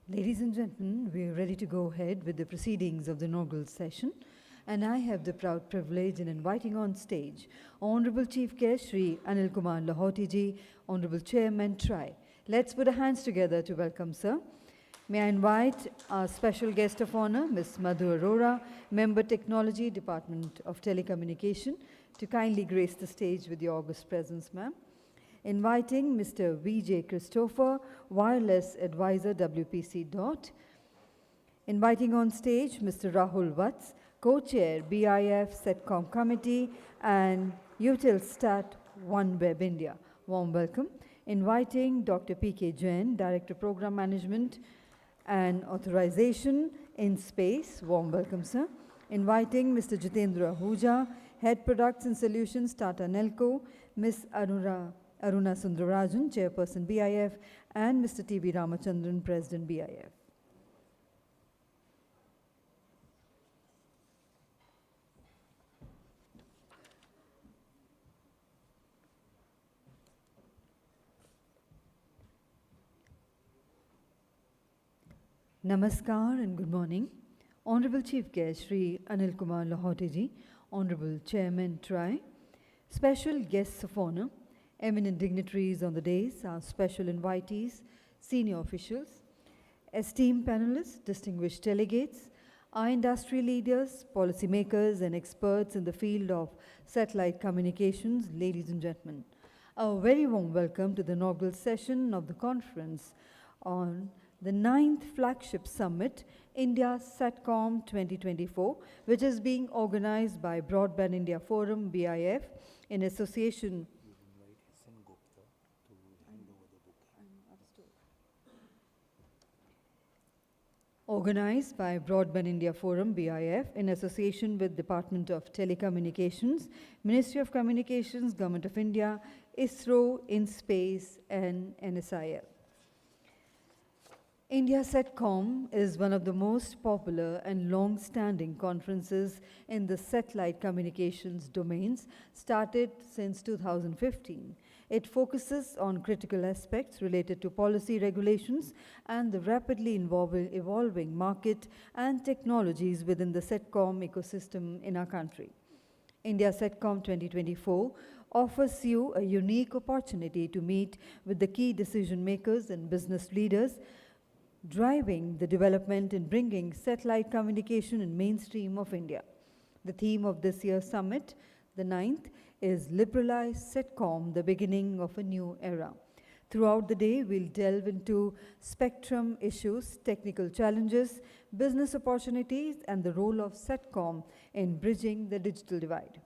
Ladies and gentlemen, we are ready to go ahead with the proceedings of the inaugural session, and I have the proud privilege in inviting on stage Honorable Chief Guest Shri Anil Kumar Lahoti ji, Honorable Chairman TRI. Let's put our hands together to welcome sir. May I invite our special guest of honor, Ms. Madhu Arora, Member Technology, Department of Telecommunication, to kindly grace the stage with your august presence, ma'am. Inviting Mr. V.J. Christopher, Wireless Advisor, WPC. Inviting on stage Mr. Rahul Vats, Co-Chair, BIF Satcom Committee and Utelstat OneWeb India. Warm welcome. Inviting Dr. P.K. Jain, Director Program Management and Authorization in Space. Warm welcome, sir. Inviting Mr. Jitendra Ahuja, Head Products and Solutions, Tata Nelco, Ms. Aruna Sundararajan, Chairperson BIF, and Mr. T.V. Ramachandran, President BIF. Namaskar and good morning. Honorable Chief Guest Shri Anil Kumar Lahoti ji, Honorable Chairman TRI, special guests of honor, eminent dignitaries on the days, our special invitees, senior officials, esteemed panelists, distinguished delegates, our industry leaders, policymakers and experts in the field of satellite communications, ladies and gentlemen. A very warm welcome to the inaugural session of the conference on the 9th Flagship Summit, India Satcom 2024, which is being organized by Broadband India Forum, BIF, in association organized by Broadband India Forum, BIF, in association with Department of Telecommunications, Ministry of Communications, Government of India, ISRO, InSpace, and NSIL. India Satcom is one of the most popular and long-standing conferences in the satellite communications domains, started since 2015. It focuses on critical aspects related to policy regulations and the rapidly evolving market and technologies within the Satcom ecosystem in our country. India Satcom 2024 offers you a unique opportunity to meet with the key decision makers and business leaders driving the development and bringing satellite communication in mainstream of India. The theme of this year's summit, the 9th, is Liberalize Satcom, the beginning of a new era. Throughout the day, we'll delve into spectrum issues, technical challenges, business opportunities, and the role of Satcom in bridging the digital divide.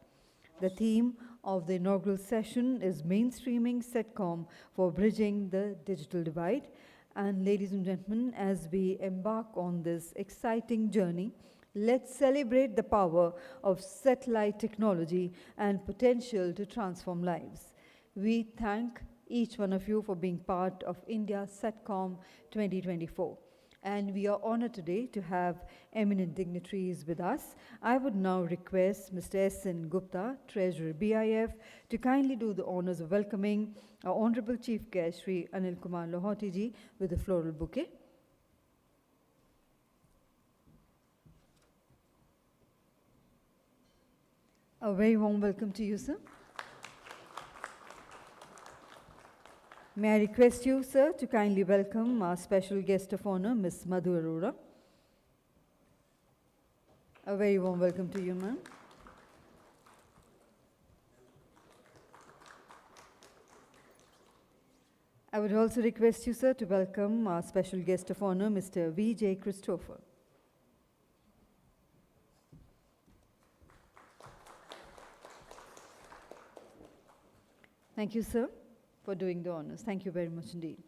The theme of the inaugural session is Mainstreaming Satcom for Bridging the Digital Divide. And ladies and gentlemen, as we embark on this exciting journey, let's celebrate the power of satellite technology and potential to transform lives. We thank each one of you for being part of India Satcom 2024. And we are honored today to have eminent dignitaries with us. I would now request Mr. S.N. Gupta, Treasurer BIF, to kindly do the honors of welcoming our Honorable Chief Guest, Shri Anil Kumar Lahoti ji, with a floral bouquet. A very warm welcome to you, sir. May I request you, sir, to kindly welcome our special guest of honor, Ms. Madhu Arora. A very warm welcome to you, ma'am. I would also request you, sir, to welcome our special guest of honor, Mr. V.J. Christopher. Thank you, sir, for doing the honors. Thank you very much indeed.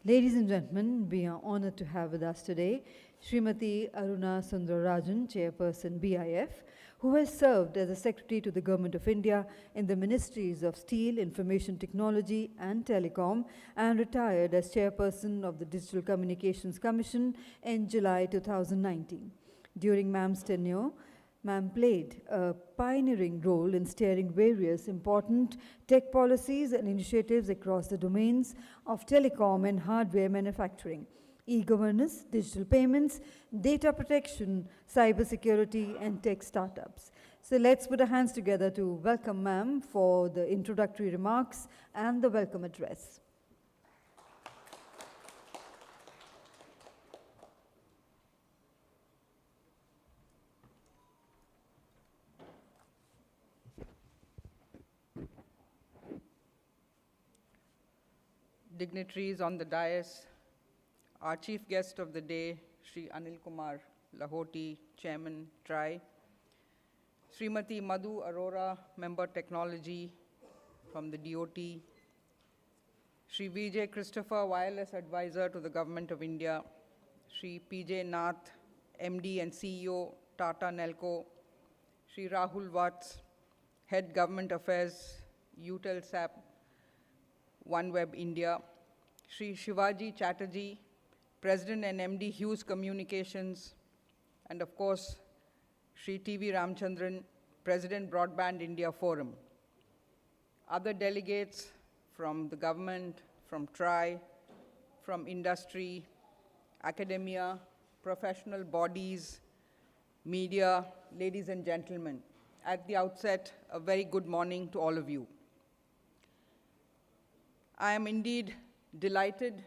Ladies and gentlemen, we are honored to have with us today Srimati Aruna Sundararajan, Chairperson BIF, who has served as a Secretary to the Government of India in the Ministries of Steel, Information Technology and Telecom, and retired as Chairperson of the Digital Communications Commission in July 2019. During ma'am's tenure, ma'am played a pioneering role in steering various important tech policies and initiatives across the domains of telecom and hardware manufacturing. e-governance, digital payments, data protection, cybersecurity, and tech startups. So let's put our hands together to welcome ma'am for the introductory remarks and the welcome address. Dignitaries on the dais, our chief guest of the day, Sri Anil Kumar Lahoti, Chairman, TRI, Srimati Madhu Arora, Member Technology from the DOT, Sri Vijay Christopher, Wireless Advisor to the Government of India, Sri PJ Nath, MD and CEO, Tata Nelco, Sri Rahul Vats, Head Government Affairs, Eutelsat, OneWeb India, Sri Shivaji Chatterjee, President and MD Hughes Communications, and of course, Sri TV Ramchandran, President Broadband India Forum. Other delegates from the government, from TRI, from industry, academia, professional bodies, media, ladies and gentlemen. At the outset, a very good morning to all of you. I am indeed delighted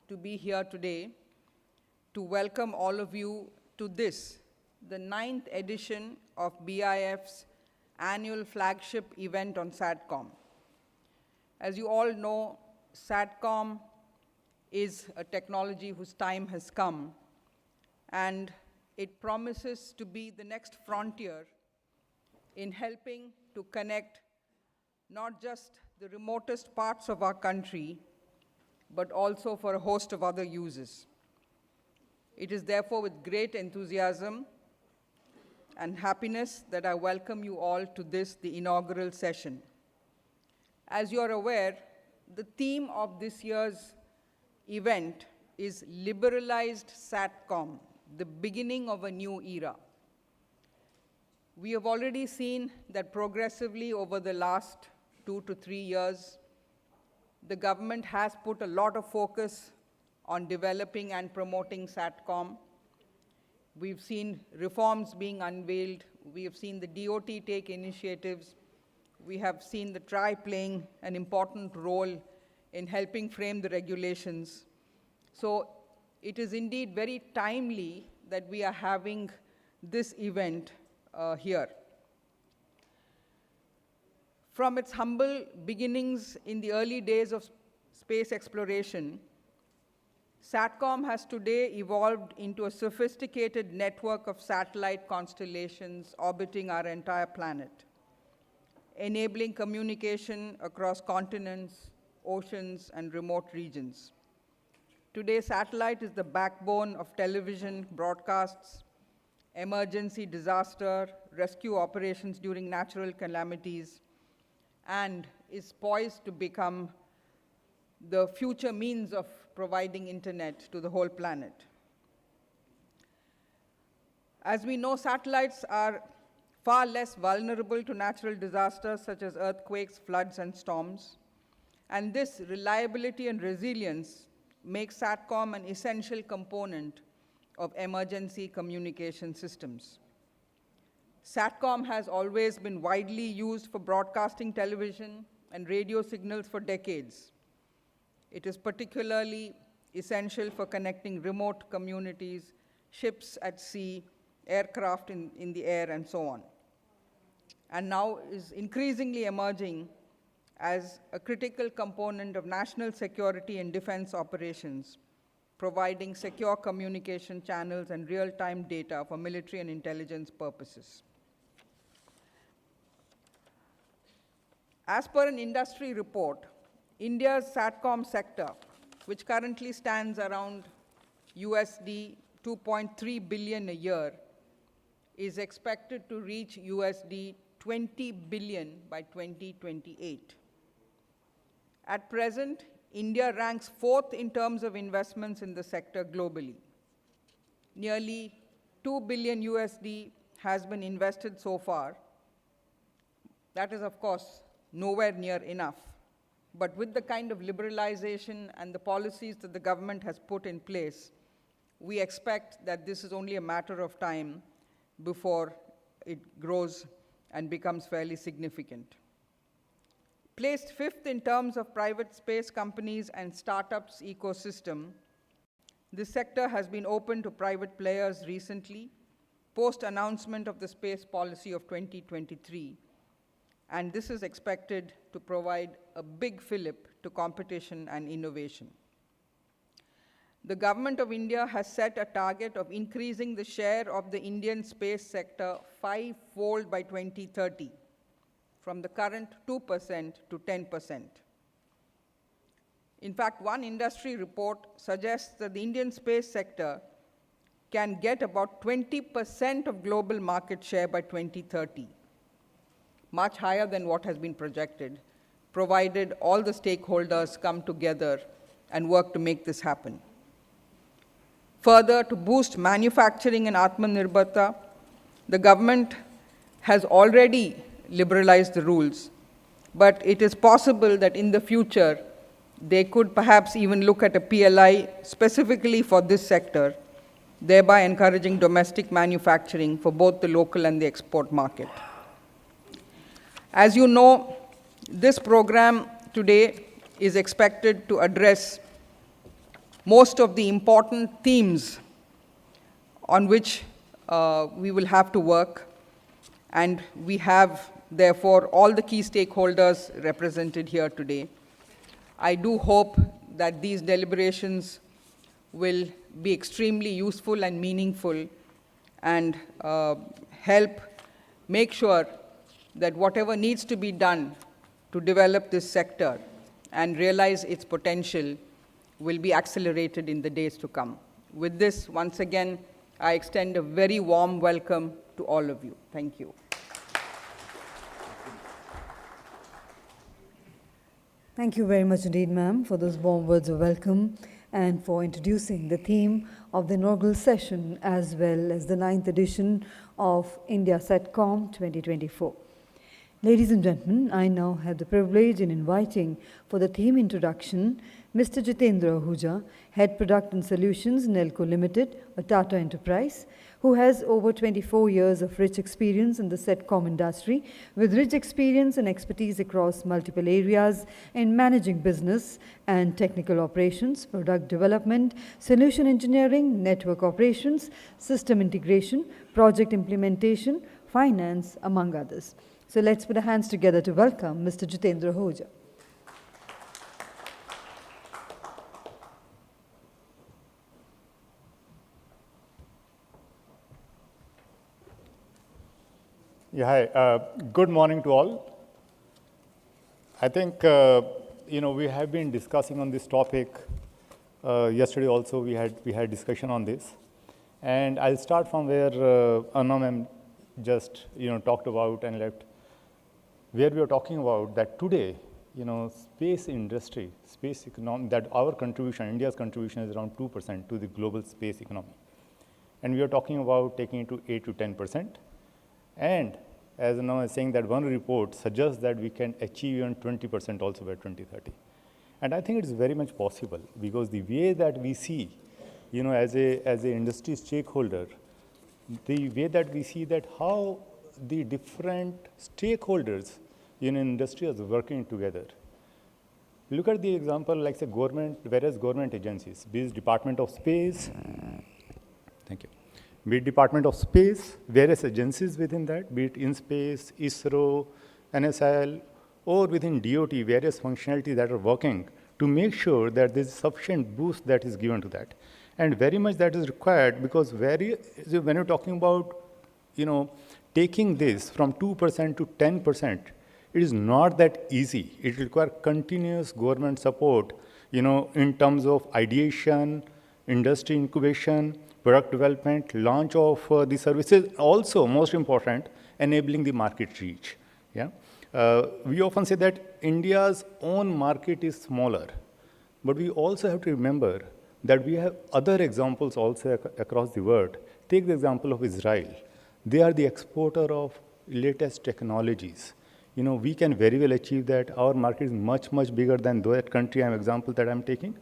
to be here today to welcome all of you to this, the 9th edition of BIF's annual flagship event on Satcom. As you all know, Satcom is a technology whose time has come, and it promises to be the next frontier in helping to connect not just the remotest parts of our country, but also for a host of other uses. It is therefore with great enthusiasm and happiness that I welcome you all to this, the inaugural session. As you are aware, the theme of this year's event is Liberalized Satcom, the beginning of a new era. We have already seen that progressively over the last 2 to 3 years, the government has put a lot of focus on developing and promoting Satcom. We've seen reforms being unveiled. We have seen the DOT take initiatives. We have seen the TRI playing an important role in helping frame the regulations. So it is indeed very timely that we are having this event here. From its humble beginnings in the early days of space exploration, Satcom has today evolved into a sophisticated network of satellite constellations orbiting our entire planet, enabling communication across continents, oceans, and remote regions. Today, satellite is the backbone of television broadcasts, emergency disaster, rescue operations during natural calamities, and is poised to become the future means of providing internet to the whole planet. As we know, satellites are far less vulnerable to natural disasters such as earthquakes, floods, and storms. And this reliability and resilience makes Satcom an essential component of emergency communication systems. Satcom has always been widely used for broadcasting television and radio signals for decades. It is particularly essential for connecting remote communities, ships at sea, aircraft in the air, and so on. And now is increasingly emerging as a critical component of national security and defense operations, providing secure communication channels and real-time data for military and intelligence purposes. As per an industry report, India's Satcom sector, which currently stands around USD 2.3 billion a year, is expected to reach USD 20 billion by 2028. At present, India ranks 4th in terms of investments in the sector globally. Nearly 2 billion USD has been invested so far. That is, of course, nowhere near enough. But with the kind of liberalization and the policies that the government has put in place, we expect that this is only a matter of time before it grows and becomes fairly significant. Placed fifth in terms of private space companies and startups ecosystem, this sector has been open to private players recently, post-announcement of the space policy of 2023, and this is expected to provide a big fillip to competition and innovation. The Government of India has set a target of increasing the share of the Indian space sector 5-fold by 2030, from the current 2% to 10%. In fact, one industry report suggests that the Indian space sector can get about 20% of global market share by 2030, much higher than what has been projected, provided all the stakeholders come together and work to make this happen. Further, to boost manufacturing and Atmanirbharta, the government has already liberalized the rules, but it is possible that in the future, they could perhaps even look at a PLI specifically for this sector, thereby encouraging domestic manufacturing for both the local and the export market. As you know, this program today is expected to address most of the important themes on which we will have to work, and we have, therefore, all the key stakeholders represented here today. I do hope that these deliberations will be extremely useful and meaningful and help make sure that whatever needs to be done to develop this sector and realize its potential will be accelerated in the days to come. With this, once again, I extend a very warm welcome to all of you. Thank you. Thank you very much indeed, ma'am, for those warm words of welcome and for introducing the theme of the inaugural session as well as the 9th edition of India Satcom 2024. Ladies and gentlemen, I now have the privilege in inviting for the theme introduction Mr. Jitendra Ahuja, Head Product and Solutions, Nelco Limited, a Tata enterprise, who has over 24 years of rich experience in the Satcom industry, with rich experience and expertise across multiple areas in managing business and technical operations, product development, solution engineering, network operations, system integration, project implementation, finance, among others. So let's put our hands together to welcome Mr. Jitendra Ahuja. Yeah, hi. Good morning to all. I think, we have been discussing on this topic. Yesterday also we had discussion on this. And I'll start from where Anna ma'am just, talked about and left, where we are talking about that today, space industry, space economy, that our contribution, India's contribution is around 2% to the global space economy. And we are talking about taking it to 8 to 10%. And as Anna is saying, that one report suggests that we can achieve even 20% also by 2030. And I think it is very much possible, because the way that we see, as a industry stakeholder, the way that we see that how the different stakeholders in industry are working together. Look at the example, like say government, various government agencies, be it Department of Space, thank you, be it Department of Space, various agencies within that, be it InSpace, ISRO, NSIL, or within DOT, various functionalities that are working to make sure that there is sufficient boost that is given to that. And very much that is required, because when you're talking about, taking this from 2% to 10%, it is not that easy. It requires continuous government support, in terms of ideation, industry incubation, product development, launch of the services, also most important, enabling the market reach. Yeah? We often say that India's own market is smaller, but we also have to remember that we have other examples also across the world. Take the example of Israel. They are the exporter of latest technologies. We can very well achieve that. Our market is much, much bigger than that country example that I'm taking.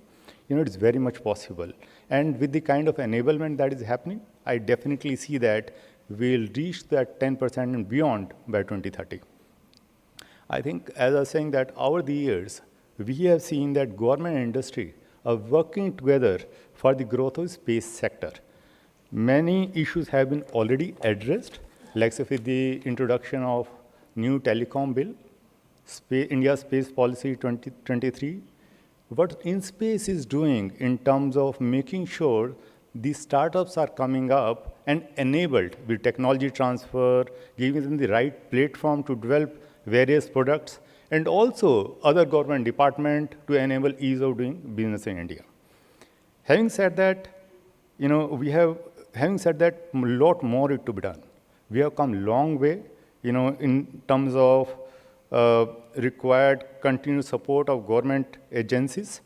it's very much possible. And with the kind of enablement that is happening, I definitely see that we'll reach that 10% and beyond by 2030. I think, as I was saying, that over the years, we have seen that government and industry are working together for the growth of space sector. Many issues have been already addressed, like say with the introduction of new telecom bill, India Space Policy 2023. What InSpace is doing in terms of making sure these startups are coming up and enabled with technology transfer, giving them the right platform to develop various products, and also other government department to enable ease of doing business in India. Having said that, a lot more is to be done. We have come a long way, in terms of required continued support of government agencies,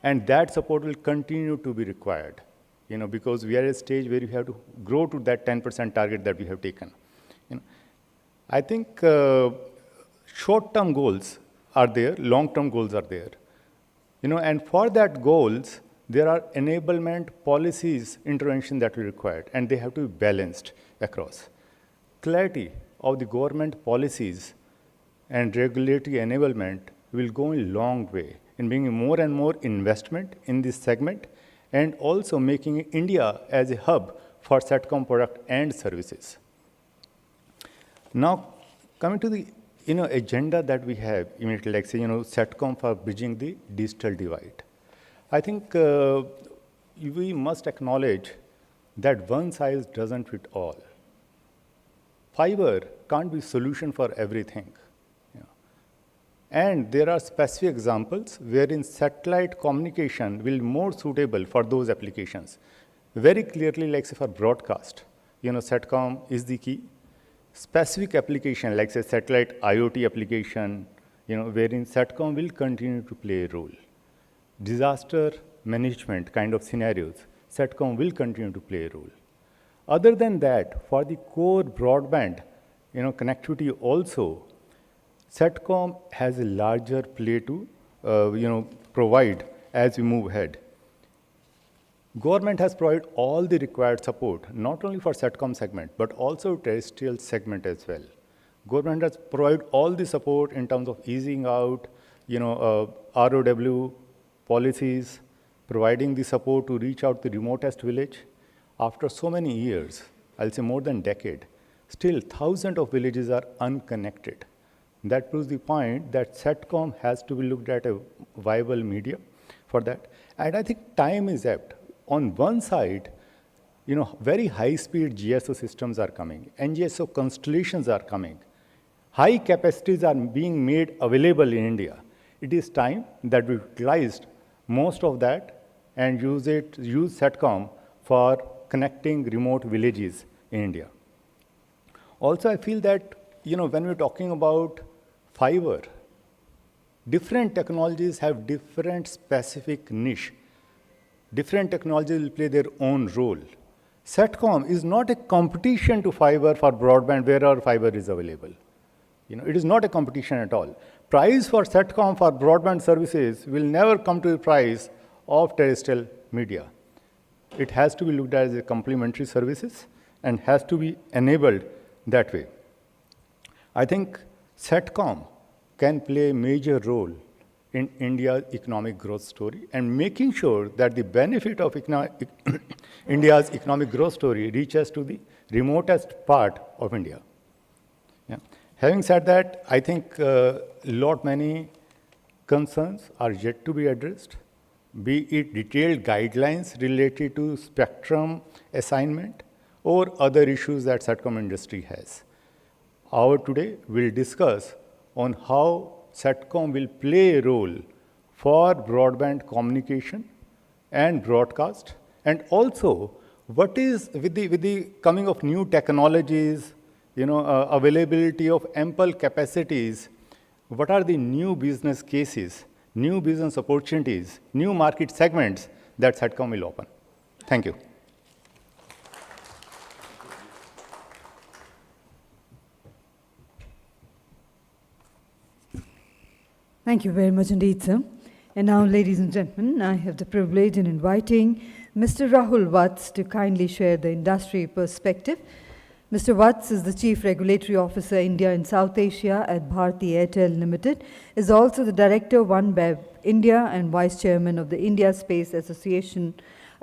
and that support will continue to be required, because we are at a stage where we have to grow to that 10% target that we have taken. I think short-term goals are there, long-term goals are there. And for that goals, there are enablement policies, intervention that will be required, and they have to be balanced across. Clarity of the government policies and regulatory enablement will go a long way in bringing more and more investment in this segment, and also making India as a hub for Satcom product and services. Now, coming to the agenda that we have immediately, like say, Satcom for bridging the digital divide. I think we must acknowledge that one size doesn't fit all. Fiber can't be a solution for everything. And there are specific examples wherein satellite communication will be more suitable for those applications. Very clearly, like say for broadcast, Satcom is the key. Specific application, like say satellite IoT application, wherein Satcom will continue to play a role. Disaster management kind of scenarios, Satcom will continue to play a role. Other than that, for the core broadband, connectivity also, Satcom has a larger play to, provide as we move ahead. Government has provided all the required support, not only for Satcom segment, but also terrestrial segment as well. Government has provided all the support in terms of easing out, ROW policies, providing the support to reach out to the remotest village. After so many years, I'll say more than a decade, still thousands of villages are unconnected. That proves the point that Satcom has to be looked at a viable media for that. And I think time is apt. On one side, very high-speed GSO systems are coming, NGSO constellations are coming. High capacities are being made available in India. It is time that we utilized most of that and use Satcom for connecting remote villages in India. Also, I feel that, when we're talking about fiber, different technologies have different specific niche. Different technologies will play their own role. Satcom is not a competition to fiber for broadband wherever fiber is available. It is not a competition at all. Price for Satcom for broadband services will never come to the price of terrestrial media. It has to be looked at as a complementary services and has to be enabled that way. I think Satcom can play a major role in India's economic growth story and making sure that the benefit of India's economic growth story reaches to the remotest part of India. Yeah. Having said that, I think many concerns are yet to be addressed, be it detailed guidelines related to spectrum assignment or other issues that Satcom industry has. Today, we'll discuss on how Satcom will play a role for broadband communication and broadcast, and also what is with the coming of new technologies, availability of ample capacities, what are the new business cases, new business opportunities, new market segments that Satcom will open. Thank you. Thank you very much indeed, sir. And now, ladies and gentlemen, I have the privilege in inviting Mr. Rahul Vats to kindly share the industry perspective. Mr. Vats is the Chief Regulatory Officer India and South Asia at Bharti Airtel Limited, is also the Director OneWeb India and Vice Chairman of the India Space Association,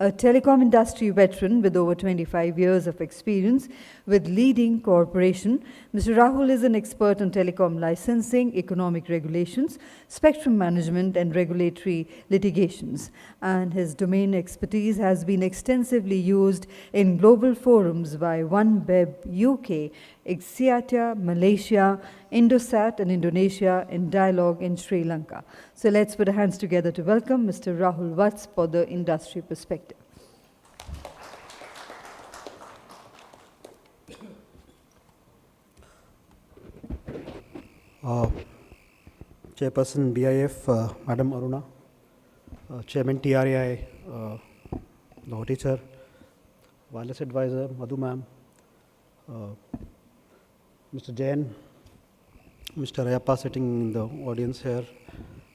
a telecom industry veteran with over 25 years of experience with leading corporation. Mr. Rahul is an expert on telecom licensing, economic regulations, spectrum management and regulatory litigations, and his domain expertise has been extensively used in global forums by OneWeb UK, Axiata, Malaysia, Indosat and Indonesia, in Dialogue in Sri Lanka. So let's put our hands together to welcome Mr. Rahul Vats for the industry perspective. Chairperson BIF, Madam Aruna, Chairman TRAI, the auditor, Wireless Advisor, Madhu Ma'am, Mr. Jain, Mr. Ayappa sitting in the audience here,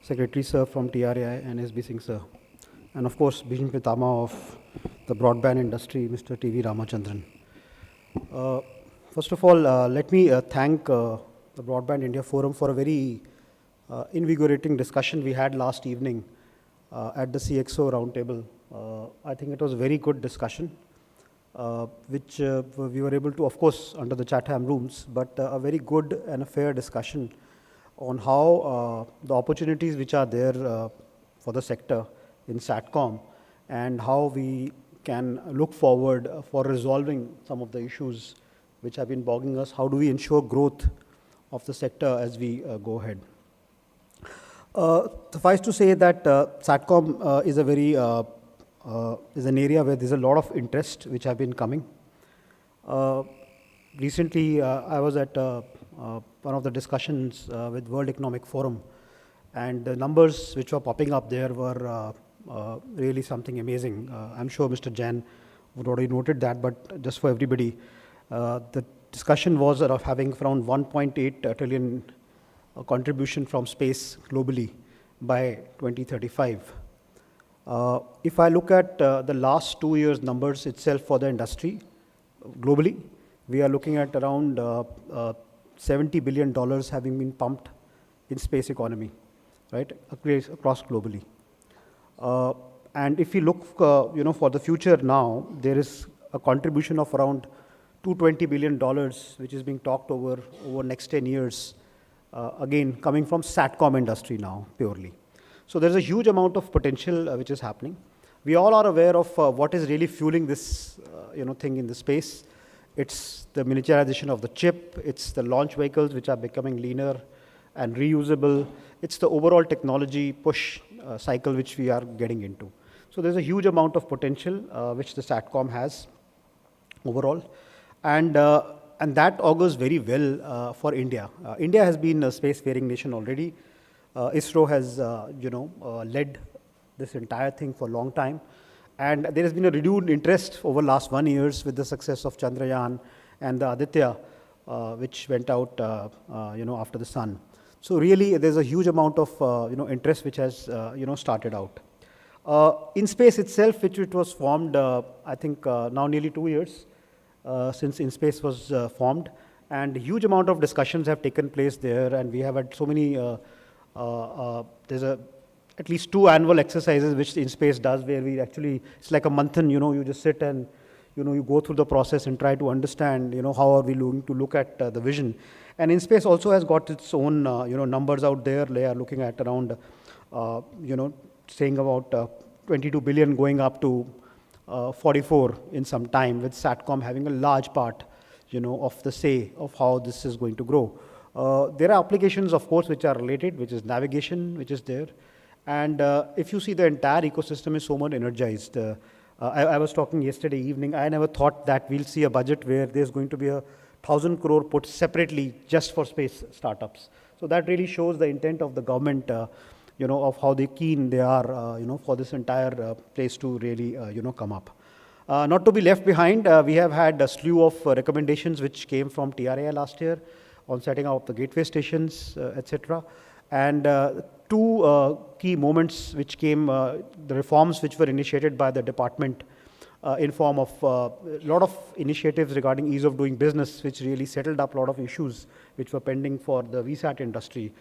Secretary Sir from TRAI and SB Singh Sir, and of course Bhishma Pitama of the broadband industry, Mr. TV Ramachandran. First of all, let me thank the Broadband India Forum for a very invigorating discussion we had last evening at the CXO roundtable. I think it was a very good discussion, which we were able to, of course, under the Chatham rooms, but a very good and a fair discussion on how the opportunities which are there for the sector in Satcom and how we can look forward for resolving some of the issues which have been bogging us. How do we ensure growth of the sector as we go ahead? Suffice to say that Satcom is a very is an area where there's a lot of interest which have been coming. Recently, I was at one of the discussions with World Economic Forum, and the numbers which were popping up there were really something amazing. I'm sure Mr. Jain would already noted that, but just for everybody, the discussion was of having around 1.8 trillion contribution from space globally by 2035. If I look at the last 2 years' numbers itself for the industry globally, we are looking at around $70 billion having been pumped in space economy, right, across globally. And if you look, for the future now, there is a contribution of around $220 billion, which is being talked over next 10 years, again, coming from Satcom industry now, purely. So there's a huge amount of potential which is happening. We all are aware of what is really fueling this, thing in the space. It's the miniaturization of the chip. It's the launch vehicles which are becoming leaner and reusable. It's the overall technology push cycle which we are getting into. So there's a huge amount of potential which the Satcom has overall. And that augurs very well for India. India has been a spacefaring nation already. ISRO has, led this entire thing for a long time. And there has been a renewed interest over the last 1 year with the success of Chandrayaan and the Aditya, which went out, after the sun. So really, there's a huge amount of, interest which has, started out. In space itself, which it was formed, I think now nearly 2 years since InSpace was formed, and a huge amount of discussions have taken place there, and we have had so many, there's at least 2 annual exercises which InSpace does, where we actually, it's like a manthan, you just sit and, you go through the process and try to understand, how are we going to look at the vision. And InSpace also has got its own, numbers out there. They are looking at around, saying about 22 billion going up to 44 in some time, with Satcom having a large part, of the say of how this is going to grow. There are applications, of course, which are related, which is navigation, which is there. And if you see, the entire ecosystem is so much energized. I was talking yesterday evening, I never thought that we'll see a budget where there's going to be 1,000 crore put separately just for space startups. So that really shows the intent of the government, of how keen they are, for this entire place to really, come up. Not to be left behind, we have had a slew of recommendations which came from TRAI last year on setting up the gateway stations, etc. And 2 two key moments which came, the reforms which were initiated by the department in form of a lot of initiatives regarding ease of doing business, which really settled up a lot of issues which were pending for the VSAT industry,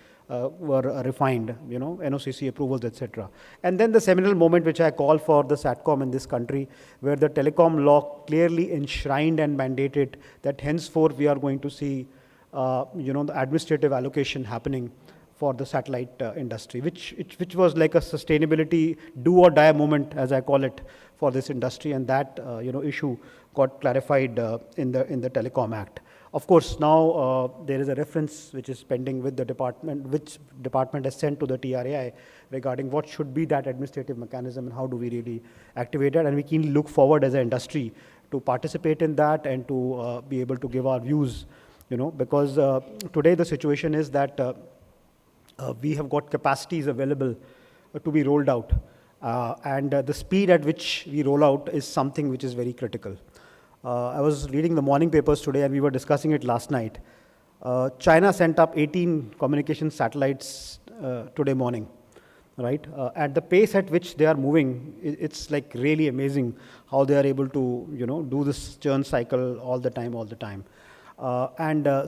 were refined, NOCC approvals, etc. And then the seminal moment which I call for the Satcom in this country, where the telecom law clearly enshrined and mandated that henceforth we are going to see, the administrative allocation happening for the satellite industry, which was like a sustainability do or die moment, as I call it, for this industry, and that issue got clarified in the Telecom Act. Of course, now there is a reference which is pending with the department, which department has sent to the TRAI regarding what should be that administrative mechanism and how do we really activate it, and we keenly look forward as an industry to participate in that and to be able to give our views, because today the situation is that we have got capacities available to be rolled out. And the speed at which we roll out is something which is very critical. I was reading the morning papers today and we were discussing it last night. China sent up 18 communication satellites today morning, right? At the pace at which they are moving, it's like really amazing how they are able to, do this churn cycle all the time.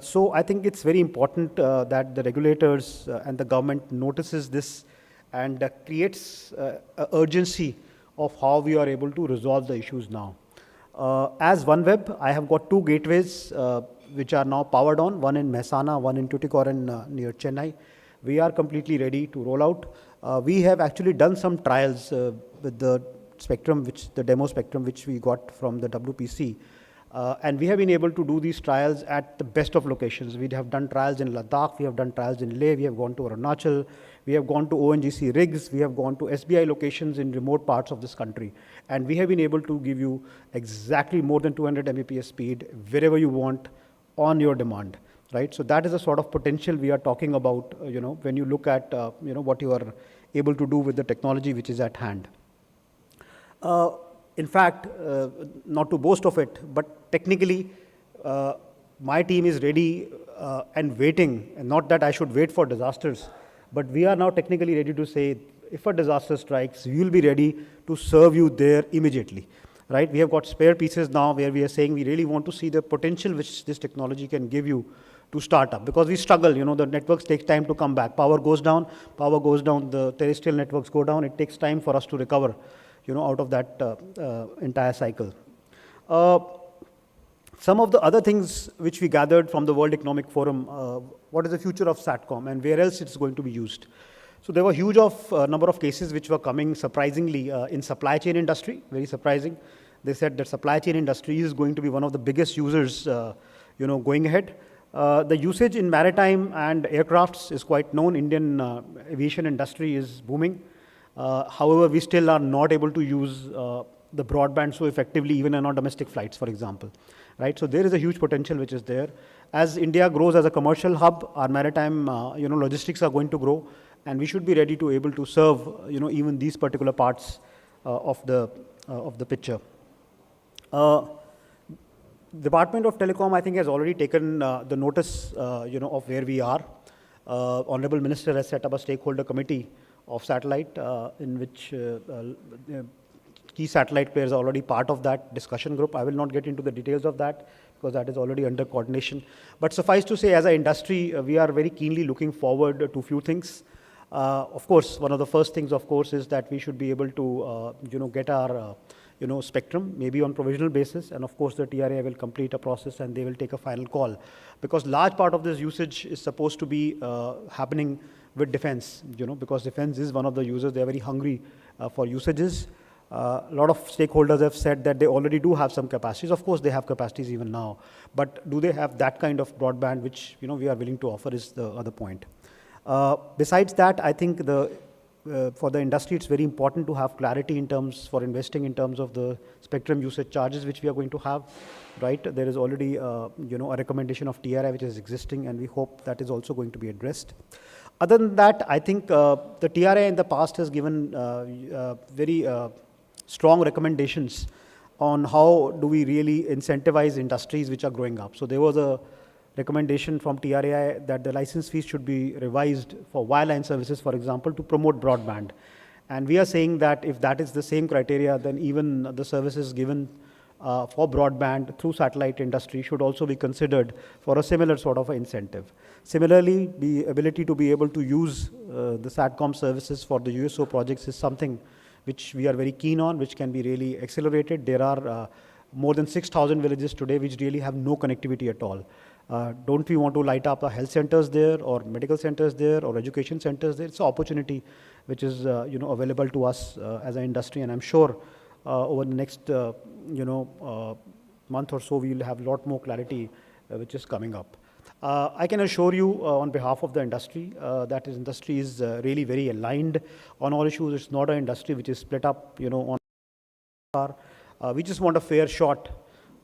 So I think it's very important that the regulators and the government notices this and creates urgency of how we are able to resolve the issues now. As OneWeb, I have got two gateways which are now powered on, one in Mehsana, one in Tuticorin near Chennai. We are completely ready to roll out. We have actually done some trials with the spectrum, the demo spectrum which we got from the WPC. And we have been able to do these trials at the best of locations. We have done trials in Ladakh, we have done trials in Leh, we have gone to Arunachal, we have gone to ONGC rigs, we have gone to SBI locations in remote parts of this country. And we have been able to give you exactly more than 200 Mbps speed wherever you want on your demand, right? So that is the sort of potential we are talking about, when you look at, what you are able to do with the technology which is at hand. In fact, not to boast of it, but technically, my team is ready and waiting, and not that I should wait for disasters, but we are now technically ready to say, if a disaster strikes, we will be ready to serve you there immediately, right? We have got spare pieces now where we are saying we really want to see the potential which this technology can give you to start up, because we struggle, the networks take time to come back. Power goes down, the terrestrial networks go down, it takes time for us to recover, out of that entire cycle. Some of the other things which we gathered from the World Economic Forum, what is the future of Satcom and where else it's going to be used? So there were huge number of cases which were coming surprisingly in supply chain industry, very surprising. They said that supply chain industry is going to be one of the biggest users, going ahead. The usage in maritime and aircrafts is quite known. Indian aviation industry is booming. However, we still are not able to use the broadband so effectively, even on our domestic flights, for example, right? So there is a huge potential which is there. As India grows as a commercial hub, our maritime, logistics are going to grow, and we should be ready to able to serve, even these particular parts of the picture. Department of Telecom, I think, has already taken the notice, of where we are. Honorable Minister has set up a stakeholder committee of satellite, in which key satellite players are already part of that discussion group. I will not get into the details of that because that is already under coordination. But suffice to say, as an industry, we are very keenly looking forward to few things. Of course, one of the first things, of course, is that we should be able to, get our, spectrum, maybe on provisional basis. And of course, the TRA will complete a process and they will take a final call. Because large part of this usage is supposed to be happening with defense, because defense is one of the users. They are very hungry for usages. A lot of stakeholders have said that they already do have some capacities. Of course, they have capacities even now. But do they have that kind of broadband which, we are willing to offer is the other point. Besides that, I think for the industry, it's very important to have clarity in terms for investing in terms of the spectrum usage charges which we are going to have, right? There is already, a recommendation of TRI which is existing, and we hope that is also going to be addressed. Other than that, I think the TRI in the past has given very strong recommendations on how do we really incentivize industries which are growing up. So there was a recommendation from TRAI that the license fees should be revised for wireline services, for example, to promote broadband. And we are saying that if that is the same criteria, then even the services given for broadband through satellite industry should also be considered for a similar sort of incentive. Similarly, the ability to be able to use the Satcom services for the USO projects is something which we are very keen on, which can be really accelerated. There are more than 6,000 villages today which really have no connectivity at all. Don't we want to light up the health centers there, or medical centers there, or education centers there? It's an opportunity which is available to us as an industry, and I'm sure over the next month or so we will have a lot more clarity which is coming up. I can assure you on behalf of the industry that this industry is really very aligned on all issues. It's not an industry which is split up, on. We just want a fair shot,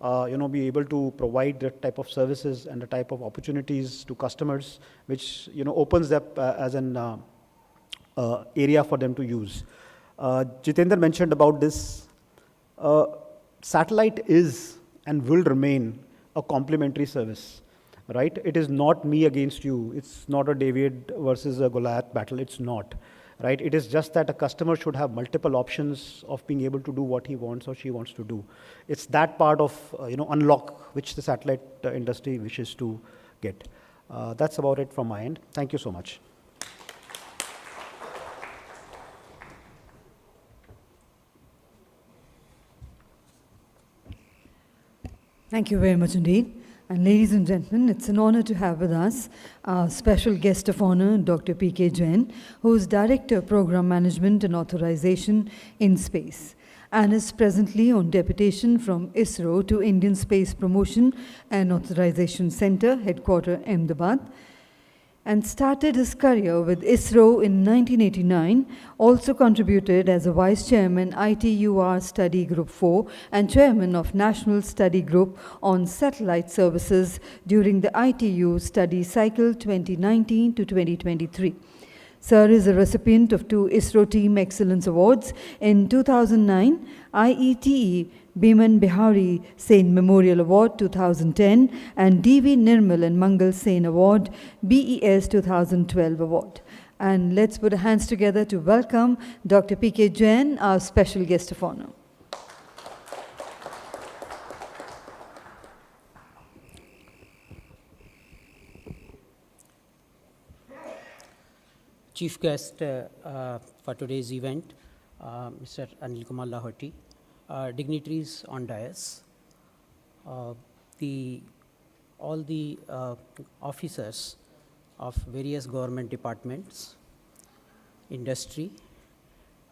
be able to provide the type of services and the type of opportunities to customers, which opens up as an area for them to use. Jitendra mentioned about this. Satellite is and will remain a complementary service, right? It is not me against you. It's not a David versus a Goliath battle. It's not, right? It is just that a customer should have multiple options of being able to do what he wants or she wants to do. It's that part of, unlock which the satellite industry wishes to get. That's about it from my end. Thank you so much. Thank you very much indeed. And ladies and gentlemen, it's an honor to have with us our special guest of honor, Dr. P.K. Jain, who is Director, Program Management and Authorization in Space, and is presently on deputation from ISRO to Indian Space Promotion and Authorization Center, headquarter Ahmedabad, and started his career with ISRO in 1989, also contributed as a Vice Chairman ITUR Study Group 4 and Chairman of National Study Group on Satellite Services during the ITU Study Cycle 2019 to 2023. Sir is a recipient of 2 ISRO Team Excellence Awards in 2009, IETE Biman Bihari Sen Memorial Award 2010, and D.V. Nirmal and Mangal Sen Award, BES 2012 Award. And let's put our hands together to welcome Dr. P.K. Jain, our special guest of honor. Chief guest for today's event, Mr. Anil Kumar Lahoti, dignitaries on dais, all the officers of various government departments, industry,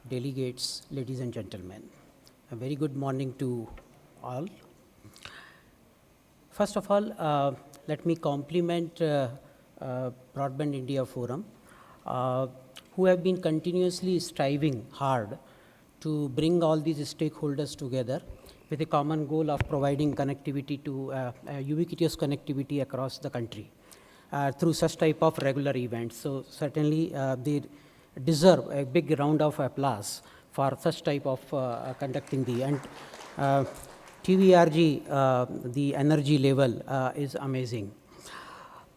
delegates, ladies and gentlemen. A very good morning to all. First of all, let me compliment Broadband India Forum, who have been continuously striving hard to bring all these stakeholders together with a common goal of providing connectivity to ubiquitous connectivity across the country through such type of regular events. So certainly they deserve a big round of applause for such type of conducting the, and TVRG, the energy level is amazing.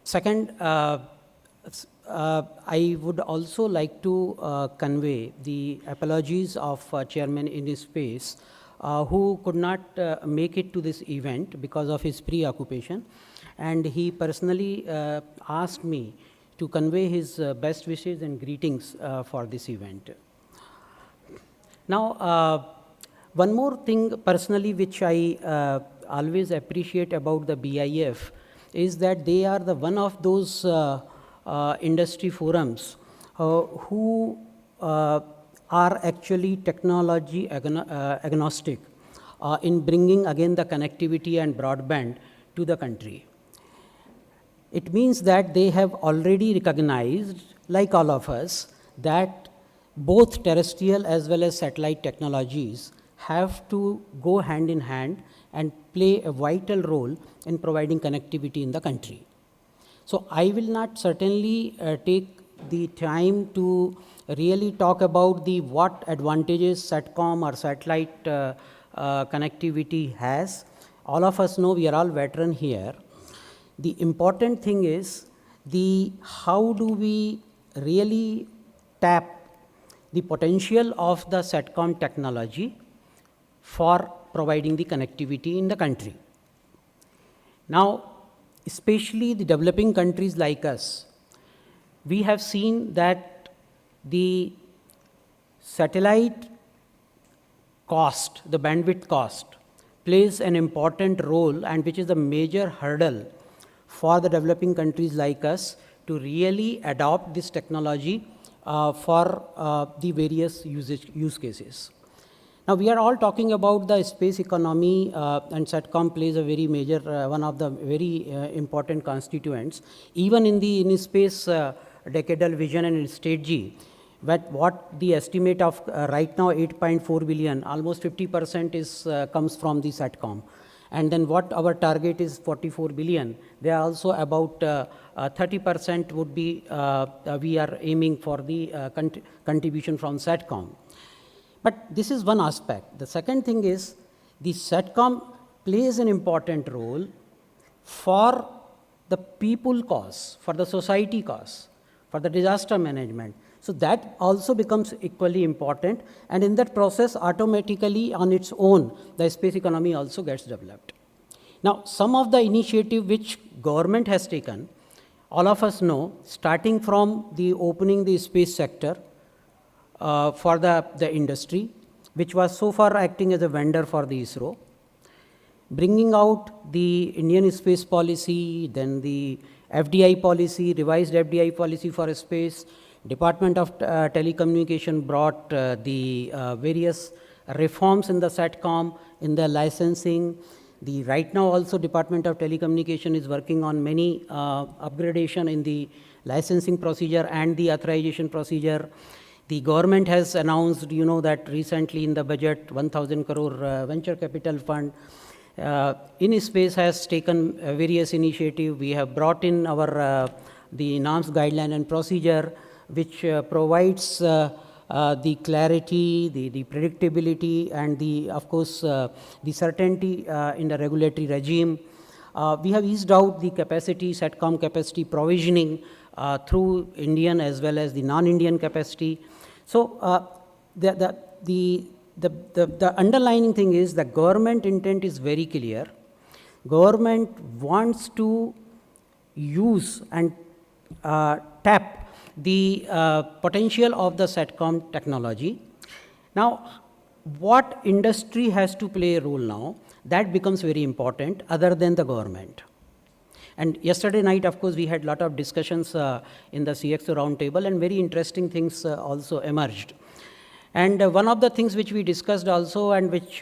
Second, I would also like to convey the apologies of Chairman in Space, who could not make it to this event because of his preoccupation, and he personally asked me to convey his best wishes and greetings for this event. Now, one more thing personally which I always appreciate about the BIF is that they are the one of those industry forums who are actually technology agnostic in bringing again the connectivity and broadband to the country. It means that they have already recognized, like all of us, that both terrestrial as well as satellite technologies have to go hand in hand and play a vital role in providing connectivity in the country. So I will not certainly take the time to really talk about the what advantages Satcom or satellite connectivity has. All of us know, we are all veteran here. the important thing is how do we really tap the potential of the Satcom technology for providing the connectivity in the country. Now, especially the developing countries like us, we have seen that the satellite cost, the bandwidth cost, plays an important role, and which is a major hurdle for the developing countries like us to really adopt this technology for the various use cases. Now, we are all talking about the space economy, and Satcom plays a very major, one of the very important constituents. Even in space decadal vision and strategy, but what the estimate of right now 8.4 billion, almost 50% comes from the Satcom. And then what our target is 44 billion. They are also about 30% would be, we are aiming for the contribution from Satcom. But this is one aspect. The second thing is the Satcom plays an important role for the people cause, for the society cause, for the disaster management. So that also becomes equally important, and in that process, automatically on its own, the space economy also gets developed. Now, some of the initiative which government has taken, all of us know, starting from the opening the space sector for the industry, which was so far acting as a vendor for the ISRO, bringing out the Indian space policy, then the FDI policy, revised FDI policy for space. Department of Telecommunication brought the various reforms in the Satcom, in the licensing. Right now also Department of Telecommunication is working on many upgradation in the licensing procedure and the authorization procedure. The government has announced, you know, that recently in the budget 1,000 crore venture capital fund. In space has taken various initiatives. We have brought in our the norms, guideline and procedure, which provides the clarity, the predictability, and of course, the certainty in the regulatory regime. We have eased out the capacity, Satcom capacity provisioning through Indian as well as the non-Indian capacity. So the underlying thing is the government intent is very clear. Government wants to use and tap the potential of the Satcom technology. Now, what industry has to play a role now, that becomes very important other than the government. And yesterday night, of course, we had a lot of discussions in the CXO roundtable, and very interesting things also emerged. And one of the things which we discussed also, and which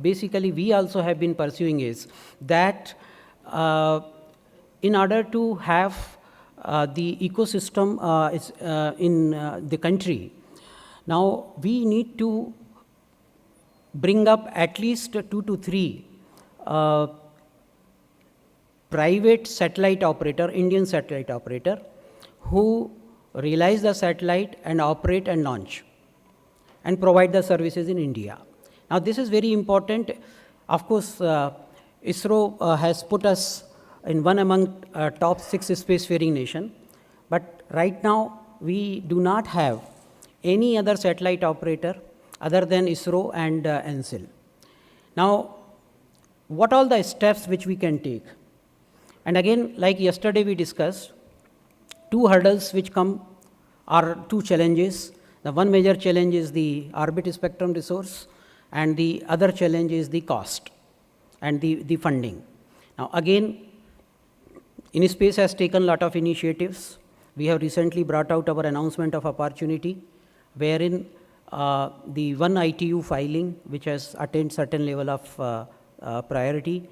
basically we also have been pursuing, is that in order to have the ecosystem in the country, now we need to bring up at least 2 to 3 private satellite operator, Indian satellite operator, who realize the satellite and operate and launch and provide the services in India. Now, this is very important. Of course, ISRO has put us in one among top 6 spacefaring nation, but right now we do not have any other satellite operator other than ISRO and NCIL. Now, what all the steps which we can take? And again, like yesterday we discussed, 2 hurdles which come are 2 challenges. The one major challenge is the orbit spectrum resource, and the other challenge is the cost and the funding. Now, again, InSpace has taken a lot of initiatives. We have recently brought out our announcement of opportunity, wherein the one ITU filing, which has attained certain level of priority,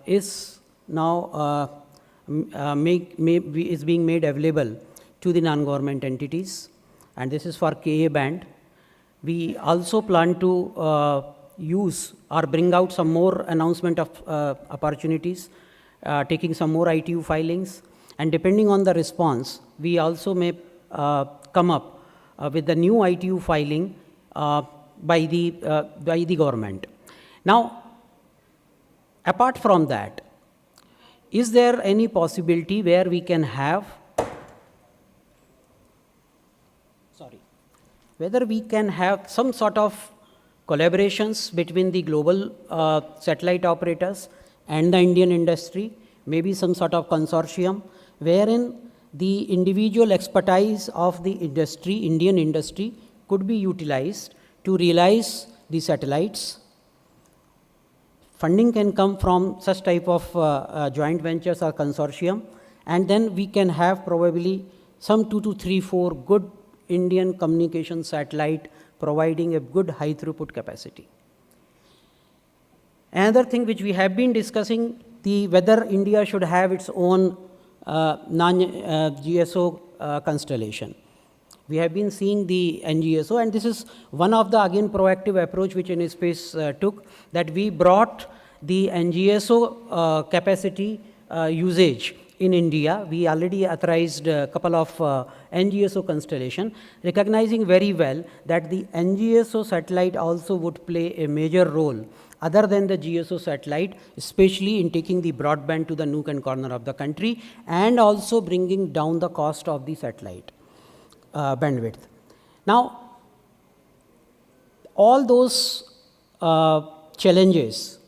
is now is being made available to the non-government entities, and this is for KA band. We also plan to use or bring out some more announcement of opportunities, taking some more ITU filings, and depending on the response, we also may come up with the new ITU filing by the government. Now, apart from that, is there any possibility where we can have, whether we can have some sort of collaborations between the global satellite operators and the Indian industry, maybe some sort of consortium, wherein the individual expertise of the industry, Indian industry, could be utilized to realize the satellites. Funding can come from such type of joint ventures or consortium, and then we can have probably some 2 to 3, 4 good Indian communication satellite providing a good high throughput capacity. Another thing which we have been discussing, whether India should have its own non-GSO constellation. We have been seeing the NGSO, and this is one of the again proactive approach which NSpace took, that we brought the NGSO capacity usage in India. We already authorized a couple of NGSO constellation, recognizing very well that the NGSO satellite also would play a major role other than the GSO satellite, especially in taking the broadband to the nook and corner of the country, and also bringing down the cost of the satellite bandwidth. Now, all those challenges,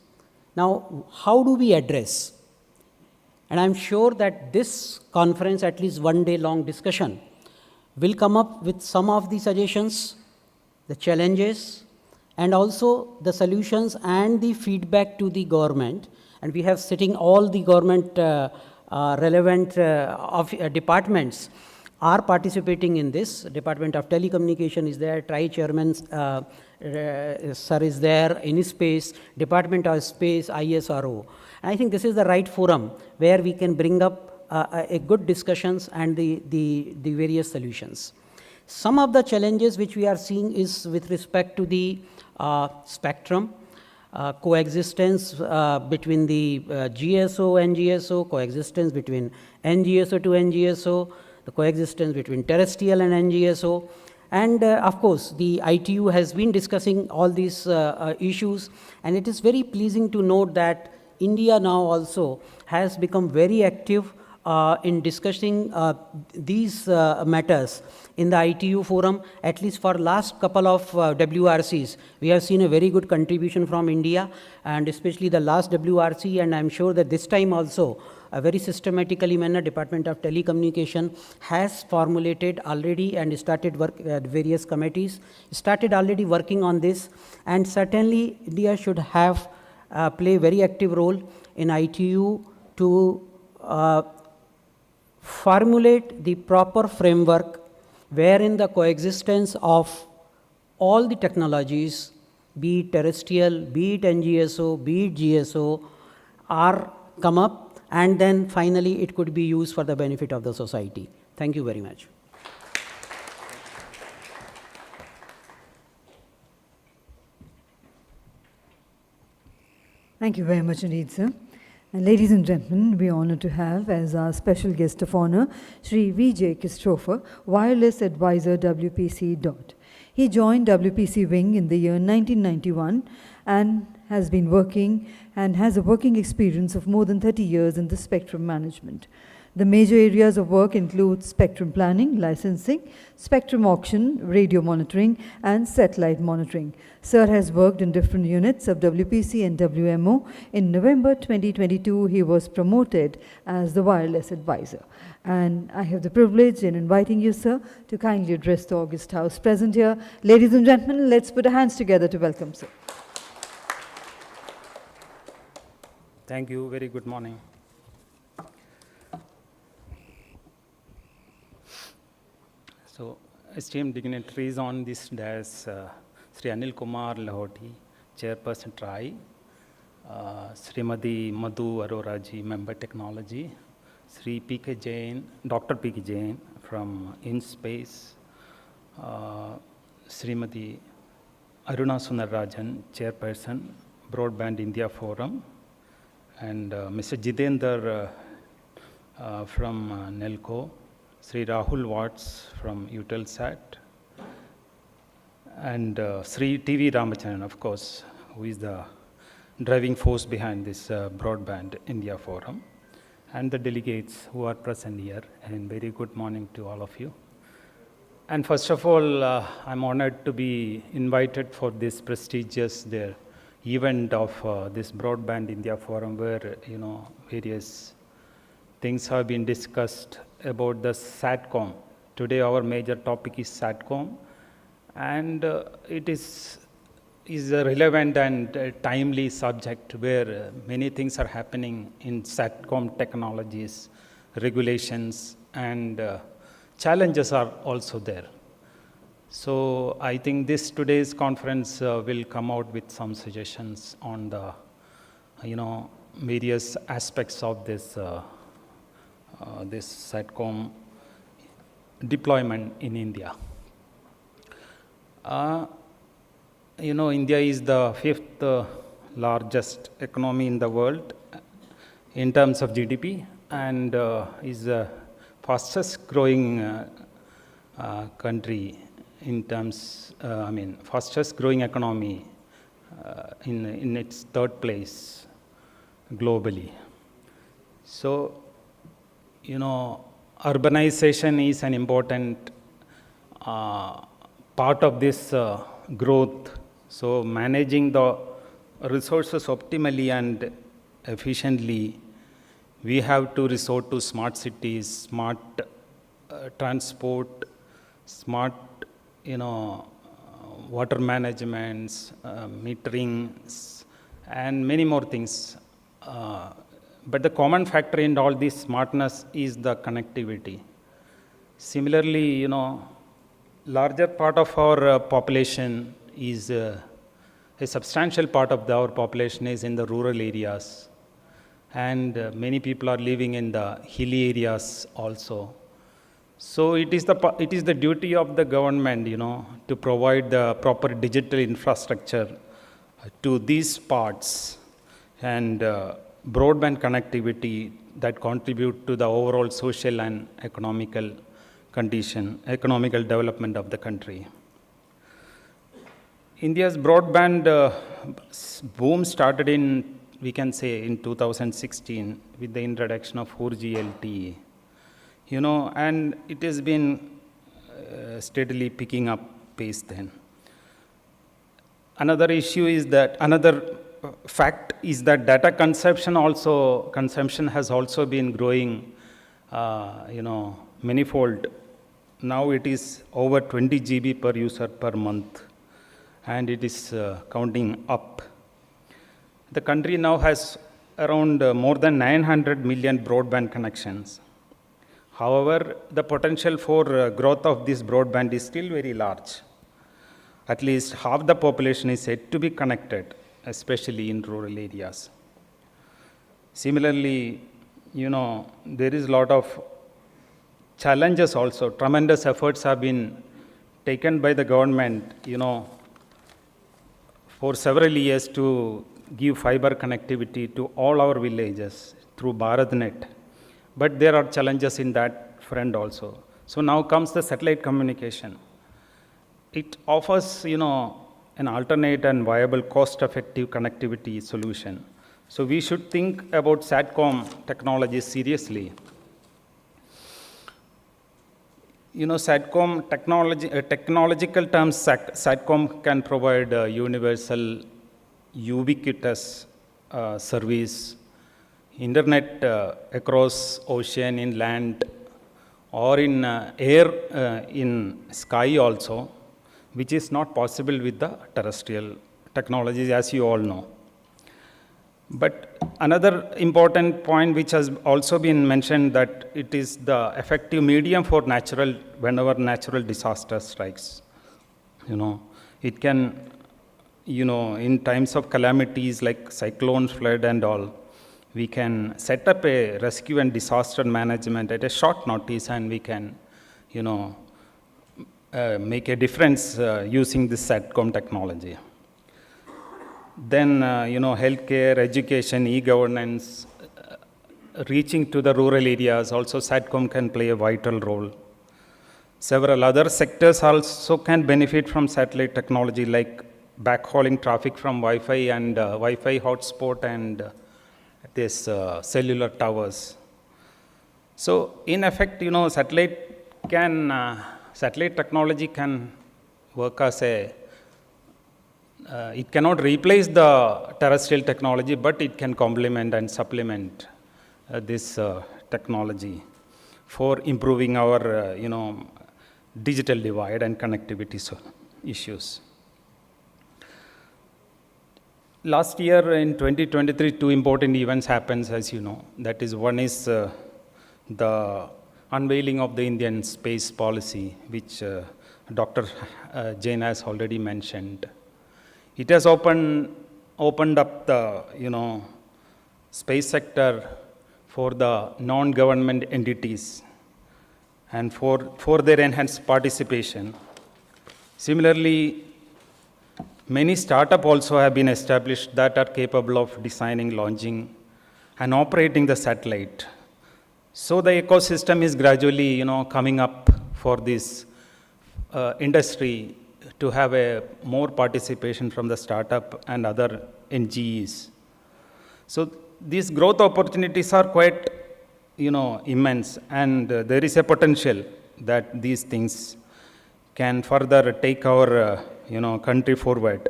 now how do we address? And I'm sure that this conference, at least one day long discussion, will come up with some of the suggestions, the challenges, and also the solutions and the feedback to the government. And we have sitting all the government relevant departments are participating in this. Department of Telecommunication is there, TRI Chairman sir is there, InSpace, Department of Space, ISRO. And I think this is the right forum where we can bring up a good discussions and the various solutions. Some of the challenges which we are seeing is with respect to the spectrum, coexistence between the GSO and NGSO, coexistence between NGSO to NGSO, the coexistence between terrestrial and NGSO, and of course the ITU has been discussing all these issues, and it is very pleasing to note that India now also has become very active in discussing these matters in the ITU forum. At least for last couple of WRCs, we have seen a very good contribution from India, and especially the last WRC, and I'm sure that this time also a very systematically manner Department of Telecommunication has formulated already and started work at various committees, started already working on this, and certainly India should have play very active role in ITU to formulate the proper framework wherein the coexistence of all the technologies, be it terrestrial, be it NGSO, be it GSO, are come up, and then finally it could be used for the benefit of the society. Thank you very much. Thank you very much indeed, sir. And ladies and gentlemen, we are honored to have as our special guest of honor, Shri Vijay Christopher, Wireless Advisor WPC DOT. He joined WPC Wing in the year 1991 and has been working and has a working experience of more than 30 years in the spectrum management. The major areas of work include spectrum planning, licensing, spectrum auction, radio monitoring, and satellite monitoring. Sir has worked in different units of WPC and WMO. In November 2022, he was promoted as the wireless advisor. And I have the privilege in inviting you, sir, to kindly address the August House present here. Ladies and gentlemen, let's put our hands together to welcome sir. Thank you. Very good morning. So, esteemed dignitaries on this dais, Sri Anil Kumar Lahoti, Chairperson TRI, Srimati Madhu Arora ji, Member Technology, Sri P.K. Jain, Dr. P.K. Jain from InSpace, Srimati Aruna Sunarajan, Chairperson, Broadband India Forum, and Mr. Jitendra from NELCO, Sri Rahul Watts from Utelsat, and Sri T.V. Ramachandran, of course, who is the driving force behind this Broadband India Forum. and the delegates who are present here, and very good morning to all of you. And first of all, I'm honored to be invited for this prestigious event of this Broadband India Forum, where various things have been discussed about the Satcom. Today our major topic is Satcom, and it is a relevant and timely subject where many things are happening in Satcom technologies, regulations, and challenges are also there. So I think today's conference will come out with some suggestions on the various aspects of this Satcom deployment in India. India is the fifth largest economy in the world in terms of GDP, and is the fastest growing country in terms, fastest growing economy in its third place globally. So, urbanization is an important part of this growth. So managing the resources optimally and efficiently, we have to resort to smart cities, smart transport, smart water management, metering, and many more things. But the common factor in all this smartness is the connectivity. Similarly, larger part of our population is a substantial part of our population is in the rural areas, and many people are living in the hilly areas also. So it is the duty of the government, to provide the proper digital infrastructure to these parts and broadband connectivity that contribute to the overall social and economical development of the country. India's broadband boom started in 2016 with the introduction of 4G LTE. And it has been steadily picking up pace then. Another fact is that data consumption has also been growing, manifold. Now it is over 20 GB per user per month, and it is counting up. The country now has around more than 900 million broadband connections. However, the potential for growth of this broadband is still very large. At least half the population is yet to be connected, especially in rural areas. Similarly, there is a lot of challenges also. Tremendous efforts have been taken by the government, for several years to give fiber connectivity to all our villages through BharatNet. But there are challenges in that front also. So now comes the satellite communication. It offers, an alternate and viable cost-effective connectivity solution. So we should think about Satcom technology seriously. Satcom technological terms, Satcom can provide universal, ubiquitous service, internet across ocean, in land, or in air, in sky also, which is not possible with the terrestrial technologies, as you all know. But another important point which has also been mentioned, that it is the effective medium for whenever natural disaster strikes. It can, in times of calamities like cyclones, flood and all, we can set up a rescue and disaster management at a short notice, and we can, make a difference using this Satcom technology. Then, healthcare, education, e-governance, reaching to the rural areas, also Satcom can play a vital role. Several other sectors also can benefit from satellite technology, like backhauling traffic from Wi-Fi and Wi-Fi hotspot and this cellular towers. So in effect, satellite technology can work as it cannot replace the terrestrial technology, but it can complement and supplement this technology for improving our, digital divide and connectivity issues. Last year in 2023, two important events happened, as you know. That is, one is the unveiling of the Indian space policy, which Dr. Jain has already mentioned. It has opened up the, space sector for the non-government entities and for their enhanced participation. Similarly, many startups also have been established that are capable of designing, launching, and operating the satellite. So the ecosystem is gradually, coming up for this industry to have a more participation from the startup and other NGEs. So these growth opportunities are quite, immense, and there is a potential that these things can further take our, country forward.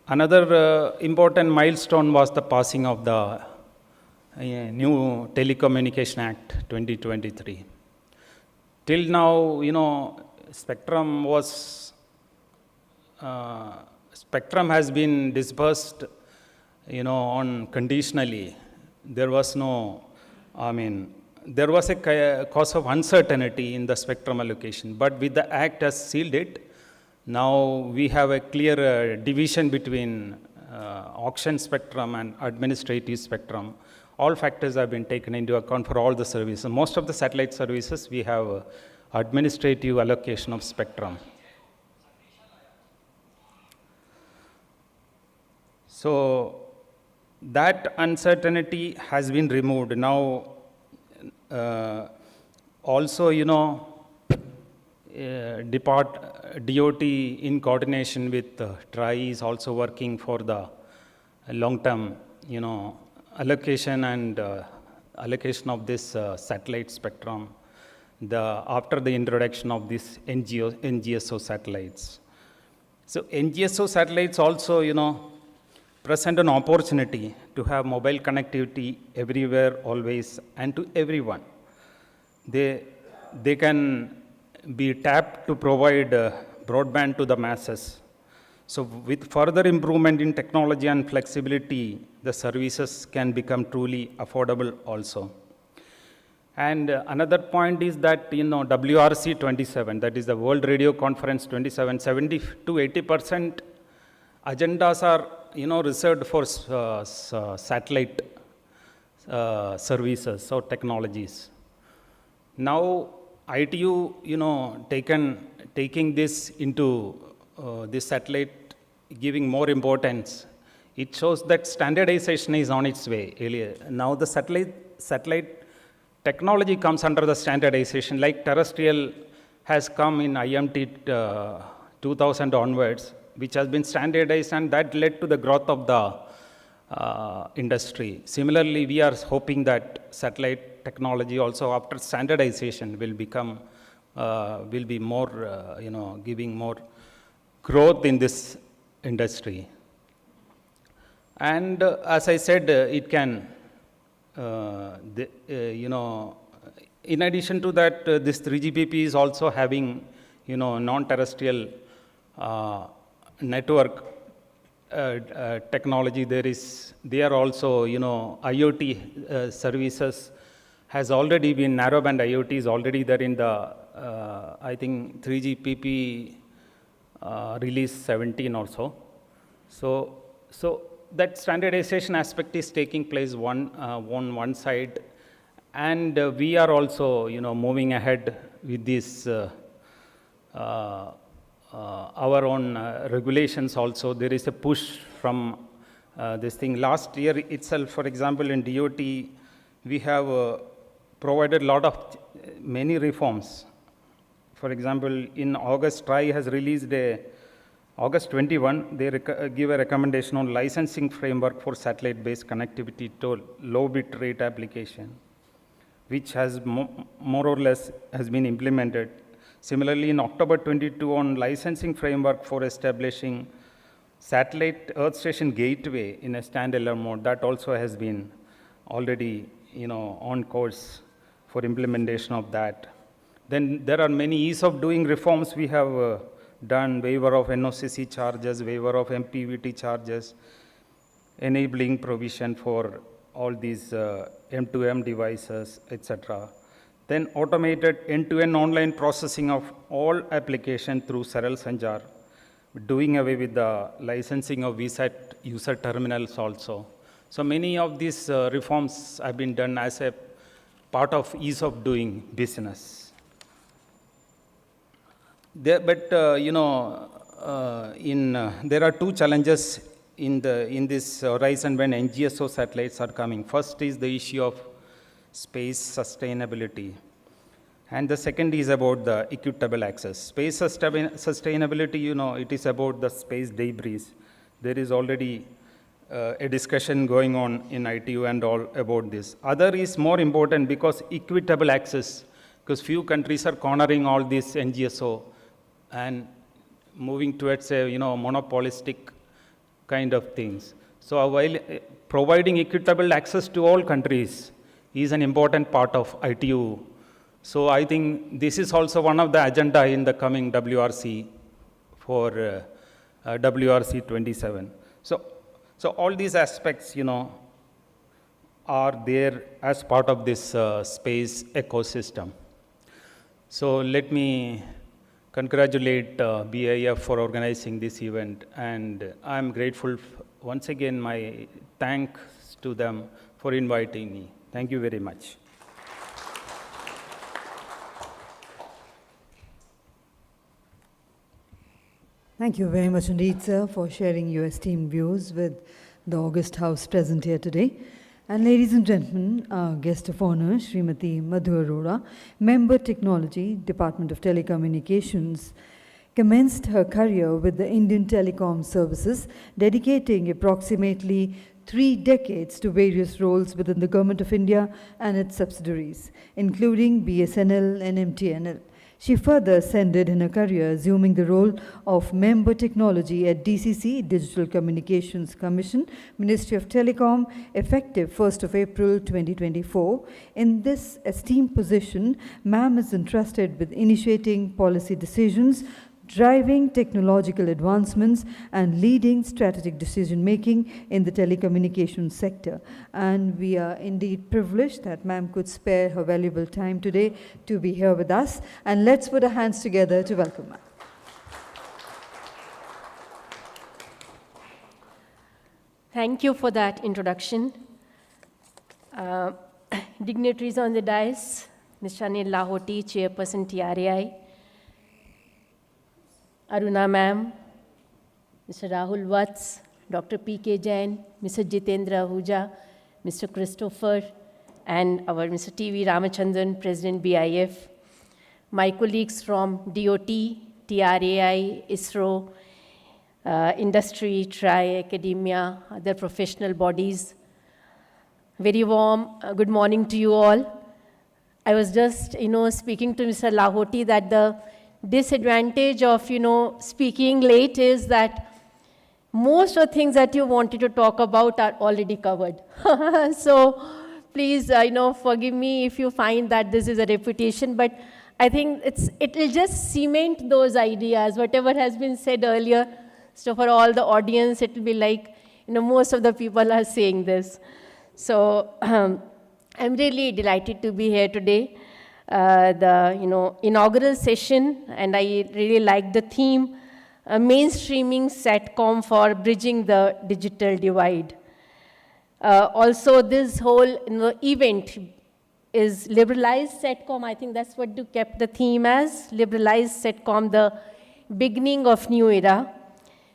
Another important milestone was the passing of the new Telecommunication Act 2023. Till now, spectrum has been disbursed, on conditionally. There was no, there was a cause of uncertainty in the spectrum allocation, but with the Act has sealed it, now we have a clear division between auction spectrum and administrative spectrum. All factors have been taken into account for all the services. Most of the satellite services, we have administrative allocation of spectrum. So that uncertainty has been removed. Now, also, DOT in coordination with TRI is also working for the long-term, allocation and allocation of this satellite spectrum after the introduction of these NGSO satellites. So NGSO satellites also, present an opportunity to have mobile connectivity everywhere, always, and to everyone. They can be tapped to provide broadband to the masses. So with further improvement in technology and flexibility, the services can become truly affordable also. And another point is that, WRC 27, that is the World Radio Conference 27, 70 to 80% agendas are, reserved for satellite services or technologies. Now, ITU, taking this into this satellite, giving more importance, it shows that standardization is on its way earlier. Now the satellite technology comes under the standardization, like terrestrial has come in IMT 2000 onwards, which has been standardized, and that led to the growth of the industry. Similarly, we are hoping that satellite technology also after standardization will be more, giving more growth in this industry. And as I said, it can, in addition to that, this 3GPP is also having, non-terrestrial network technology. They are also, IoT services has already been, narrowband IoT is already there in the, I think 3GPP release 17 or so. So that standardization aspect is taking place on one side, and we are also, moving ahead with this, our own regulations also. There is a push from this thing. Last year itself, for example, in DOT, we have provided many reforms. For example, in August, TRI has released August 21, they give a recommendation on licensing framework for satellite-based connectivity to low bit rate application. which has more or less has been implemented. Similarly, in October 22 on licensing framework for establishing satellite earth station gateway in a standalone mode, that also has been already on course for implementation of that. Then there are many ease of doing reforms we have done, waiver of NOCC charges, waiver of MPVT charges, enabling provision for all these M2M devices, etc. Then automated end-to-end online processing of all application through Saral Sanjar, doing away with the licensing of VSAT user terminals also. So many of these reforms have been done as a part of ease of doing business. There are two challenges in this horizon when NGSO satellites are coming. First is the issue of space sustainability. And the second is about the equitable access. Space sustainability, it is about the space debris. There is already a discussion going on in ITU and all about this. Other is more important because equitable access, because few countries are cornering all this NGSO and moving towards a monopolistic kind of things. So while providing equitable access to all countries is an important part of ITU. So I think this is also one of the agenda in the coming WRC for WRC 27. So all these aspects, are there as part of this space ecosystem. So let me congratulate BIF for organizing this event, and I'm grateful once again. My thanks to them for inviting me. Thank you very much. Thank you very much indeed, sir, for sharing your esteemed views with the August House present here today. And ladies and gentlemen, our guest of honor, Srimati Madhu Arora, Member Technology, Department of Telecommunications, commenced her career with the Indian Telecom Services, dedicating approximately 3 decades to various roles within the Government of India and its subsidiaries, including BSNL and MTNL. She further ascended in her career, assuming the role of Member Technology at DCC, Digital Communications Commission, Ministry of Telecom, effective 1st of April 2024. In this esteemed position, ma'am is entrusted with initiating policy decisions, driving technological advancements, and leading strategic decision-making in the telecommunications sector. And we are indeed privileged that ma'am could spare her valuable time today to be here with us. And let's put our hands together to welcome ma'am. Thank you for that introduction. Dignitaries on the dais, Ms. Anil Lahoti, Chairperson TRAI, Aruna ma'am, Mr. Rahul Vats, Dr. P.K. Jain, Mr. Jitendra Ahuja, Mr. Christopher, and our Mr. T.V. Ramachandran, President BIF, my colleagues from DOT, TRAI, ISRO, industry, TRI, academia, other professional bodies. Very warm good morning to you all. I was just, speaking to Mr. Lahoti that the disadvantage of, speaking late is that most of the things that you wanted to talk about are already covered. So please, forgive me if you find that this is a repetition, but I think it will just cement those ideas, whatever has been said earlier. So for all the audience, it will be like, most of the people are saying this. So I'm really delighted to be here today. The inaugural session, and I really like the theme, mainstreaming Satcom for bridging the digital divide. Also, this whole event is liberalized Satcom. I think that's what you kept the theme as, liberalized Satcom, the beginning of new era.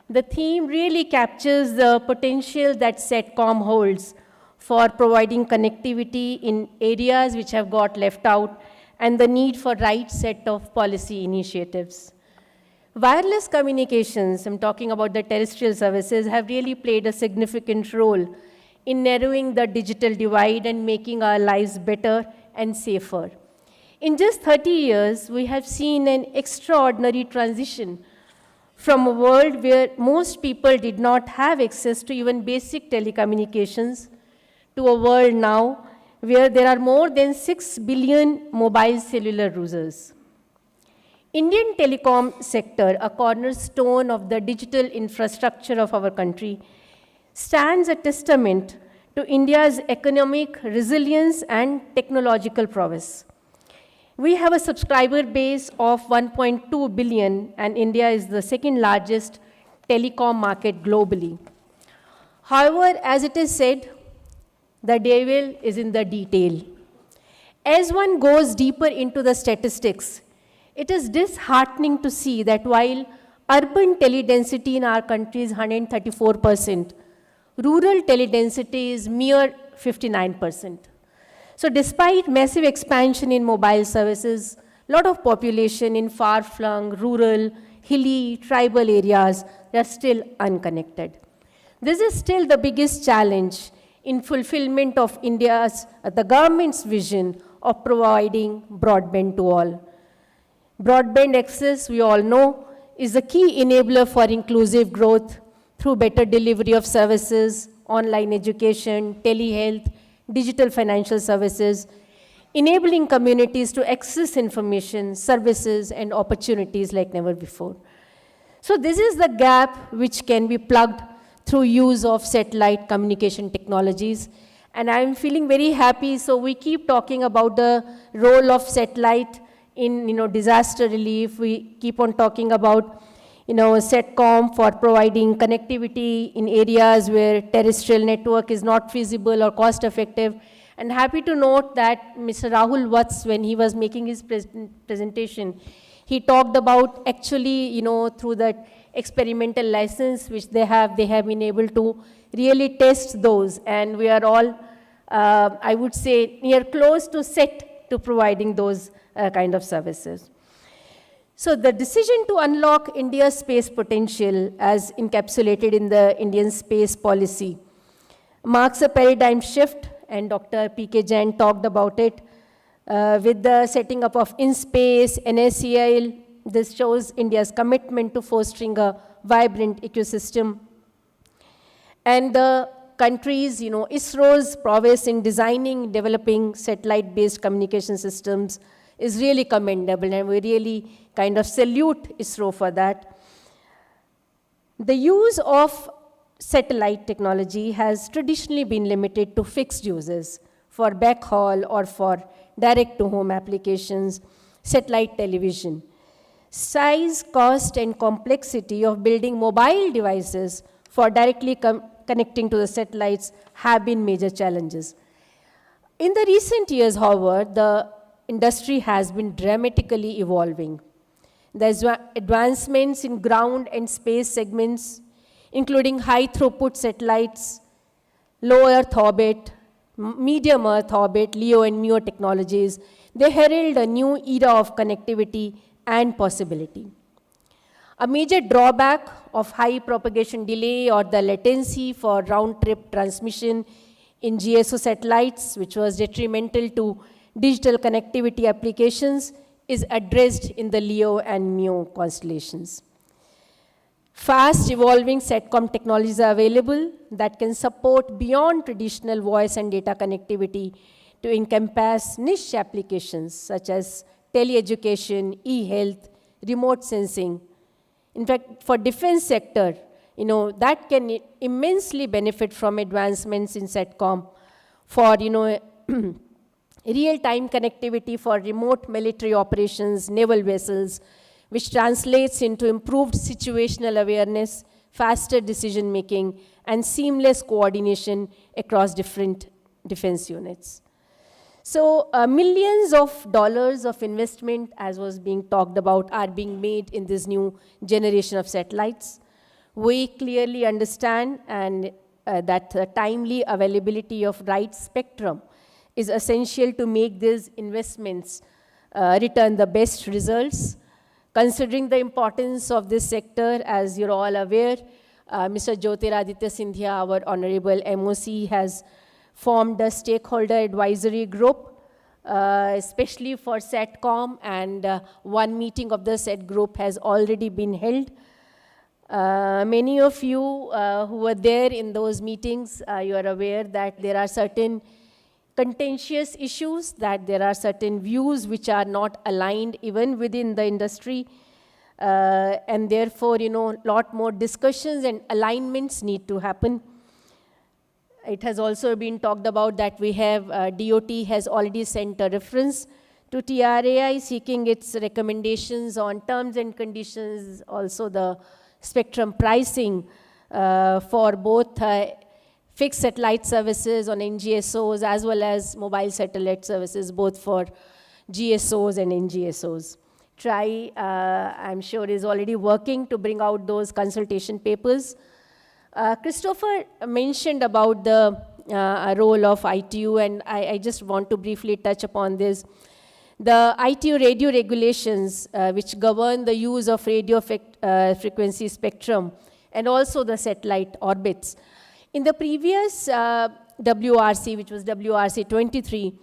The theme really captures the potential that Satcom holds for providing connectivity in areas which have got left out, and the need for right set of policy initiatives. Wireless communications, I'm talking about the terrestrial services, have really played a significant role in narrowing the digital divide and making our lives better and safer. In just 30 years, we have seen an extraordinary transition from a world where most people did not have access to even basic telecommunications to a world now where there are more than 6 billion mobile cellular users. Indian telecom sector, a cornerstone of the digital infrastructure of our country, stands a testament to India's economic resilience and technological prowess. We have a subscriber base of 1.2 billion, and India is the second largest telecom market globally. However, as it is said, the devil is in the detail. As one goes deeper into the statistics, it is disheartening to see that while urban teledensity in our country is 134%, rural teledensity is mere 59%. So despite massive expansion in mobile services, a lot of population in far-flung, rural, hilly, tribal areas are still unconnected. This is still the biggest challenge in fulfillment of India's, the government's vision of providing broadband to all. Broadband access, we all know, is a key enabler for inclusive growth through better delivery of services, online education, telehealth, digital financial services, enabling communities to access information, services, and opportunities like never before. So this is the gap which can be plugged through use of satellite communication technologies. And I'm feeling very happy, so we keep talking about the role of satellite in disaster relief. We keep on talking about Satcom for providing connectivity in areas where terrestrial network is not feasible or cost effective. And happy to note that Mr. Rahul Vats, when he was making his presentation, he talked about actually, through that experimental license which they have been able to really test those. And we are all, I would say, near close to set to providing those kind of services. So the decision to unlock India's space potential as encapsulated in the Indian space policy marks a paradigm shift, and Dr. P.K. Jain talked about it with the setting up of InSpace, NSCL. This shows India's commitment to fostering a vibrant ecosystem. And the country's, ISRO's prowess in designing, developing satellite-based communication systems is really commendable, and we really kind of salute ISRO for that. The use of satellite technology has traditionally been limited to fixed uses for backhaul or for direct-to-home applications, satellite television. Size, cost, and complexity of building mobile devices for directly connecting to the satellites have been major challenges. In the recent years, however, the industry has been dramatically evolving. The advancements in ground and space segments, including high-throughput satellites, low Earth orbit, medium Earth orbit, LEO and MEO technologies, they herald a new era of connectivity and possibility. A major drawback of high propagation delay or the latency for round-trip transmission in GSO satellites, which was detrimental to digital connectivity applications, is addressed in the LEO and MEO constellations. Fast evolving Satcom technologies are available that can support beyond traditional voice and data connectivity to encompass niche applications such as teleeducation, e-health, remote sensing. In fact, for defense sector, that can immensely benefit from advancements in Satcom for, real-time connectivity for remote military operations, naval vessels, which translates into improved situational awareness, faster decision-making, and seamless coordination across different defense units. So millions of dollars of investment, as was being talked about, are being made in this new generation of satellites. We clearly understand that the timely availability of right spectrum is essential to make these investments return the best results. Considering the importance of this sector, as you're all aware, Mr. Jyotiraditya Scindia, our Honorable MOC, has formed a stakeholder advisory group especially for Satcom, and one meeting of the SET group has already been held. Many of you who were there in those meetings, you are aware that there are certain contentious issues, that there are certain views which are not aligned even within the industry, and therefore, a lot more discussions and alignments need to happen. It has also been talked about that we have, DOT has already sent a reference to TRAI seeking its recommendations on terms and conditions, also the spectrum pricing for both fixed satellite services on NGSOs as well as mobile satellite services, both for GSOs and NGSOs. TRAI, I'm sure, is already working to bring out those consultation papers. Christopher mentioned about the role of ITU, and I just want to briefly touch upon this. The ITU radio regulations, which govern the use of radio frequency spectrum and also the satellite orbits. In the previous WRC, which was WRC 23,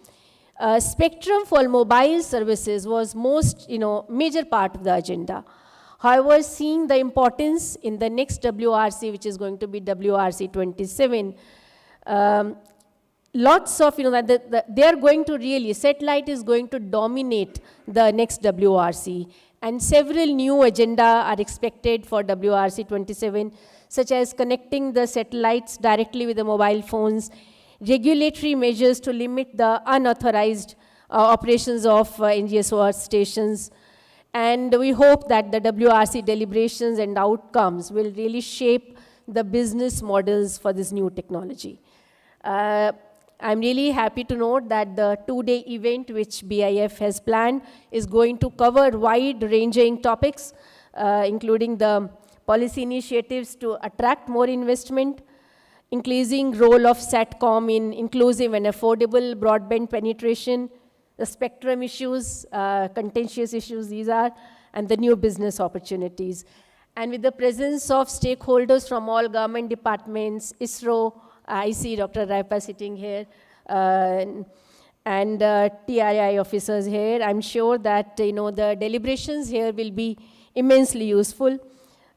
spectrum for mobile services was most, major part of the agenda. However, seeing the importance in the next WRC, which is going to be WRC 27, lots of, they are going to really, satellite is going to dominate the next WRC. And several new agenda are expected for WRC 27, such as connecting the satellites directly with the mobile phones, regulatory measures to limit the unauthorized operations of NGSO stations. And we hope that the WRC deliberations and outcomes will really shape the business models for this new technology. I'm really happy to note that the two-day event which BIF has planned is going to cover wide-ranging topics, including the policy initiatives to attract more investment, increasing role of Satcom in inclusive and affordable broadband penetration, the spectrum issues, contentious issues these are, and the new business opportunities. And with the presence of stakeholders from all government departments, ISRO, I see Dr. Raipa sitting here, and TRI officers here, I'm sure that the deliberations here will be immensely useful.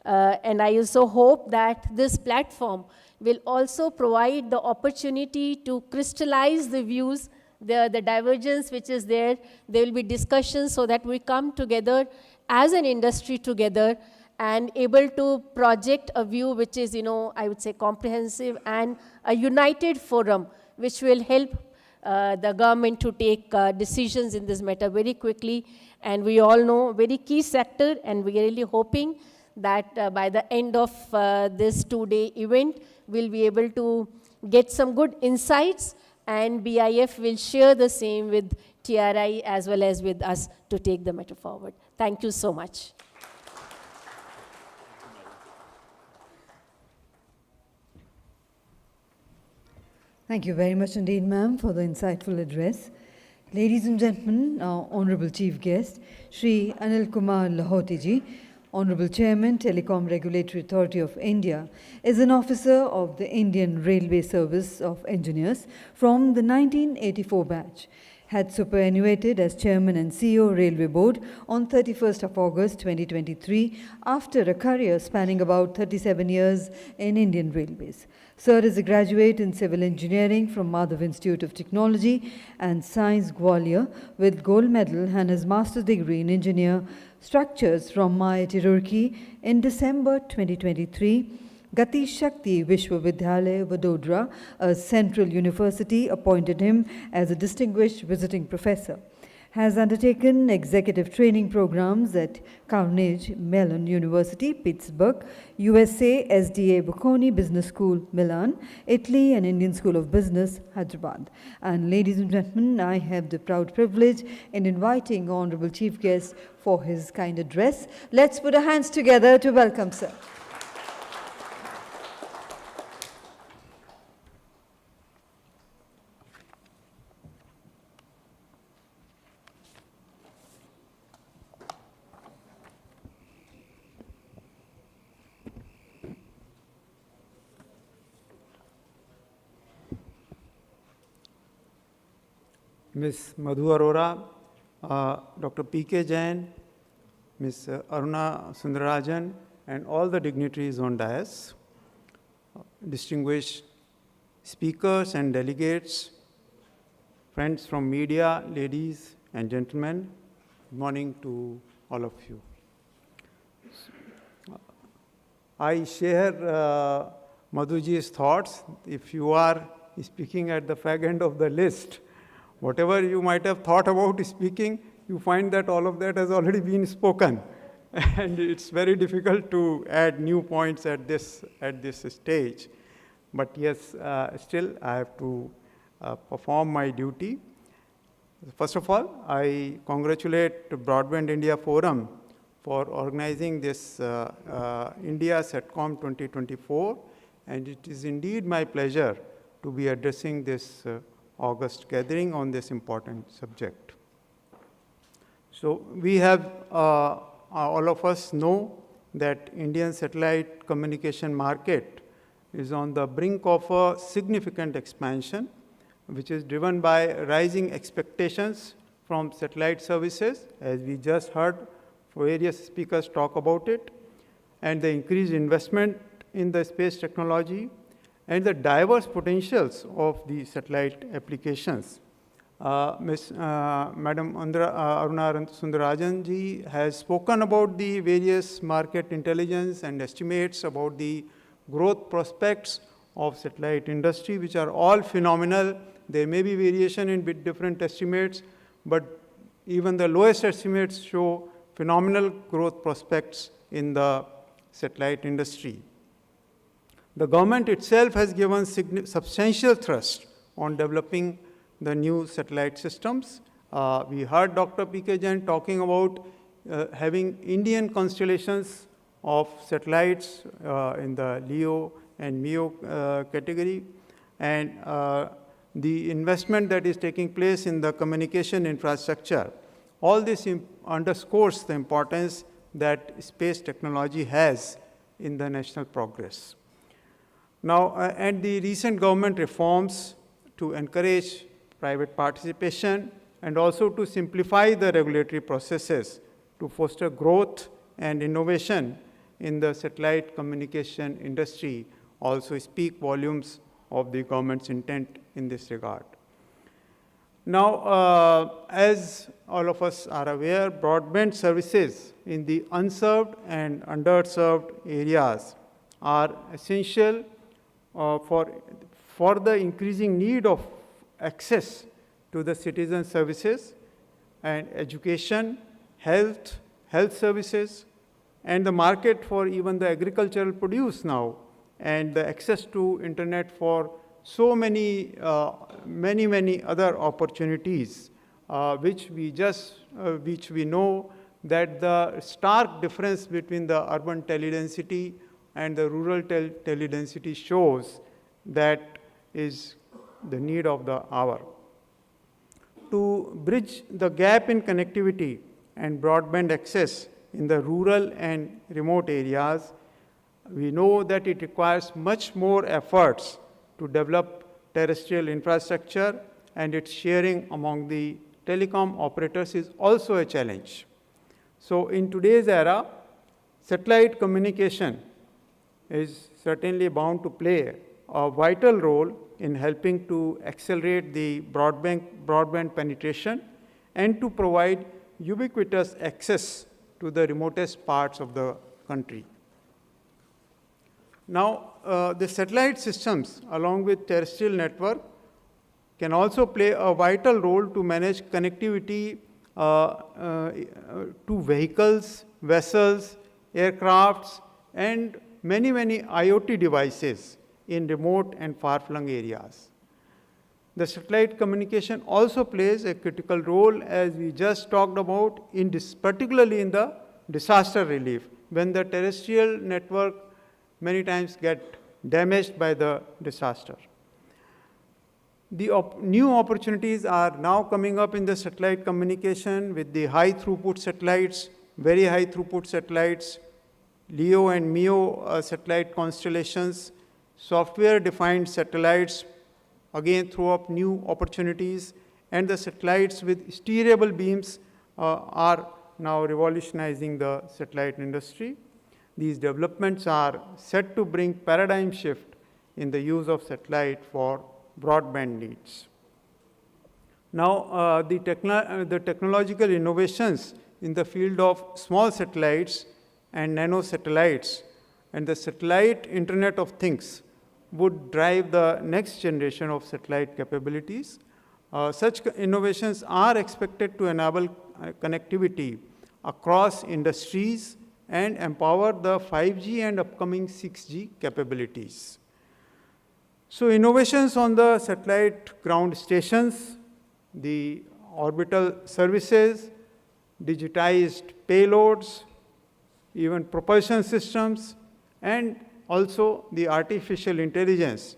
And I also hope that this platform will also provide the opportunity to crystallize the views, the divergence which is there. There will be discussions so that we come together as an industry together and able to project a view which is, I would say comprehensive and a united forum which will help the government to take decisions in this matter very quickly. And we all know very key sector, and we are really hoping that by the end of this two-day event, we'll be able to get some good insights, and BIF will share the same with TRI as well as with us to take the matter forward. Thank you so much. Thank you very much indeed, ma'am, for the insightful address. Ladies and gentlemen, our Honorable Chief Guest, Shri Anil Kumar Lahoti ji, Honorable Chairman, Telecom Regulatory Authority of India, is an officer of the Indian Railway Service of Engineers from the 1984 batch. Had superannuated as Chairman and CEO Railway Board on 31st of August 2023 after a career spanning about 37 years in Indian Railways. Sir is a graduate in Civil Engineering from Madhav Institute of Technology and Science, Gwalior, with gold medal, and his master's degree in Engineer Structures from IIT Roorkee in December 2023. Gati Shakti Vishwavidyalaya, Vadodara, a central university, appointed him as a distinguished visiting professor. Has undertaken executive training programs at Carnegie Mellon University, Pittsburgh, USA, SDA Bocconi Business School, Milan, Italy, and Indian School of Business, Hyderabad. And ladies and gentlemen, I have the proud privilege in inviting Honorable Chief Guest for his kind address. Let's put our hands together to welcome sir. Ms. Madhu Arora, Dr. P.K. Jain, Ms. Aruna Sundarajan, and all the dignitaries on dais, distinguished speakers and delegates, friends from media, ladies and gentlemen, good morning to all of you. I share Madhuji's thoughts. If you are speaking at the fag end of the list, whatever you might have thought about speaking, you find that all of that has already been spoken. And it's very difficult to add new points at this stage. But yes, still I have to perform my duty. First of all, I congratulate Broadband India Forum for organizing this India Satcom 2024. And it is indeed my pleasure to be addressing this August gathering on this important subject. So we have, all of us know that Indian satellite communication market is on the brink of a significant expansion, which is driven by rising expectations from satellite services, as we just heard various speakers talk about it, and the increased investment in the space technology, and the diverse potentials of the satellite applications. Madam Aruna Sundarajan ji has spoken about the various market intelligence and estimates about the growth prospects of satellite industry, which are all phenomenal. There may be variation in different estimates, but even the lowest estimates show phenomenal growth prospects in the satellite industry. The government itself has given substantial thrust on developing the new satellite systems. We heard Dr. P.K. Jain talking about having Indian constellations of satellites in the LEO and MEO category, and the investment that is taking place in the communication infrastructure. All this underscores the importance that space technology has in the national progress. Now, and the recent government reforms to encourage private participation and also to simplify the regulatory processes to foster growth and innovation in the satellite communication industry also speak volumes of the government's intent in this regard. Now, as all of us are aware, broadband services in the unserved and underserved areas are essential for the increasing need of access to the citizen services and education, health services, and the market for even the agricultural produce now, and the access to internet for so many, many other opportunities, which we know that the stark difference between the urban teledensity and the rural teledensity shows that is the need of the hour. To bridge the gap in connectivity and broadband access in the rural and remote areas, we know that it requires much more efforts to develop terrestrial infrastructure, and its sharing among the telecom operators is also a challenge. So in today's era, satellite communication is certainly bound to play a vital role in helping to accelerate the broadband penetration and to provide ubiquitous access to the remotest parts of the country. Now, the satellite systems, along with terrestrial network, can also play a vital role to manage connectivity to vehicles, vessels, aircrafts, and many IoT devices in remote and far-flung areas. The satellite communication also plays a critical role, as we just talked about, particularly in the disaster relief, when the terrestrial network many times get damaged by the disaster. The new opportunities are now coming up in the satellite communication with the high throughput satellites, very high throughput satellites, LEO and MEO satellite constellations, software-defined satellites, again throw up new opportunities, and the satellites with steerable beams are now revolutionizing the satellite industry. These developments are set to bring paradigm shift in the use of satellite for broadband needs. Now, the technological innovations in the field of small satellites and nano satellites and the satellite Internet of Things would drive the next generation of satellite capabilities. Such innovations are expected to enable connectivity across industries and empower the 5G and upcoming 6G capabilities. So innovations on the satellite ground stations, the orbital services, digitized payloads, even propulsion systems, and also the artificial intelligence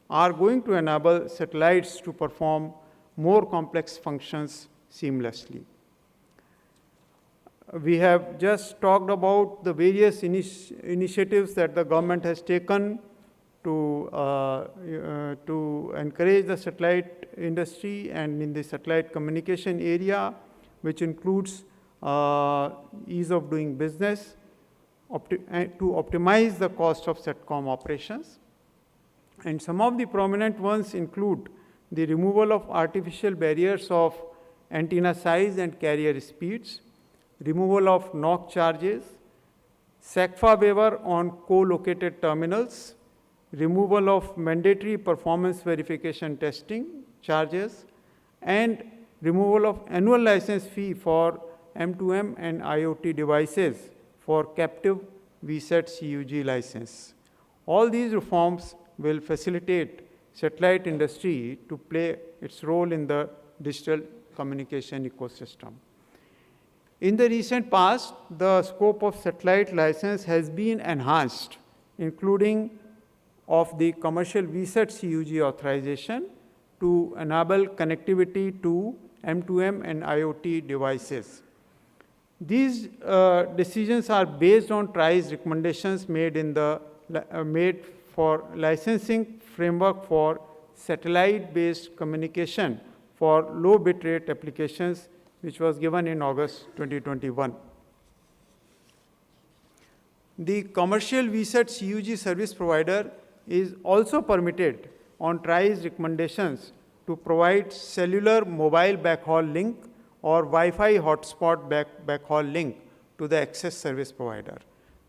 are going to enable satellites to perform more complex functions seamlessly. We have just talked about the various initiatives that the government has taken to encourage the satellite industry and in the satellite communication area, which includes ease of doing business, to optimize the cost of Satcom operations. And some of the prominent ones include the removal of artificial barriers of antenna size and carrier speeds, removal of knock charges, SACFA waiver on co-located terminals, removal of mandatory performance verification testing charges, and removal of annual license fee for M2M and IoT devices for captive VSAT CUG license. All these reforms will facilitate satellite industry to play its role in the digital communication ecosystem. In the recent past, the scope of satellite license has been enhanced, including of the commercial VSAT CUG authorization to enable connectivity to M2M and IoT devices. These decisions are based on TRAI's recommendations made for licensing framework for satellite-based communication for low bit rate applications, which was given in August 2021. The commercial VSAT CUG service provider is also permitted on TRAI's recommendations to provide cellular mobile backhaul link or Wi-Fi hotspot backhaul link to the access service provider.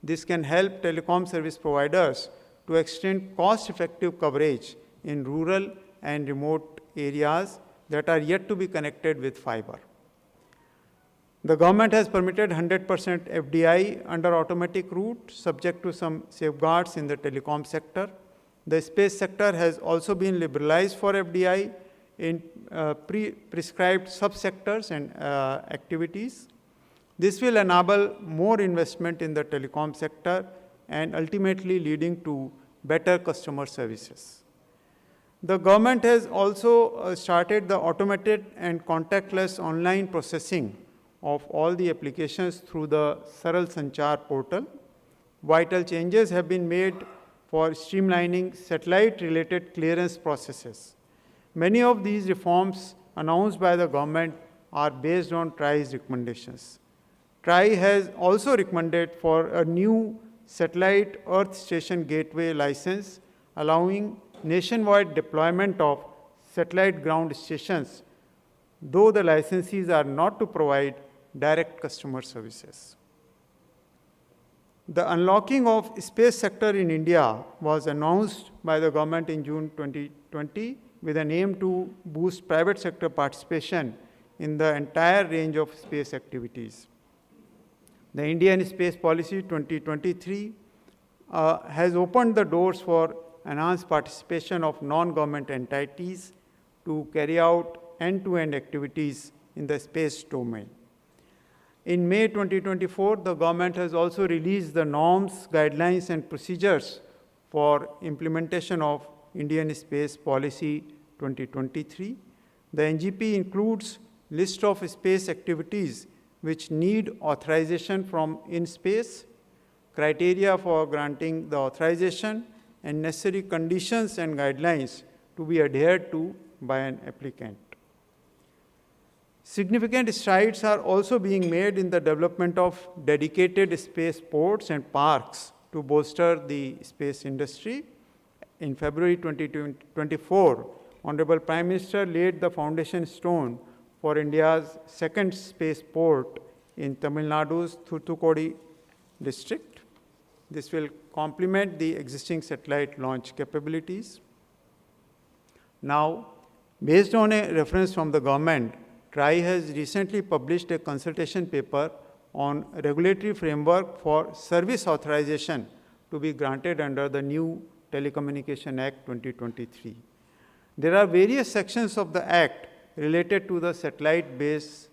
This can help telecom service providers to extend cost-effective coverage in rural and remote areas that are yet to be connected with fiber. The government has permitted 100% FDI under automatic route, subject to some safeguards in the telecom sector. The space sector has also been liberalized for FDI in prescribed subsectors and activities. This will enable more investment in the telecom sector and ultimately leading to better customer services. The government has also started the automated and contactless online processing of all the applications through the Saral Sanchar portal. Vital changes have been made for streamlining satellite-related clearance processes. Many of these reforms announced by the government are based on TRAI's recommendations. TRAI has also recommended for a new satellite Earth Station Gateway license, allowing nationwide deployment of satellite ground stations, though the licensees are not to provide direct customer services. The unlocking of space sector in India was announced by the government in June 2020 with an aim to boost private sector participation in the entire range of space activities. The Indian Space Policy 2023 has opened the doors for enhanced participation of non-government entities to carry out end-to-end activities in the space domain. In May 2024, the government has also released the norms, guidelines, and procedures for implementation of Indian Space Policy 2023. The NGP includes list of space activities which need authorization from IN-SPACE, criteria for granting the authorization, and necessary conditions and guidelines to be adhered to by an applicant. Significant strides are also being made in the development of dedicated space ports and parks to bolster the space industry. In February 2024, Honorable Prime Minister laid the foundation stone for India's second space port in Tamil Nadu's Thoothukudi district. This will complement the existing satellite launch capabilities. Now, based on a reference from the government, TRAI has recently published a consultation paper on regulatory framework for service authorization to be granted under the new Telecommunication Act 2023. There are various sections of the Act related to the satellite-based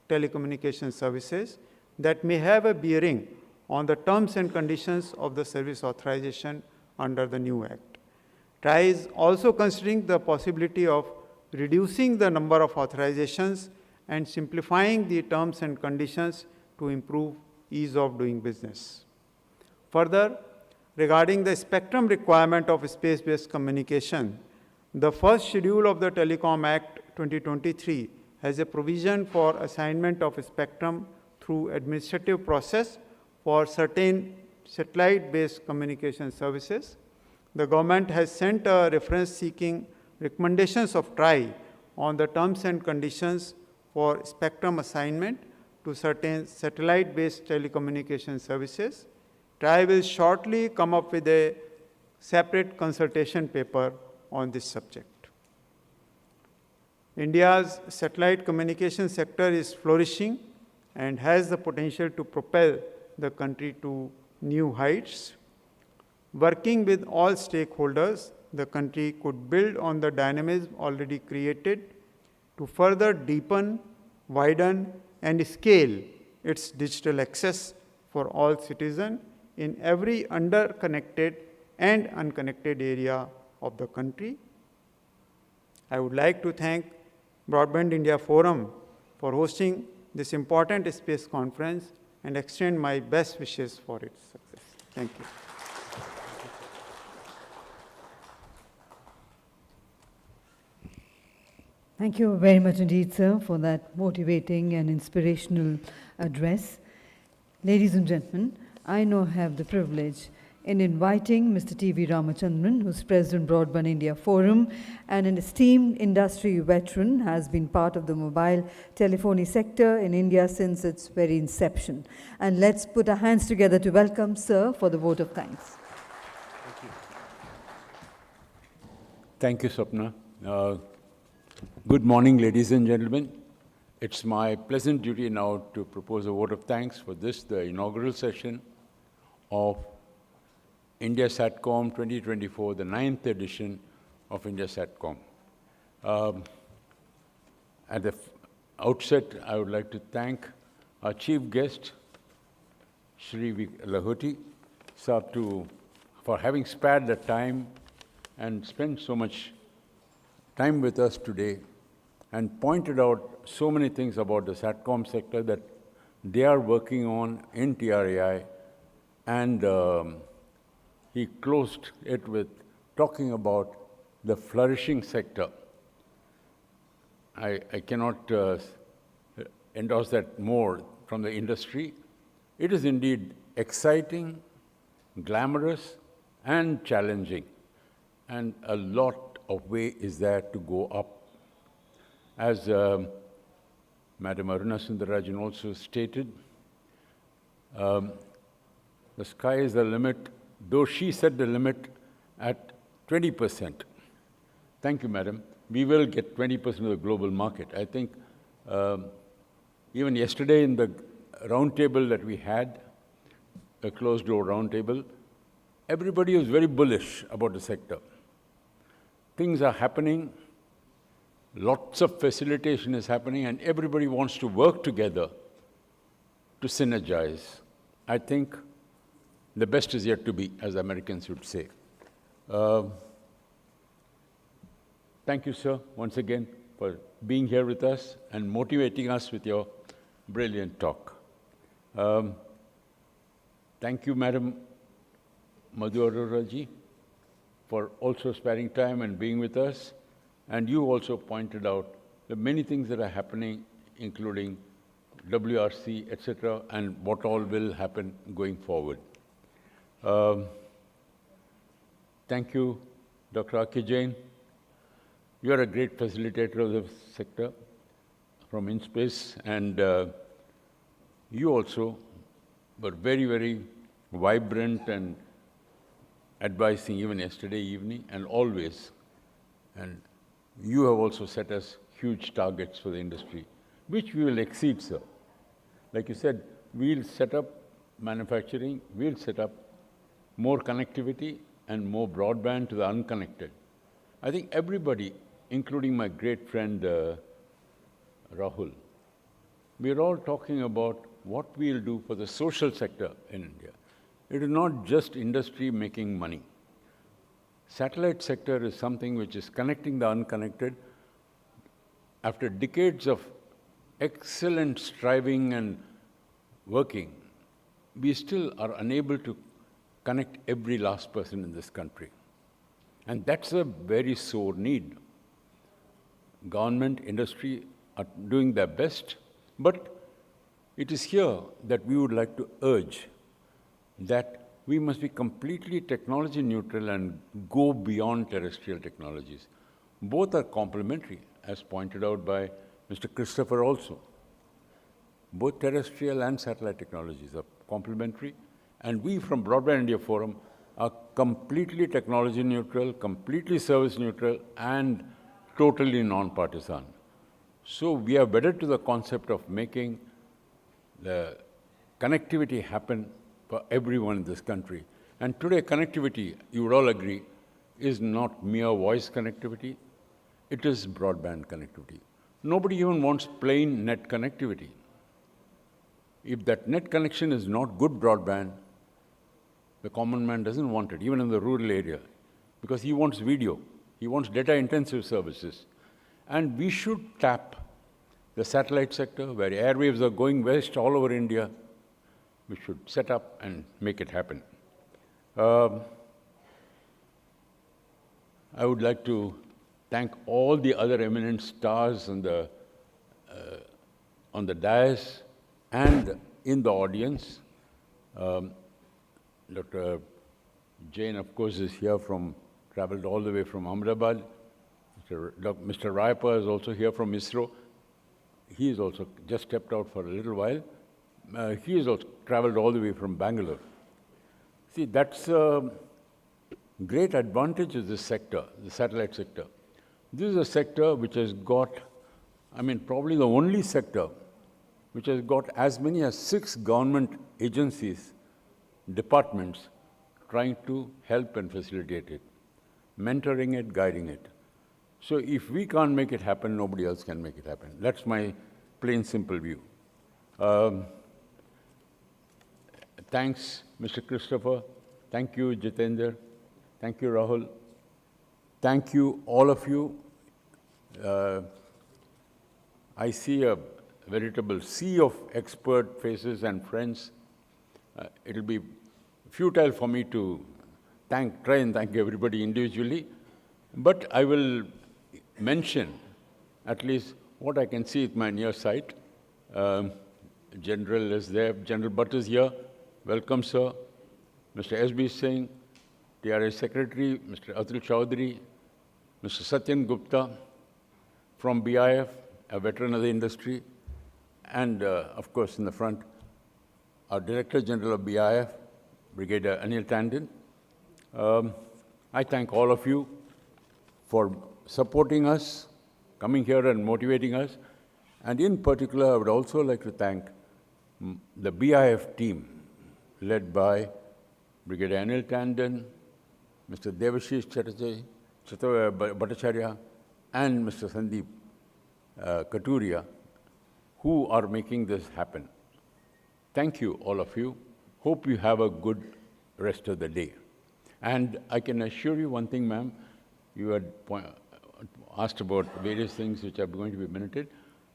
telecommunication services that may have a bearing on the terms and conditions of the service authorization under the new Act. TRAI is also considering the possibility of reducing the number of authorizations and simplifying the terms and conditions to improve ease of doing business. Further, regarding the spectrum requirement of space-based communication, the first schedule of the Telecom Act 2023 has a provision for assignment of spectrum through administrative process for certain satellite-based communication services. The government has sent a reference seeking recommendations of TRAI on the terms and conditions for spectrum assignment to certain satellite-based telecommunication services. TRAI will shortly come up with a separate consultation paper on this subject. India's satellite communication sector is flourishing and has the potential to propel the country to new heights. Working with all stakeholders, the country could build on the dynamism already created to further deepen, widen, and scale its digital access for all citizens in every underconnected and unconnected area of the country. I would like to thank Broadband India Forum for hosting this important space conference and extend my best wishes for its success. Thank you. Thank you very much indeed, sir, for that motivating and inspirational address. Ladies and gentlemen, I now have the privilege in inviting Mr. T.V. Ramachandran, who's President Broadband India Forum and an esteemed industry veteran, has been part of the mobile telephony sector in India since its very inception. And let's put our hands together to welcome sir for the vote of thanks. Thank you, Swapna. Good morning, ladies and gentlemen. It's my pleasant duty now to propose a vote of thanks for this, the inaugural session of India Satcom 2024, the 9th edition of India Satcom. At the outset, I would like to thank our chief guest, Shri Lahoti Saab, for having spared the time and spent so much time with us today and pointed out so many things about the Satcom sector that they are working on in TRAI, and he closed it with talking about the flourishing sector. I cannot endorse that more from the industry. It is indeed exciting, glamorous, and challenging, and a lot of way is there to go up. As Madam Aruna Sundarajan also stated, the sky is the limit, though she set the limit at 20%. Thank you, Madam. We will get 20% of the global market. I think even yesterday in the roundtable that we had, a closed-door roundtable, everybody was very bullish about the sector. Things are happening, lots of facilitation is happening, and everybody wants to work together to synergize. I think the best is yet to be, as Americans would say. Thank you, sir, once again, for being here with us and motivating us with your brilliant talk. Thank you, Madam Madhu Arora ji, for also sparing time and being with us. And you also pointed out the many things that are happening including WRC, etc., and what all will happen going forward. Thank you, Dr. Aki Jain. You are a great facilitator of the sector from InSpace, and you also were very, very vibrant and advising even yesterday evening and always. And you have also set us huge targets for the industry, which we will exceed, sir. Like you said, we'll set up manufacturing, we'll set up more connectivity and more broadband to the unconnected. I think everybody, including my great friend Rahul, we're all talking about what we'll do for the social sector in India. It is not just industry making money. Satellite sector is something which is connecting the unconnected. After decades of excellent striving and working, we still are unable to connect every last person in this country. And that's a very sore need. Government, industry are doing their best, but it is here that we would like to urge that we must be completely technology neutral and go beyond terrestrial technologies. Both are complementary, as pointed out by Mr. Christopher also. Both terrestrial and satellite technologies are complementary, and we from Broadband India Forum are completely technology neutral, completely service neutral, and totally non-partisan. So we are wedded to the concept of making the connectivity happen for everyone in this country. And today, connectivity, you would all agree, is not mere voice connectivity, it is broadband connectivity. Nobody even wants plain net connectivity. If that net connection is not good broadband, the common man doesn't want it, even in the rural area, because he wants video, he wants data-intensive services. And we should tap the satellite sector, where airwaves are going west all over India. We should set up and make it happen. I would like to thank all the other eminent stars on the dais and in the audience. Dr. Jain, of course, is here traveled all the way from Ahmedabad. Mr. Rayappa is also here from ISRO. He is also just stepped out for a little while. He has also traveled all the way from Bangalore. See, that's a great advantage of this sector, the satellite sector. This is a sector which has got, probably the only sector which has got as many as 6 government agencies, departments, trying to help and facilitate it, mentoring it, guiding it. So if we can't make it happen, nobody else can make it happen. That's my plain, simple view. Thanks, Mr. Christopher. Thank you, Jitendra. Thank you, Rahul. Thank you, all of you. I see a veritable sea of expert faces and friends. It'll be futile for me to try and thank everybody individually, but I will mention at least what I can see at my near sight. General is there, General Butt is here. Welcome, sir. Mr. S.B. Singh, TRA Secretary, Mr. Atul Chaudhary, Mr. Satyan Gupta from BIF, a veteran of the industry, and of course in the front, our Director General of BIF, Brigadier Anil Tandon. I thank all of you for supporting us, coming here and motivating us. And in particular, I would also like to thank the BIF team, led by Brigadier Anil Tandon, Mr. Devashish Bhattacharya, and Mr. Sandeep Katuria, who are making this happen. Thank you, all of you. Hope you have a good rest of the day. And I can assure you one thing, ma'am. You had asked about various things which are going to be minuted.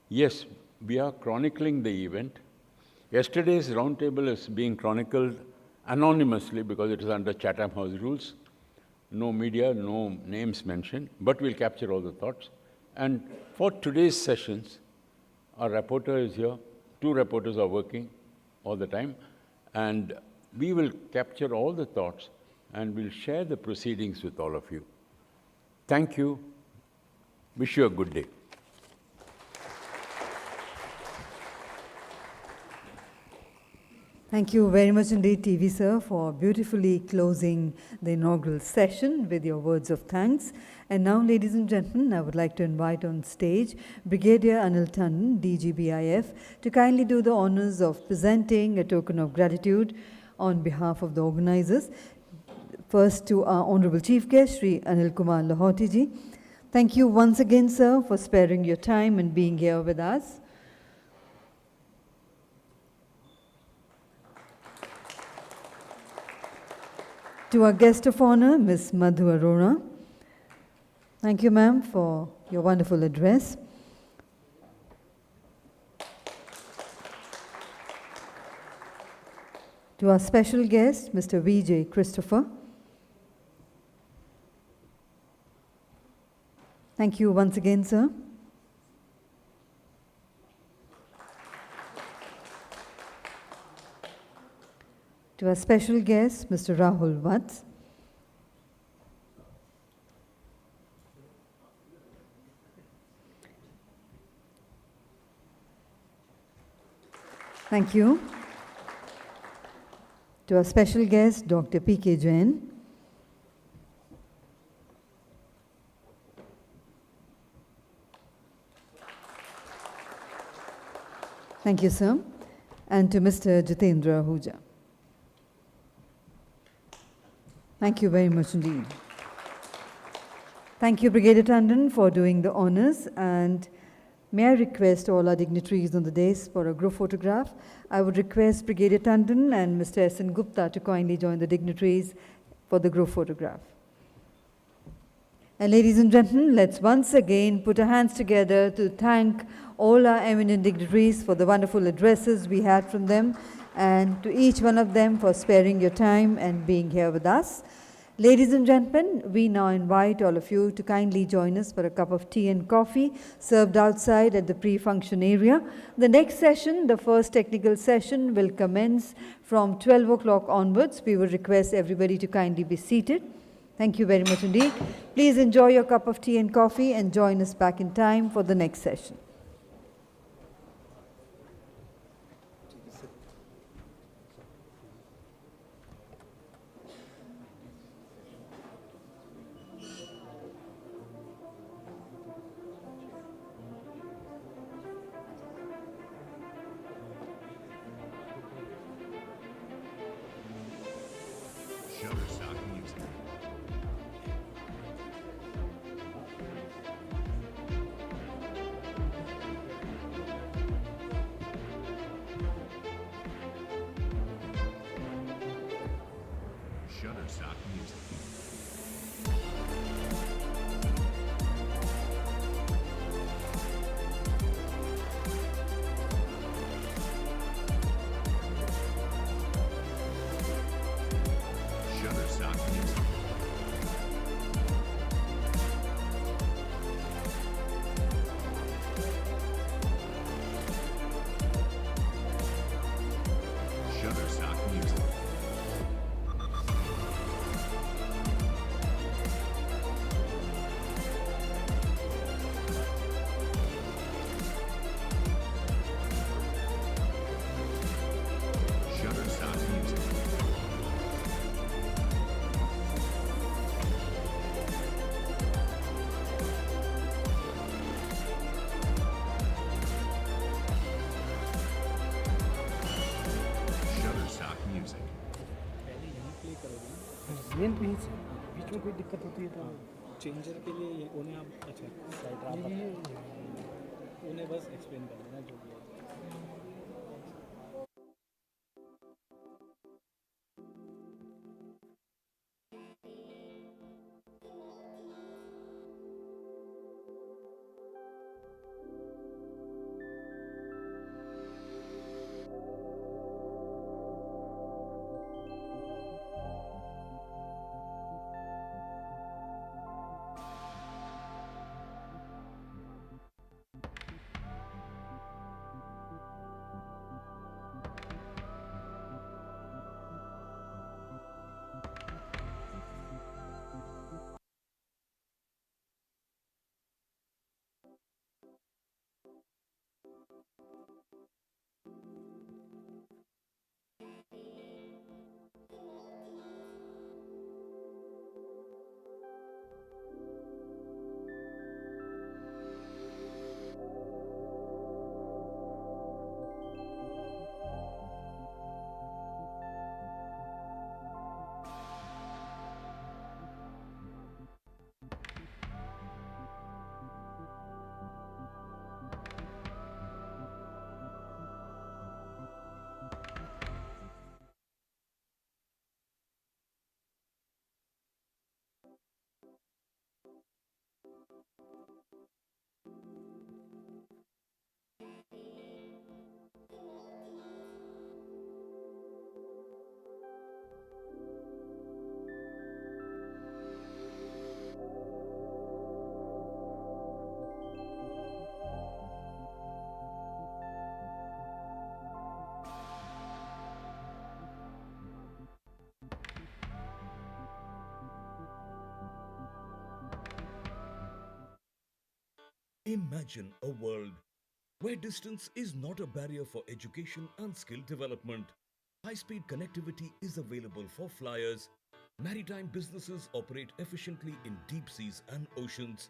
Yes, we are chronicling the event. Yesterday's roundtable is being chronicled anonymously because it is under Chatham House rules. No media, no names mentioned, but we'll capture all the thoughts. And for today's sessions, our reporter is here. 2 reporters are working all the time. And we will capture all the thoughts and we'll share the proceedings with all of you. Thank you. Wish you a good day. Thank you very much indeed, TV sir, for beautifully closing the inaugural session with your words of thanks. And now, ladies and gentlemen, I would like to invite on stage Brigadier Anil Tandon, DGBIF, to kindly do the honors of presenting a token of gratitude on behalf of the organizers. First to our Honorable Chief Guest, Shri Anil Kumar Lahoti ji. Thank you once again, sir, for sparing your time and being here with us. To our guest of honor, Ms. Madhu Arora. Thank you, ma'am, for your wonderful address. To our special guest, Mr. V.J. Christopher. Thank you once again, sir. To our special guest, Mr. Rahul Watts. Thank you. To our special guest, Dr. P.K. Jain. Thank you, sir. And to Mr. Jitendra Ahuja. Thank you very much indeed. Thank you, Brigadier Tandon, for doing the honors. And may I request all our dignitaries on the dais for a group photograph. I would request Brigadier Tandon and Mr. S.N. Gupta to kindly join the dignitaries for the group photograph. And ladies and gentlemen, let's once again put our hands together to thank all our eminent dignitaries for the wonderful addresses we had from them, and to each one of them for sparing your time and being here with us. Ladies and gentlemen, we now invite all of you to kindly join us for a cup of tea and coffee served outside at the pre-function area. The next session, the first technical session, will commence from 12 o'clock onwards. We would request everybody to kindly be seated. Thank you very much indeed. Please enjoy your cup of tea and coffee and join us back in time for the next session. Shutterstock Music. Shutterstock Music. Shutterstock Music. Shutterstock Music. Shutterstock Music. मेन बीच बीच में कोई दिक्कत होती है तो changer के लिए उन्हें आप अच्छा साइड उन्हें बस एक्सप्लेन कर देना जो भी है। Imagine a world where distance is not a barrier for education and skill development. High-speed connectivity is available for flyers. Maritime businesses operate efficiently in deep seas and oceans.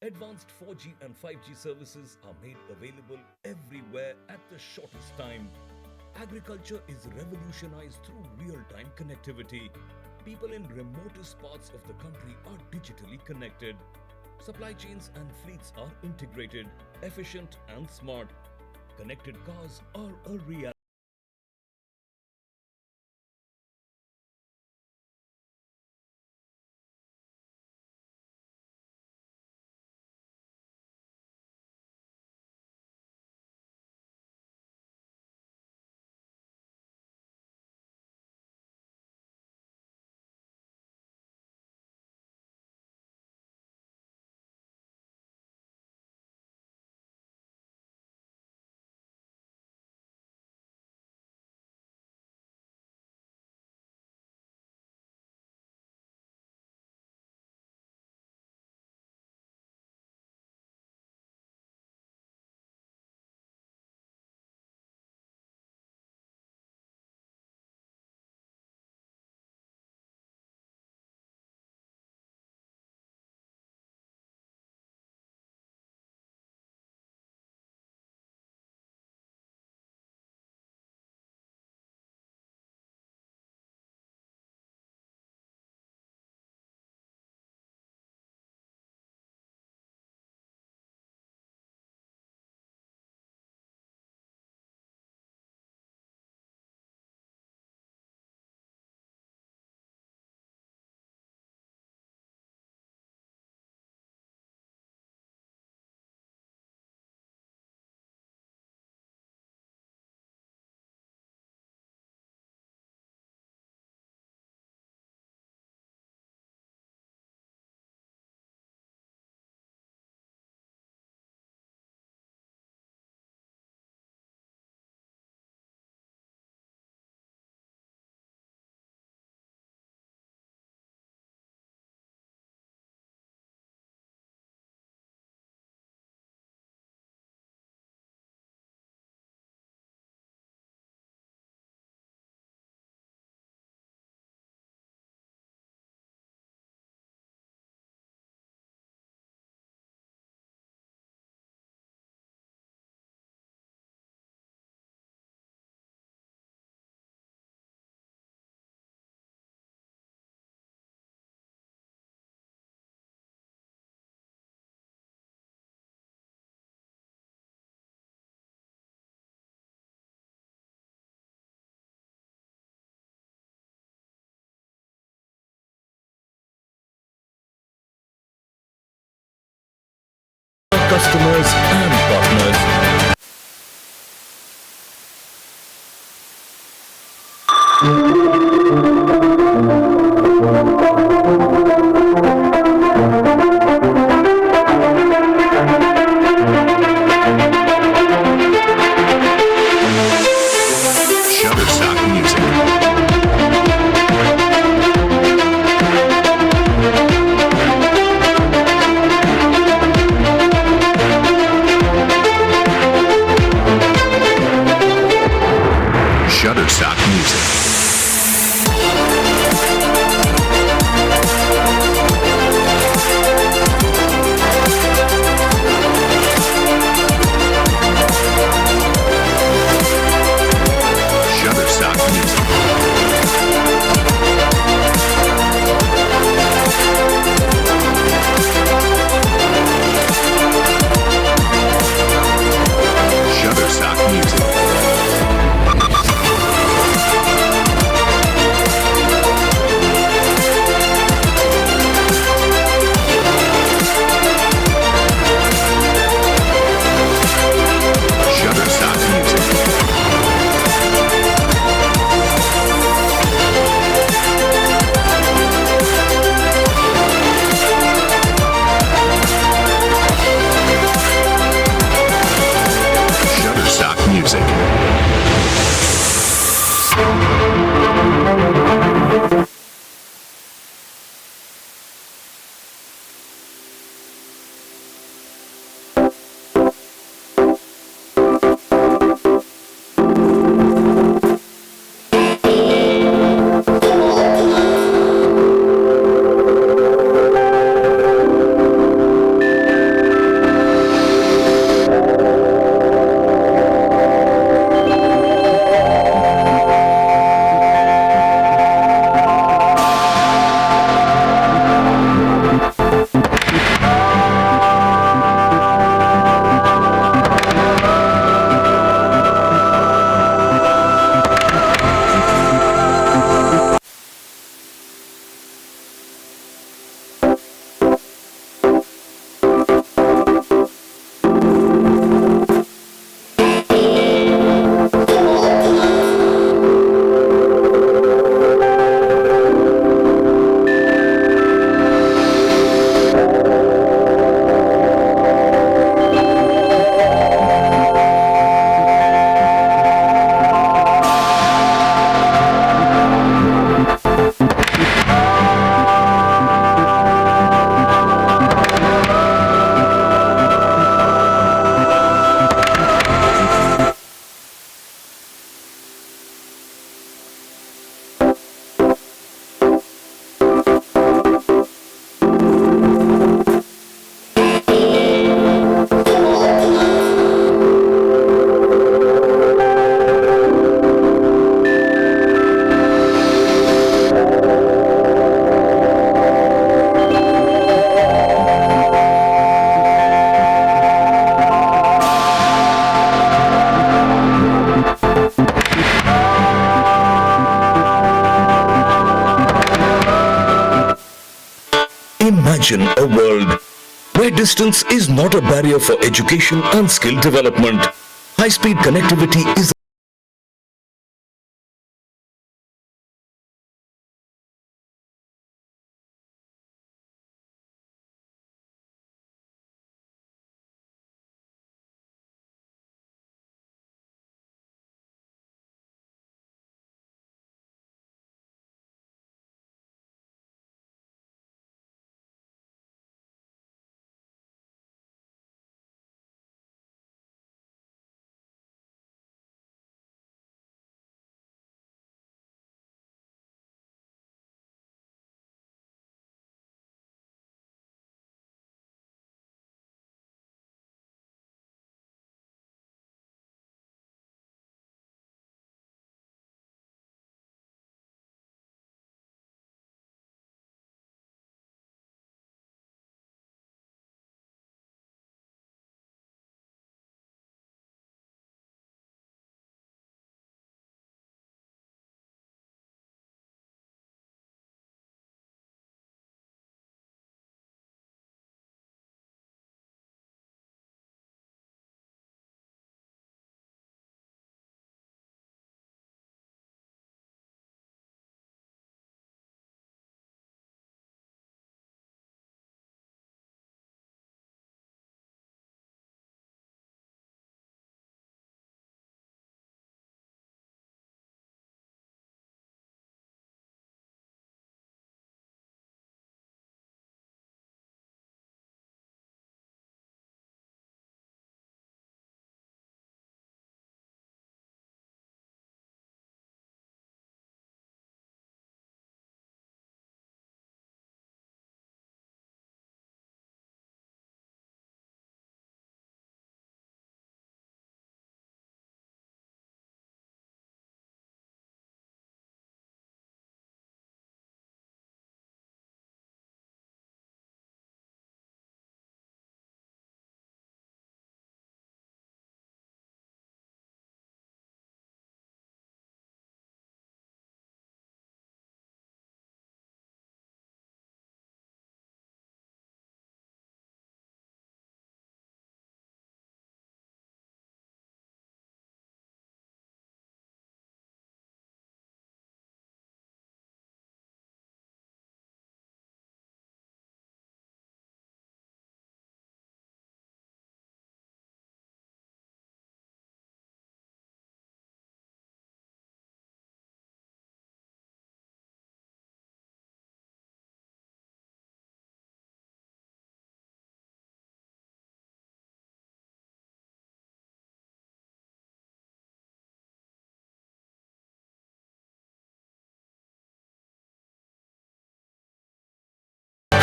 Advanced 4G and 5G services are made available everywhere at the shortest time. Agriculture is revolutionized through real-time connectivity. People in remotest parts of the country are digitally connected. Supply chains and fleets are integrated, efficient and smart. Connected cars are a reality. Customers and partners. Shutterstock Music. Imagine a world where distance is not a barrier for education and skill development. High-speed connectivity is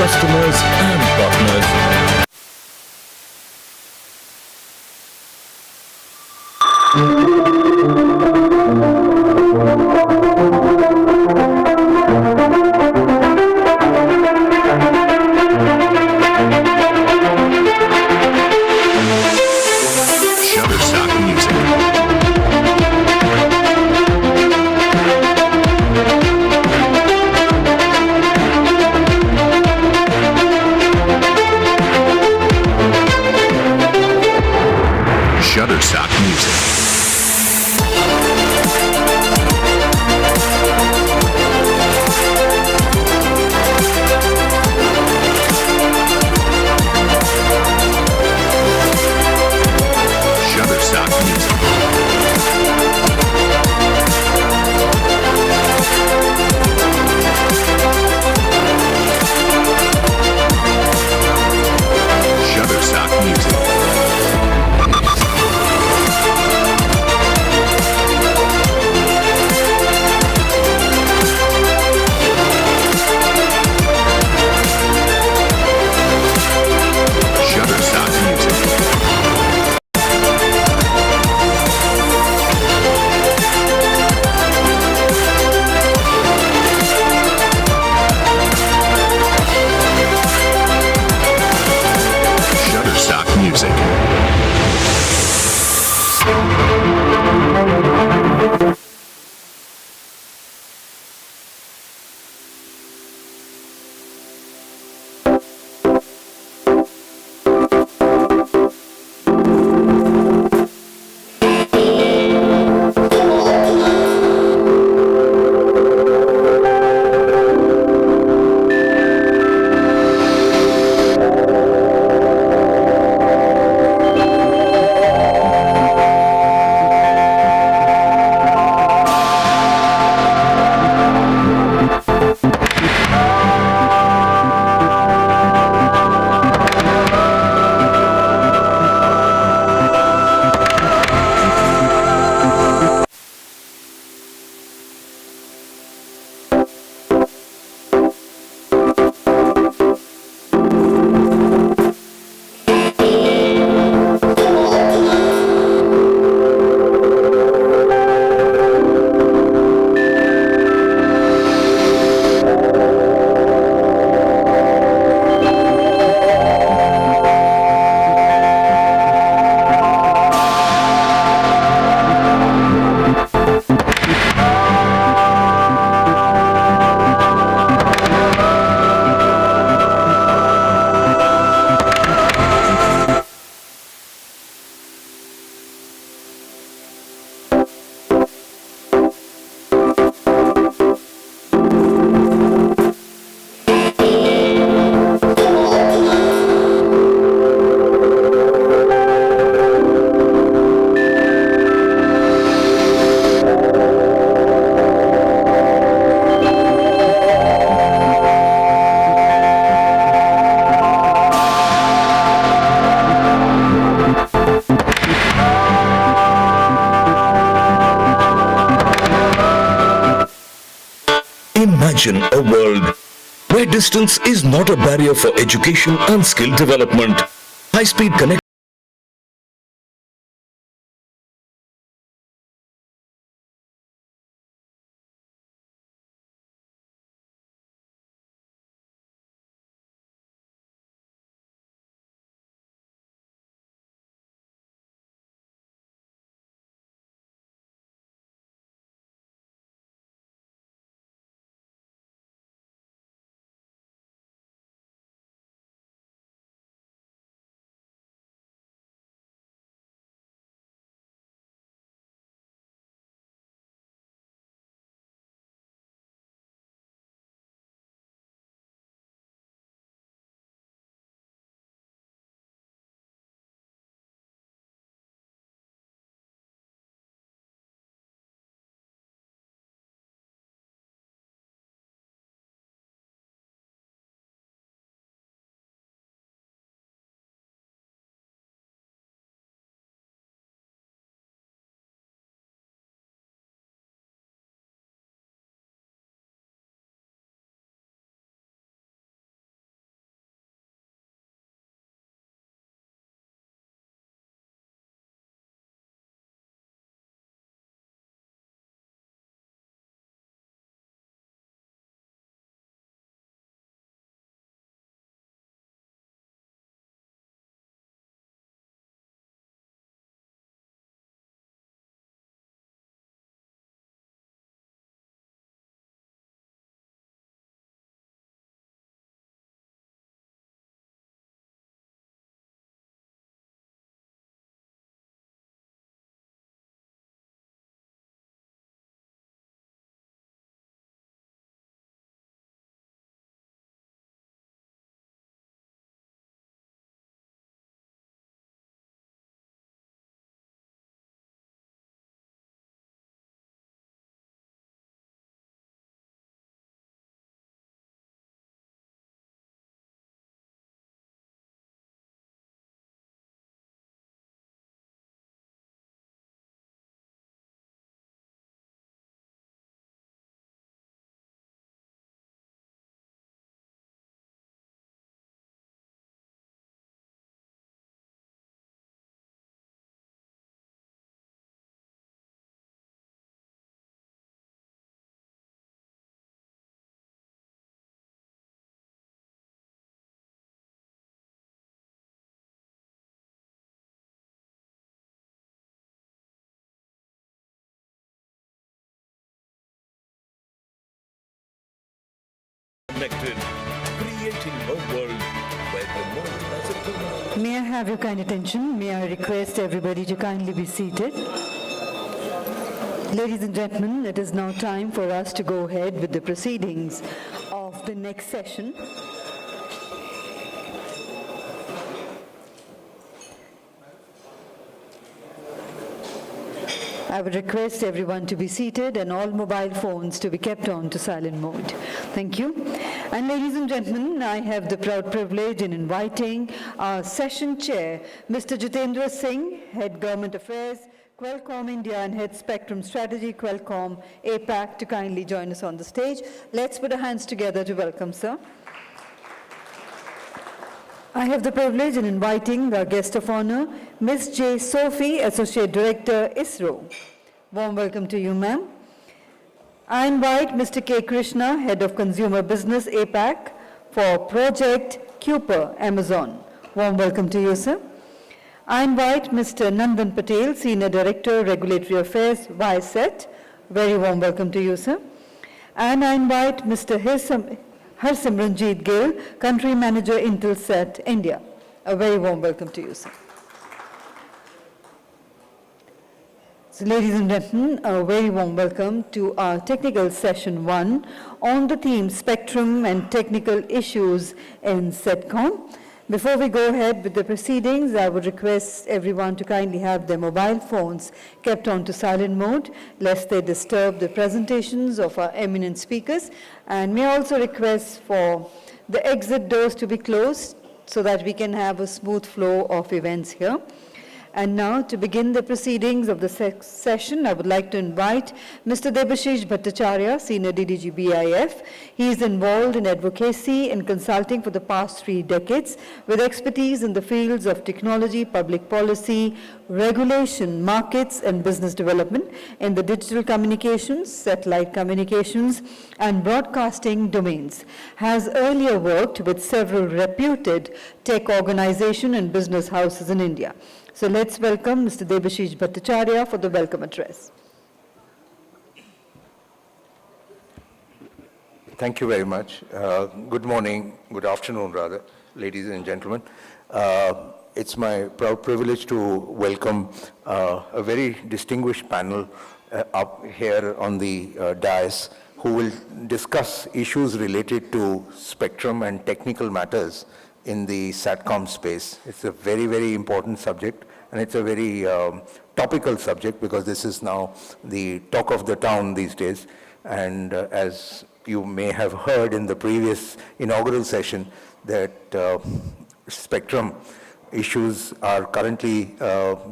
customers and partners. Shutterstock Music. Shutterstock Music. Shutterstock Music. Shutterstock Music. Imagine a world where distance is not a barrier for education and skill development. High-speed connectivity connected, creating a world where the world has a permanent. May I have your kind attention? May I request everybody to kindly be seated? Ladies and gentlemen, it is now time for us to go ahead with the proceedings of the next session. I would request everyone to be seated and all mobile phones to be kept on to silent mode. Thank you. And ladies and gentlemen, I have the proud privilege in inviting our session chair, Mr. Jitendra Singh, Head Government Affairs, Qualcomm India and Head Spectrum Strategy, Qualcomm APAC, to kindly join us on the stage. Let's put our hands together to welcome sir. I have the privilege in inviting our guest of honor, Ms. J. Sophie, Associate Director, ISRO. Warm welcome to you, ma'am. I invite Mr. K. Krishna, Head of Consumer Business, APAC, for Project Kuiper, Amazon. Warm welcome to you, sir. I invite Mr. Nandan Patel, Senior Director, Regulatory Affairs, VISET. Very warm welcome to you, sir. And I invite Mr. Harsimranjit Gill, Country Manager, Intelsat, India. A very warm welcome to you, sir. So, ladies and gentlemen, a very warm welcome to our technical session 1 on the theme Spectrum and Technical Issues in Satcom. Before we go ahead with the proceedings, I would request everyone to kindly have their mobile phones kept on to silent mode, lest they disturb the presentations of our eminent speakers. And may I also request for the exit doors to be closed so that we can have a smooth flow of events here. And now, to begin the proceedings of the session, I would like to invite Mr. Debashish Bhattacharya, Senior DDG BIF. He is involved in advocacy and consulting for the past 3 decades, with expertise in the fields of technology, public policy, regulation, markets, and business development in the digital communications, satellite communications, and broadcasting domains. Has earlier worked with several reputed tech organizations and business houses in India. So let's welcome Mr. Debashish Bhattacharya for the welcome address. Thank you very much. Good morning, good afternoon rather, ladies and gentlemen. It's my proud privilege to welcome a very distinguished panel up here on the dais who will discuss issues related to spectrum and technical matters in the Satcom space. It's a very, very important subject, and it's a very topical subject because this is now the talk of the town these days. And as you may have heard in the previous inaugural session, that spectrum issues are currently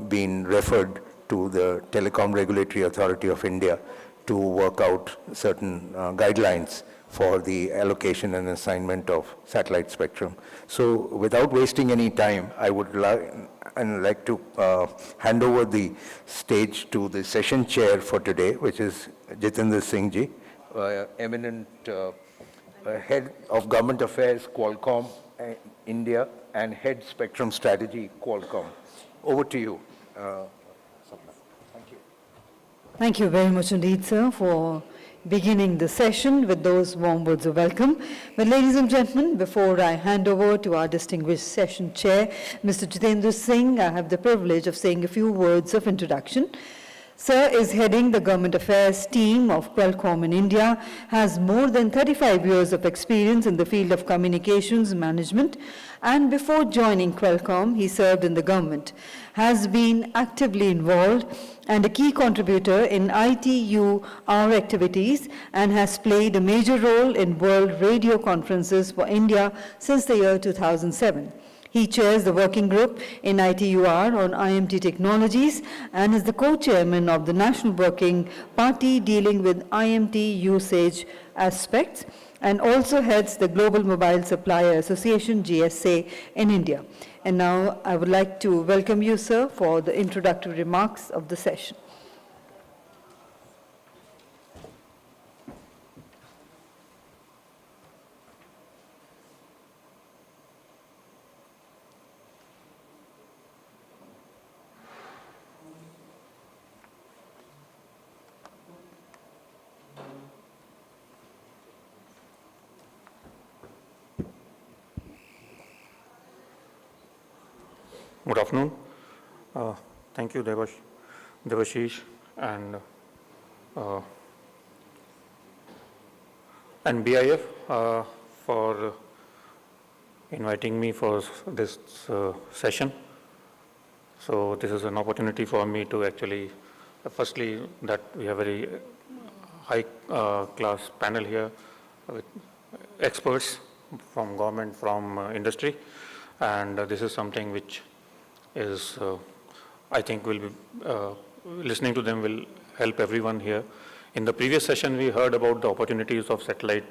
being referred to the Telecom Regulatory Authority of India to work out certain guidelines for the allocation and assignment of satellite spectrum. So without wasting any time, I would like to hand over the stage to the session chair for today, which is Jitendra Singh ji, eminent head of government affairs, Qualcomm India, and head spectrum strategy, Qualcomm. Over to you. Thank you. Thank you very much indeed, sir, for beginning the session with those warm words of welcome. But ladies and gentlemen, before I hand over to our distinguished session chair, Mr. Jitendra Singh, I have the privilege of saying a few words of introduction. Sir is heading the government affairs team of Qualcomm in India, has more than 35 years of experience in the field of communications management, and before joining Qualcomm, he served in the government, has been actively involved and a key contributor in ITUR activities, and has played a major role in world radio conferences for India since the year 2007. He chairs the working group in ITUR on IMT technologies and is the co-chairman of the National Working Party dealing with IMT usage aspects, and also heads the Global Mobile Supplier Association, GSA, in India. And now I would like to welcome you, sir, for the introductory remarks of the session. Good afternoon. Thank you, Debashish, and BIF for inviting me for this session. So this is an opportunity for me to actually, firstly, that we have a very high class panel here with experts from government, from industry, and this is something which is, I think will be, listening to them will help everyone here. In the previous session, we heard about the opportunities of satellite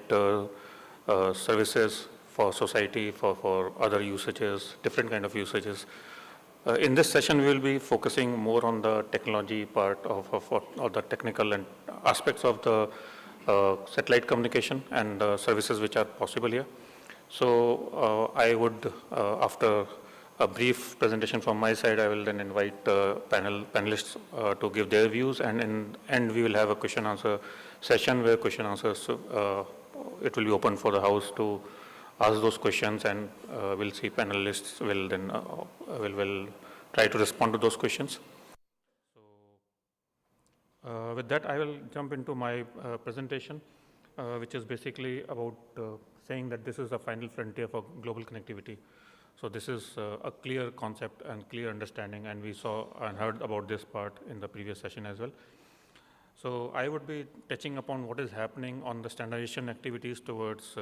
services for society, for other usages, different kind of usages. In this session, we will be focusing more on the technology part of the technical and aspects of the satellite communication and the services which are possible here. So I would, after a brief presentation from my side, I will then invite panelists to give their views, and in end we will have a question answer session where question answers, it will be open for the house to ask those questions, and we'll see panelists will then will try to respond to those questions. So with that, I will jump into my presentation, which is basically about saying that this is the final frontier for global connectivity. So this is a clear concept and clear understanding, and we saw and heard about this part in the previous session as well. So I would be touching upon what is happening on the standardization activities towards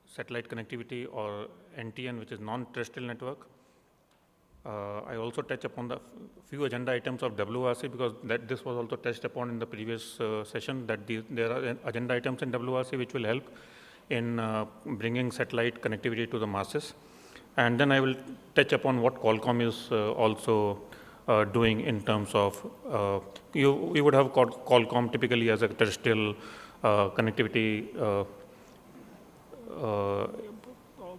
satellite connectivity, or NTN, which is non-terrestrial network. I also touch upon the few agenda items of WRC because this was also touched upon in the previous session, that there are agenda items in WRC which will help in bringing satellite connectivity to the masses. And then I will touch upon what Qualcomm is also doing in terms of, you would have Qualcomm typically as a terrestrial connectivity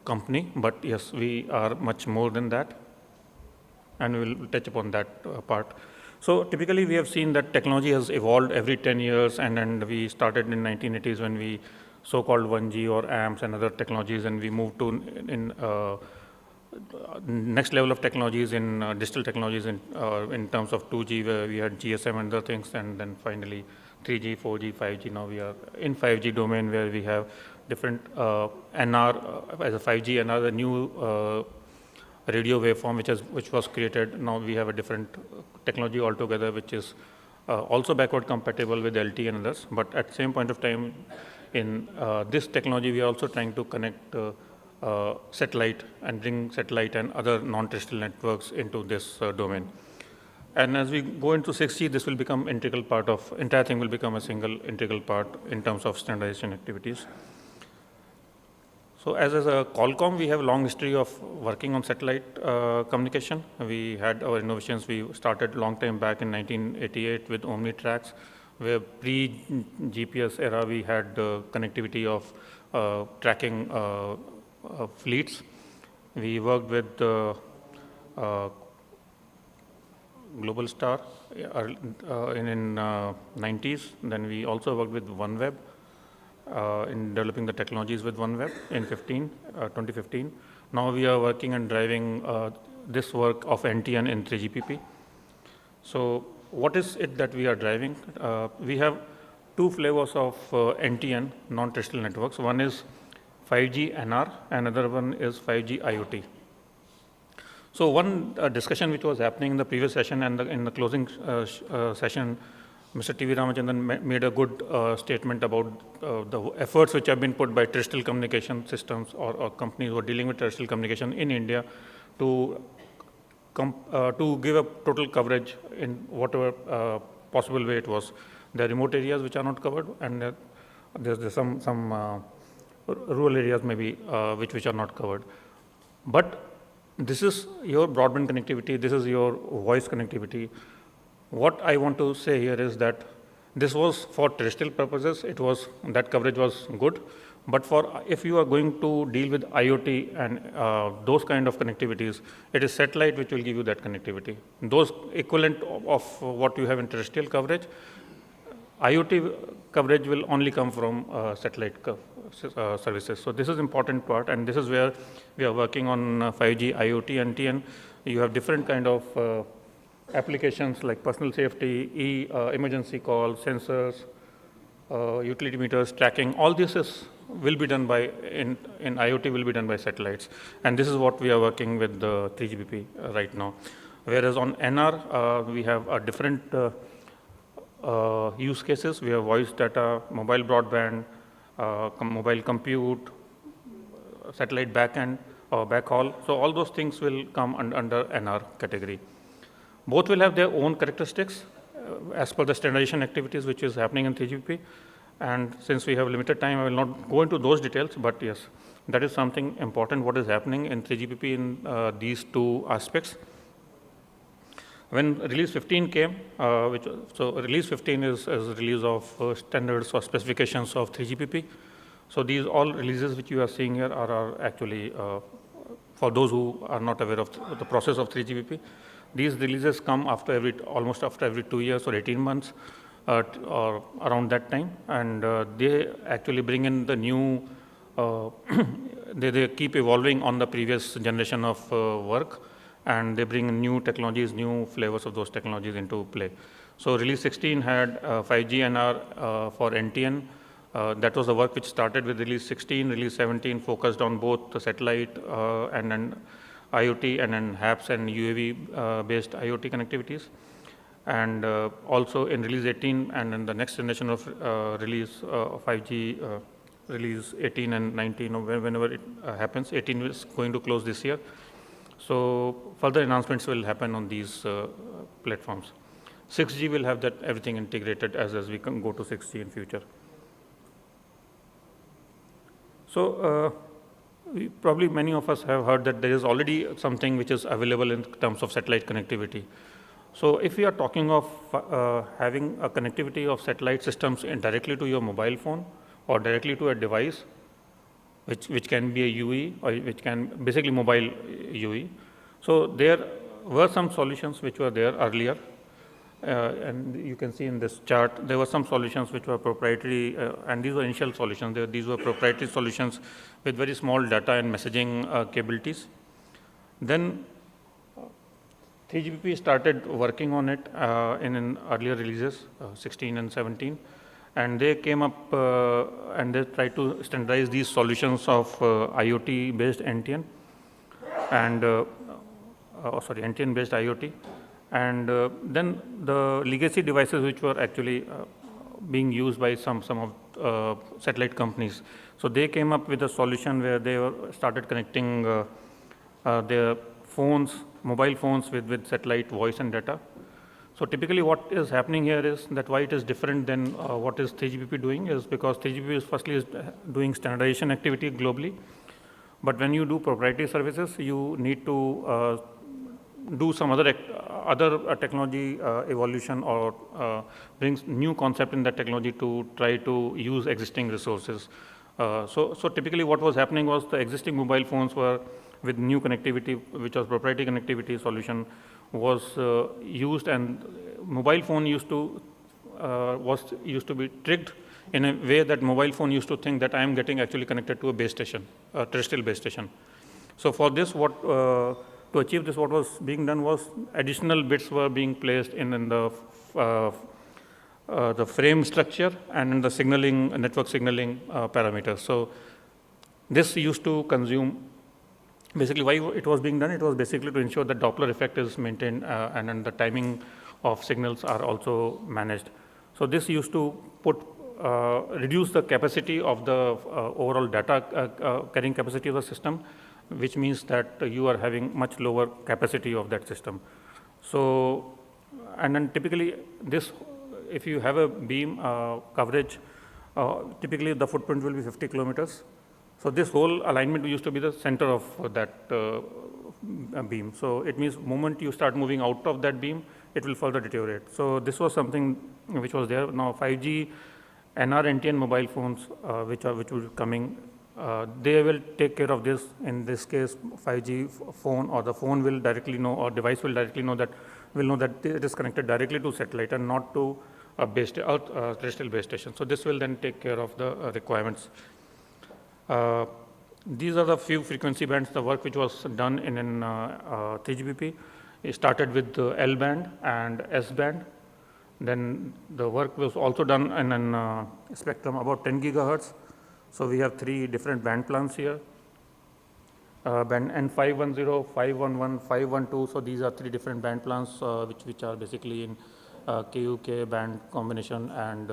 company, but yes, we are much more than that, and we will touch upon that part. So typically we have seen that technology has evolved every 10 years, and we started in 1980s when we so-called 1G or AMPS and other technologies, and we moved to next level of technologies in digital technologies in terms of 2G, where we had GSM and other things, and then finally 3G, 4G, 5G. Now we are in 5G domain, where we have different NR as a 5G, another new radio waveform which was created. Now we have a different technology altogether, which is also backward compatible with LTE and others. But at the same point of time, in this technology, we are also trying to connect satellite and bring satellite and other non-terrestrial networks into this domain. And as we go into 6G, this will become integral part of, entire thing will become a single integral part in terms of standardization activities. So as a Qualcomm, we have a long history of working on satellite communication. We had our innovations, we started long time back in 1988 with OmniTrax, where pre-GPS era, we had connectivity of tracking fleets. We worked with Global Star in 90s. Then we also worked with OneWeb in developing the technologies with OneWeb in 2015. Now we are working and driving this work of NTN in 3GPP. So what is it that we are driving? We have two flavors of NTN, non-terrestrial networks. One is 5G NR, and another one is 5G IoT. So one discussion which was happening in the previous session and in the closing session, Mr. TV Ramachandran made a good statement about the efforts which have been put by terrestrial communication systems or companies who are dealing with terrestrial communication in India to give a total coverage in whatever possible way it was. There are remote areas which are not covered, and there's some rural areas maybe which are not covered. But this is your broadband connectivity, this is your voice connectivity. What I want to say here is that this was for terrestrial purposes, that coverage was good. But if you are going to deal with IoT and those kind of connectivities, it is satellite which will give you that connectivity. Those equivalent of what you have in terrestrial coverage, IoT coverage will only come from satellite services. So this is important part, and this is where we are working on 5G, IoT, NTN. You have different kind of applications like personal safety, emergency call, sensors, utility meters, tracking. All this will be done in IoT will be done by satellites. And this is what we are working with the 3GPP right now. Whereas on NR, we have a different use cases. We have voice data, mobile broadband, mobile compute, satellite backend or backhaul. So all those things will come under NR category. Both will have their own characteristics as per the standardization activities which is happening in 3GPP. And since we have limited time, I will not go into those details, but yes, that is something important what is happening in 3GPP in these two aspects. When release 15 came, so release 15 is release of standards or specifications of 3GPP. So these all releases which you are seeing here are actually, for those who are not aware of the process of 3GPP, these releases come almost after every 2 years or 18 months or around that time. And they actually bring in the new, they keep evolving on the previous generation of work. And they bring new technologies, new flavors of those technologies into play. So release 16 had 5G NR for NTN. That was the work which started with release 16. Release 17 focused on both the satellite and then IoT and then HAPS and UAV based IoT connectivities. And also in release 18 and in the next generation of release 5G, release 18 and 19, whenever it happens, 18 is going to close this year. So further enhancements will happen on these platforms. 6G will have that everything integrated as we can go to 6G in future. So probably many of us have heard that there is already something which is available in terms of satellite connectivity. So if we are talking of having a connectivity of satellite systems directly to your mobile phone or directly to a device, which can be a UE or which can basically mobile UE. So there were some solutions which were there earlier. And you can see in this chart, there were some solutions which were proprietary, and these were initial solutions. These were proprietary solutions with very small data and messaging capabilities. Then 3GPP started working on it in earlier releases, 16 and 17. And they came up and they tried to standardize these solutions of IoT-based NTN and, NTN-based IoT. And then the legacy devices which were actually being used by some of satellite companies. So they came up with a solution where they started connecting their phones, mobile phones with satellite voice and data. So typically what is happening here is that why it is different than what is 3GPP doing is because 3GPP is firstly doing standardization activity globally. But when you do proprietary services, you need to do some other technology evolution or brings new concept in that technology to try to use existing resources. So typically what was happening was the existing mobile phones were with new connectivity, which was proprietary connectivity solution, was used, and mobile phone used to be tricked in a way that mobile phone used to think that I am getting actually connected to a base station, a terrestrial base station. So for this, to achieve this, what was being done was additional bits were being placed in the frame structure and in the signaling, network signaling parameters. So this used to consume. Basically, why it was being done? It was basically to ensure that Doppler effect is maintained and then the timing of signals are also managed. So this used to reduce the capacity of the overall data carrying capacity of the system, which means that you are having much lower capacity of that system. So, and then typically this, if you have a beam coverage, typically the footprint will be 50 kilometers. So this whole alignment used to be the center of that beam. So it means moment you start moving out of that beam, it will further deteriorate. So this was something which was there. Now 5G NR NTN mobile phones which will be coming, they will take care of this. In this case, 5G phone or the phone will directly know, or device will directly know that, it is connected directly to satellite and not to a terrestrial base station. So this will then take care of the requirements. These are the few frequency bands, the work which was done in 3GPP. It started with the L band and S band. Then the work was also done in a spectrum about 10 gigahertz. So we have 3 different band plans here. Band N510, 511, 512. So these are 3 different band plans which are basically in KUK band combination. And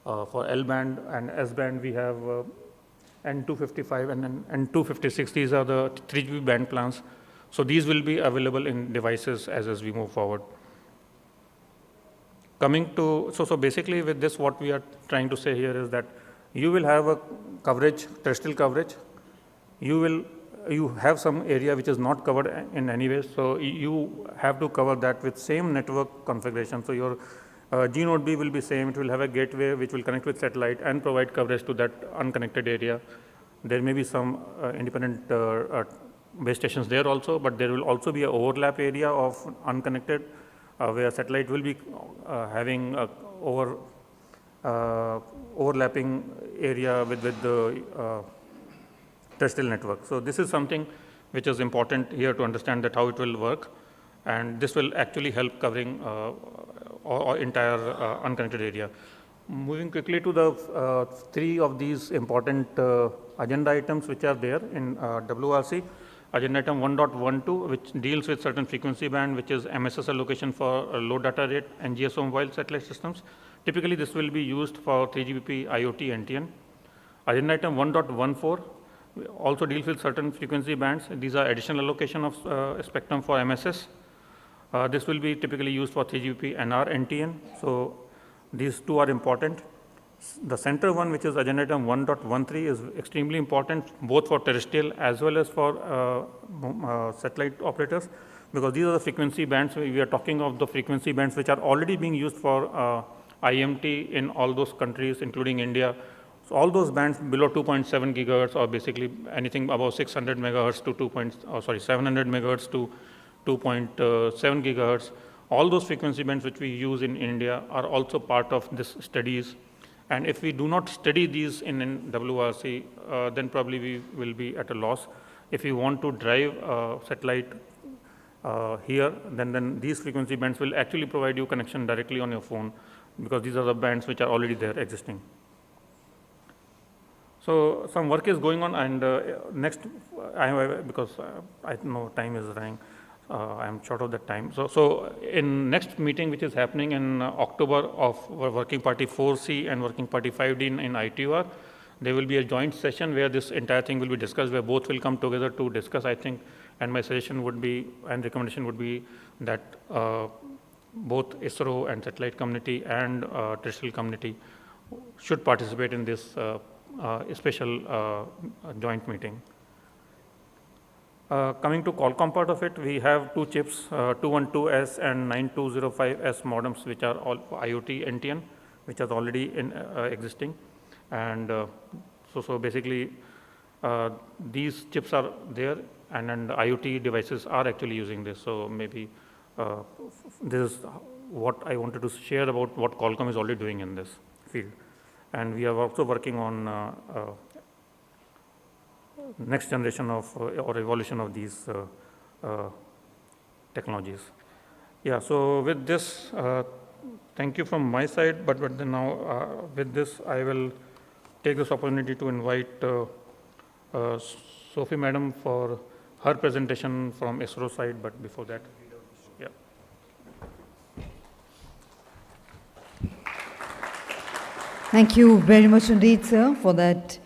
for L band and S band we have N255 and N256. These are the 3GPP band plans. So these will be available in devices as we move forward. Coming to, so basically with this, what we are trying to say here is that you will have a coverage, terrestrial coverage. You have some area which is not covered in any way. So you have to cover that with same network configuration. So your G node B will be same. It will have a gateway which will connect with satellite and provide coverage to that unconnected area. There may be some independent base stations there also, but there will also be an overlap area of unconnected where satellite will be having overlapping area with the terrestrial network. So this is something which is important here to understand that how it will work, and this will actually help covering or entire unconnected area. Moving quickly to the 3 of these important agenda items which are there in WRC. Agenda item 1.12, which deals with certain frequency band, which is MSS allocation for low data rate and GSO mobile satellite systems. Typically, this will be used for 3GPP IoT NTN. Agenda item 1.14, also deals with certain frequency bands. These are additional allocation of spectrum for MSS. This will be typically used for 3GPP and NTN. So these two are important. The center one, which is agenda item 1.13, is extremely important both for terrestrial as well as for satellite operators, because these are the frequency bands. We are talking of the frequency bands which are already being used for IMT in all those countries, including India. So all those bands below 2.7 gigahertz, or basically anything above 600 megahertz to 700 megahertz to 2.7 gigahertz, all those frequency bands which we use in India are also part of this studies. And if we do not study these in WRC, then probably we will be at a loss. If you want to drive satellite here, then these frequency bands will actually provide you connection directly on your phone, because these are the bands which are already there existing. So some work is going on, and next, because I know time is running, I am short of that time. So in next meeting, which is happening in October of Working Party 4C and Working Party 5D in ITUR, there will be a joint session where this entire thing will be discussed, where both will come together to discuss, I think, and my suggestion would be, and recommendation would be that both ISRO and satellite community and terrestrial community should participate in this special joint meeting. Coming to Qualcomm part of it, we have two chips, 212S and 9205S modems, which are all IoT NTN, which are already existing. And so basically, these chips are there, and IoT devices are actually using this. So maybe this is what I wanted to share about what Qualcomm is already doing in this field. And we are also working on next generation of or evolution of these technologies. Yeah, so with this, thank you from my side, but then now with this, I will take this opportunity to invite Sophie Madam for her presentation from ISRO side, but before that, yeah. Thank you very much indeed, sir, for that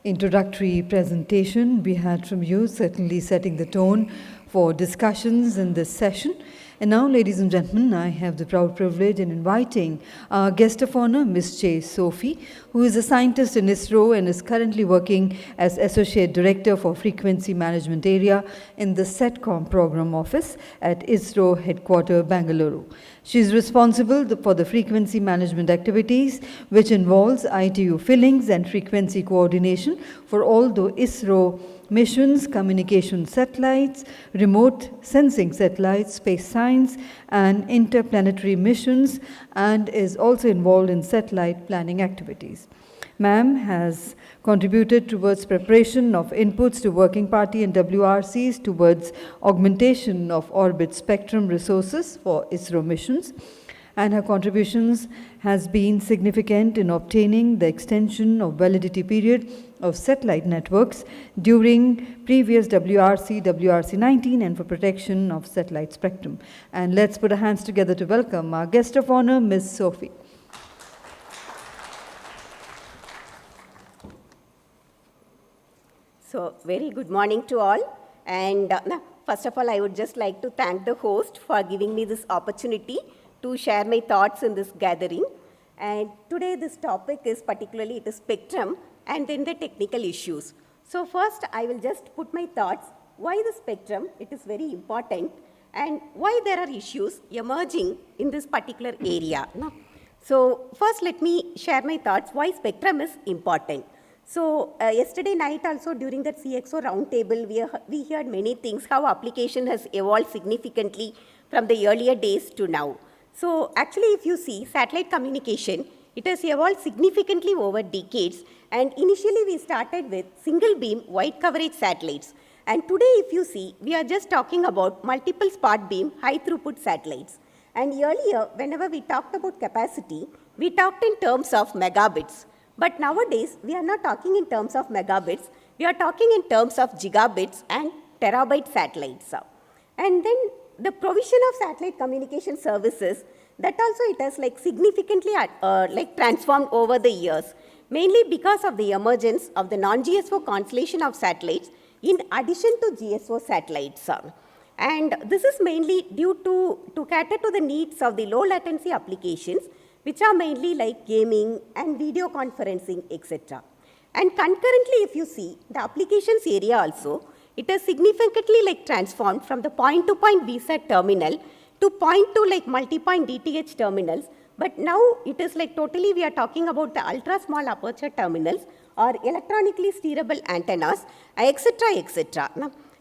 introductory presentation we had from you, certainly setting the tone for discussions in this session. And now, ladies and gentlemen, I have the proud privilege in inviting our guest of honor, Ms. J. Sophie, who is a scientist in ISRO and is currently working as Associate Director for Frequency Management Area in the Satcom Program Office at ISRO Headquarters, Bangalore. She is responsible for the frequency management activities, which involves ITU fillings and frequency coordination for all the ISRO missions, communication satellites, remote sensing satellites, space science, and interplanetary missions, and is also involved in satellite planning activities. Ma'am has contributed towards preparation of inputs to Working Party and WRCs towards augmentation of orbit spectrum resources for ISRO missions, and her contributions has been significant in obtaining the extension of validity period of satellite networks during previous WRC, WRC-19, and for protection of satellite spectrum. And let's put our hands together to welcome our guest of honor, Ms. Sophie. So, very good morning to all. And first of all, I would just like to thank the host for giving me this opportunity to share my thoughts in this gathering. And today this topic is particularly it is spectrum and then the technical issues. So first I will just put my thoughts, why the spectrum, it is very important, and why there are issues emerging in this particular area. So first let me share my thoughts, why spectrum is important. So yesterday night also during that CXO roundtable, we heard many things, how application has evolved significantly from the earlier days to now. So actually if you see satellite communication, it has evolved significantly over decades, and initially we started with single beam wide coverage satellites. And today if you see, we are just talking about multiple spot beam high throughput satellites. And earlier, whenever we talked about capacity, we talked in terms of megabits. But nowadays, we are not talking in terms of megabits, we are talking in terms of gigabits and terabyte satellites. And then the provision of satellite communication services, that also it has like significantly transformed over the years. mainly because of the emergence of the non-GSO constellation of satellites in addition to GSO satellites. And this is mainly due to cater to the needs of the low latency applications, which are mainly like gaming and video conferencing, etc. And concurrently, if you see the applications area also, it has significantly like transformed from the point-to-point VSAT terminal to point-to-like multi-point DTH terminals. But now it is like totally we are talking about the ultra-small aperture terminals or electronically steerable antennas, etc., etc.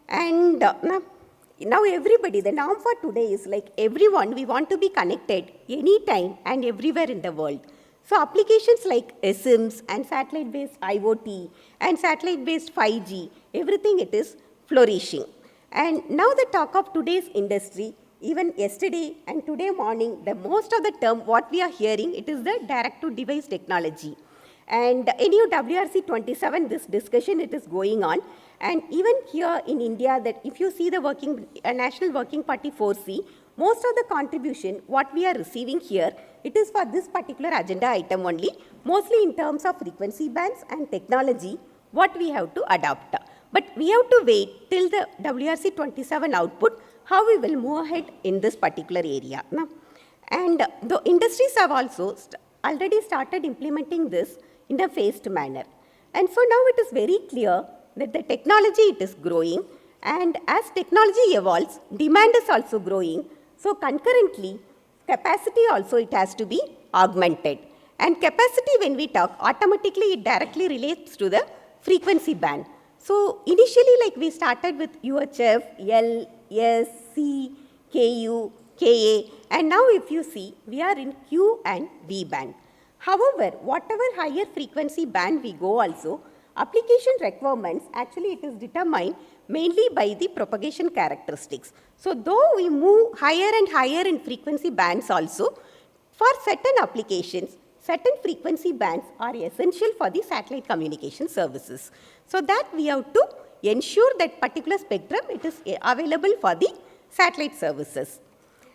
And now everybody, the norm for today is like everyone, we want to be connected anytime and everywhere in the world. So applications like SIMs and satellite-based IoT and satellite-based 5G, everything it is flourishing. And now the talk of today's industry, even yesterday and today morning, the most of the term what we are hearing, it is the direct-to-device technology. And NU WRC 27, this discussion, it is going on. And even here in India, that if you see the National Working Party 4C, most of the contribution, what we are receiving here, it is for this particular agenda item only, mostly in terms of frequency bands and technology, what we have to adopt. But we have to wait till the WRC 27 output, how we will move ahead in this particular area. And the industries have also already started implementing this in a phased manner. And so now it is very clear that the technology, it is growing, and as technology evolves, demand is also growing. So concurrently, capacity also it has to be augmented. And capacity, when we talk, automatically it directly relates to the frequency band. So initially, like we started with UHF, L, S, C, KU, KA, and now if you see, we are in Q and V band. However, whatever higher frequency band we go also, application requirements, actually it is determined mainly by the propagation characteristics. So though we move higher and higher in frequency bands also, for certain applications, certain frequency bands are essential for the satellite communication services. So that we have to ensure that particular spectrum, it is available for the satellite services.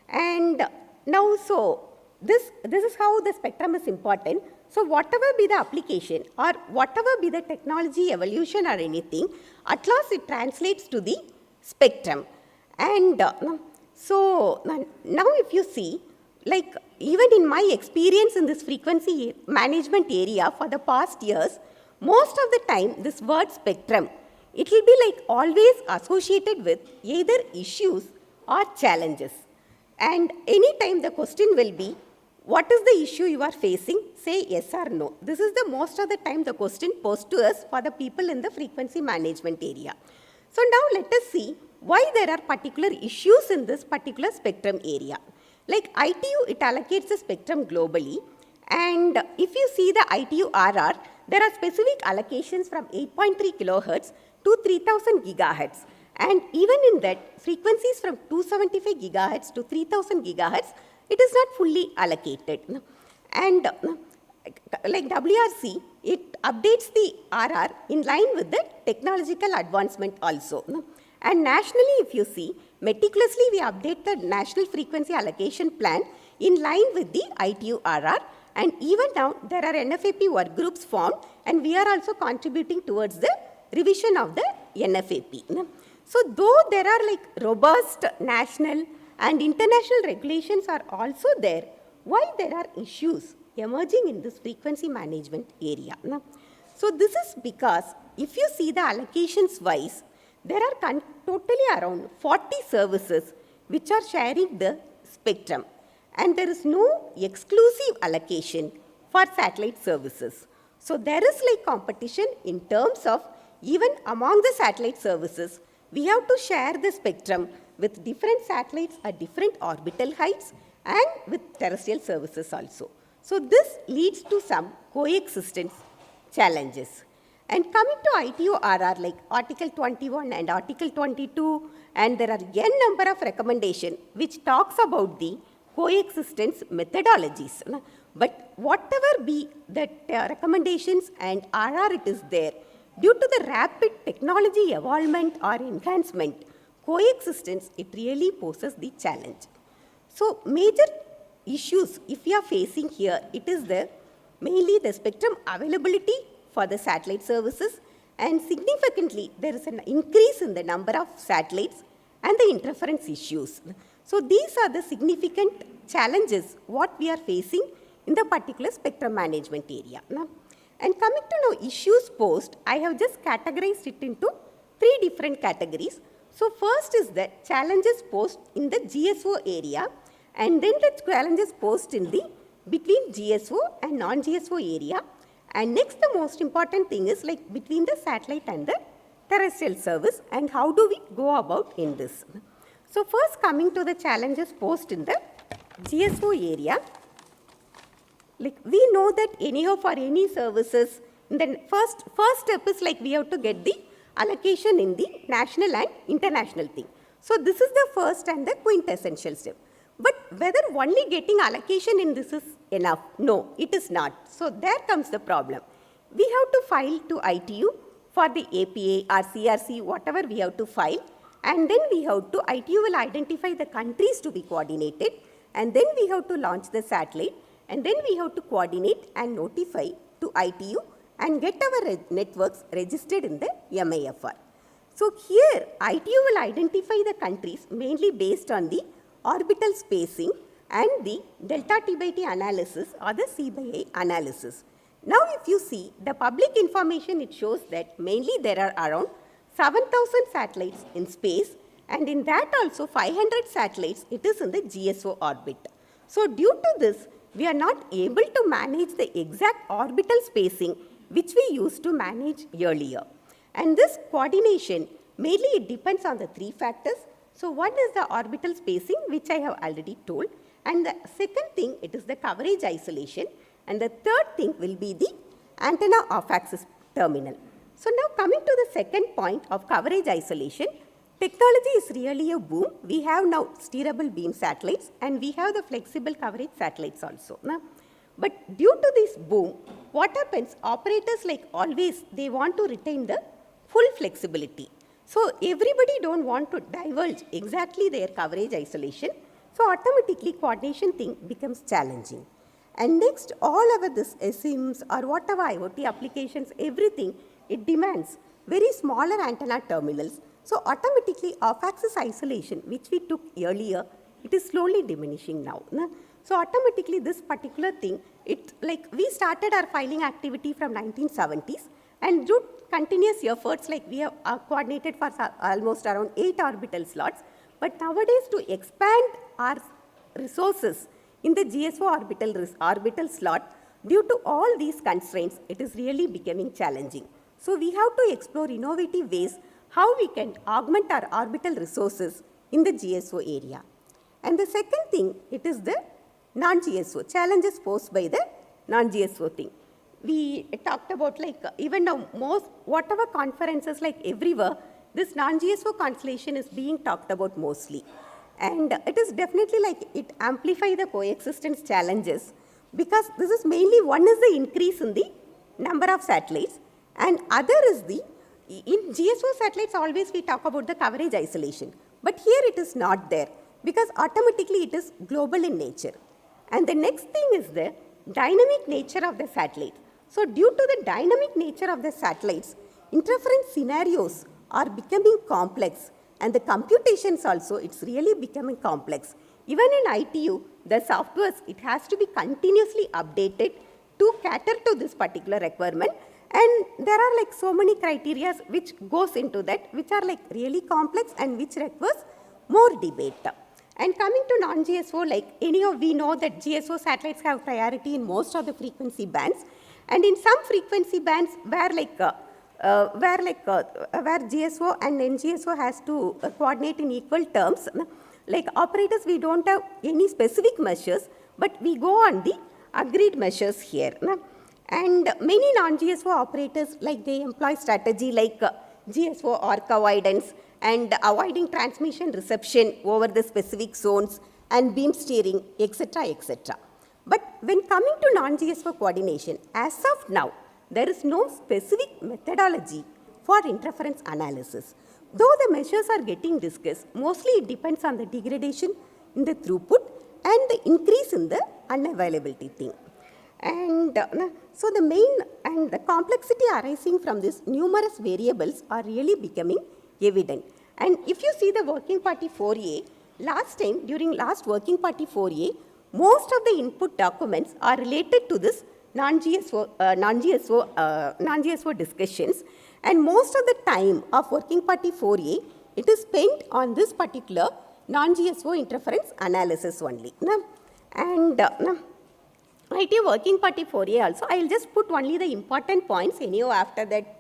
And now, so this is how the spectrum is important. So whatever be the application or whatever be the technology evolution or anything, at last it translates to the spectrum. And so now if you see, like even in my experience in this frequency management area for the past years, most of the time this word spectrum, it will be like always associated with either issues or challenges. And anytime the question will be, what is the issue you are facing? Say yes or no. This is the most of the time the question posed to us for the people in the frequency management area. So now let us see why there are particular issues in this particular spectrum area. Like ITU, it allocates the spectrum globally. And if you see the ITU RR, there are specific allocations from 8.3 kilohertz to 3000 gigahertz. And even in that, frequencies from 275 gigahertz to 3000 gigahertz, it is not fully allocated. And like WRC, it updates the RR in line with the technological advancement also. And nationally, if you see, meticulously we update the National Frequency Allocation Plan in line with the ITU RR. And even now, there are NFAP work groups formed, and we are also contributing towards the revision of the NFAP. So though there are like robust national and international regulations are also there, why there are issues emerging in this frequency management area? So this is because if you see the allocations wise, there are totally around 40 services which are sharing the spectrum, and there is no exclusive allocation for satellite services. So there is like competition in terms of even among the satellite services, we have to share the spectrum with different satellites at different orbital heights and with terrestrial services also. So this leads to some coexistence challenges. And coming to ITU RR, like Article 21 and Article 22, and there are n number of recommendations which talks about the coexistence methodologies. But whatever be that recommendations and RR it is there, due to the rapid technology evolvement or enhancement, coexistence, it really poses the challenge. So major issues, if we are facing here, it is the mainly the spectrum availability for the satellite services, and significantly there is an increase in the number of satellites and the interference issues. So these are the significant challenges what we are facing in the particular spectrum management area. And coming to now issues posed, I have just categorized it into 3 different categories. So first is the challenges posed in the GSO area, and then the challenges posed in the between GSO and non-GSO area. And next, the most important thing is like between the satellite and the terrestrial service, and how do we go about in this. So first, coming to the challenges posed in the GSO area, like we know that anyhow for any services, then first step is like we have to get the allocation in the national and international thing. So this is the first and the quintessential step. But whether only getting allocation in this is enough? No, it is not. So there comes the problem. We have to file to ITU for the APA or CRC, whatever we have to file, and then we have to, ITU will identify the countries to be coordinated, and then we have to launch the satellite, and then we have to coordinate and notify to ITU and get our networks registered in the MIFR. So here, ITU will identify the countries mainly based on the orbital spacing and the delta T by T analysis or the C by A analysis. Now if you see the public information, it shows that mainly there are around 7,000 satellites in space, and in that also 500 satellites it is in the GSO orbit. So due to this, we are not able to manage the exact orbital spacing which we used to manage earlier. And this coordination, mainly it depends on the 3 factors. So one is the orbital spacing, which I have already told. And the second thing, it is the coverage isolation. And the third thing will be the antenna off-axis terminal. So now coming to the second point of coverage isolation, technology is really a boom. We have now steerable beam satellites, and we have the flexible coverage satellites also. But due to this boom, what happens, operators like always, they want to retain the full flexibility. So everybody don't want to divulge exactly their coverage isolation. So automatically coordination thing becomes challenging. And next, all over this SIMs or whatever IoT applications, everything, it demands very smaller antenna terminals. So automatically off-axis isolation, which we took earlier, it is slowly diminishing now. So automatically this particular thing, it like we started our filing activity from 1970s, and due continuous efforts, like we have coordinated for almost around 8 orbital slots. But nowadays to expand our resources in the GSO orbital slot, due to all these constraints, it is really becoming challenging. So we have to explore innovative ways how we can augment our orbital resources in the GSO area. And the second thing, it is the non-GSO, challenges posed by the non-GSO thing. We talked about like even now whatever conferences like everywhere, this non-GSO constellation is being talked about mostly. And it is definitely like it amplifies the coexistence challenges, because this is mainly, one is the increase in the number of satellites, and other is the, in GSO satellites always we talk about the coverage isolation, but here it is not there, because automatically it is global in nature. And the next thing is the dynamic nature of the satellite. So due to the dynamic nature of the satellites, interference scenarios are becoming complex, and the computations also, it's really becoming complex. Even in ITU, the softwares, it has to be continuously updated to cater to this particular requirement. And there are like so many criteria which goes into that, which are like really complex and which requires more debate. And coming to non-GSO, like anyhow, we know that GSO satellites have priority in most of the frequency bands. And in some frequency bands where GSO and NGSO has to coordinate in equal terms, like operators, we don't have any specific measures, but we go on the agreed measures here. And many non-GSO operators, like they employ strategy like GSO arc avoidance and avoiding transmission reception over the specific zones and beam steering, etc., etc. But when coming to non-GSO coordination, as of now, there is no specific methodology for interference analysis. Though the measures are getting discussed, mostly it depends on the degradation in the throughput and the increase in the unavailability thing. And so the main and the complexity arising from these numerous variables are really becoming evident. And if you see the Working Party 4A, last time during last Working Party 4A, most of the input documents are related to this non-GSO discussions, and most of the time of Working Party 4A, it is spent on this particular non-GSO interference analysis only. And IT Working Party 4A also, I will just put only the important points. Anyhow, after that,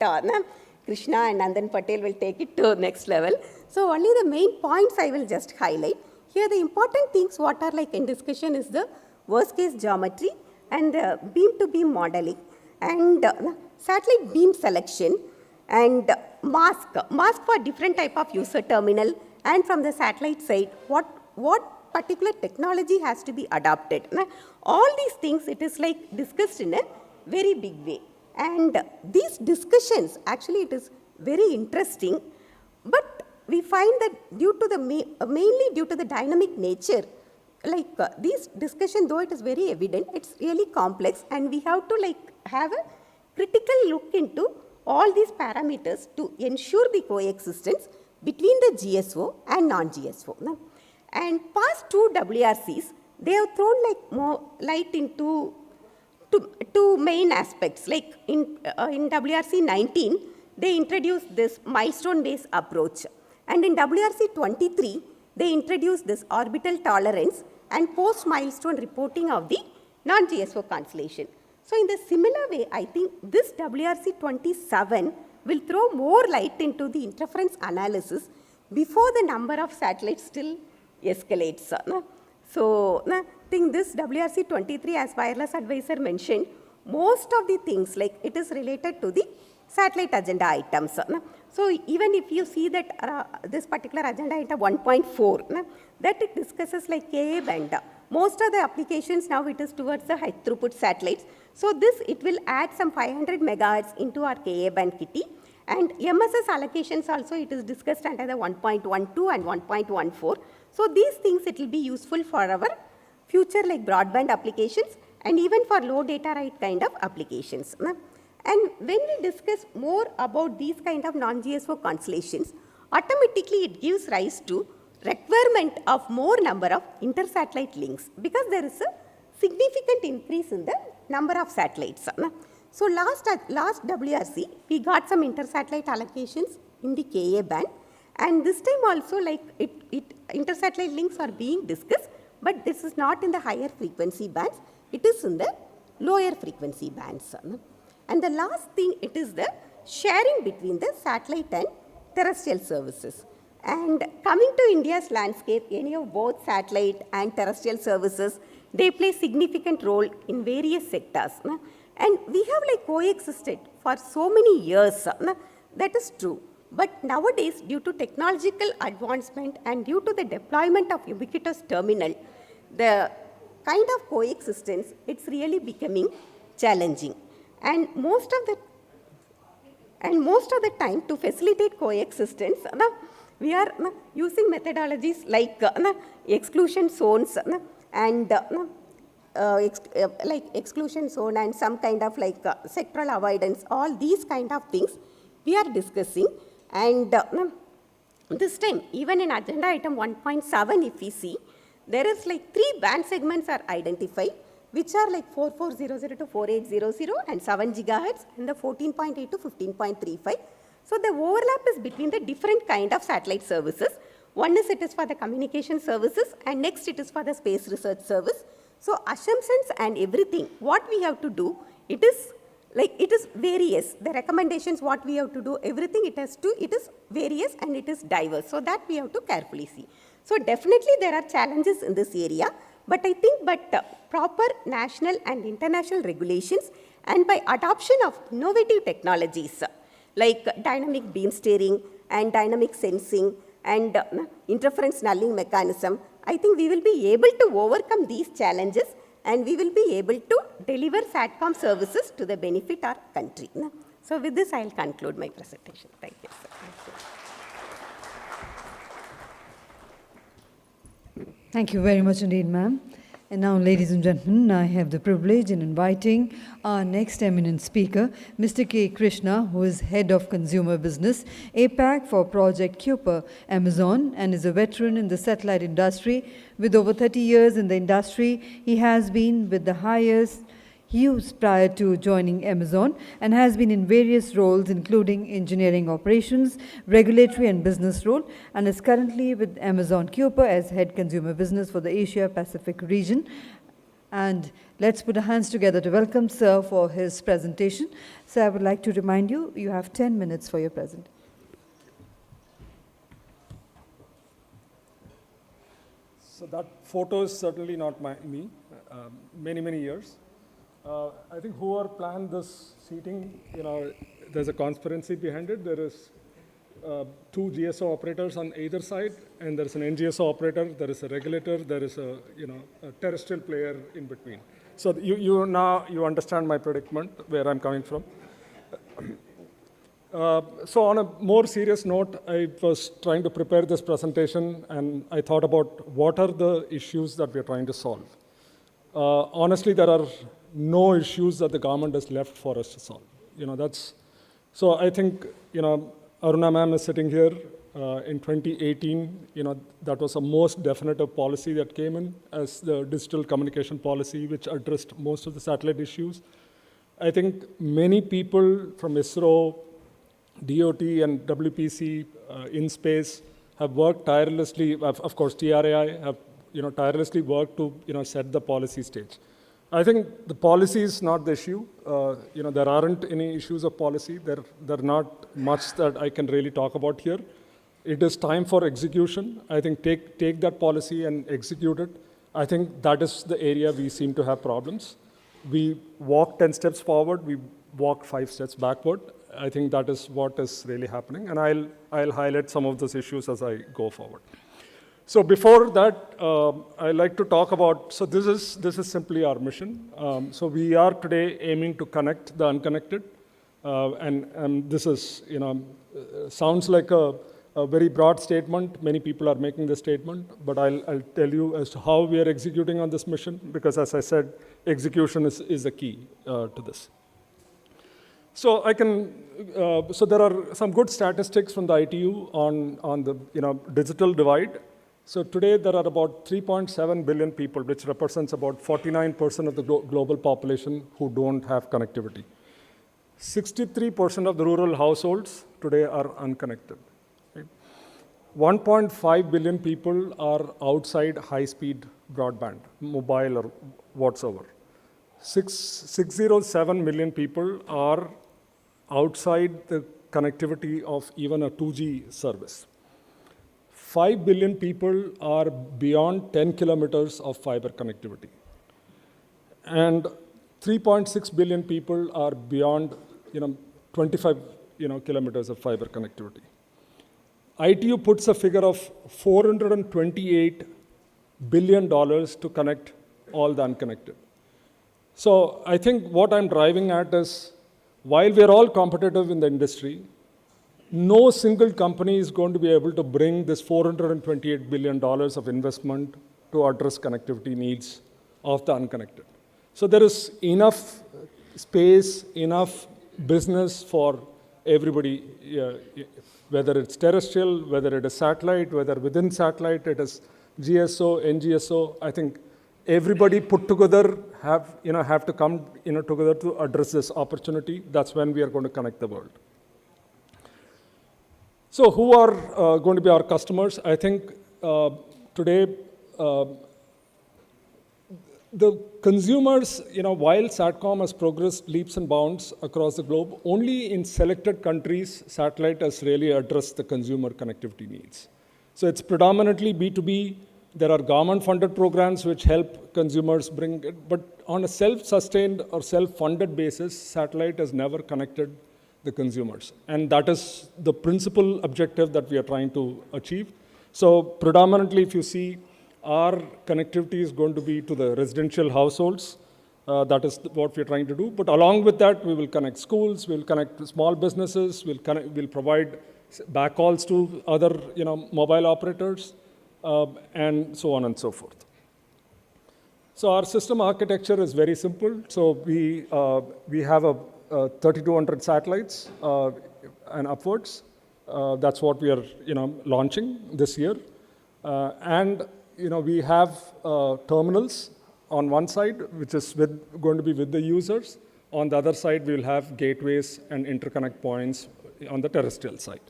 Krishna and Nandan Patel will take it to next level. So only the main points I will just highlight. Here the important things what are like in discussion is the worst case geometry and the beam to beam modeling and satellite beam selection and mask for different type of user terminal, and from the satellite side what particular technology has to be adopted. All these things it is like discussed in a very big way, and these discussions actually it is very interesting, but we find that due to the mainly due to the dynamic nature, like this discussion, though it is very evident, it's really complex, and we have to like have a critical look into all these parameters to ensure the coexistence between the GSO and non-GSO. And past two WRCs, they have thrown like more light into two main aspects. Like in WRC 19, they introduced this milestone-based approach. And in WRC 23, they introduced this orbital tolerance and post-milestone reporting of the non-GSO constellation. So in the similar way, I think this WRC 27 will throw more light into the interference analysis before the number of satellites still escalates. So I think this WRC 23, as wireless advisor mentioned, most of the things like it is related to the satellite agenda items. So even if you see that this particular agenda item 1.4, that it discusses like Ka band. Most of the applications now it is towards the high throughput satellites. So this it will add some 500 megahertz into our Ka band kitty. And MSS allocations also it is discussed under the 1.12 and 1.14. So these things it will be useful for our future like broadband applications and even for low data rate kind of applications. And when we discuss more about these kind of non-GSO constellations, automatically it gives rise to requirement of more number of inter-satellite links because there is a significant increase in the number of satellites. So last WRC, we got some inter-satellite allocations in the Ka band, and this time also like inter-satellite links are being discussed, but this is not in the higher frequency bands, it is in the lower frequency bands. And the last thing, it is the sharing between the satellite and terrestrial services. And coming to India's landscape, any of both satellite and terrestrial services, they play significant role in various sectors. And we have like coexisted for so many years. That is true. But nowadays, due to technological advancement and due to the deployment of ubiquitous terminal, the kind of coexistence, it's really becoming challenging. And most of the time to facilitate coexistence, we are using methodologies like exclusion zones and like exclusion zone and some kind of like sectoral avoidance, all these kind of things we are discussing. And this time, even in agenda item 1.7, if we see, there is like 3 band segments are identified, which are like 4400 to 4800 and 7 gigahertz and the 14.8 to 15.35. So the overlap is between the different kind of satellite services. One is it is for the communication services and next it is for the space research service. So assumptions and everything, what we have to do, it is various. The recommendations, what we have to do, everything it is various and it is diverse. So that we have to carefully see. So definitely there are challenges in this area. But I think proper national and international regulations and by adoption of innovative technologies like dynamic beam steering and dynamic sensing and interference nulling mechanism, I think we will be able to overcome these challenges and we will be able to deliver Satcom services to the benefit of our country. So with this, I will conclude my presentation. Thank you, sir. Thank you very much indeed, ma'am. And now, ladies and gentlemen, I have the privilege in inviting our next eminent speaker, Mr. K. Krishna, who is Head of Consumer Business, APAC for Project Kuiper, Amazon, and is a veteran in the satellite industry. With over 30 years in the industry, he has been with the highest use prior to joining Amazon and has been in various roles including engineering operations, regulatory and business role, and is currently with Amazon Kuiper as head consumer business for the Asia Pacific region. And let's put our hands together to welcome Sir for his presentation. So I would like to remind you, you have 10 minutes for your presentation. So that photo is certainly not me, many years. I think whoever planned this seating, there's a conspiracy behind it. There is 2 GSO operators on either side, and there's an NGSO operator, there is a regulator, there is a terrestrial player in between. So you understand my predicament, where I'm coming from. So on a more serious note, I was trying to prepare this presentation, and I thought about what are the issues that we're trying to solve. Honestly, there are no issues that the government has left for us to solve. So I think, Aruna ma'am is sitting here. In 2018, that was the most definitive policy that came in as the digital communication policy, which addressed most of the satellite issues. I think many people from ISRO, DOT and WPC in space have worked tirelessly, of course TRAI have tirelessly worked to set the policy stage. I think the policy is not the issue. There aren't any issues of policy. There are not much that I can really talk about here. It is time for execution. I think take that policy and execute it. I think that is the area we seem to have problems. We walk 10 steps forward, we walk 5 steps backward. I think that is what is really happening, and I'll highlight some of those issues as I go forward. So before that, I'd like to talk about, so this is simply our mission. So we are today aiming to connect the unconnected, and this is, sounds like a very broad statement. Many people are making this statement, but I'll tell you as to how we are executing on this mission, because as I said, execution is the key to this. So so there are some good statistics from the ITU on the digital divide. So today there are about 3.7 billion people, which represents about 49% of the global population who don't have connectivity. 63% of the rural households today are unconnected. Right? 1.5 billion people are outside high-speed broadband, mobile or whatsoever. 607 million people are outside the connectivity of even a 2G service. 5 billion people are beyond 10 kilometers of fiber connectivity. And 3.6 billion people are beyond 25 kilometers of fiber connectivity. ITU puts a figure of $428 billion to connect all the unconnected. So I think what I'm driving at is, while we're all competitive in the industry, no single company is going to be able to bring this $428 billion of investment to address connectivity needs of the unconnected. So there is enough space, enough business for everybody, whether it's terrestrial, whether it is satellite, whether within satellite it is GSO, NGSO. I think everybody put together have to come together to address this opportunity. That's when we are going to connect the world. So who are going to be our customers? I think today, the consumers, while Satcom has progressed leaps and bounds across the globe, only in selected countries, satellite has really addressed the consumer connectivity needs. So it's predominantly B2B. There are government-funded programs which help consumers bring it, but on a self-sustained or self-funded basis, satellite has never connected the consumers. And that is the principal objective that we are trying to achieve. So predominantly, if you see, our connectivity is going to be to the residential households. That is what we're trying to do. But along with that, we will connect schools, we'll connect small businesses, we'll provide backhauls to other mobile operators, and so on and so forth. So our system architecture is very simple. So we have a 3,200 satellites and upwards. That's what we are launching this year. And we have terminals on one side, which is going to be with the users. On the other side, we'll have gateways and interconnect points on the terrestrial side.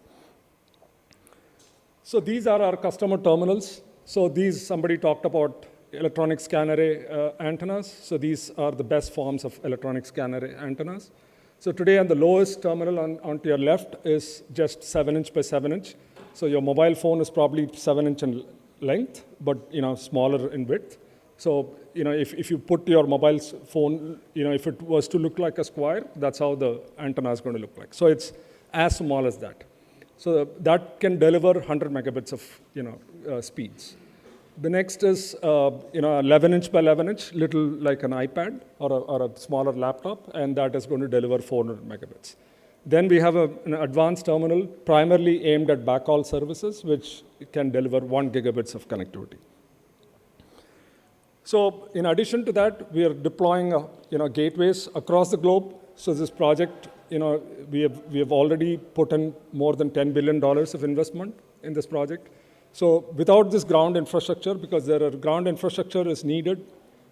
So these are our customer terminals. So these, somebody talked about electronic scan array antennas. So these are the best forms of electronic scan array antennas. So today on the lowest terminal onto your left is just 7-inch by 7-inch. So your mobile phone is probably 7-inch in length, but smaller in width. So if you put your mobile phone, if it was to look like a square, that's how the antenna is going to look like. So it's as small as that. So that can deliver 100 megabits of speeds. The next is 11-inch by 11-inch, little like an iPad or a smaller laptop, and that is going to deliver 400 megabits. Then we have an advanced terminal primarily aimed at backhaul services, which can deliver 1 gigabits of connectivity. So in addition to that, we are deploying gateways across the globe. So this project, we have already put in more than $10 billion of investment in this project. So without this ground infrastructure, because ground infrastructure is needed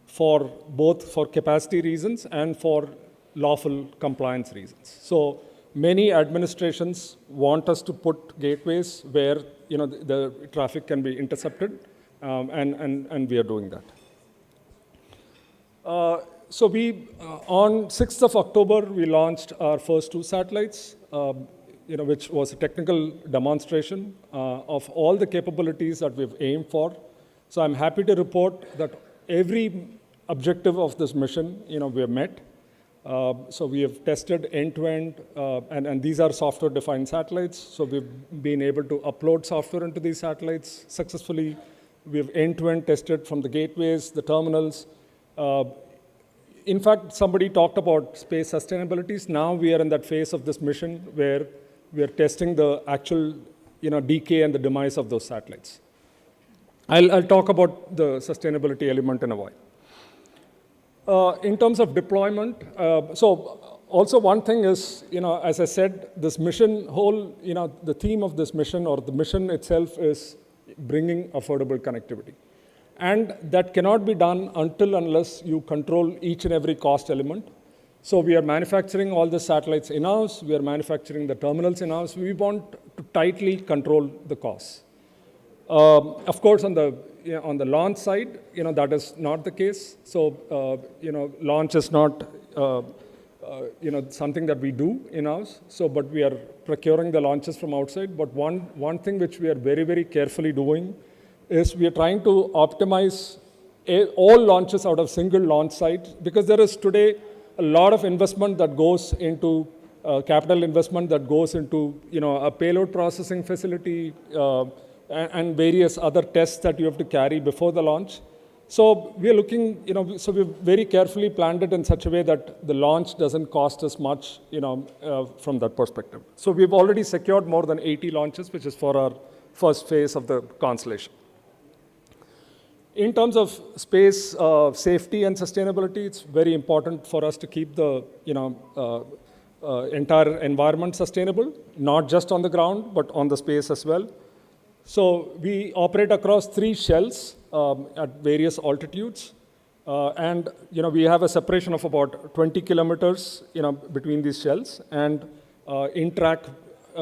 for both for capacity reasons and for lawful compliance reasons. So many administrations want us to put gateways where the traffic can be intercepted, and we are doing that. So on 6th of October, we launched our first 2 satellites, which was a technical demonstration of all the capabilities that we've aimed for. So I'm happy to report that every objective of this mission, we have met. So we have tested end-to-end, and these are software-defined satellites. So we've been able to upload software into these satellites successfully. We have end-to-end tested from the gateways, the terminals. In fact, somebody talked about space sustainabilities. Now we are in that phase of this mission where we are testing the actual decay and the demise of those satellites. I'll talk about the sustainability element in a while. In terms of deployment, so also one thing is, as I said, this mission the theme of this mission or the mission itself is bringing affordable connectivity. And that cannot be done unless you control each and every cost element. So we are manufacturing all the satellites in-house. We are manufacturing the terminals in-house. We want to tightly control the costs. Of course, on the launch side, that is not the case. So, launch is not, something that we do in-house. So, but we are procuring the launches from outside. But one thing which we are very, very carefully doing is we are trying to optimize all launches out of single launch sites, because there is today a lot of investment that goes into capital investment that goes into a payload processing facility and various other tests that you have to carry before the launch. So we are looking, so we've very carefully planned it in such a way that the launch doesn't cost us much, from that perspective. So we've already secured more than 80 launches, which is for our first phase of the constellation. In terms of space safety and sustainability, it's very important for us to keep the entire environment sustainable, not just on the ground, but on the space as well. So we operate across 3 shells at various altitudes, and we have a separation of about 20 kilometers between these shells, and in-track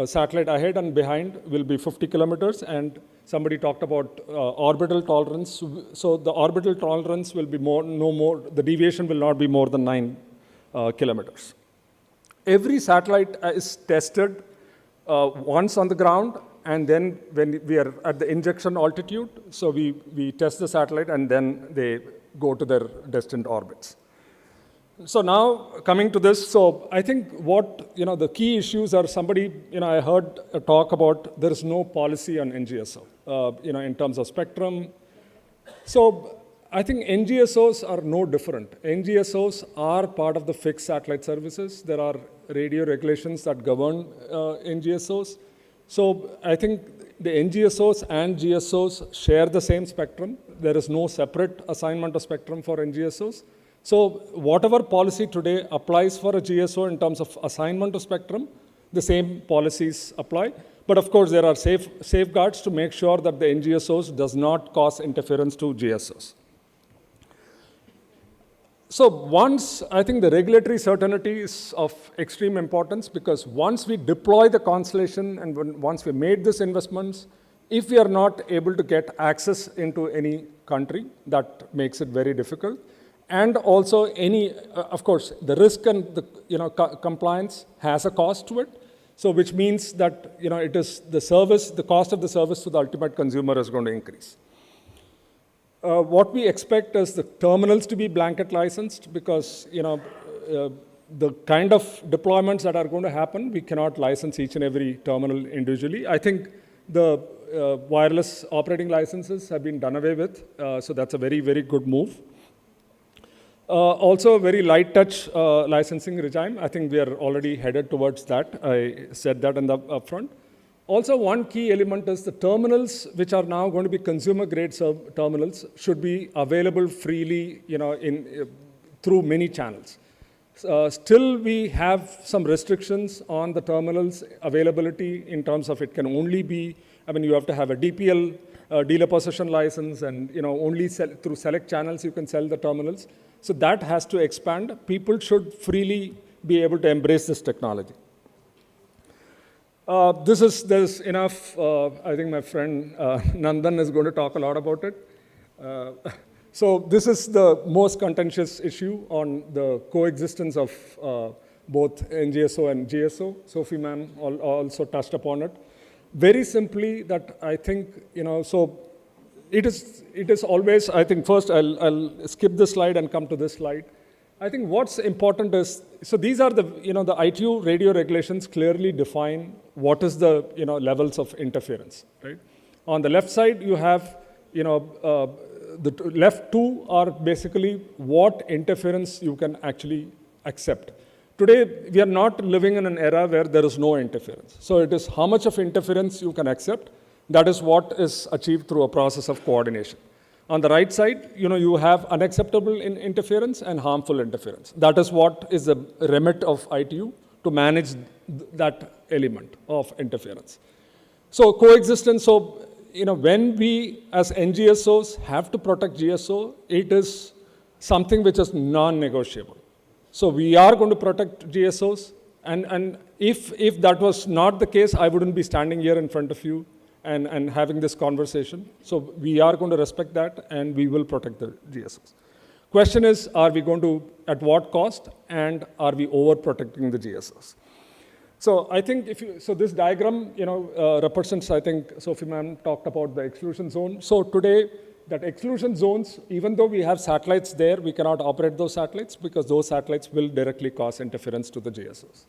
satellite ahead and behind will be 50 kilometers, and somebody talked about orbital tolerance. So the orbital tolerance will be the deviation will not be more than 9 kilometers. Every satellite is tested once on the ground, and then when we are at the injection altitude, so we test the satellite and then they go to their destined orbits. So now coming to this, so I think what, the key issues are I heard a talk about there is no policy on NGSO, in terms of spectrum. So I think NGSOs are no different. NGSOs are part of the fixed satellite services. There are radio regulations that govern NGSOs. So I think the NGSOs and GSOs share the same spectrum. there is no separate assignment of spectrum for NGSOs. So whatever policy today applies for a GSO in terms of assignment of spectrum, the same policies apply. But of course, there are safeguards to make sure that the NGSOs does not cause interference to GSOs. So once, I think the regulatory certainty is of extreme importance, because once we deploy the constellation and once we made these investments, if we are not able to get access into any country, that makes it very difficult. And also of course, the risk and the compliance has a cost to it. So which means that it is the cost of the service to the ultimate consumer is going to increase. What we expect is the terminals to be blanket licensed, because the kind of deployments that are going to happen, we cannot license each and every terminal individually. I think the wireless operating licenses have been done away with, so that's a very, very good move. Also, a very light touch licensing regime. I think we are already headed towards that. I said that in the upfront. Also, one key element is the terminals, which are now going to be consumer-grade terminals, should be available freely, through many channels. Still, we have some restrictions on the terminals availability in terms of it can only be, you have to have a DPL, dealer possession license, and only through select channels you can sell the terminals. So that has to expand. People should freely be able to embrace this technology. There's enough. I think my friend Nandan is going to talk a lot about it. So this is the most contentious issue on the coexistence of both NGSO and GSO. Sophie ma'am also touched upon it. Very simply, that I think, so it is always, I think first I'll skip this slide and come to this slide. I think what's important is, so these are the ITU radio regulations clearly define what is the, levels of interference, right? On the left side, you have, the left two are basically what interference you can actually accept. Today, we are not living in an era where there is no interference. So it is how much of interference you can accept. That is what is achieved through a process of coordination. On the right side, you have unacceptable interference and harmful interference. That is what is the remit of ITU to manage that element of interference. So coexistence, when we as NGSOs have to protect GSO, it is something which is non-negotiable. So we are going to protect GSOs, and if that was not the case, I wouldn't be standing here in front of you and having this conversation. So we are going to respect that, and we will protect the GSOs. Question is, are we going to, at what cost, and are we overprotecting the GSOs? So I think so this diagram, represents, I think Sophie ma'am talked about the exclusion zone. So today, that exclusion zones, even though we have satellites there, we cannot operate those satellites because those satellites will directly cause interference to the GSOs.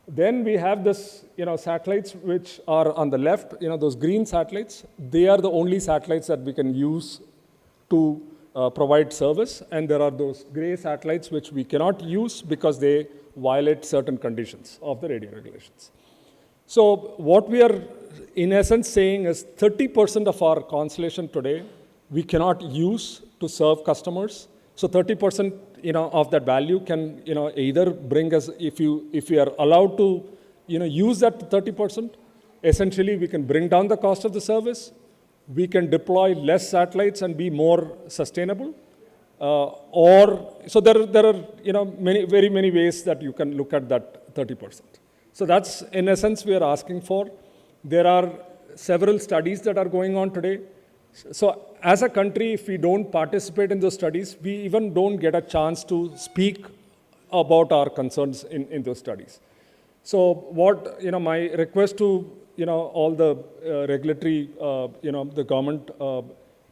Then we have this, satellites which are on the left, those green satellites. They are the only satellites that we can use to provide service. And there are those gray satellites which we cannot use because they violate certain conditions of the radio regulations. So what we are, in essence, saying is 30% of our constellation today, we cannot use to serve customers. So 30%, of that value can, either bring us, if we are allowed to, use that 30%, essentially we can bring down the cost of the service, we can deploy less satellites and be more sustainable, so there are, very many ways that you can look at that 30%. So that's, in essence, we are asking for. There are several studies that are going on today. So as a country, if we don't participate in those studies, we even don't get a chance to speak about our concerns in those studies. So what, my request to, all the regulatory, the government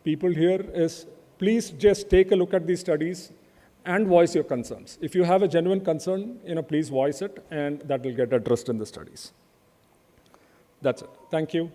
people here is, please just take a look at these studies and voice your concerns. If you have a genuine concern, please voice it, and that will get addressed in the studies. That's it. Thank you.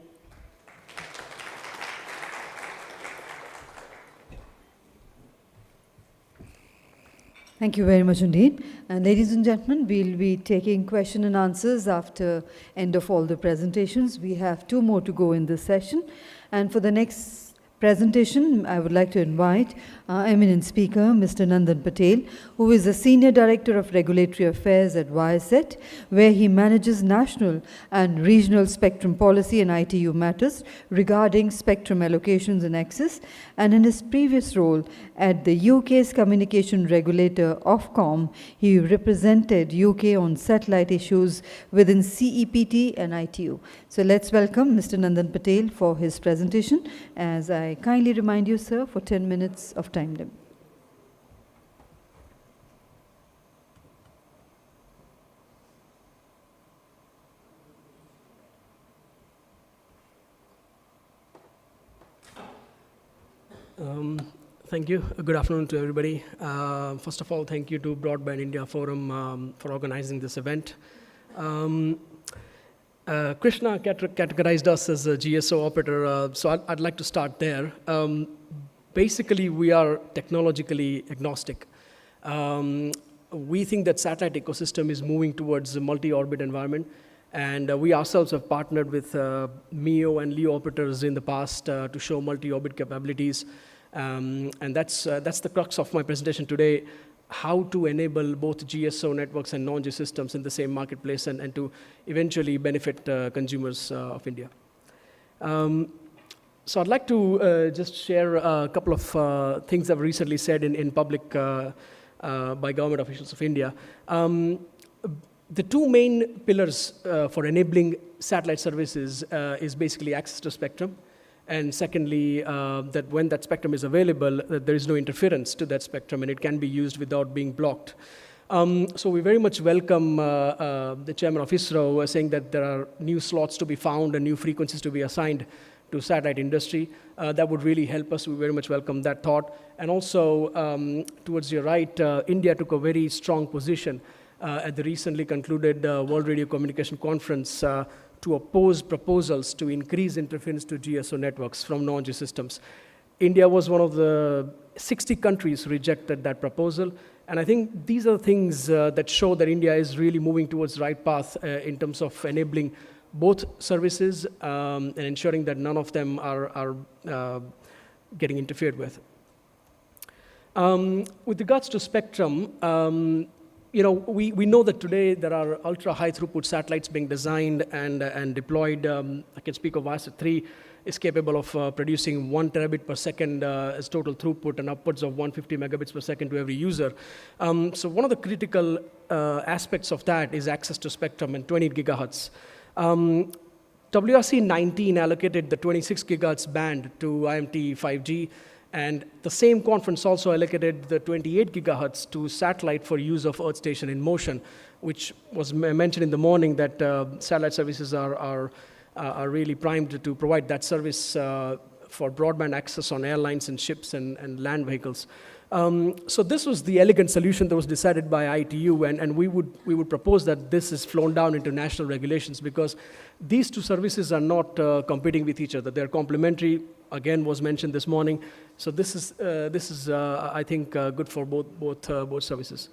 Thank you very much indeed. And ladies and gentlemen, we'll be taking question and answers after end of all the presentations. We have 2 more to go in this session. And for the next presentation, I would like to invite eminent speaker, Mr. Nandan Patel, who is the Senior Director of Regulatory Affairs at Viasat, where he manages national and regional spectrum policy and ITU matters regarding spectrum allocations and access, and in his previous role at the UK's communication regulator Ofcom, he represented UK on satellite issues within CEPT and ITU. So let's welcome Mr. Nandan Patel for his presentation, as I kindly remind you, sir, for 10 minutes of time limit. Thank you. Good afternoon to everybody. First of all, thank you to Broadband India Forum for organizing this event. Krishna categorized us as a GSO operator, so I'd like to start there. Basically, we are technologically agnostic. We think that satellite ecosystem is moving towards a multi-orbit environment, and we ourselves have partnered with MEO and LEO operators in the past to show multi-orbit capabilities. And that's the crux of my presentation today, how to enable both GSO networks and non-GSO systems in the same marketplace and to eventually benefit consumers of India. So I'd like to just share a couple of things that were recently said in public by government officials of India. The two main pillars for enabling satellite services is basically access to spectrum, and secondly, that when that spectrum is available, that there is no interference to that spectrum and it can be used without being blocked. So we very much welcome the chairman of ISRO saying that there are new slots to be found and new frequencies to be assigned to satellite industry. That would really help us. We very much welcome that thought. And also, towards your right, India took a very strong position at the recently concluded World Radio Communication Conference to oppose proposals to increase interference to GSO networks from non-GSO systems. India was one of the 60 countries who rejected that proposal. And I think these are things that show that India is really moving towards the right path in terms of enabling both services and ensuring that none of them are getting interfered with. With regards to spectrum, we know that today there are ultra-high throughput satellites being designed and deployed. I can speak of Viasat 3 is capable of producing 1 terabit per second as total throughput and upwards of 150 megabits per second to every user. So one of the critical aspects of that is access to spectrum and 20 gigahertz. WRC 19 allocated the 26 gigahertz band to IMT 5G, and the same conference also allocated the 28 gigahertz to satellite for use of Earth station in motion, which was mentioned in the morning that satellite services are really primed to provide that service for broadband access on airlines and ships and land vehicles. So this was the elegant solution that was decided by ITU, and we would propose that this is flown down into national regulations, because these two services are not competing with each other. They're complementary. Again, was mentioned this morning. So this is I think good for both services.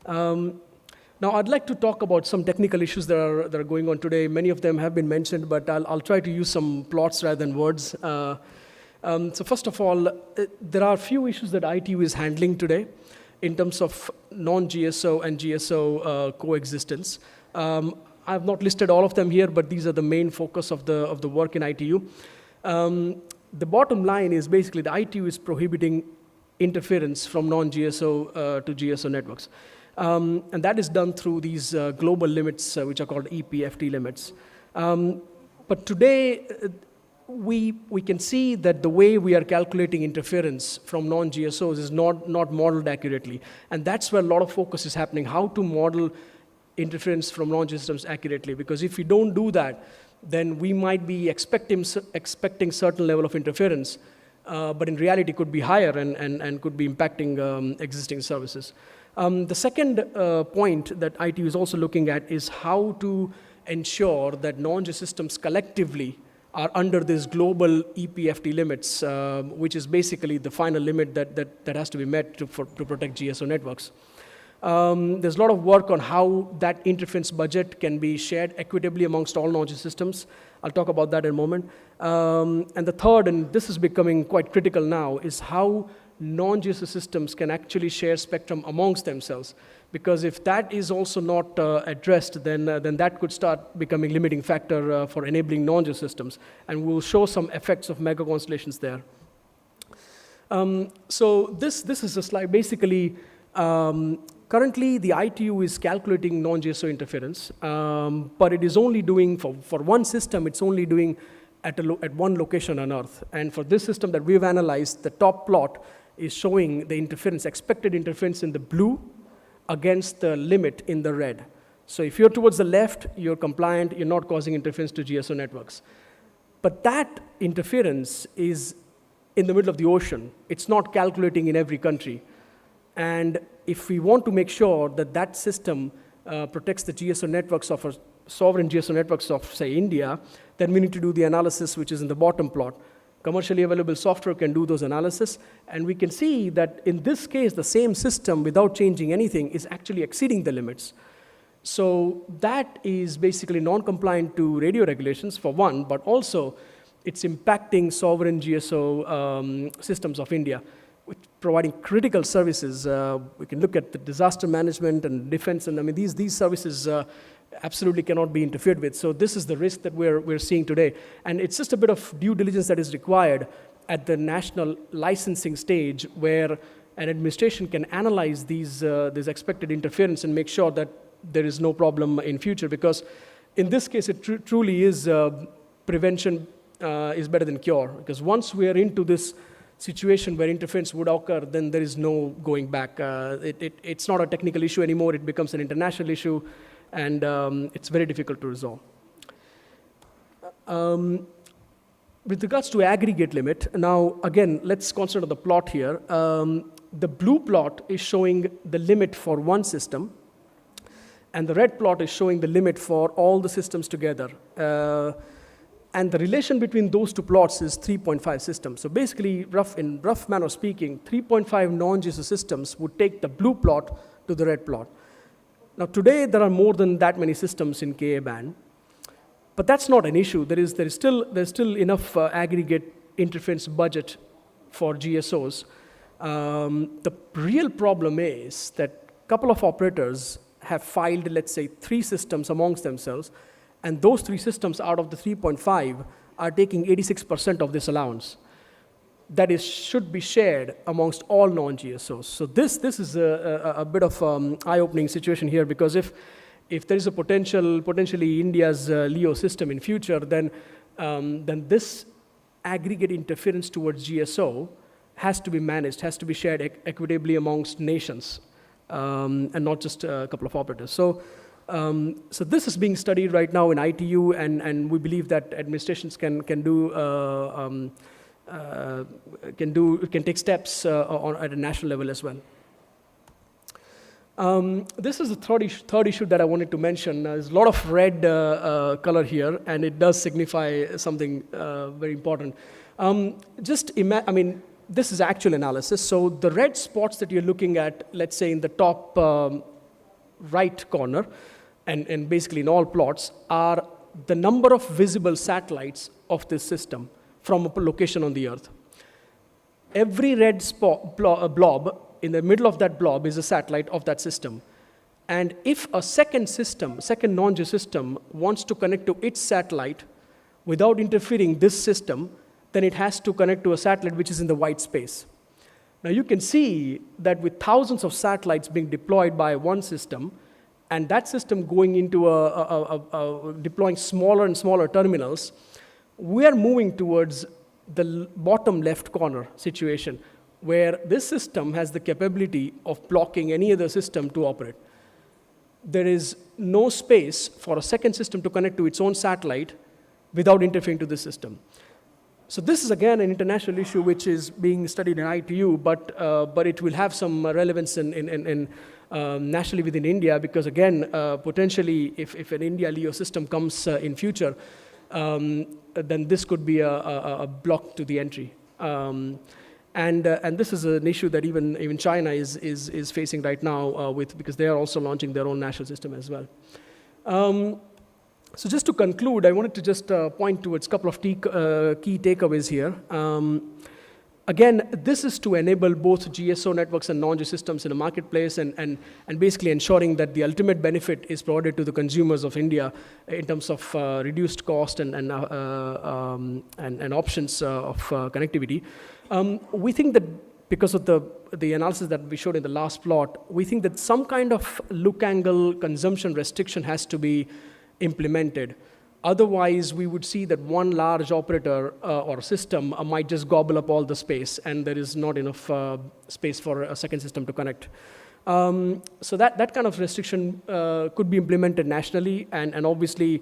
Now, I'd like to talk about some technical issues that are going on today. Many of them have been mentioned, but I'll try to use some plots rather than words. So first of all, there are a few issues that ITU is handling today in terms of non-GSO and GSO coexistence. I've not listed all of them here, but these are the main focus of the work in ITU. The bottom line is basically the ITU is prohibiting interference from non-GSO to GSO networks. And that is done through these global limits, which are called EPFT limits. But today, we can see that the way we are calculating interference from non-GSOs is not modeled accurately. And that's where a lot of focus is happening, how to model interference from non-GSO systems accurately. Because if we don't do that, then we might be expecting certain level of interference, but in reality could be higher and could be impacting existing services. The second point that ITU is also looking at is how to ensure that non-GSO systems collectively are under these global EPFT limits, which is basically the final limit that has to be met to protect GSO networks. There's a lot of work on how that interference budget can be shared equitably amongst all non-GSO systems. I'll talk about that in a moment. And the third, and this is becoming quite critical now, is how non-GSO systems can actually share spectrum amongst themselves. Because if that is also not addressed, then that could start becoming limiting factor for enabling non-GSO systems. And we'll show some effects of mega constellations there. So this is a slide. Basically, currently the ITU is calculating non-GSO interference, but it is only doing, for one system, it's only doing at one location on Earth. And for this system that we've analyzed, the top plot is showing the interference, expected interference in the blue against the limit in the red. So if you're towards the left, you're compliant, you're not causing interference to GSO networks. But that interference is in the middle of the ocean. It's not calculating in every country. And if we want to make sure that that system protects the GSO networks of our sovereign GSO networks of, say, India, then we need to do the analysis which is in the bottom plot. Commercially available software can do those analysis, and we can see that in this case, the same system, without changing anything, is actually exceeding the limits. So that is basically non-compliant to radio regulations, for one, but also it's impacting sovereign GSO systems of India, providing critical services. We can look at the disaster management and defense, and I mean, these services absolutely cannot be interfered with. So this is the risk that we're seeing today. And it's just a bit of due diligence that is required at the national licensing stage, where an administration can analyze these expected interference and make sure that there is no problem in future. Because in this case, it truly is prevention is better than cure. Because once we are into this situation where interference would occur, then there is no going back. It's not a technical issue anymore. It becomes an international issue. And it's very difficult to resolve. With regards to aggregate limit, now again, let's concentrate on the plot here. The blue plot is showing the limit for one system, and the red plot is showing the limit for all the systems together. And the relation between those two plots is 3.5 systems. So basically, in rough manner speaking, 3.5 non-GSO systems would take the blue plot to the red plot. Now today, there are more than that many systems in Ka band, but that's not an issue. There's still enough aggregate interference budget for GSOs. The real problem is that a couple of operators have filed, let's say, 3 systems amongst themselves, and those 3 systems out of the 3.5 are taking 86% of this allowance. That should be shared amongst all non-GSOs. So this is a bit of eye-opening situation here, because if there is a potentially India's LEO system in future, then this aggregate interference towards GSO has to be managed, has to be shared equitably amongst nations, and not just a couple of operators. So this is being studied right now in ITU, and we believe that administrations can take steps at a national level as well. This is the third issue that I wanted to mention. There's a lot of red color here, and it does signify something very important. This is actual analysis. So the red spots that you're looking at, let's say in the top right corner, and basically in all plots, are the number of visible satellites of this system from a location on the Earth. Every red blob, in the middle of that blob is a satellite of that system. And if a second non-GSO system wants to connect to its satellite without interfering this system, then it has to connect to a satellite which is in the white space. Now you can see that with thousands of satellites being deployed by one system, and that system going into deploying smaller and smaller terminals, we are moving towards the bottom left corner situation, where this system has the capability of blocking any other system to operate. There is no space for a second system to connect to its own satellite without interfering to the system. So this is, again, an international issue which is being studied in ITU, but it will have some relevance in nationally within India, because, again, potentially, if an India LEO system comes in future, then this could be a block to the entry. And this is an issue that even China is facing right now because they are also launching their own national system as well. So just to conclude, I wanted to just point towards a couple of key takeaways here. Again, this is to enable both GSO networks and non-GSO systems in the marketplace and basically ensuring that the ultimate benefit is provided to the consumers of India in terms of reduced cost and options of connectivity. We think that because of the analysis that we showed in the last plot, we think that some kind of look angle consumption restriction has to be implemented. Otherwise, we would see that one large operator or system might just gobble up all the space, and there is not enough space for a second system to connect. So that kind of restriction could be implemented nationally, and obviously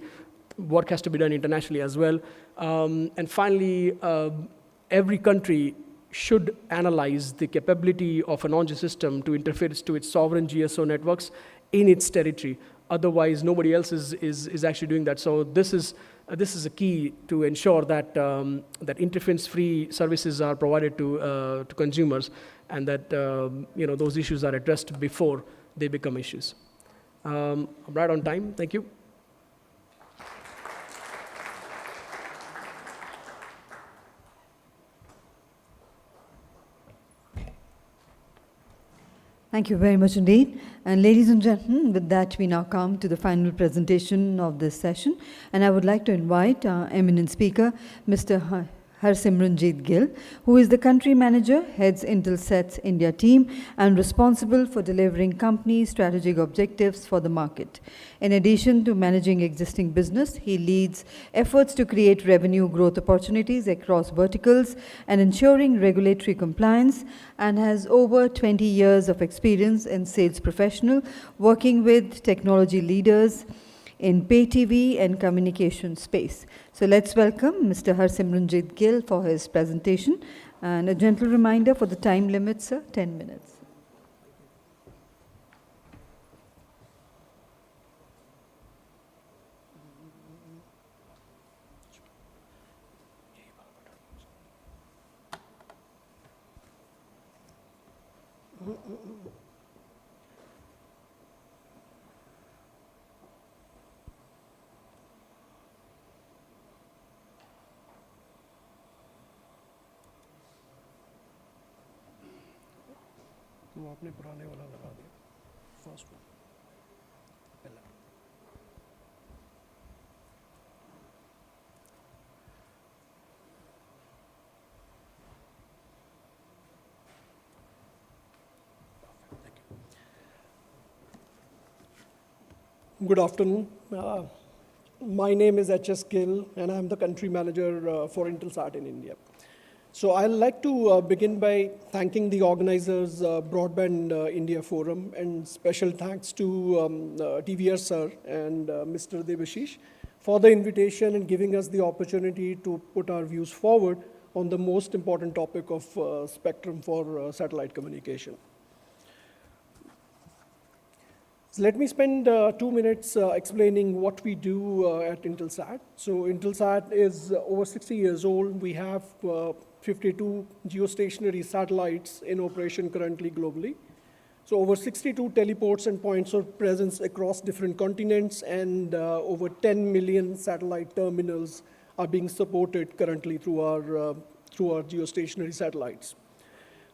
work has to be done internationally as well. And finally, every country should analyze the capability of a non-GSO system to interface to its sovereign GSO networks in its territory. Otherwise, nobody else is actually doing that. So this is a key to ensure that that interference-free services are provided to consumers, and that those issues are addressed before they become issues. I'm right on time. Thank you. Thank you very much indeed. And ladies and gentlemen, with that we now come to the final presentation of this session. And I would like to invite our eminent speaker, Mr. Harsimranjit Gill, who is the country manager, heads Intelsat's India team, and responsible for delivering company strategic objectives for the market. In addition to managing existing business, he leads efforts to create revenue growth opportunities across verticals and ensuring regulatory compliance, and has over 20 years of experience in sales professional, working with technology leaders in pay TV and communication space. So let's welcome Mr. Harsimranjit Gill for his presentation. And a gentle reminder for the time limit, sir, 10 minutes. वो आपने पुराने वाला लगा दिया first one पहला Good afternoon. My name is H.S. Gill, and I'm the country manager for Intelsat in India. So I'd like to begin by thanking the organizers, Broadband India Forum, and special thanks to TVR sir and Mr. Debashish for the invitation and giving us the opportunity to put our views forward on the most important topic of spectrum for satellite communication. So let me spend 2 minutes explaining what we do at Intelsat. So Intelsat is over 60 years old. We have 52 geostationary satellites in operation currently globally. So over 62 teleports and points of presence across different continents, and over 10 million satellite terminals are being supported currently through our geostationary satellites.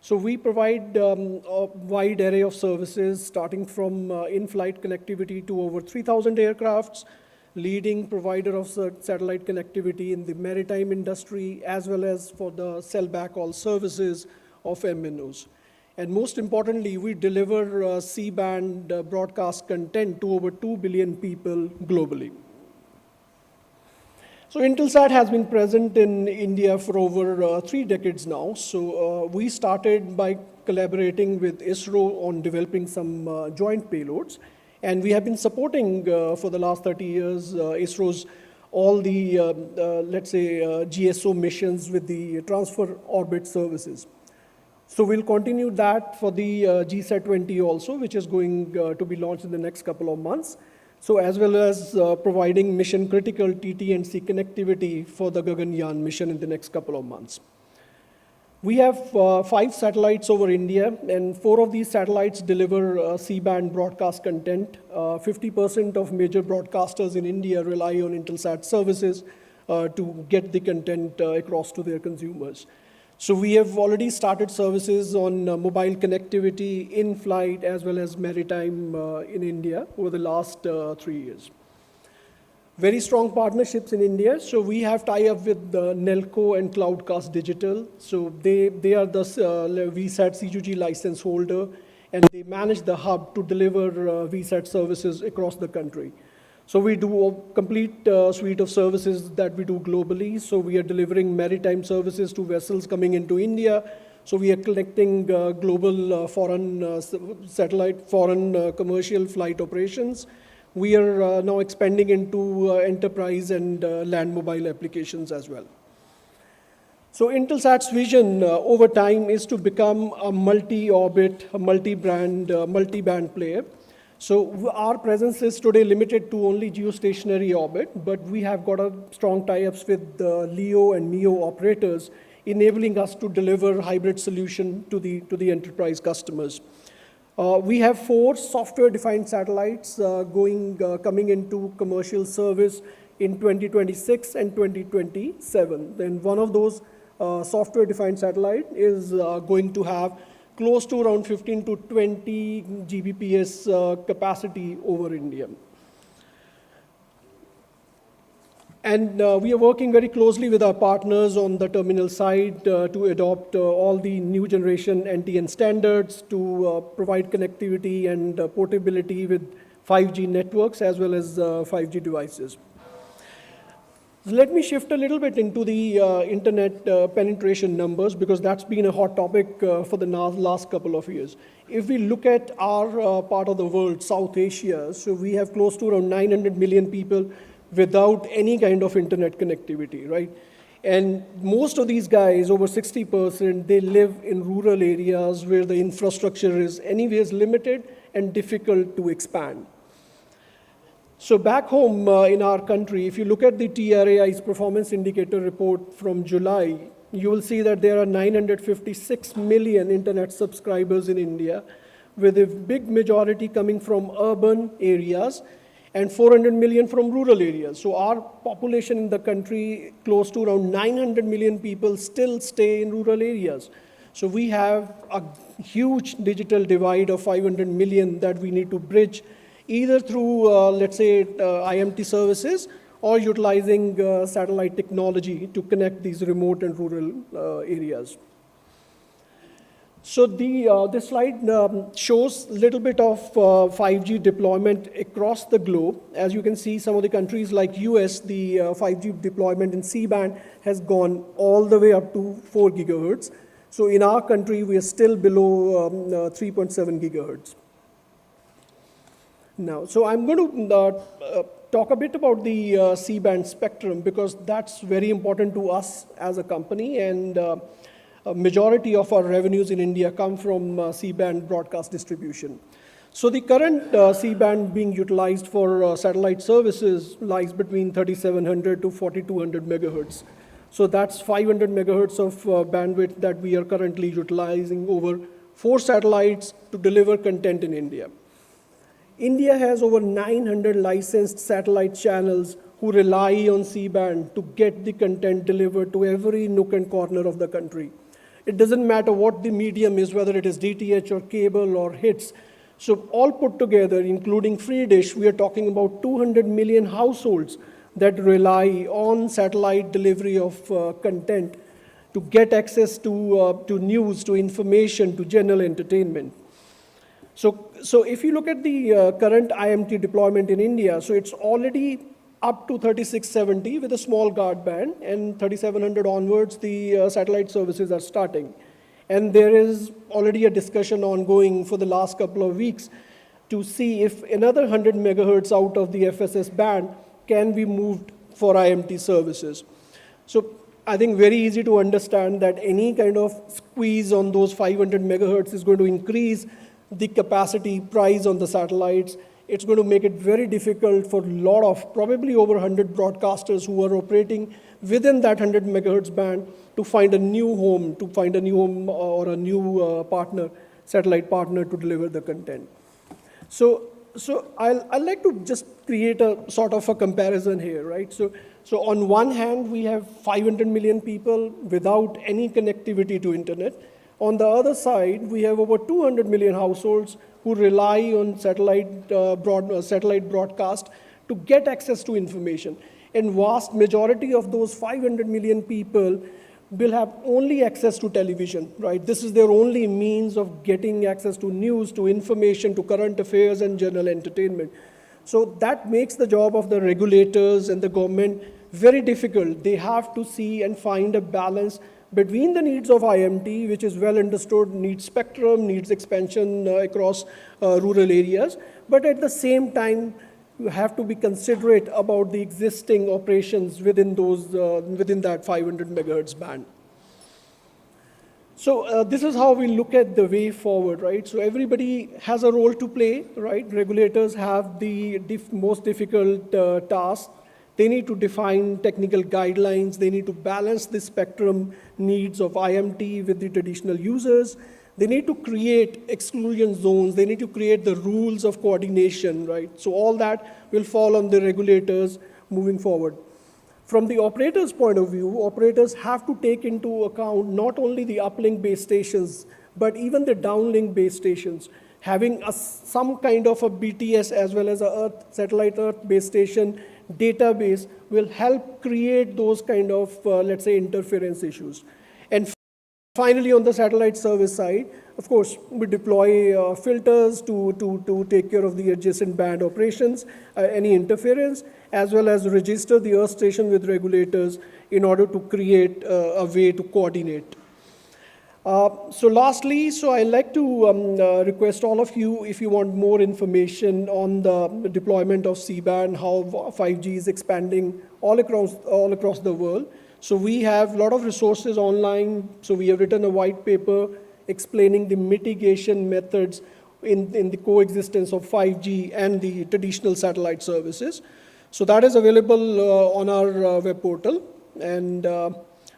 So we provide a wide array of services, starting from in-flight connectivity to over 3,000 aircrafts, leading provider of satellite connectivity in the maritime industry, as well as for the cell backhaul services of MNOs. And most importantly, we deliver C-band broadcast content to over 2 billion people globally. So Intelsat has been present in India for over 3 decades now. So we started by collaborating with ISRO on developing some joint payloads. And we have been supporting for the last 30 years ISRO's all the, let's say, GSO missions with the transfer orbit services. So we'll continue that for the GSAT-20 also, which is going to be launched in the next couple of months. So as well as providing mission-critical TT&C connectivity for the Gaganyaan mission in the next couple of months. We have 5 satellites over India, and 4 of these satellites deliver C-band broadcast content. 50% of major broadcasters in India rely on Intelsat services to get the content across to their consumers. So we have already started services on mobile connectivity in flight as well as maritime in India over the last 3 years. Very strong partnerships in India. So we have tie-up with Nelco and Cloudcast Digital. So they are the VSAT C2G license holder, and they manage the hub to deliver VSAT services across the country. So we do a complete suite of services that we do globally. So we are delivering maritime services to vessels coming into India. So we are connecting global foreign satellite, foreign commercial flight operations. We are now expanding into enterprise and land mobile applications as well. So Intelsat's vision over time is to become a multi-orbit, a multi-brand, multi-band player. So our presence is today limited to only geostationary orbit, but we have got a strong tie-ups with LEO and MEO operators, enabling us to deliver hybrid solution to the enterprise customers. We have 4 software-defined satellites coming into commercial service in 2026 and 2027. And one of those software-defined satellite is going to have close to around 15 to 20 Gbps capacity over India. And we are working very closely with our partners on the terminal side to adopt all the new generation NTN standards to provide connectivity and portability with 5G networks as well as 5G devices. So let me shift a little bit into the internet penetration numbers, because that's been a hot topic for the last couple of years. If we look at our part of the world, South Asia, so we have close to around 900 million people without any kind of internet connectivity, right? And most of these guys, over 60%, they live in rural areas where the infrastructure is anyways limited and difficult to expand. So back home in our country, if you look at the TRAI's performance indicator report from July, you will see that there are 956 million internet subscribers in India, with a big majority coming from urban areas and 400 million from rural areas. So our population in the country, close to around 900 million people, still stay in rural areas. So we have a huge digital divide of 500 million that we need to bridge, either through, let's say, IMT services or utilizing satellite technology to connect these remote and rural areas. So this slide shows a little bit of 5G deployment across the globe. As you can see, some of the countries like US, the 5G deployment in C-band has gone all the way up to 4 gigahertz. So in our country, we are still below 3.7 gigahertz. Now, so I'm going to talk a bit about the C-band spectrum, because that's very important to us as a company, and a majority of our revenues in India come from C-band broadcast distribution. So the current C-band being utilized for satellite services lies between 3700 to 4200 megahertz. So that's 500 megahertz of bandwidth that we are currently utilizing over 4 satellites to deliver content in India. India has over 900 licensed satellite channels who rely on C-band to get the content delivered to every nook and corner of the country. It doesn't matter what the medium is, whether it is DTH or cable or hits. So all put together, including free dish, we are talking about 200 million households that rely on satellite delivery of content to get access to news, to information, to general entertainment. So if you look at the current IMT deployment in India, so it's already up to 3670 with a small guard band, and 3700 onwards, the satellite services are starting. And there is already a discussion ongoing for the last couple of weeks to see if another 100 megahertz out of the FSS band can be moved for IMT services. So I think very easy to understand that any kind of squeeze on those 500 megahertz is going to increase the capacity price on the satellites. It's going to make it very difficult for a lot of, probably over 100 broadcasters who are operating within that 100 megahertz band to find a new home, or a new partner, satellite partner to deliver the content. So I'd like to just create a sort of a comparison here, right? So on one hand, we have 500 million people without any connectivity to internet. On the other side, we have over 200 million households who rely on satellite broadcast to get access to information. And vast majority of those 500 million people will have only access to television, right? This is their only means of getting access to news, to information, to current affairs and general entertainment. So that makes the job of the regulators and the government very difficult. They have to see and find a balance between the needs of IMT, which is well understood, needs spectrum, needs expansion across rural areas, but at the same time, you have to be considerate about the existing operations within that 500 megahertz band. So this is how we look at the way forward, right? So everybody has a role to play, right? Regulators have the most difficult task. They need to define technical guidelines. They need to balance the spectrum needs of IMT with the traditional users. They need to create exclusion zones. They need to create the rules of coordination, right? So all that will fall on the regulators moving forward. From the operator's point of view, operators have to take into account not only the uplink base stations, but even the downlink base stations. Having some kind of a BTS as well as a satellite Earth base station database will help create those kind of, let's say, interference issues. And finally, on the satellite service side, of course, we deploy filters to take care of the adjacent band operations, any interference, as well as register the Earth station with regulators in order to create a way to coordinate. So lastly, I'd like to request all of you, if you want more information on the deployment of C-band, how 5G is expanding all across the world. So we have a lot of resources online. So we have written a white paper explaining the mitigation methods in the coexistence of 5G and the traditional satellite services. So that is available on our web portal. And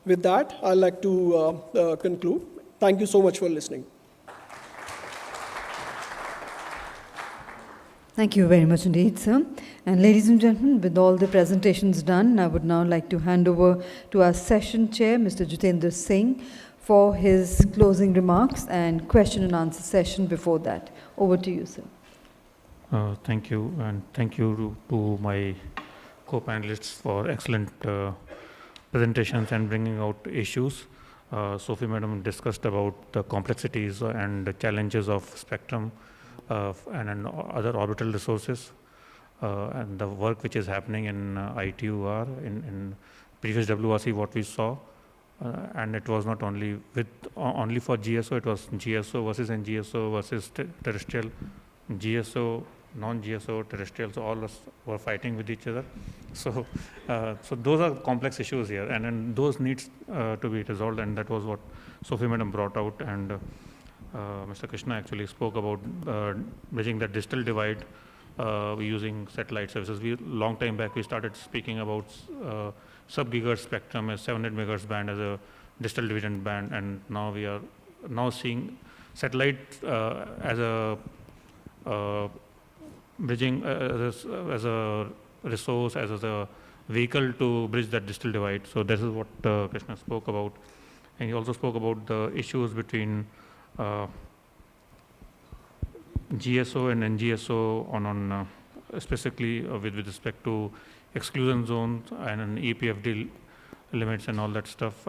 with that, I'd like to conclude. Thank you so much for listening. Thank you very much indeed, sir. And ladies and gentlemen, with all the presentations done, I would now like to hand over to our session chair, Mr. Jitendra Singh, for his closing remarks and question and answer session before that. Over to you, sir. Thank you, and thank you to my co-panelists for excellent presentations and bringing out issues. Sophie Madam discussed about the complexities and the challenges of spectrum and other orbital resources and the work which is happening in ITUR, in previous WRC what we saw, and it was not only for GSO, it was GSO versus NGSO versus terrestrial, GSO, non-GSO, terrestrial, so all us were fighting with each other. So those are complex issues here, and then those needs to be resolved, and that was what Sophie Madam brought out, and Mr. Krishna actually spoke about bridging the digital divide using satellite services. Long time back, we started speaking about sub-gigahertz spectrum as 700 megahertz band as a digital dividend band, and now we are seeing satellite as a bridging as a resource, as a vehicle to bridge that digital divide. So this is what Krishna spoke about, and he also spoke about the issues between GSO and NGSO on specifically with respect to exclusion zones and an EPFD limits and all that stuff,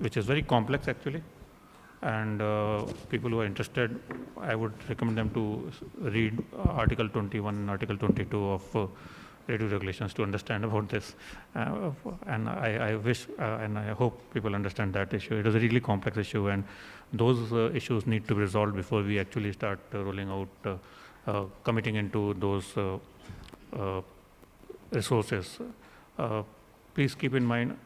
which is very complex actually. And people who are interested, I would recommend them to read Article 21 and Article 22 of radio regulations to understand about this. And I wish and I hope people understand that issue. It is a really complex issue, and those issues need to be resolved before we actually start rolling out, committing into those resources. Please keep in mind,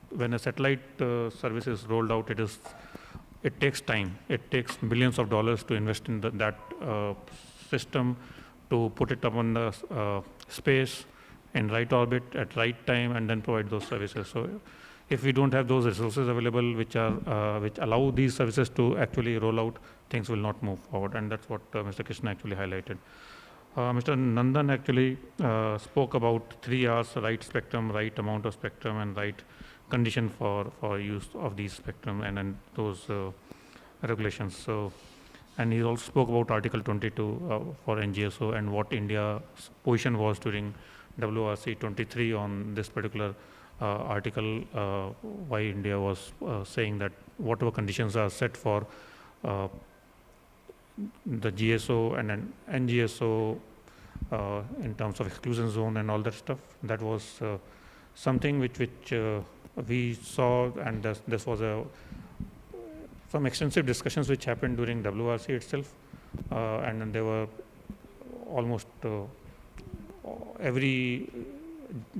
when a satellite service is rolled out, it takes time. It takes millions of dollars to invest in that system, to put it up on the space in right orbit at right time and then provide those services. So if we don't have those resources available which allow these services to actually roll out, things will not move forward, and that's what Mr. Krishna actually highlighted. Mr. Nandan actually spoke about 3 R's: right spectrum, right amount of spectrum, and right condition for use of these spectrum and those regulations. So, and he also spoke about Article 22 for NGSO and what India's position was during WRC 23 on this particular article, why India was saying that whatever conditions are set for the GSO and an NGSO in terms of exclusion zone and all that stuff, that was something which we saw, and this was some extensive discussions which happened during WRC itself, and then there were almost every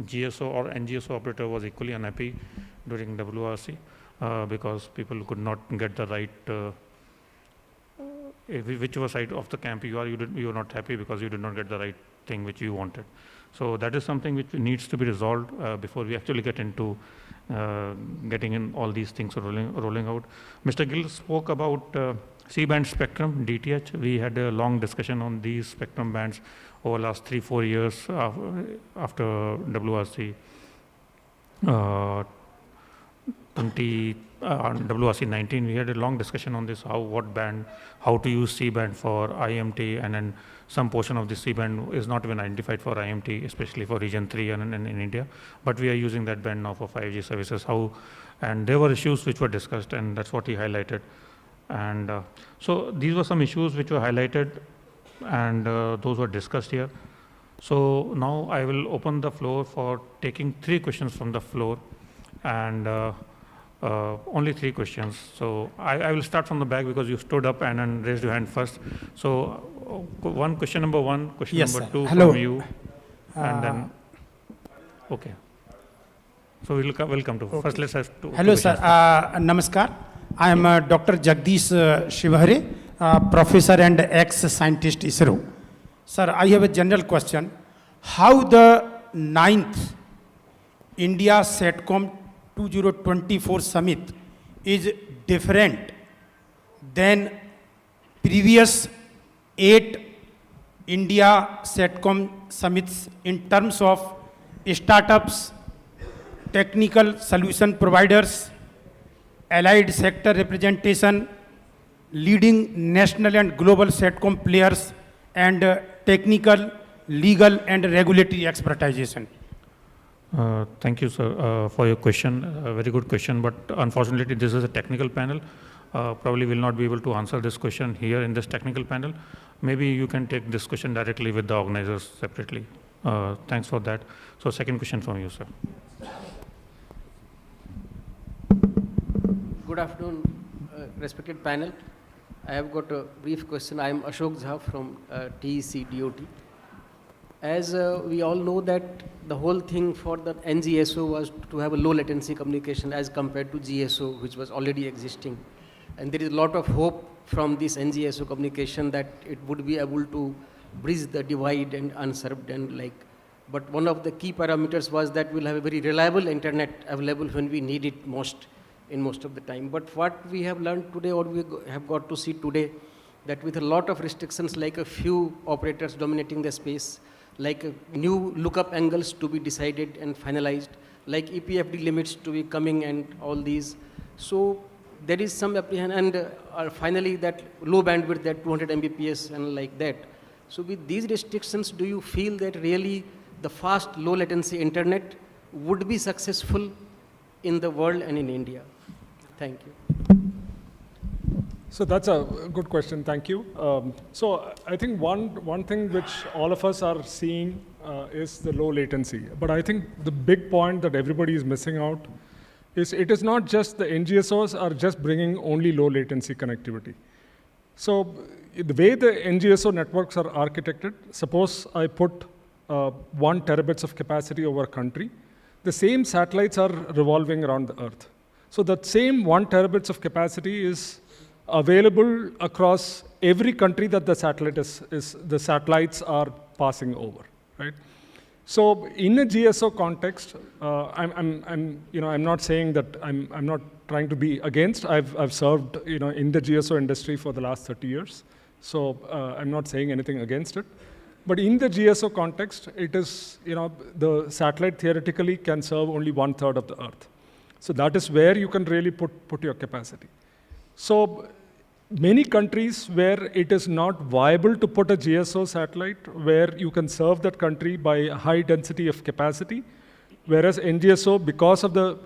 GSO or NGSO operator was equally unhappy during WRC because people could not get the right, whichever side of the camp you are, you are not happy because you did not get the right thing which you wanted. So that is something which needs to be resolved before we actually get into getting in all these things rolling out. Mr. Gill spoke about C-band spectrum, DTH. We had a long discussion on these spectrum bands over the last 3-4 years after WRC WRC 19. We had a long discussion on this, what band, how to use C-band for IMT, and then some portion of the C-band is not even identified for IMT, especially for region 3 and in India, but we are using that band now for 5G services. And there were issues which were discussed, and that's what he highlighted. And so these were some issues which were highlighted, and those were discussed here. So now I will open the floor for taking 3 questions from the floor, and only 3 questions. So I will start from the back because you stood up and then raised your hand first. So question number 1, question yes, number 2 hello. from you, and then, okay. So we'll come to, okay. First let's have 2 Hello sir, Namaskar. I am Dr. Jagdish Shivhare, professor and ex-scientist ISRO. Sir, I have a general question. How the 9th India Satcom 2024 summit is different than previous 8 India Satcom summits in terms of startups, technical solution providers, allied sector representation, leading national and global Satcom players, and technical, legal and regulatory expertization? Thank you, sir, for your question. Very good question, but unfortunately this is a technical panel. Probably will not be able to answer this question here in this technical panel. Maybe you can take this question directly with the organizers separately. Thanks for that. So second question from you, sir. Good afternoon, respected panel. I have got a brief question. I am Ashok Jha from TEC DOT. As we all know that the whole thing for the NGSO was to have a low latency communication as compared to GSO, which was already existing. And there is a lot of hope from this NGSO communication that it would be able to bridge the divide and unserved and like. But one of the key parameters was that we'll have a very reliable internet available when we need it most in most of the time. But what we have learned today, or we have got to see today, that with a lot of restrictions, like a few operators dominating the space, like new lookup angles to be decided and finalized, like EPFD limits to be coming and all these. So there is some apprehension, and finally that low bandwidth, that 200 Mbps and like that. So with these restrictions, do you feel that really the fast low latency internet would be successful in the world and in India? Thank you. So that's a good question, thank you. So I think one thing which all of us are seeing is the low latency. But I think the big point that everybody is missing out is it is not just the NGSOs are just bringing only low latency connectivity. So the way the NGSO networks are architected, suppose I put 1 terabits of capacity over a country, the same satellites are revolving around the Earth. So that same 1 terabits of capacity is available across every country that the the satellites are passing over, right? So in a GSO context, I'm not saying that I'm not trying to be against. I've served in the GSO industry for the last 30 years, so I'm not saying anything against it. But in the GSO context, it is the satellite theoretically can serve only 1/3 of the Earth. So that is where you can really put your capacity. So many countries where it is not viable to put a GSO satellite, where you can serve that country by a high density of capacity, whereas NGSO, because of the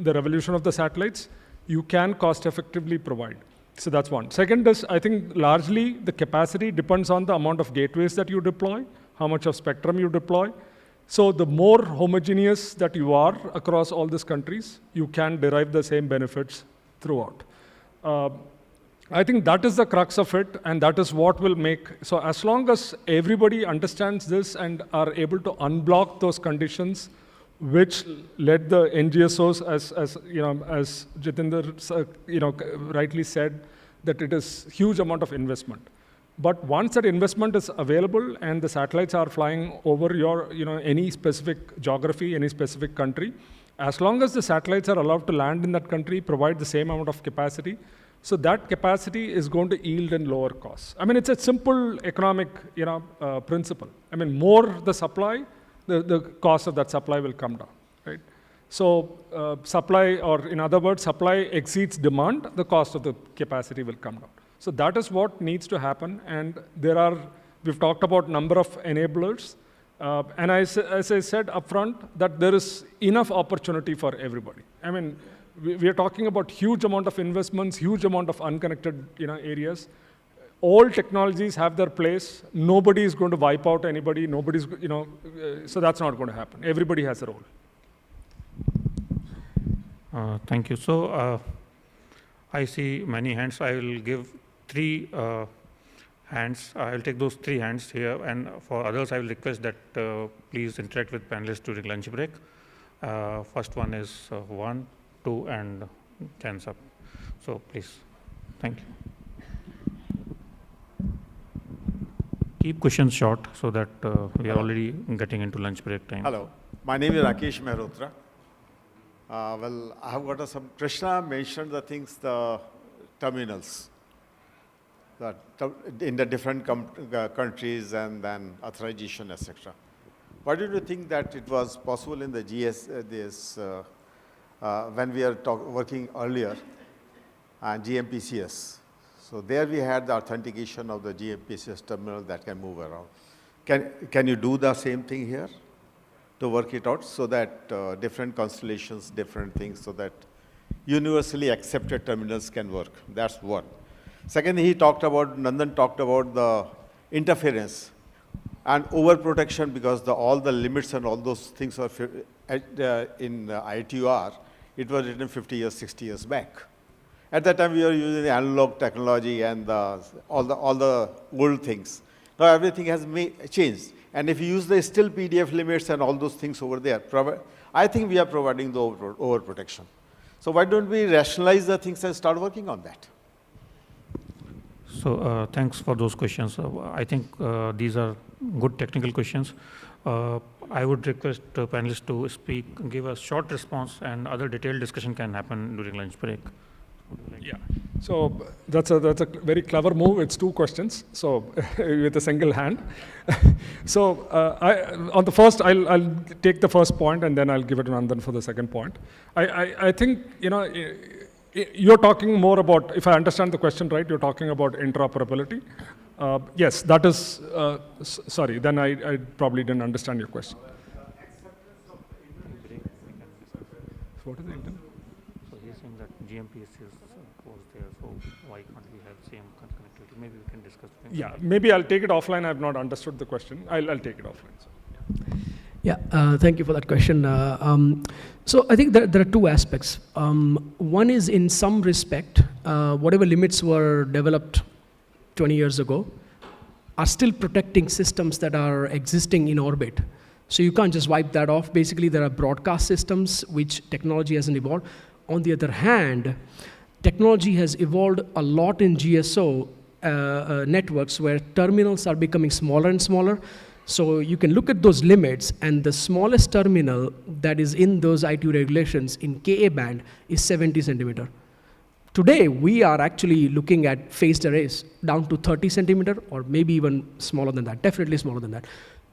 the revolution of the satellites, you can cost effectively provide. So that's one. Second is, I think largely the capacity depends on the amount of gateways that you deploy, how much of spectrum you deploy. So the more homogeneous that you are across all these countries, you can derive the same benefits throughout. I think that is the crux of it, and that is what will make, so as long as everybody understands this and are able to unblock those conditions which led the NGSOs, as Jitendra rightly said, that it is huge amount of investment. But once that investment is available and the satellites are flying over your, any specific geography, any specific country, as long as the satellites are allowed to land in that country, provide the same amount of capacity, so that capacity is going to yield in lower costs. I mean, it's a simple economic, principle. I mean, more the supply, the cost of that supply will come down, right? So supply, or in other words, supply exceeds demand, the cost of the capacity will come down. So that is what needs to happen, and we've talked about number of enablers, and as I said upfront, that there is enough opportunity for everybody. I mean, we are talking about huge amount of investments, huge amount of unconnected areas. All technologies have their place. Nobody is going to wipe out anybody. Nobody's, so that's not going to happen. Everybody has a role. Thank you. So I see many hands. I will give 3 hands. I will take those 3 hands here, and for others, I will request that please interact with panelists during lunch break. First one is 1, 2, and hands up. So please, thank you. Keep questions short so that we are already getting into lunch break time. Hello, my name is Rakesh Mehrotra. Well, I have got some, Krishna mentioned the things, the terminals, in the different countries and then authorization, etc. Why do you think that it was possible in the when we are working earlier on GMPCS? So there we had the authentication of the GMPCS terminal that can move around. Can you do the same thing here to work it out so that different constellations, different things, so that universally accepted terminals can work? That's one. Second, Nandan talked about the interference and overprotection, because all the limits and all those things are in ITUR, it was written 50 years, 60 years back. At that time, we were using the analog technology and all the old things. Now everything has changed. And if you use the still PDF limits and all those things over there, I think we are providing the overprotection. So why don't we rationalize the things and start working on that? So thanks for those questions. I think these are good technical questions. I would request panelists to give a short response, and other detailed discussion can happen during lunch break. Yeah, so that's a very clever move. It's 2 questions, so with a single hand. So on the first, I'll take the first point, and then I'll give it to Nandan for the second point. I think you're talking more about, if I understand the question right, you're talking about interoperability. Yes, that is. Sorry, then I probably didn't understand your question. What is the intent? So he's saying that GMPCS was there, so why can't we have same connectivity? Maybe we can discuss. Yeah, maybe I'll take it offline. I've not understood the question. I'll take it offline. So. Yeah, thank you for that question. So I think there are 2 aspects. One is, in some respect, whatever limits were developed 20 years ago are still protecting systems that are existing in orbit. So you can't just wipe that off. Basically, there are broadcast systems which technology hasn't evolved. On the other hand, technology has evolved a lot in GSO networks where terminals are becoming smaller and smaller. So you can look at those limits, and the smallest terminal that is in those ITU regulations in Ka band is 70 centimeter. Today, we are actually looking at phased arrays down to 30 centimeter, or maybe even smaller than that, definitely smaller than that.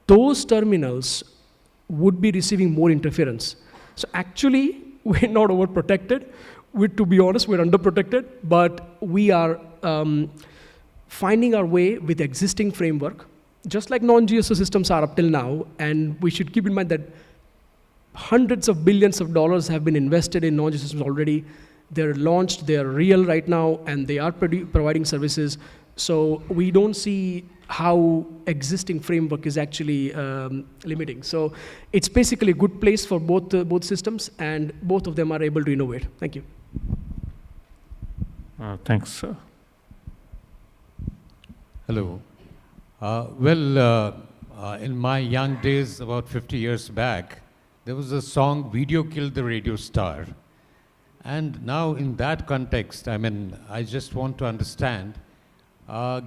Those terminals would be receiving more interference. So actually, we're not overprotected. To be honest, we're underprotected, but we are finding our way with existing framework, just like non-GSO systems are up till now, and we should keep in mind that hundreds of billions of dollars have been invested in non-GSO systems already. They're launched, they're real right now, and they are providing services. So we don't see how existing framework is actually limiting. So it's basically a good place for both systems, and both of them are able to innovate. Thank you. Thanks, sir. Hello. In my young days, about 50 years back, there was a song, "Video Killed the Radio Star." And now in that context, I just want to understand,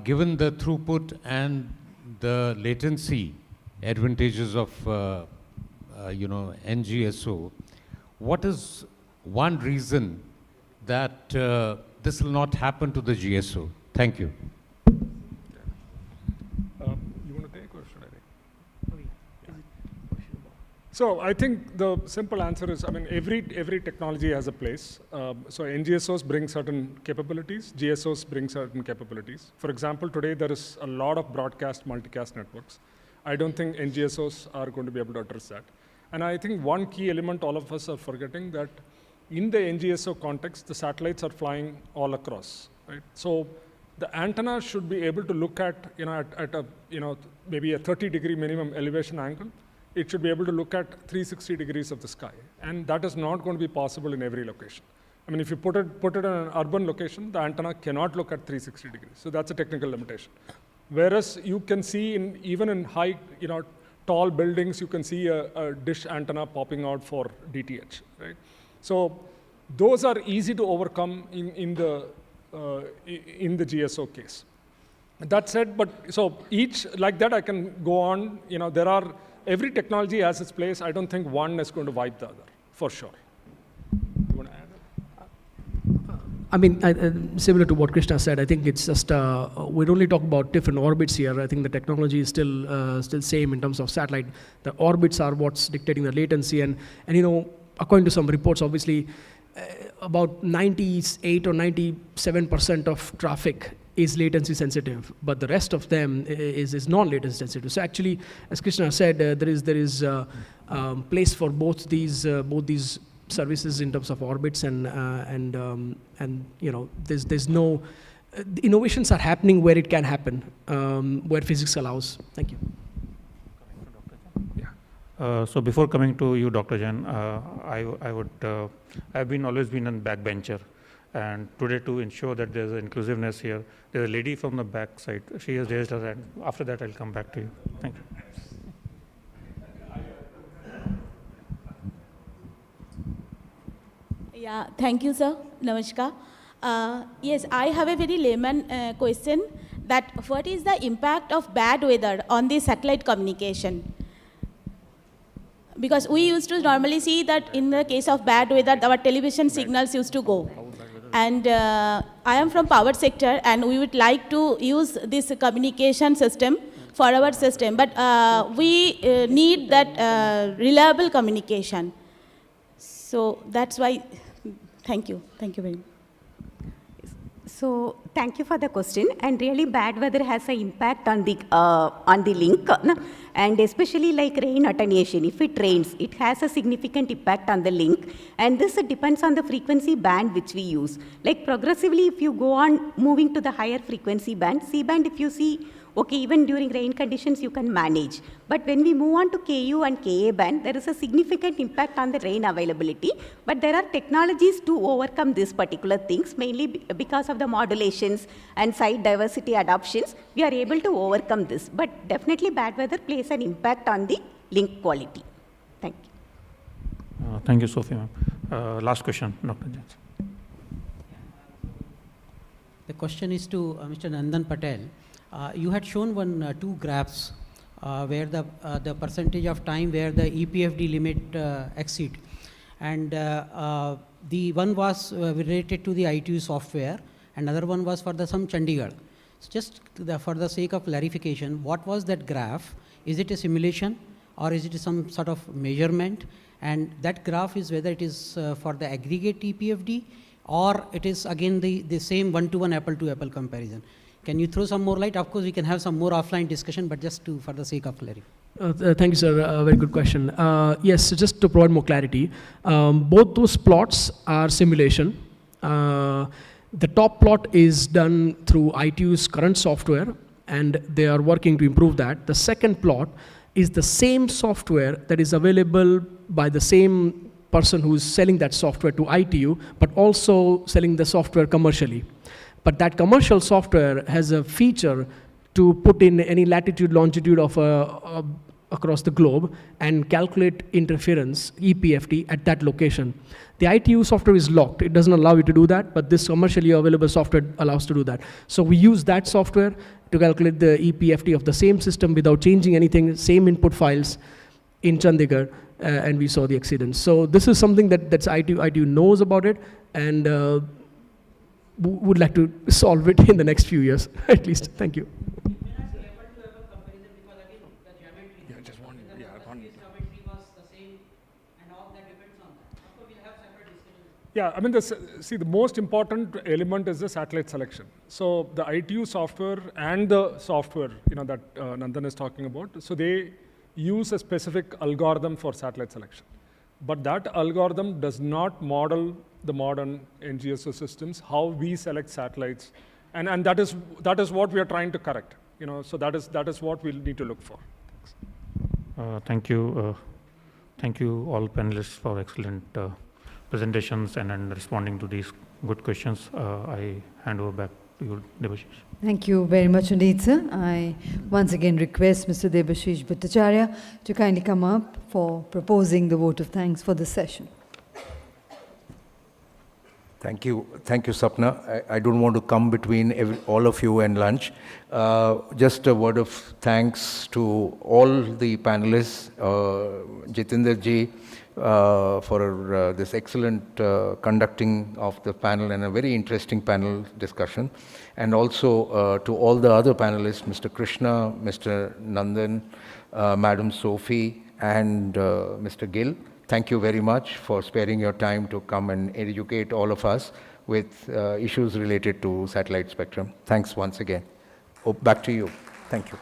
given the throughput and the latency advantages of, NGSO, what is one reason that this will not happen to the GSO? Thank you. You want to take, or should I take? So I think the simple answer is, every technology has a place. So NGSOs bring certain capabilities, GSOs bring certain capabilities. For example, today there is a lot of broadcast multicast networks. I don't think NGSOs are going to be able to address that. And I think one key element all of us are forgetting, that in the NGSO context, the satellites are flying all across, right? So the antenna should be able to look at, maybe a 30-degree minimum elevation angle. It should be able to look at 360 degrees of the sky. And that is not going to be possible in every location. If you put it in an urban location, the antenna cannot look at 360 degrees. So that's a technical limitation. Whereas you can see even in high, tall buildings, you can see a dish antenna popping out for DTH, right? So those are easy to overcome in the GSO case. That said, so each, like that I can go on, every technology has its place. I don't think one is going to wipe the other, for sure. You want to add? Similar to what Krishna said, I think it's just, we're only talking about different orbits here. I think the technology is still same in terms of satellite. The orbits are what's dictating the latency. And according to some reports, obviously, about 98 or 97% of traffic is latency sensitive, but the rest of them is non-latency sensitive. So actually, as Krishna said, there is place for both these services in terms of orbits, and there's no innovations are happening where it can happen, where physics allows. Thank you. So before coming to you, Dr. Jain, I've always been a backbencher, and today, to ensure that there's inclusiveness here, there's a lady from the back side. She has raised her hand. After that, I'll come back to you. Thank you. Yeah, thank you, sir. Namaskar. Yes, I have a very layman question, that what is the impact of bad weather on the satellite communication? Because we used to normally see that in the case of bad weather, our television signals used to go. And I am from power sector, and we would like to use this communication system for our system, but we need that reliable communication. So that's why, thank you very much. So thank you for the question. And really, bad weather has an impact on the link, and especially like rain attenuation. If it rains, it has a significant impact on the link, and this depends on the frequency band which we use. Like progressively, if you go on moving to the higher frequency band, C band, if you see, okay, even during rain conditions you can manage. But when we move on to KU and KA band, there is a significant impact on the rain availability. But there are technologies to overcome these particular things, mainly because of the modulations and site diversity adoptions, we are able to overcome this. But definitely bad weather plays an impact on the link quality. Thank you. Thank you, Sophie, ma'am. Last question, Dr. Jain. The question is to Mr. Nandan Patel. You had shown two graphs where the percentage of time where the EPFD limit exceed. And the one was related to the ITU software, and another one was for some Chandigarh. So just for the sake of clarification, what was that graph? Is it a simulation or is it some sort of measurement? And that graph is whether it is for the aggregate EPFD or it is again the same one-to-one apple-to-apple comparison. Can you throw some more light? Of course, we can have some more offline discussion, but just for the sake of clarity. Thank you, sir. Very good question. Yes, so just to provide more clarity, both those plots are simulation. The top plot is done through ITU's current software, and they are working to improve that. The second plot is the same software that is available by the same person who is selling that software to ITU, but also selling the software commercially. But that commercial software has a feature to put in any latitude, longitude of across the globe and calculate interference, EPFD, at that location. The ITU software is locked. It doesn't allow you to do that, but this commercially available software allows to do that. So we use that software to calculate the EPFD of the same system without changing anything, same input files in Chandigarh, and we saw the exceedance. So this is something that's ITU knows about it, and would like to solve it in the next few years, at least. Thank you. Yeah, I mean, the most important element is the satellite selection. So the ITU software and the software, that Nandan is talking about, so they use a specific algorithm for satellite selection. But that algorithm does not model the modern NGSO systems, how we select satellites. And that is what we are trying to correct. So that is what we'll need to look for. Thank you. Thank you all panelists for excellent presentations and responding to these good questions. I hand over back to you, Debashish. Thank you very much indeed, sir. I once again request Mr. Debashish Bhattacharya to kindly come up for proposing the vote of thanks for this session. Thank you, Sapna. I don't want to come between all of you and lunch. Just a word of thanks to all the panelists, Jitendra ji, for this excellent conducting of the panel and a very interesting panel discussion. And also to all the other panelists, Mr. Krishna, Mr. Nandan, Madam Sophie, and Mr. Gill. Thank you very much for sparing your time to come and educate all of us with issues related to satellite spectrum. Thanks once again. Back to you. Thank you.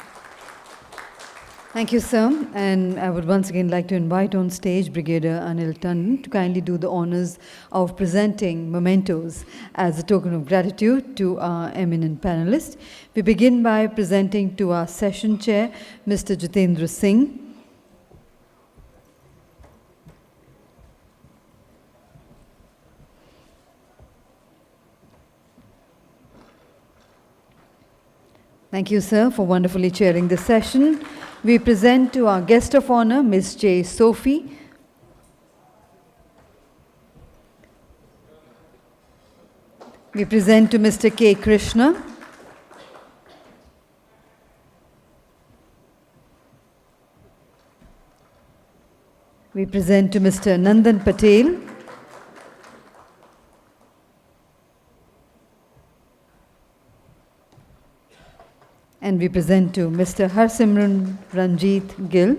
Thank you, sir. And I would once again like to invite on stage Brigadier Anil Tandon to kindly do the honors of presenting mementos as a token of gratitude to our eminent panelists. We begin by presenting to our session chair, Mr. Jitendra Singh. Thank you, sir, for wonderfully chairing the session. We present to our guest of honor, Ms. J. Sophie. We present to Mr. K. Krishna. We present to Mr. Nandan Patel. And we present to Mr. Harsimran Ranjit Gill.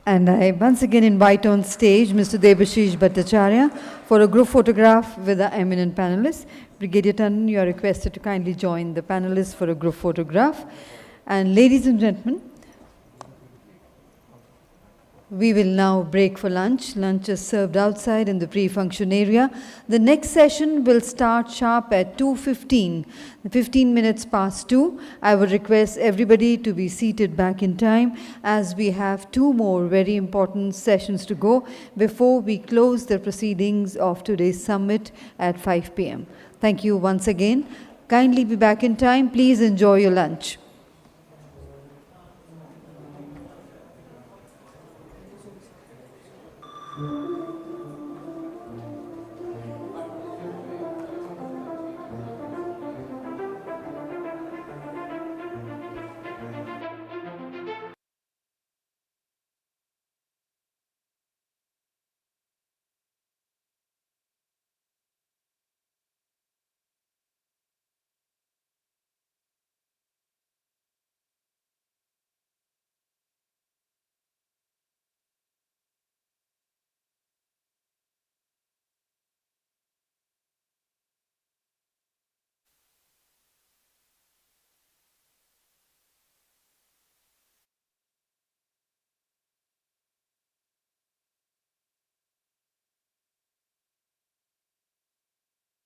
And I once again invite on stage Mr. Debashish Bhattacharya for a group photograph with the eminent panelists. Brigadier Tandon, you are requested to kindly join the panelists for a group photograph. And ladies and gentlemen, we will now break for lunch. Lunch is served outside in the pre-function area. The next session will start sharp at 2:15, 15 minutes past 2. I would request everybody to be seated back in time as we have two more very important sessions to go before we close the proceedings of today's summit at 5 p.m. Thank you once again. Kindly be back in time. Please enjoy your lunch.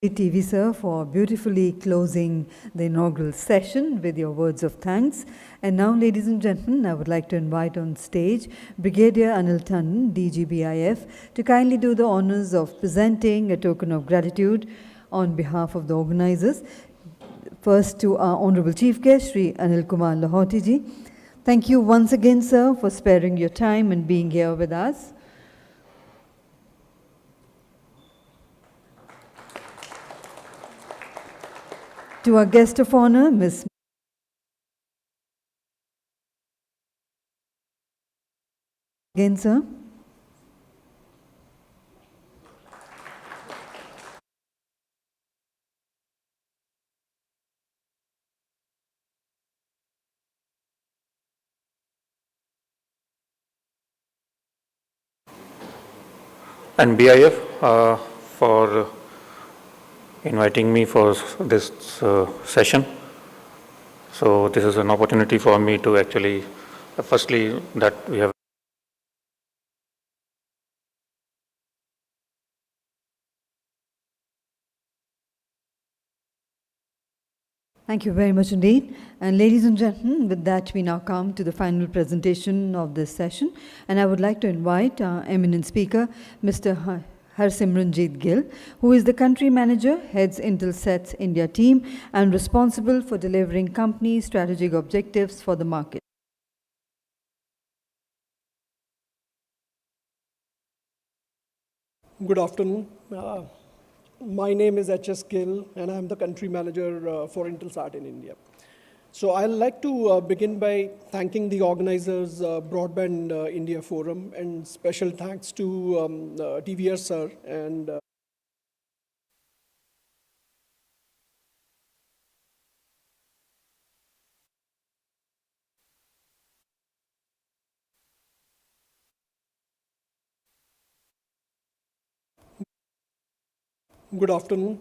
TV, sir, for beautifully closing the inaugural session with your words of thanks. And now, ladies and gentlemen, I would like to invite on stage Brigadier Anil Tandon, DGBIF, to kindly do the honors of presenting a token of gratitude on behalf of the organizers. First to our Honorable Chief Guest, Sri Anil Kumar Lahoti ji. Thank you once again, sir, for sparing your time and being here with us. To our guest of honor, Ms. Again, sir. And BIF for inviting me for this session. So this is an opportunity for me to actually, firstly, that we have Thank you very much indeed. And ladies and gentlemen, with that we now come to the final presentation of this session. And I would like to invite our eminent speaker, Mr. Harsimranjit Gill, who is the country manager, heads Intelsat's India team, and responsible for delivering company strategic objectives for the market. Good afternoon. My name is H.S. Gill, and I'm the country manager for Intelsat in India. So I'd like to begin by thanking the organizers, Broadband India Forum, and special thanks to TVR sir and good afternoon.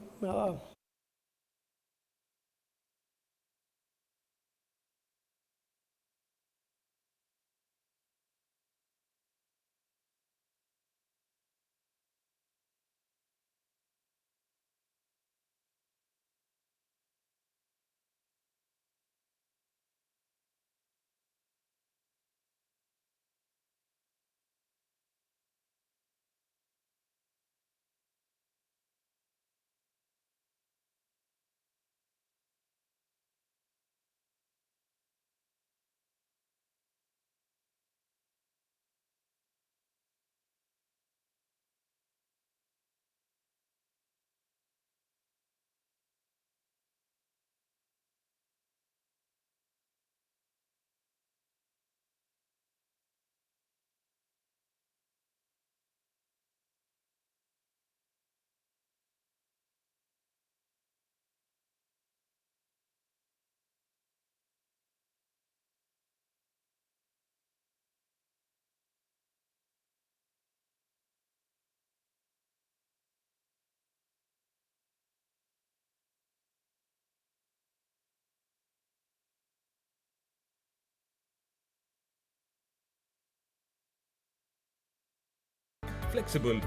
Flexible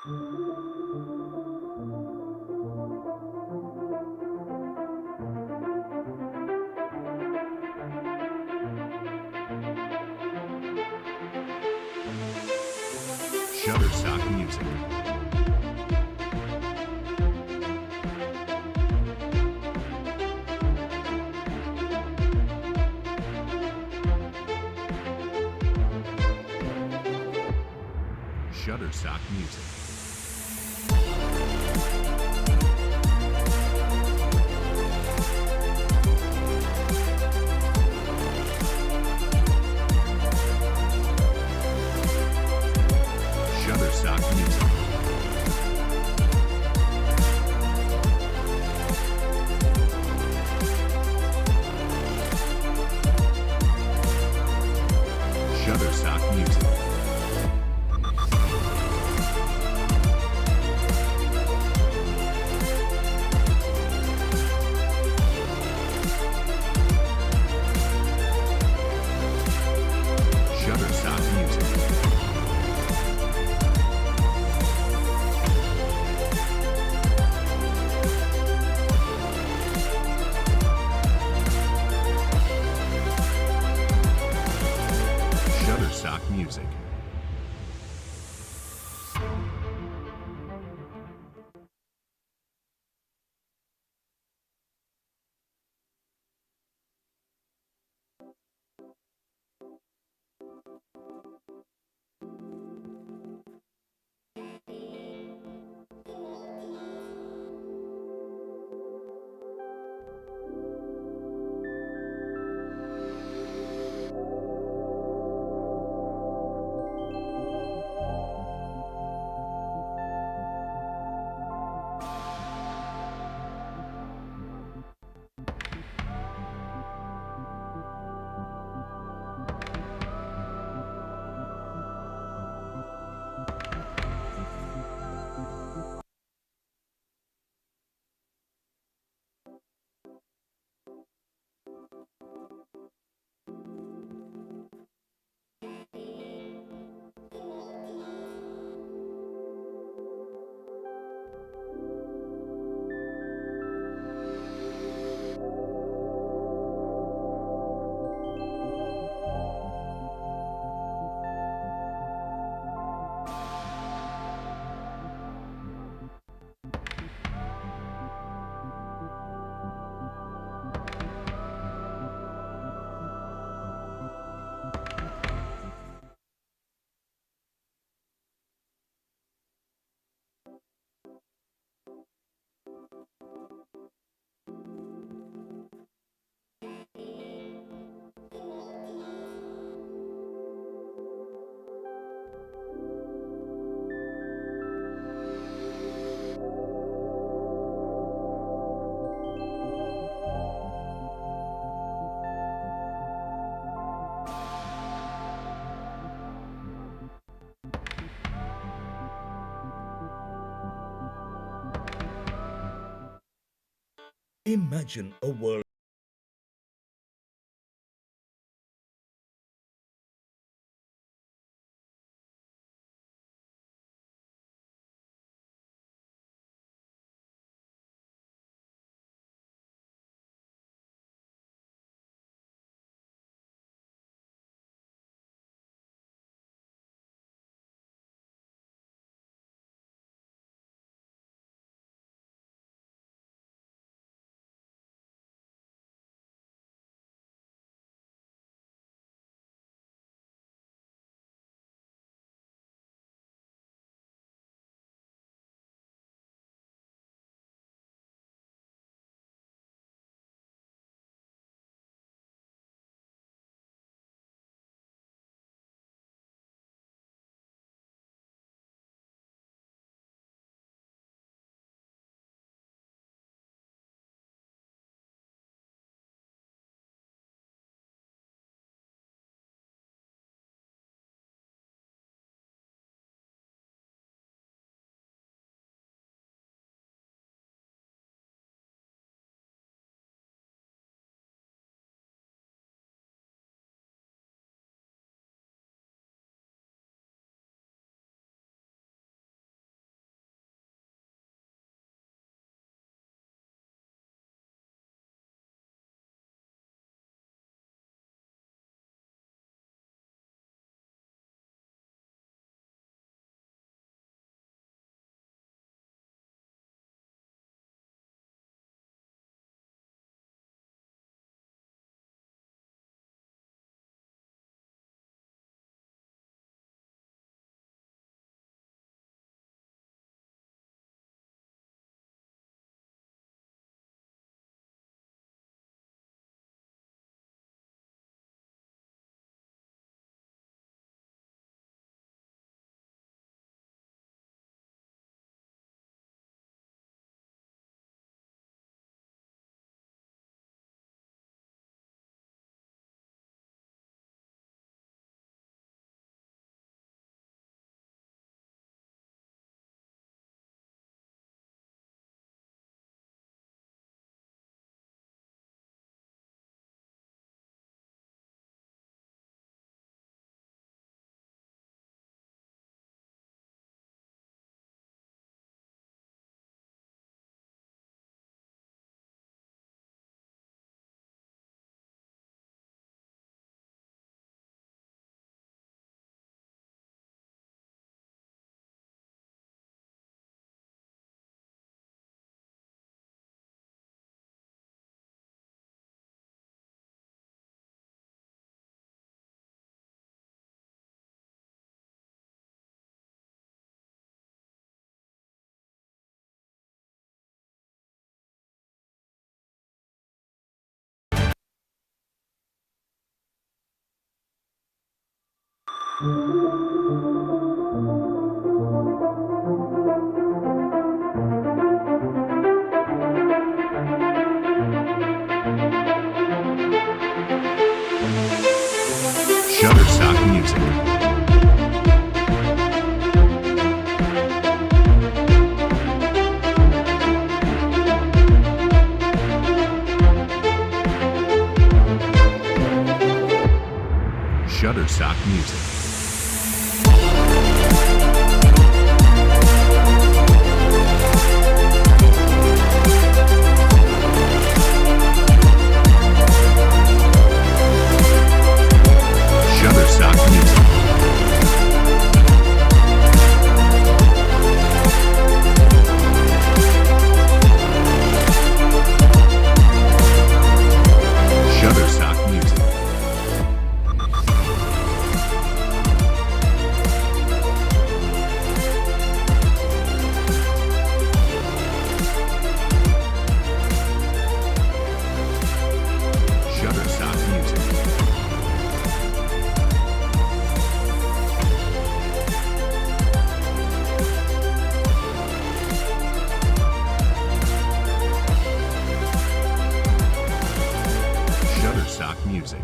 Shutterstock Music. Shutterstock Music. Shutterstock Music. Shutterstock Music. Shutterstock Music. Shutterstock Music. Imagine a world Shutterstock Music. Shutterstock Music. Shutterstock Music. Shutterstock Music. Shutterstock Music. Shutterstock Music.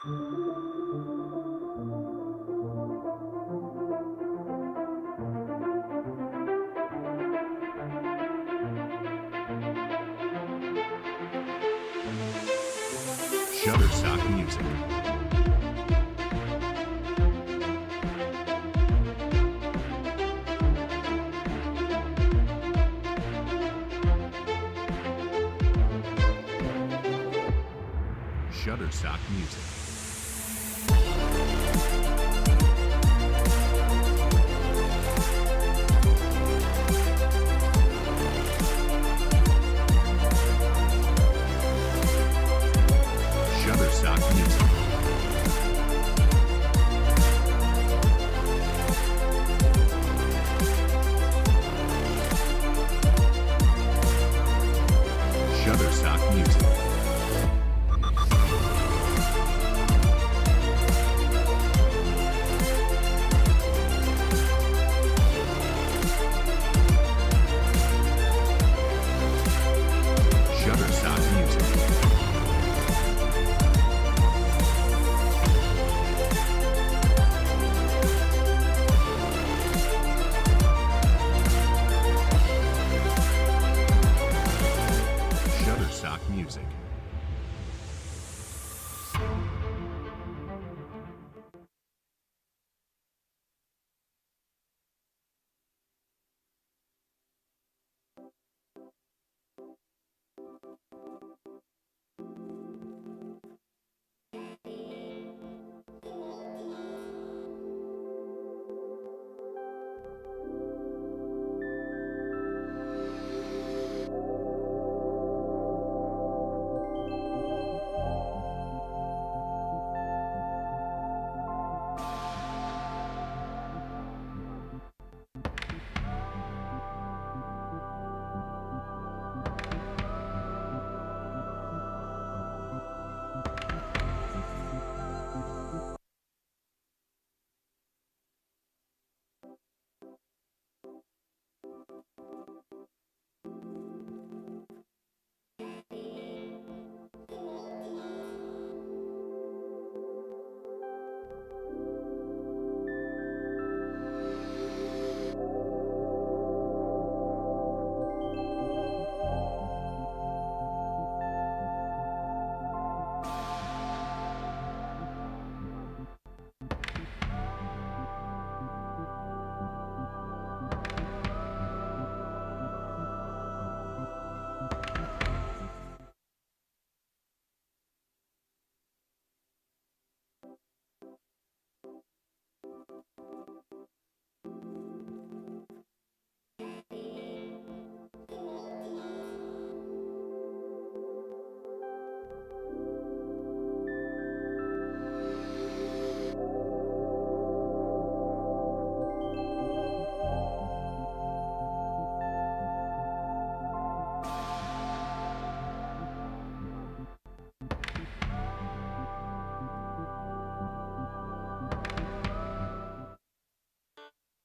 Shutterstock Music. Shutterstock Music. Shutterstock Music. Shutterstock Music. Shutterstock Music. Shutterstock Music.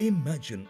Imagine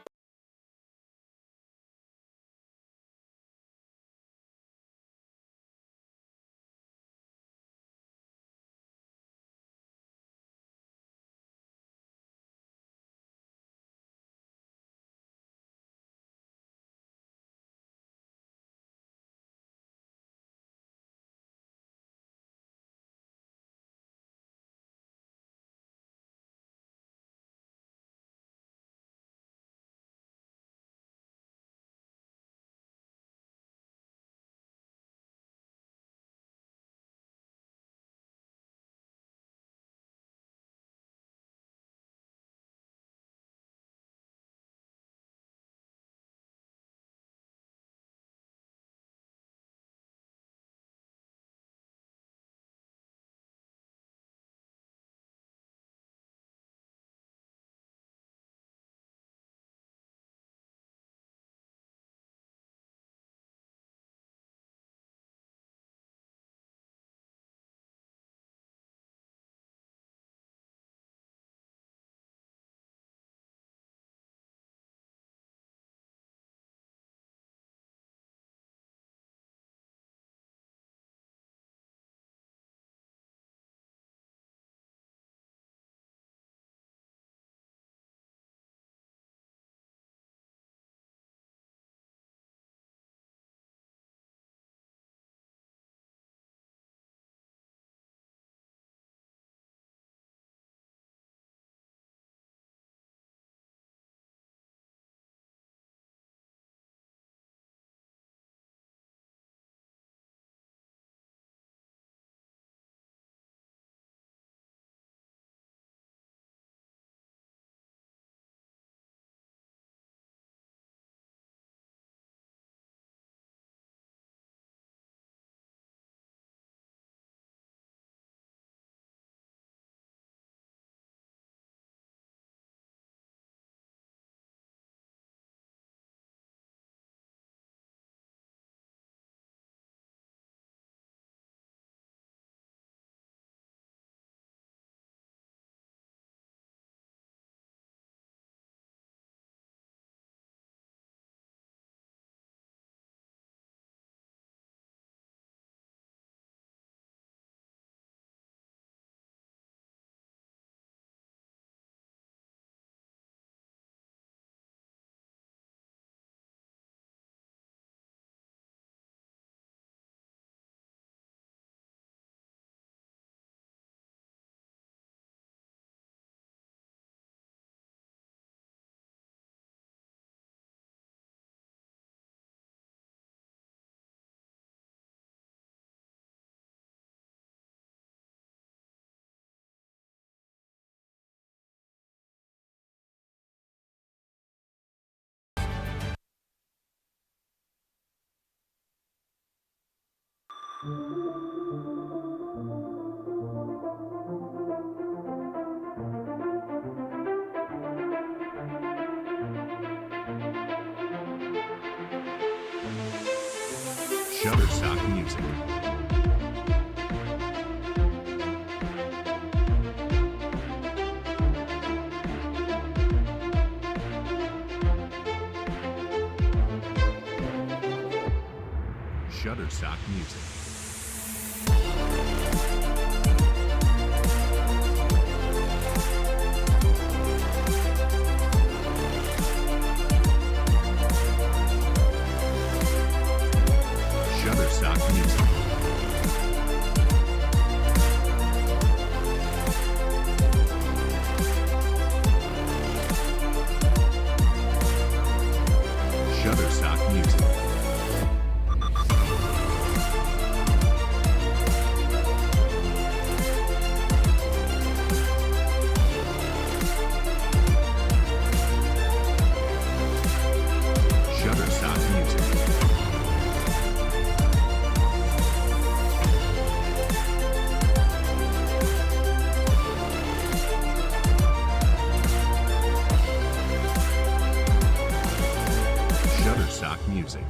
Shutterstock Music. Shutterstock Music. Shutterstock Music. Shutterstock Music. Shutterstock Music. Shutterstock Music.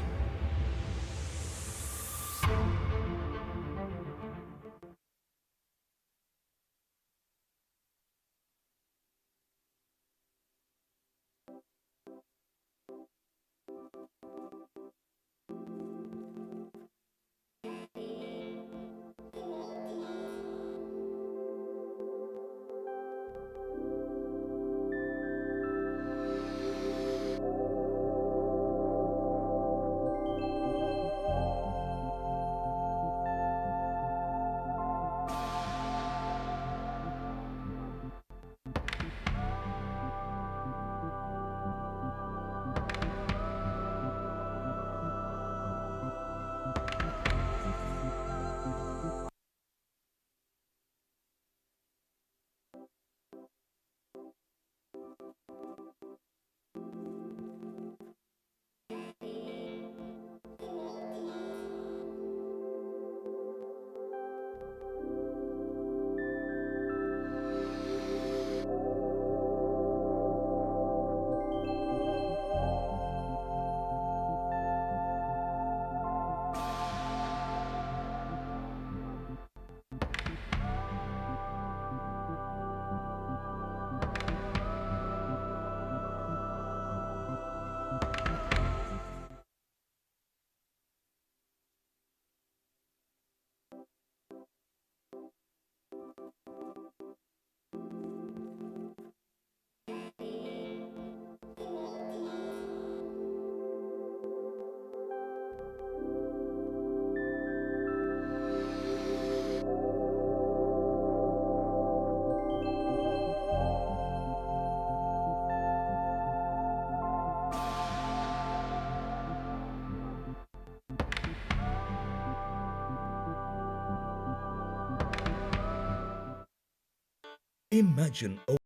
Imagine a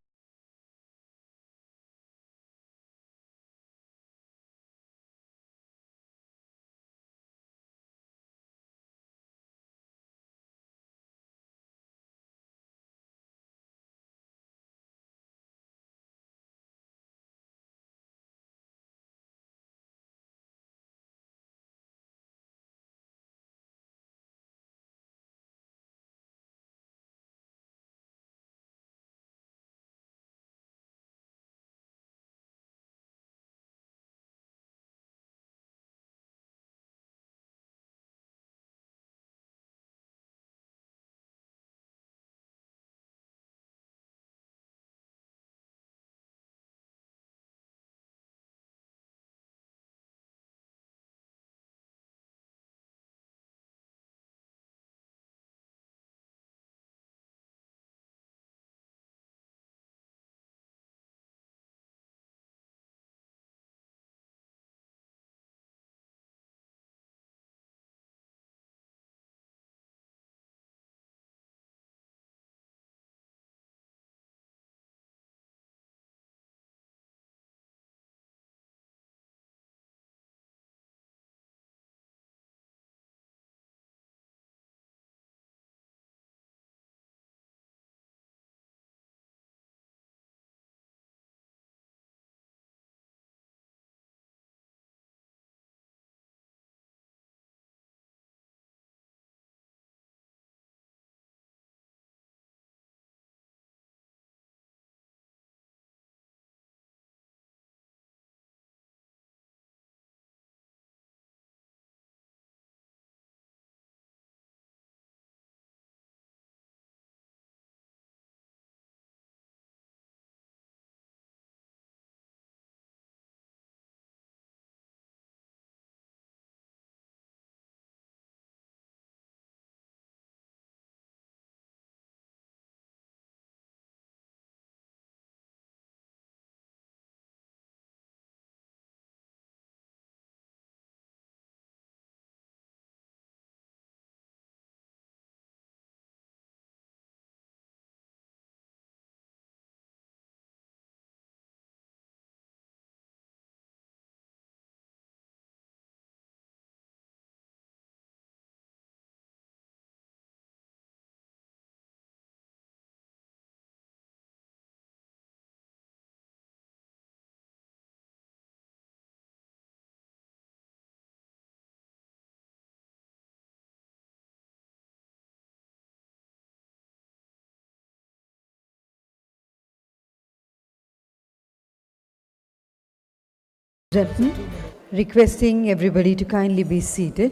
Gentlemen, requesting everybody to kindly be seated.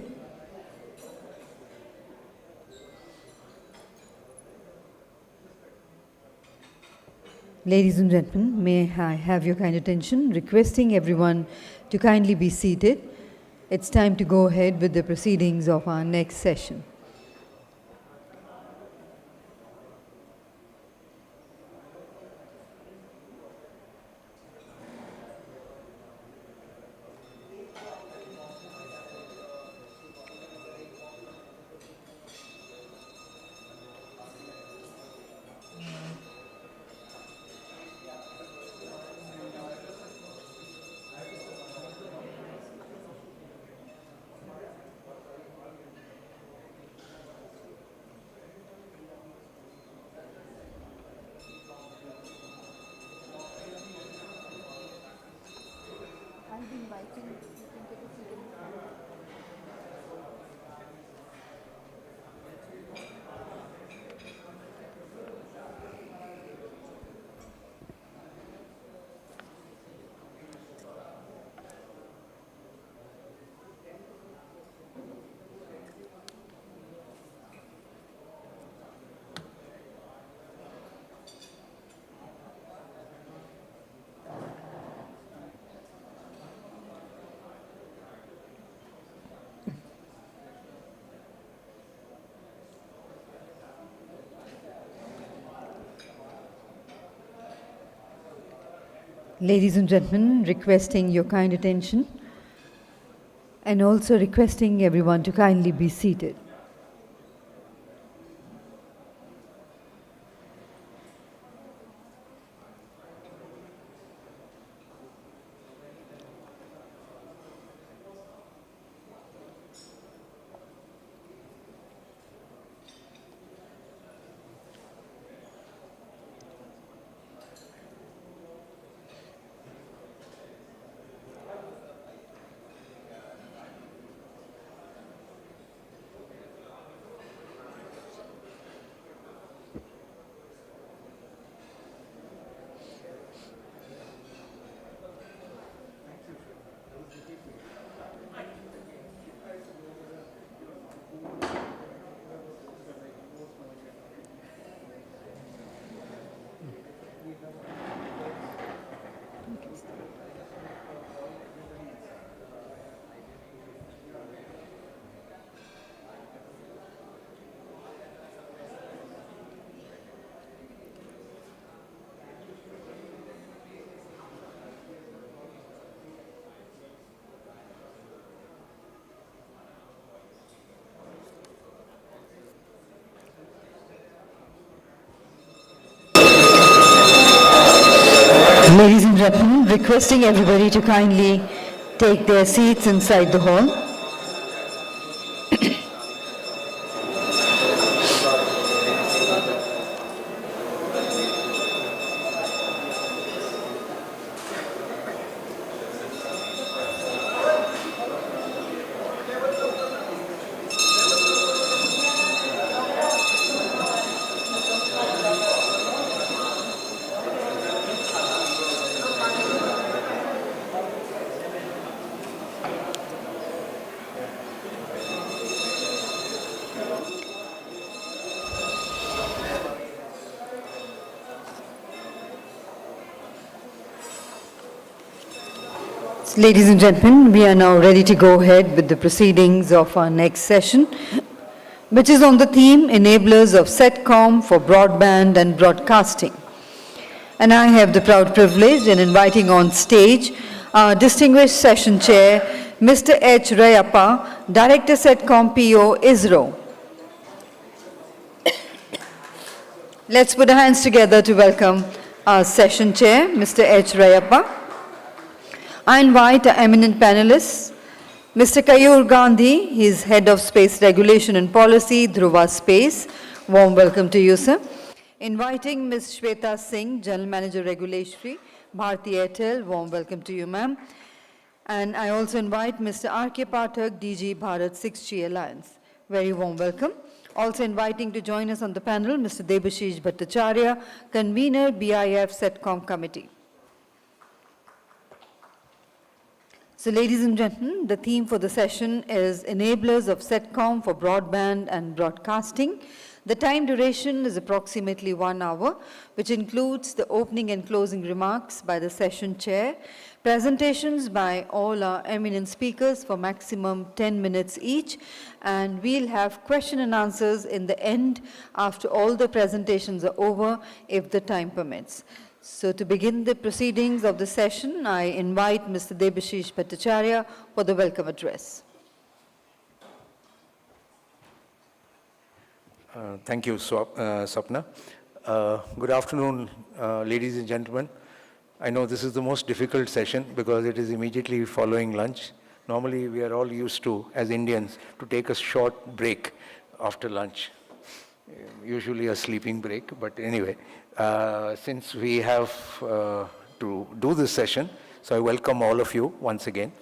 Ladies and gentlemen, may I have your kind attention? Requesting everyone to kindly be seated. It's time to go ahead with the proceedings of our next session. Ladies and gentlemen, requesting your kind attention and also requesting everyone to kindly be seated. Ladies and gentlemen, requesting everybody to kindly take their seats inside the hall. Ladies and gentlemen, we are now ready to go ahead with the proceedings of our next session, which is on the theme Enablers of Satcom for Broadband and Broadcasting. And I have the proud privilege in inviting on stage our distinguished session chair, Mr. H. Rayappa, Director Satcom PO, ISRO. Let's put our hands together to welcome our session chair, Mr. H. Rayappa. I invite our eminent panelists, Mr. Kayur Gandhi, he is Head of Space Regulation and Policy, Dhruva Space. Warm welcome to you, sir. Inviting Ms. Shweta Singh, General Manager Regulatory, Bharti Airtel. Warm welcome to you, ma'am. And I also invite Mr. R.K. Pathak, DG Bharat 6G Alliance. Very warm welcome. Also inviting to join us on the panel, Mr. Debashish Bhattacharya, Convener, BIF Satcom Committee. So, ladies and gentlemen, the theme for the session is Enablers of Satcom for Broadband and Broadcasting. The time duration is approximately 1 hour, which includes the opening and closing remarks by the session chair, presentations by all our eminent speakers for maximum 10 minutes each, and we'll have question and answers in the end after all the presentations are over, if the time permits. So to begin the proceedings of the session, I invite Mr. Debashish Bhattacharya for the welcome address. Thank you, Sapna. Good afternoon, ladies and gentlemen. I know this is the most difficult session because it is immediately following lunch. Normally, we are all used to, as Indians, to take a short break after lunch, usually a sleeping break, but anyway. Since we have to do this session, so I welcome all of you once again.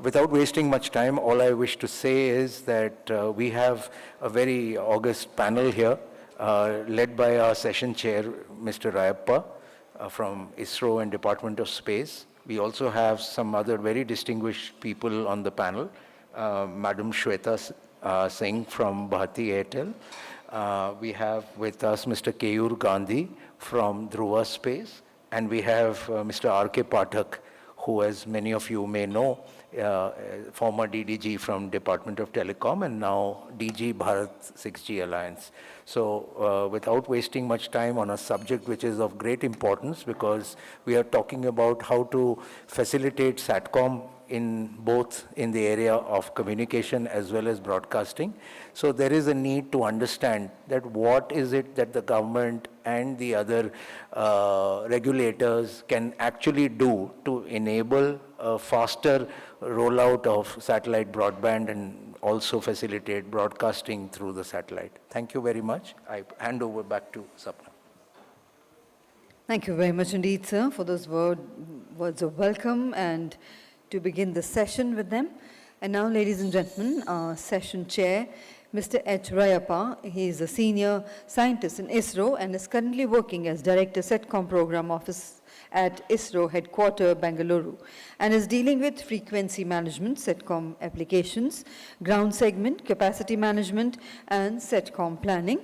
Without wasting much time, all I wish to say is that we have a very august panel here, led by our session chair, Mr. Rayappa, from ISRO and Department of Space. We also have some other very distinguished people on the panel, Madam Shweta Singh from Bharti Airtel. We have with us Mr. Keyur Gandhi from Dhruva Space, and we have Mr. R.K. Pathak, who, as many of you may know, former DDG from Department of Telecom and now DG Bharat 6G Alliance. So without wasting much time on a subject which is of great importance, because we are talking about how to facilitate Satcom in both in the area of communication as well as broadcasting. So there is a need to understand that what is it that the government and the other regulators can actually do to enable a faster rollout of satellite broadband and also facilitate broadcasting through the satellite. Thank you very much. I hand over back to Sapna. Thank you very much indeed, sir, for those words of welcome and to begin the session with them. And now, ladies and gentlemen, our session chair, Mr. H. Rayappa. He is a senior scientist in ISRO and is currently working as Director Satcom Program Office at ISRO headquarters, Bangalore, and is dealing with frequency management, Satcom applications, ground segment, capacity management, and Satcom planning.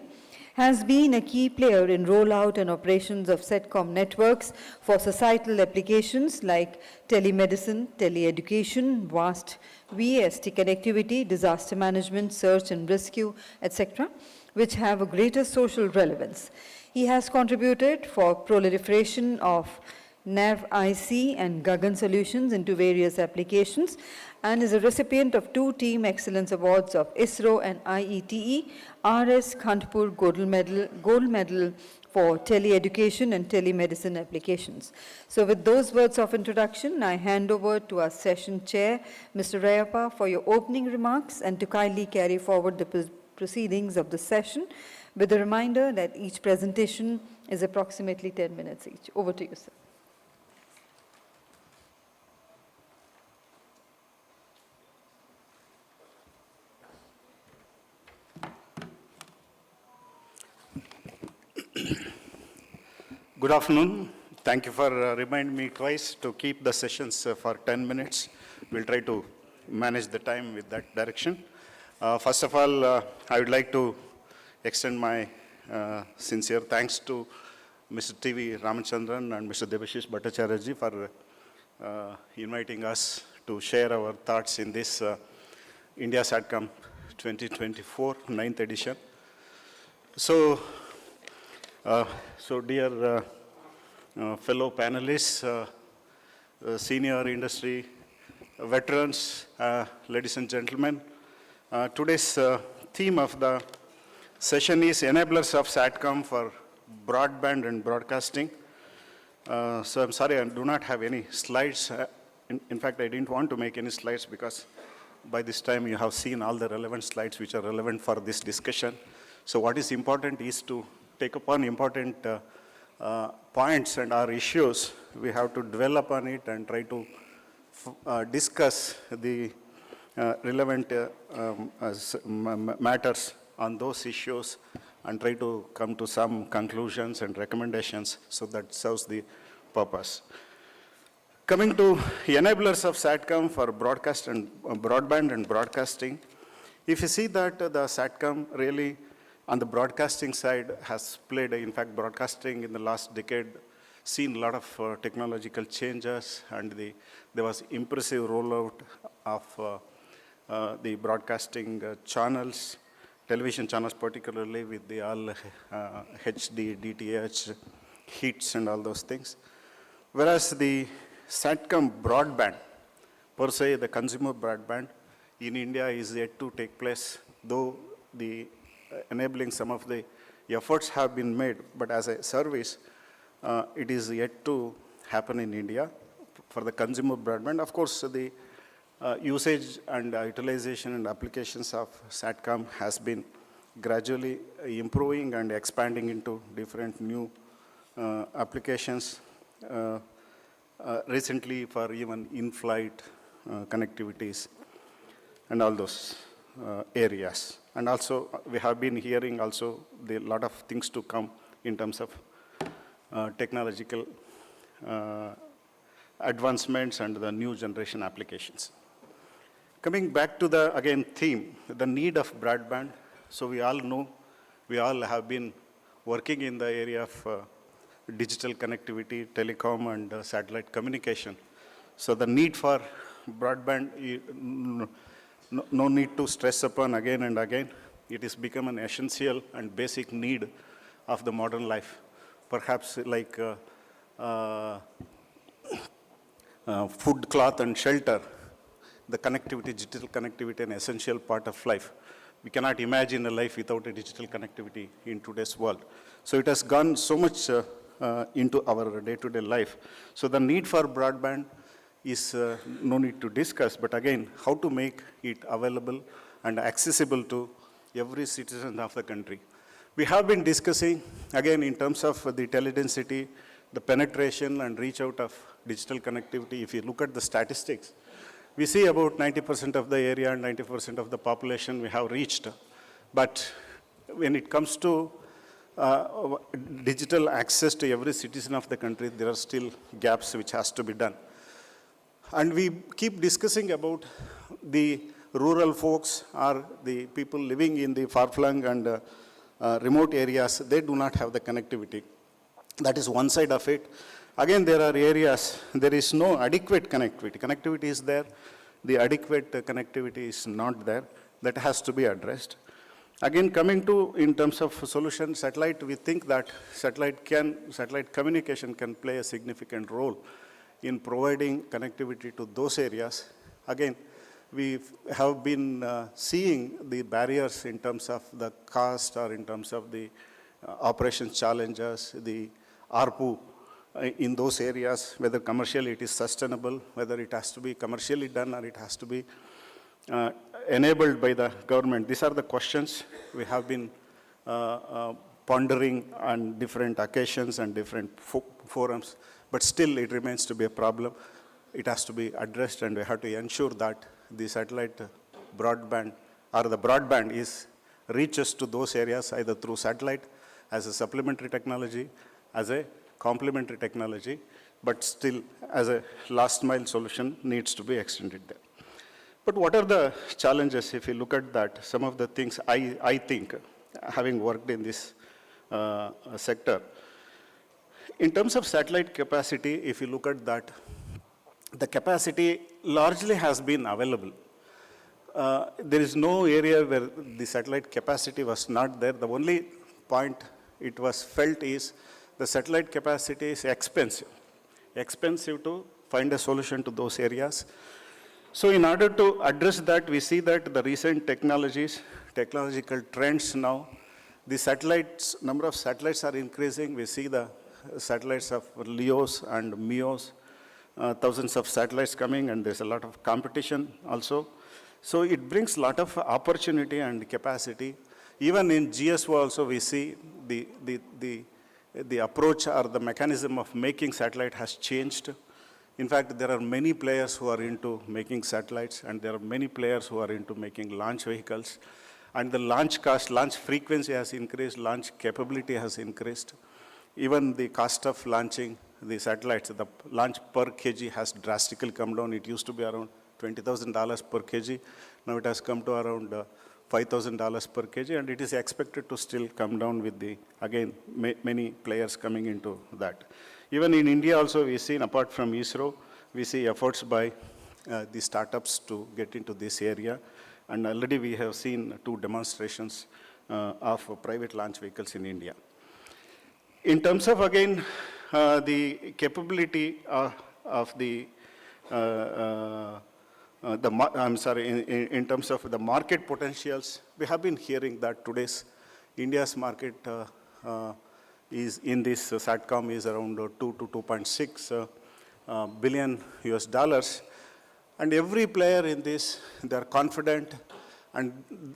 Has been a key player in rollout and operations of Satcom networks for societal applications like telemedicine, teleeducation, vast VST connectivity, disaster management, search and rescue, etc., which have a greater social relevance. He has contributed for proliferation of NAV-IC and Gagan solutions into various applications and is a recipient of 2 Team Excellence Awards of ISRO and IETE, RS Khandpur Gold Medal for Teleeducation and Telemedicine applications. So with those words of introduction, I hand over to our session chair, Mr. Rayappa, for your opening remarks and to kindly carry forward the proceedings of the session with a reminder that each presentation is approximately 10 minutes each. Over to you, sir. Good afternoon. Thank you for reminding me twice to keep the sessions for 10 minutes. We'll try to manage the time with that direction. First of all, I would like to extend my sincere thanks to Mr. T.V. Ramachandran and Mr. Debashish Bhattacharya for inviting us to share our thoughts in this India Satcom 2024 9th edition. So dear fellow panelists, senior industry veterans, ladies and gentlemen, today's theme of the session is Enablers of Satcom for Broadband and Broadcasting. So I'm sorry, I do not have any slides. In fact, I didn't want to make any slides because by this time you have seen all the relevant slides which are relevant for this discussion. So what is important is to take upon important points and our issues. We have to dwell upon it and try to discuss the relevant matters on those issues and try to come to some conclusions and recommendations so that serves the purpose. Coming to enablers of Satcom for broadcast and broadband and broadcasting, if you see that the Satcom really on the broadcasting side has played, in fact, broadcasting in the last decade seen a lot of technological changes, and there was impressive rollout of the broadcasting channels, television channels particularly with the all HD, DTH, hits and all those things. Whereas the Satcom broadband, per se the consumer broadband in India is yet to take place, though the enabling some of the efforts have been made, but as a service, it is yet to happen in India for the consumer broadband. Of course, the usage and utilization and applications of Satcom has been gradually improving and expanding into different new applications. Recently for even in-flight connectivities and all those areas. And also we have been hearing also a lot of things to come in terms of technological advancements and the new generation applications. Coming back to the, again, theme, the need of broadband. So we all know, we all have been working in the area of digital connectivity, telecom, and satellite communication. So the need for broadband, no need to stress upon again and again. It has become an essential and basic need of the modern life. Perhaps like food, cloth, and shelter, the connectivity, digital connectivity, an essential part of life. We cannot imagine a life without a digital connectivity in today's world. So it has gone so much into our day-to-day life. So the need for broadband is no need to discuss, but again, how to make it available and accessible to every citizen of the country. We have been discussing, again, in terms of the teledensity, the penetration and reach out of digital connectivity. If you look at the statistics, we see about 90% of the area and 90% of the population we have reached. But when it comes to digital access to every citizen of the country, there are still gaps which has to be done. And we keep discussing about the rural folks or the people living in the far-flung and remote areas. They do not have the connectivity. That is one side of it. Again, there are areas, there is no adequate connectivity. Connectivity is there, the adequate connectivity is not there. That has to be addressed. Again, coming to, in terms of solution, satellite, we think that satellite communication can play a significant role in providing connectivity to those areas. Again, we have been seeing the barriers in terms of the cost or in terms of the operations challenges, the ARPU in those areas, whether commercially it is sustainable, whether it has to be commercially done or it has to be enabled by the government. These are the questions we have been pondering on different occasions and different forums, but still it remains to be a problem. It has to be addressed, and we have to ensure that the satellite broadband or the broadband reaches to those areas either through satellite as a supplementary technology, as a complementary technology, but still as a last mile solution needs to be extended there. But what are the challenges if you look at that? Some of the things I think, having worked in this sector, in terms of satellite capacity, if you look at that, the capacity largely has been available. There is no area where the satellite capacity was not there. The only point it was felt is the satellite capacity is expensive to find a solution to those areas. So in order to address that, we see that the recent technological trends now, the satellites, number of satellites are increasing. We see the satellites of LEOs and MEOs, thousands of satellites coming, and there's a lot of competition also. So it brings a lot of opportunity and capacity. Even in GSO also we see the approach or the mechanism of making satellite has changed. In fact, there are many players who are into making satellites, and there are many players who are into making launch vehicles. And the launch cost, launch frequency has increased, launch capability has increased. Even the cost of launching the satellites, the launch per kg has drastically come down. It used to be around $20,000 per kg. Now it has come to around $5,000 per kg, and it is expected to still come down with the, again, many players coming into that. Even in India also, we see, apart from ISRO, we see efforts by the startups to get into this area. And already we have seen 2 demonstrations of private launch vehicles in India. In terms of, again, the capability of the, in terms of the market potentials, we have been hearing that today's India's market is in this Satcom is around 2 to 2.6 billion US dollars. And every player in this, they are confident, and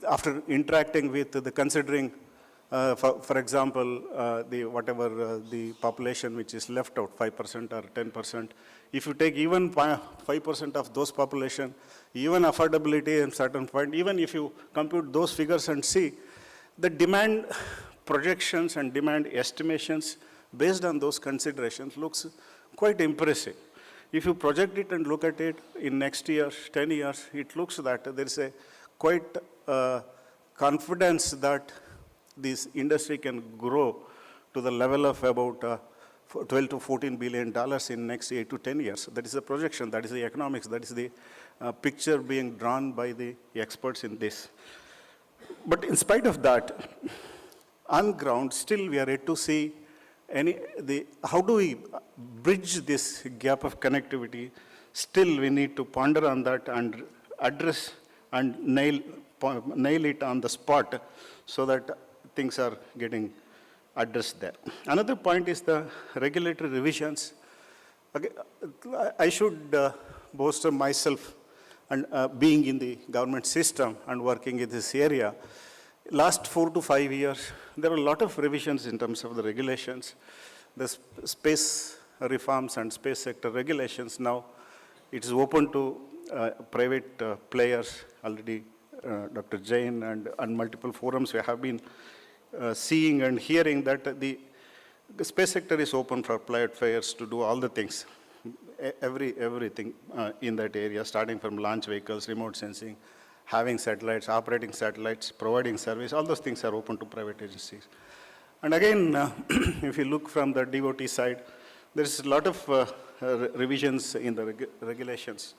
after interacting with the considering, for example, the population which is left out, 5% or 10%, if you take even 5% of those population, even affordability at certain point, even if you compute those figures and see, the demand projections and demand estimations based on those considerations looks quite impressive. If you project it and look at it in next year, 10 years, it looks that there is a quite confidence that this industry can grow to the level of about $12 to $14 billion in next 8 to 10 years. That is the projection, that is the economics, that is the picture being drawn by the experts in this. But in spite of that, on ground, still we are yet to see how do we bridge this gap of connectivity? Still we need to ponder on that and address and nail it on the spot so that things are getting addressed there. Another point is the regulatory revisions. Okay, I should boast of myself and being in the government system and working in this area. Last 4 to 5 years, there are a lot of revisions in terms of the regulations. The space reforms and space sector regulations now, it is open to private players. Already Dr. Jain and multiple forums we have been seeing and hearing that the space sector is open for private players to do all the things, everything in that area, starting from launch vehicles, remote sensing, having satellites, operating satellites, providing service, all those things are open to private agencies. And again, if you look from the DOT side, there is a lot of revisions in the regulations.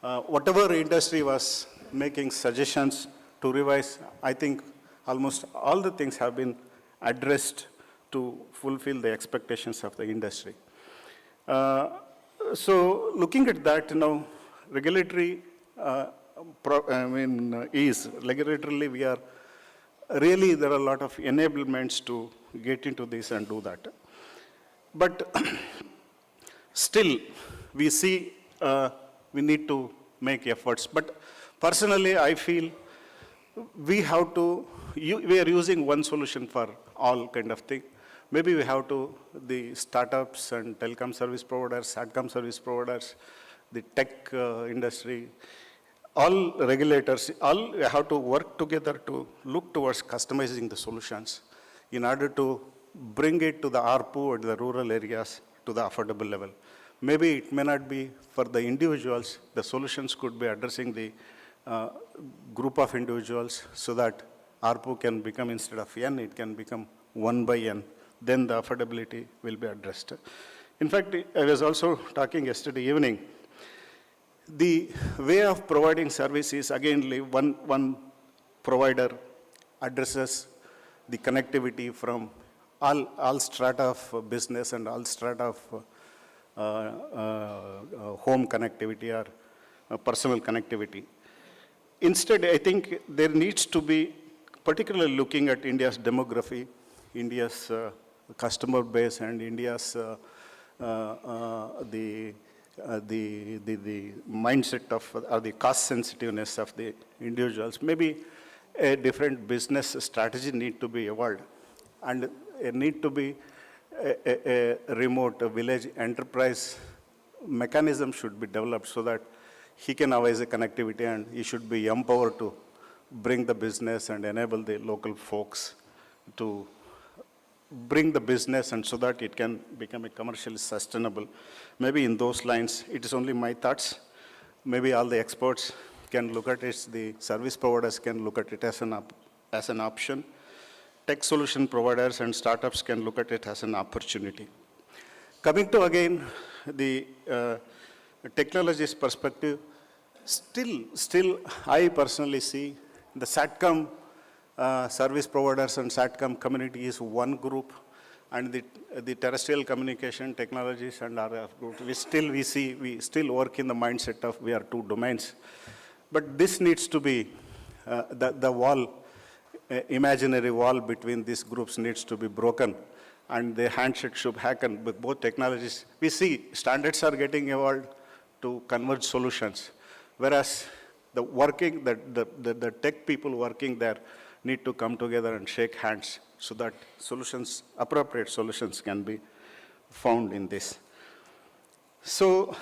Whatever industry was making suggestions to revise, I think almost all the things have been addressed to fulfill the expectations of the industry. So looking at that now, regulatory regulatorily we are really, there are a lot of enablements to get into this and do that. But still, we see we need to make efforts. But personally, I feel we have to, we are using one solution for all kind of thing. Maybe we have to, the startups and telecom service providers, Satcom service providers, the tech industry, all regulators, all have to work together to look towards customizing the solutions in order to bring it to the ARPU or the rural areas to the affordable level. Maybe it may not be for the individuals, the solutions could be addressing the group of individuals so that ARPU can become, instead of N, it can become 1 by N. Then the affordability will be addressed. In fact, I was also talking yesterday evening, the way of providing service is again one provider addresses the connectivity from all strata of business and all strata of home connectivity or personal connectivity. Instead, I think there needs to be, particularly looking at India's demography, India's customer base and India's the mindset of, or the cost sensitiveness of the individuals. Maybe a different business strategy need to be evolved, and it need to be a remote village enterprise mechanism should be developed so that he can devise a connectivity and he should be empowered to bring the business and enable the local folks to bring the business and so that it can become a commercially sustainable. Maybe in those lines, it is only my thoughts. Maybe all the experts can look at it, the service providers can look at it as an option. Tech solution providers and startups can look at it as an opportunity. Coming to again the technologies perspective, still I personally see the Satcom service providers and Satcom community is one group, and the terrestrial communication technologies and RF group, we still work in the mindset of we are two domains. But this needs to be, the wall, imaginary wall between these groups needs to be broken, and the handshake should happen with both technologies. We see standards are getting evolved to converge solutions, whereas the tech people working there need to come together and shake hands so that solutions, appropriate solutions can be found in this. So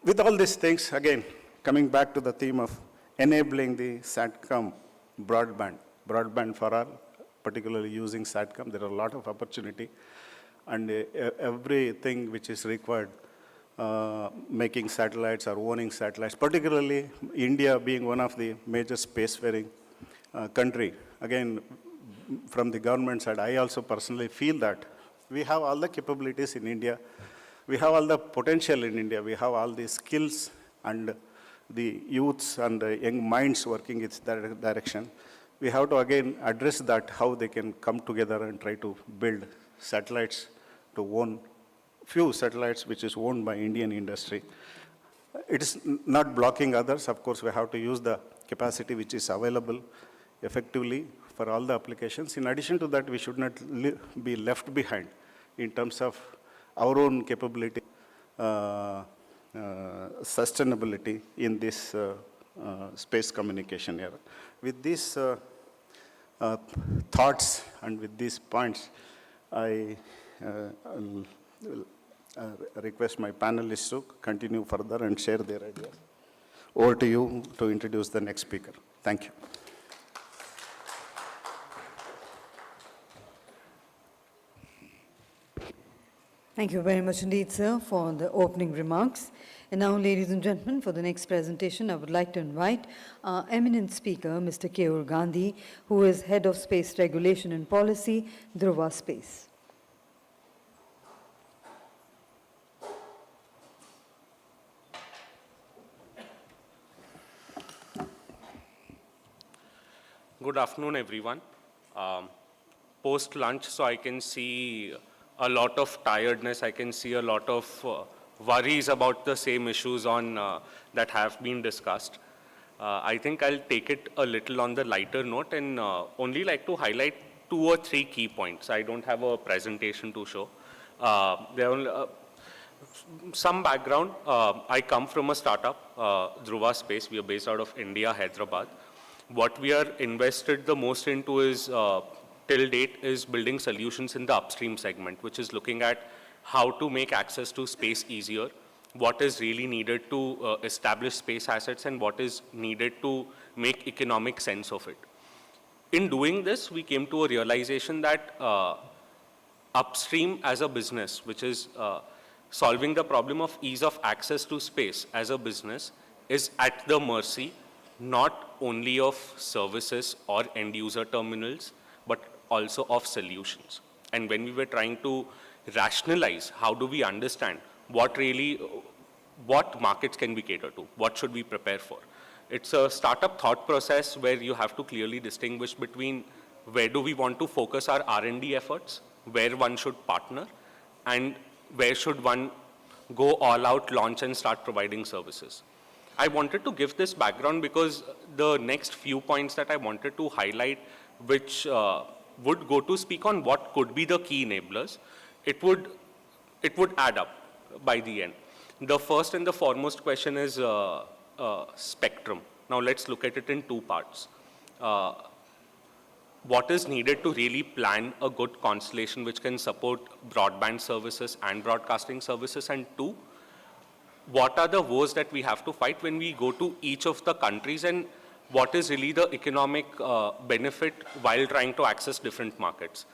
with all these things, again, coming back to the theme of enabling the Satcom broadband for all, particularly using Satcom, there are a lot of opportunity, and everything which is required, making satellites or owning satellites, particularly India being one of the major spacefaring country. Again, from the government side, I also personally feel that we have all the capabilities in India, we have all the potential in India, we have all the skills and the youths and the young minds working in that direction. We have to again address that, how they can come together and try to build satellites, to own few satellites which is owned by Indian industry. It is not blocking others. Of course, we have to use the capacity which is available effectively for all the applications. In addition to that, we should not be left behind in terms of our own capability, sustainability in this space communication era. With these thoughts and with these points, I will request my panelists to continue further and share their ideas. Over to you to introduce the next speaker. Thank you. Thank you very much indeed, sir, for the opening remarks. And now, ladies and gentlemen, for the next presentation, I would like to invite our eminent speaker, Mr. Keyur Gandhi, who is Head of Space Regulation and Policy, Dhruva Space. Good afternoon, everyone. Post-lunch, so I can see a lot of tiredness. I can see a lot of worries about the same issues that have been discussed. I think I'll take it a little on the lighter note and only like to highlight 2 or 3 key points. I don't have a presentation to show. Some background. I come from a startup, Dhruva Space. We are based out of India, Hyderabad. What we are invested the most into is till date is building solutions in the upstream segment, which is looking at how to make access to space easier, what is really needed to establish space assets, and what is needed to make economic sense of it. In doing this, we came to a realization that upstream as a business, which is solving the problem of ease of access to space as a business, is at the mercy not only of services or end user terminals, but also of solutions. And when we were trying to rationalize how do we understand what markets can we cater to, what should we prepare for, it's a startup thought process where you have to clearly distinguish between where do we want to focus our R&D efforts, where one should partner, and where should one go all out, launch and start providing services. I wanted to give this background because the next few points that I wanted to highlight, which would go to speak on what could be the key enablers, it would add up by the end. The first and the foremost question is spectrum. Now let's look at it in 2 parts. What is needed to really plan a good constellation which can support broadband services and broadcasting services, and 2, what are the wars that we have to fight when we go to each of the countries, and what is really the economic benefit while trying to access different markets.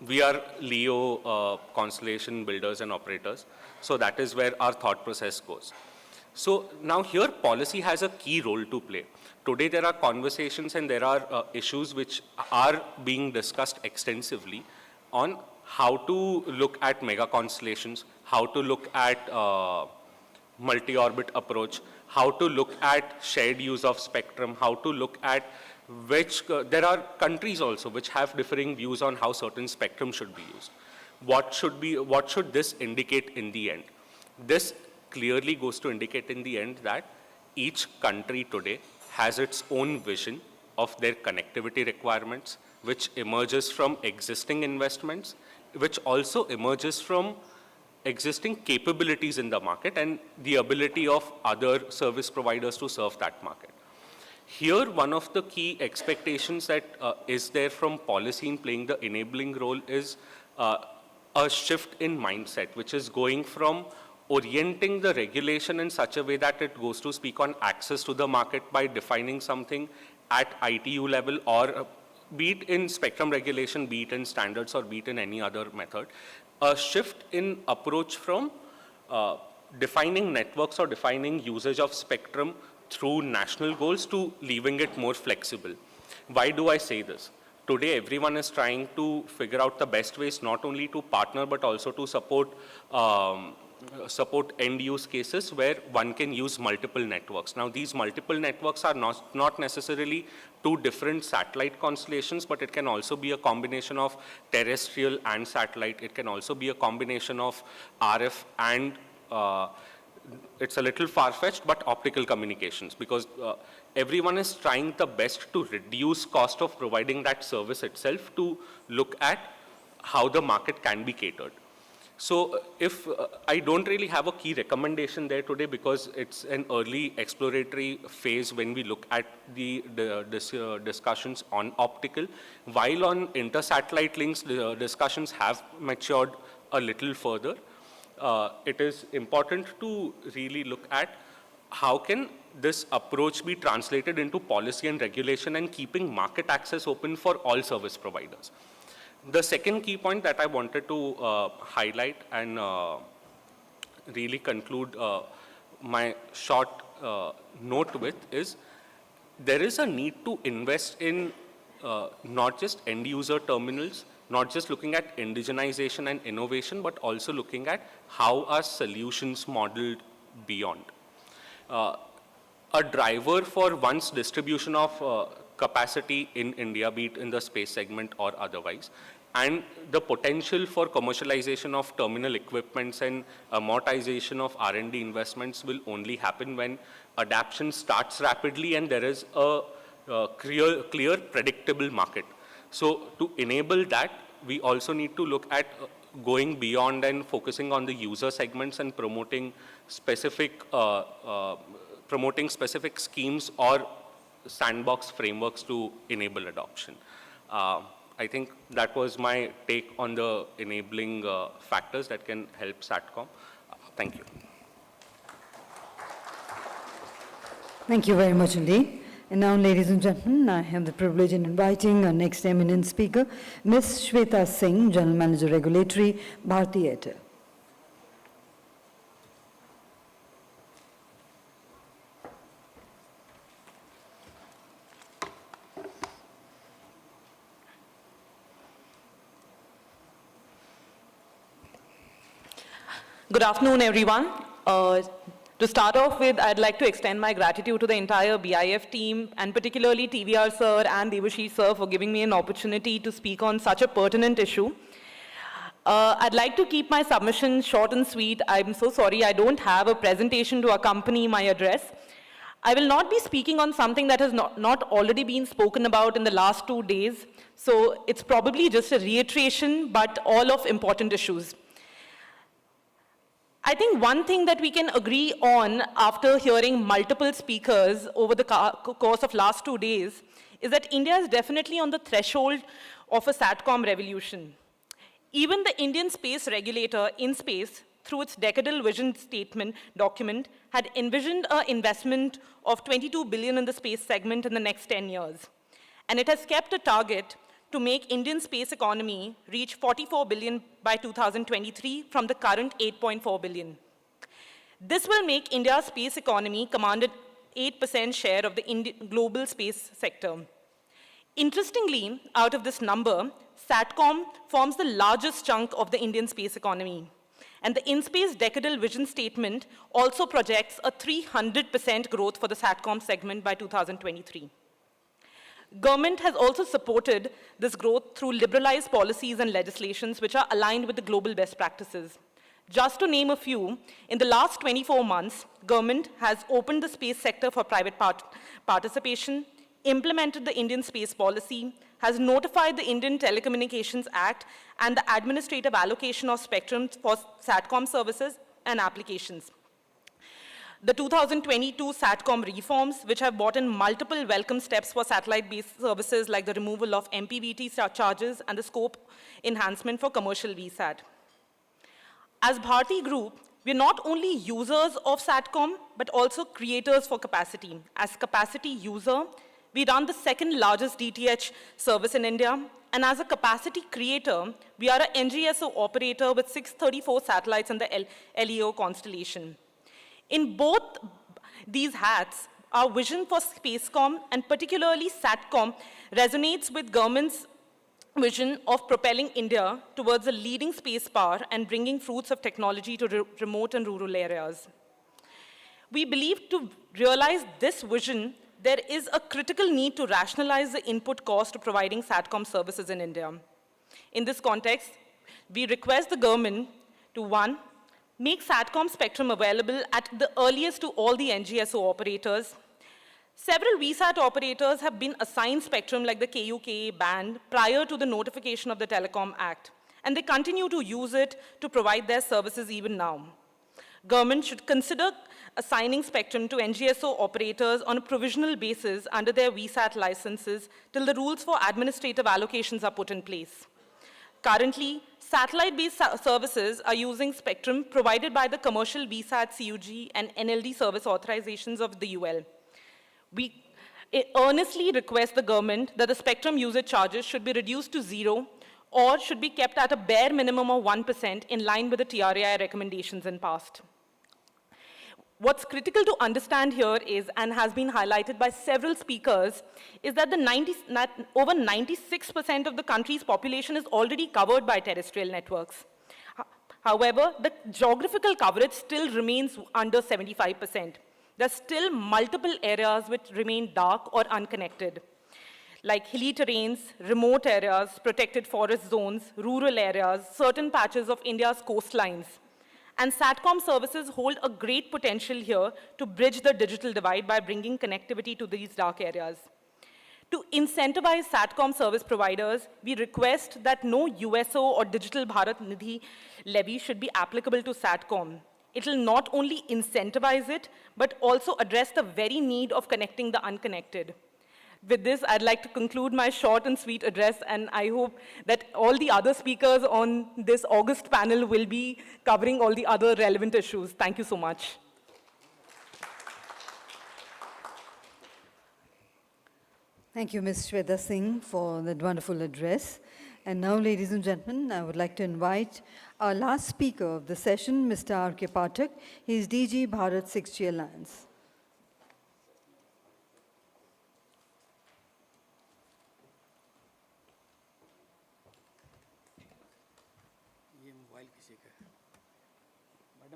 We are LEO constellation builders and operators, so that is where our thought process goes. So now here policy has a key role to play. Today there are conversations and there are issues which are being discussed extensively on how to look at mega constellations, how to look at multi-orbit approach, how to look at shared use of spectrum, how to look at which, there are countries also which have differing views on how certain spectrum should be used. What should this indicate in the end? This clearly goes to indicate in the end that each country today has its own vision of their connectivity requirements, which emerges from existing investments, which also emerges from existing capabilities in the market and the ability of other service providers to serve that market. Here, one of the key expectations that is there from policy in playing the enabling role is a shift in mindset, which is going from orienting the regulation in such a way that it goes to speak on access to the market by defining something at ITU level, or be it in spectrum regulation, be it in standards, or be it in any other method. A shift in approach from defining networks or defining usage of spectrum through national goals to leaving it more flexible. Why do I say this? Today, everyone is trying to figure out the best ways not only to partner but also to support end use cases where one can use multiple networks. Now, these multiple networks are not necessarily two different satellite constellations, but it can also be a combination of terrestrial and satellite. It can also be a combination of RF and it's a little far-fetched, but optical communications, because everyone is trying the best to reduce cost of providing that service itself to look at how the market can be catered. So if I don't really have a key recommendation there today because it's an early exploratory phase when we look at the discussions on optical, while on inter-satellite links, the discussions have matured a little further. It is important to really look at how can this approach be translated into policy and regulation and keeping market access open for all service providers. The second key point that I wanted to highlight and really conclude my short note with is there is a need to invest in not just end user terminals, not just looking at indigenization and innovation, but also looking at how are solutions modeled beyond. A driver for one's distribution of capacity in India, be it in the space segment or otherwise, and the potential for commercialization of terminal equipments and amortization of R&D investments will only happen when adoption starts rapidly and there is a clear, predictable market. So to enable that, we also need to look at going beyond and focusing on the user segments and promoting specific schemes or sandbox frameworks to enable adoption. I think that was my take on the enabling factors that can help Satcom. Thank you. Thank you very much indeed. And now, ladies and gentlemen, I have the privilege in inviting our next eminent speaker, Ms. Shweta Singh, General Manager Regulatory, Bharti Airtel. Good afternoon, everyone. To start off with, I'd like to extend my gratitude to the entire BIF team, and particularly TVR sir and Devashish sir for giving me an opportunity to speak on such a pertinent issue. I'd like to keep my submission short and sweet. I'm so sorry I don't have a presentation to accompany my address. I will not be speaking on something that has not already been spoken about in the last 2 days, so it's probably just a reiteration, but all of important issues. I think one thing that we can agree on after hearing multiple speakers over the course of last 2 days is that India is definitely on the threshold of a Satcom revolution. Even the Indian space regulator, InSpace, through its decadal vision statement document, had envisioned an investment of $22 billion in the space segment in the next 10 years. And it has kept a target to make Indian space economy reach 44 billion by 2023 from the current 8.4 billion. This will make India's space economy command an 8% share of the global space sector. Interestingly, out of this number, Satcom forms the largest chunk of the Indian space economy. And the in-space decadal vision statement also projects a 300% growth for the Satcom segment by 2023. Government has also supported this growth through liberalized policies and legislations which are aligned with the global best practices. Just to name a few, in the last 24 months, government has opened the space sector for private participation, implemented the Indian space policy, has notified the Indian Telecommunications Act and the administrative allocation of spectrum for Satcom services and applications. The 2022 Satcom reforms, which have brought in multiple welcome steps for satellite-based services like the removal of MPVT charges and the scope enhancement for commercial VSAT. As Bharti Group, we are not only users of Satcom, but also creators for capacity. As capacity user, we run the second largest DTH service in India, and as a capacity creator, we are an NGSO operator with 634 satellites in the LEO constellation. In both these hats, our vision for Spacecom, and particularly Satcom, resonates with government's vision of propelling India towards a leading space power and bringing fruits of technology to remote and rural areas. We believe to realize this vision, there is a critical need to rationalize the input cost of providing Satcom services in India. In this context, we request the government to, one, make Satcom spectrum available at the earliest to all the NGSO operators. Several VSAT operators have been assigned spectrum like the KUKA band prior to the notification of the Telecom Act, and they continue to use it to provide their services even now. Government should consider assigning spectrum to NGSO operators on a provisional basis under their VSAT licenses till the rules for administrative allocations are put in place. Currently, satellite-based services are using spectrum provided by the commercial VSAT CUG and NLD service authorizations of the UL. We earnestly request the government that the spectrum usage charges should be reduced to 0 or should be kept at a bare minimum of 1% in line with the TRAI recommendations in past. What's critical to understand here is, and has been highlighted by several speakers, is that over 96% of the country's population is already covered by terrestrial networks. However, the geographical coverage still remains under 75%. There are still multiple areas which remain dark or unconnected, like hilly terrains, remote areas, protected forest zones, rural areas, certain patches of India's coastlines. And Satcom services hold a great potential here to bridge the digital divide by bringing connectivity to these dark areas. To incentivize Satcom service providers, we request that no USO or Digital Bharat Nidhi levy should be applicable to Satcom. It will not only incentivize it, but also address the very need of connecting the unconnected. With this, I'd like to conclude my short and sweet address, and I hope that all the other speakers on this August panel will be covering all the other relevant issues. Thank you so much. Thank you, Ms. Shweta Singh, for that wonderful address. And now, ladies and gentlemen, I would like to invite our last speaker of the session, Mr. R.K. Pathak. He is DG Bharat 6G Alliance.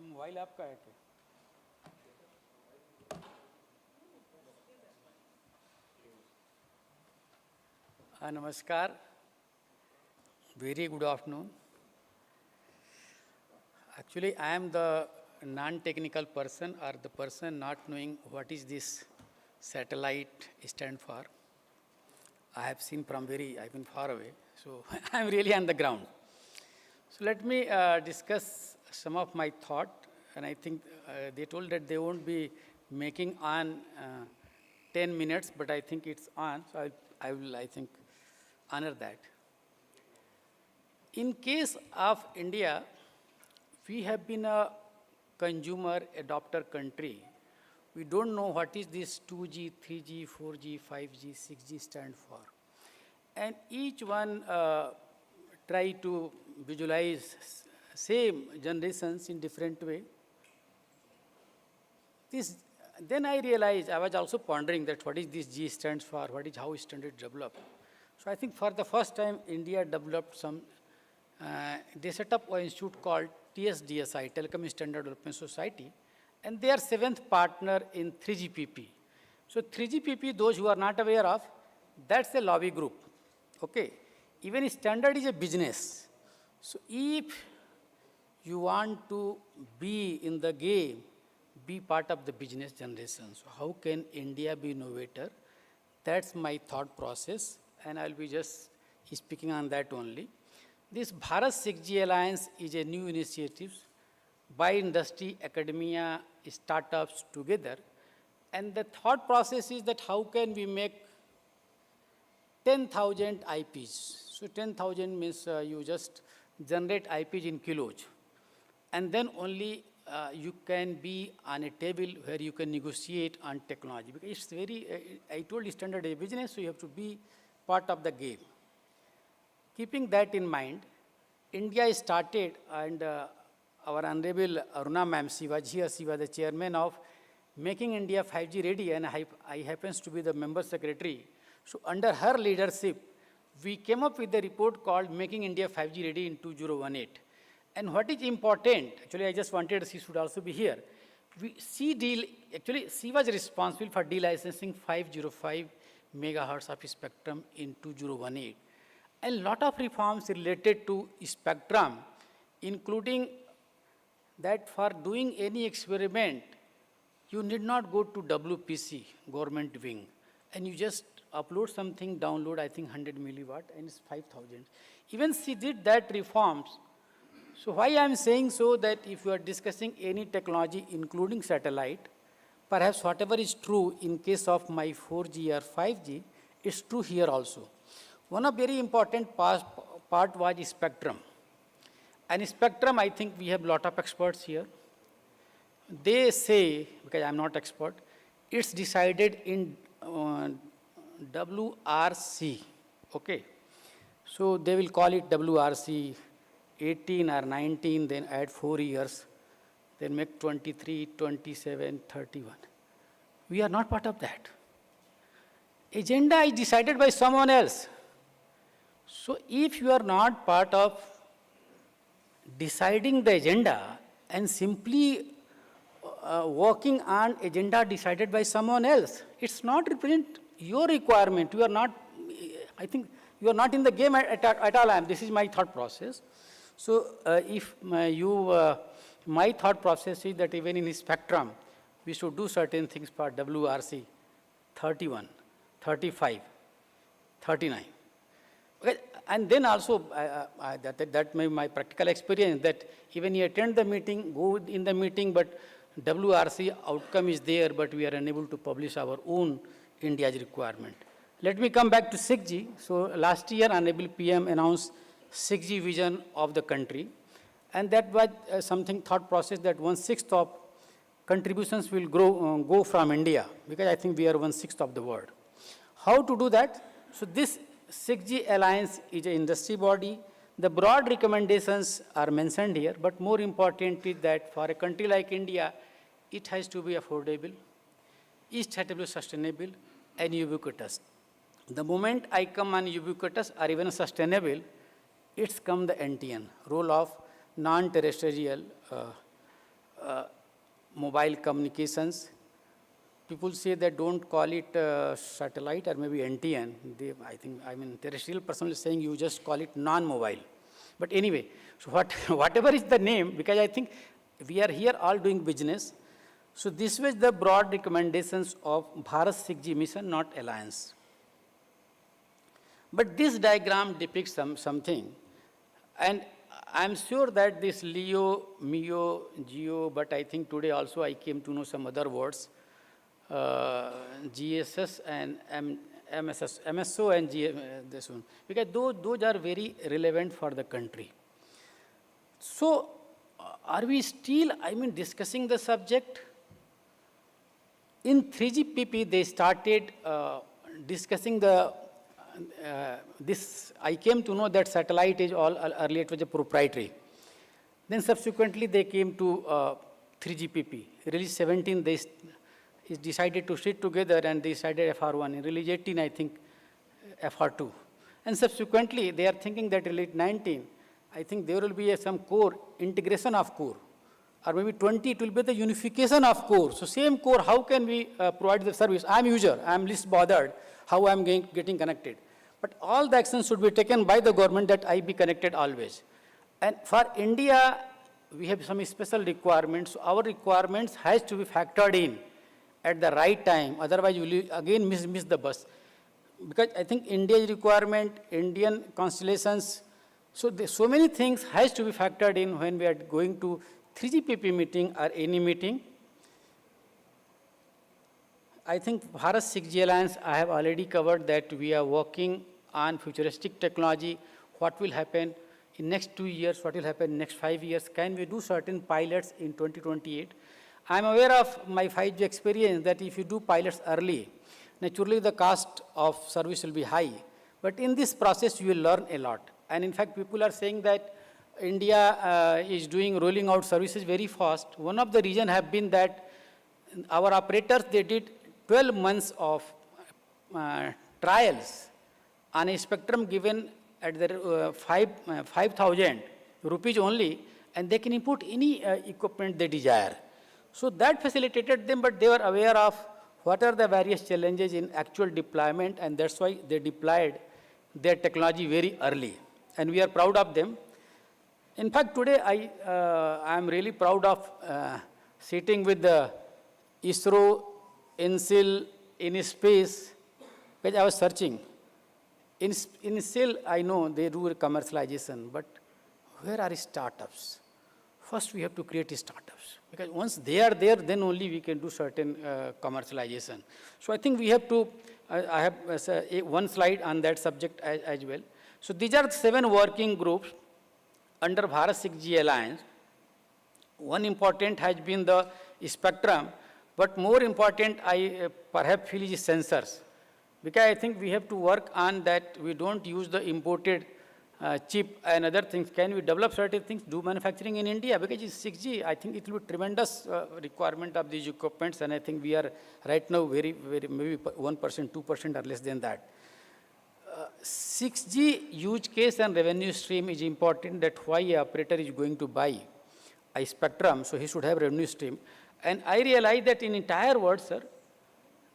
Mobile आपका है क्या? Namaskar. Very good afternoon. Actually, I am the non-technical person or the person not knowing what is this satellite stand for. I have seen from I've been far away, so I'm really on the ground. So let me discuss some of my thought, and I think they told that they won't be making on 10 minutes, but I think it's on, so I will, I think, honor that. In case of India, we have been a consumer adopter country. We don't know what is this 2G, 3G, 4G, 5G, 6G stand for. and each one try to visualize same generations in different way. Then I realized, I was also pondering that what is this G stands for, what is how standard developed. So I think for the first time, India developed some, they set up an institute called TSDSI, Telecom Standard Development Society, and they are 7th partner in 3GPP. So 3GPP, those who are not aware of, that's a lobby group, okay? Even standard is a business. So if you want to be in the game, be part of the business generation. So how can India be innovator? That's my thought process, and I'll be just speaking on that only. This Bharat 6G Alliance is a new initiative by industry, academia, startups together. And the thought process is that how can we make 10,000 IPs. So 10,000 means you just generate IPs in kilos. And then only you can be on a table where you can negotiate on technology. Because it's very, I told you standard a business, so you have to be part of the game. Keeping that in mind, India started, and our Honorable Aruna ma'am, she was here, she was the chairman of Making India 5G Ready, and I happens to be the member secretary. So under her leadership, we came up with a report called Making India 5G Ready in 2018. And what is important, actually I just wanted, she should also be here. She was responsible for delicensing 505 megahertz of spectrum in 2018. And a lot of reforms related to spectrum, including that for doing any experiment, you need not go to WPC, government wing, and you just upload something, download, I think 100 milliwatt, and it's 5,000. Even she did that reforms. So why I'm saying so that if you are discussing any technology, including satellite, perhaps whatever is true in case of my 4G or 5G, is true here also. One of very important part was spectrum. And spectrum, I think we have a lot of experts here. They say, because I'm not expert, it's decided in WRC, okay? So they will call it WRC 18 or 19, then add 4 years, then make 23, 27, 31. We are not part of that. Agenda is decided by someone else. So if you are not part of deciding the agenda and simply working on agenda decided by someone else, it's not represent your requirement. You are not, I think, you are not in the game at all. This is my thought process. So my thought process is that even in spectrum, we should do certain things for WRC 31, 35, 39. Okay. And then also, that may be my practical experience, that even you attend the meeting, go in the meeting, but WRC outcome is there, but we are unable to publish our own India's requirement. Let me come back to 6G. So last year, Honorable PM announced 6G vision of the country. And that was something thought process that 1/6 of contributions will go from India, because I think we are 1/6 of the world. How to do that? So this 6G Alliance is an industry body. The broad recommendations are mentioned here, but more important is that for a country like India, it has to be affordable, it has to be sustainable, and ubiquitous. The moment I come on ubiquitous or even sustainable, it's come the NTN, role of non-terrestrial mobile communications. People say that don't call it satellite or maybe NTN. I mean, terrestrial person is saying you just call it non-mobile. But anyway, so whatever is the name, because I think we are here all doing business. So this was the broad recommendations of Bharat 6G mission, not alliance. But this diagram depicts something. And I'm sure that this LEO, MEO, GEO, but I think today also I came to know some other words. GSS and MSS, MSO and this one, because those are very relevant for the country. So are we still, discussing the subject? In 3GPP, they started discussing I came to know that satellite is earlier it was a proprietary. Then subsequently they came to 3GPP. Release 17, they decided to sit together and they decided FR1. In release 18, I think FR2. And subsequently, they are thinking that release 19, I think there will be some core, integration of core. Or maybe 20, it will be the unification of core. So same core, how can we provide the service? I'm user, I'm least bothered how I'm getting connected. But all the actions should be taken by the government that I be connected always. And for India, we have some special requirements. So our requirements has to be factored in at the right time. Otherwise, you will again miss the bus. Because I think India's requirement, Indian constellations, so many things has to be factored in when we are going to 3GPP meeting or any meeting. I think Bharat 6G Alliance, I have already covered that we are working on futuristic technology, what will happen in next 2 years, what will happen in next 5 years, can we do certain pilots in 2028. I'm aware of my 5G experience that if you do pilots early, naturally the cost of service will be high. But in this process, you will learn a lot. And in fact, people are saying that India is rolling out services very fast. One of the reasons have been that our operators, they did 12 months of trials on a spectrum given at the 5,000 rupees only, and they can input any equipment they desire. So that facilitated them, but they were aware of what are the various challenges in actual deployment, and that's why they deployed their technology very early. And we are proud of them. In fact, today I am really proud of sitting with the ISRO, INSIL, in space, because I was searching. In INSIL, I know they do commercialization, but where are startups? First, we have to create startups. Because once they are there, then only we can do certain commercialization. So I think we have to, I have one slide on that subject as well. So these are 7 working groups under Bharat 6G Alliance. One important has been the spectrum, but more important I perhaps feel is sensors. Because I think we have to work on that we don't use the imported chip and other things. Can we develop certain things, do manufacturing in India? Because it's 6G, I think it will be tremendous requirement of these equipments, and I think we are right now very, maybe 1%, 2% or less than that. 6G use case and revenue stream is important, that why an operator is going to buy a spectrum, so he should have revenue stream. And I realize that in entire world, sir,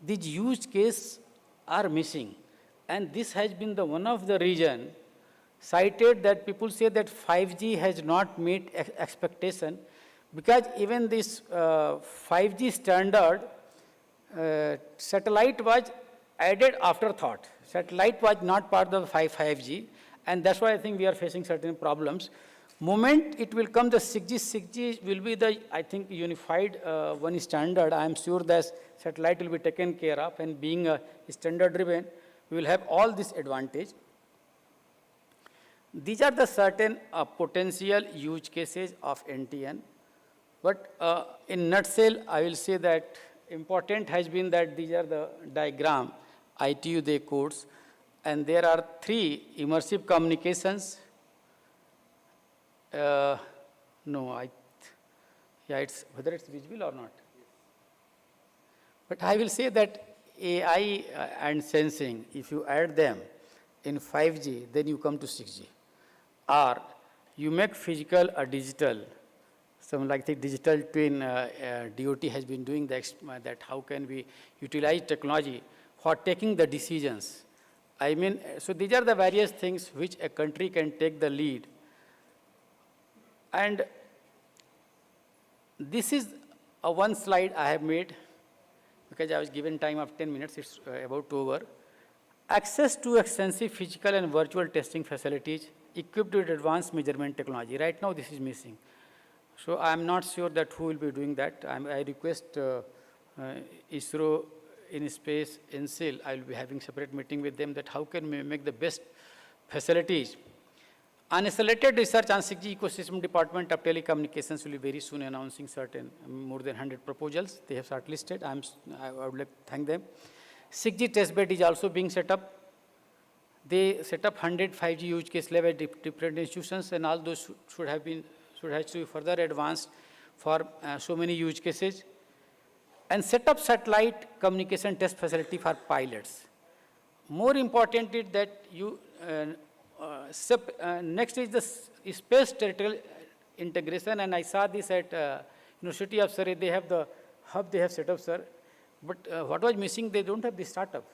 these use cases are missing. And this has been the one of the reason cited that people say that 5G has not met expectation, because even this 5G standard, satellite was added afterthought. Satellite was not part of 5G, and that's why I think we are facing certain problems. Moment it will come the 6G will be the, I think, unified one standard. I am sure that satellite will be taken care of, and being a standard driven, we will have all this advantage. These are the certain potential use cases of NTN. But in nutshell, I will say that important has been that these are the diagram, ITU they codes, and there are 3 immersive communications. Yeah, it's whether it's visible or not. But I will say that AI and sensing, if you add them in 5G, then you come to 6G. Or you make physical or digital, some like the digital twin, DOT has been doing that how can we utilize technology for taking the decisions. I mean, so these are the various things which a country can take the lead. And this is one slide I have made, because I was given time of 10 minutes, it's about over. Access to extensive physical and virtual testing facilities equipped with advanced measurement technology. Right now, this is missing. So I'm not sure that who will be doing that. I request ISRO, in space, INSIL, I will be having separate meeting with them that how can we make the best facilities. On a selected research on 6G ecosystem, Department of Telecommunications will be very soon announcing certain more than 100 proposals. They have shortlisted. I would like to thank them. 6G testbed is also being set up. They set up 100 5G use case lab at different institutions, and all those should have to be further advanced for so many use cases. And set up satellite communication test facility for pilots. More important is that you, next is the space territorial integration, and I saw this at University of Surrey. They have the hub they have set up, sir. But what was missing, they don't have the startup.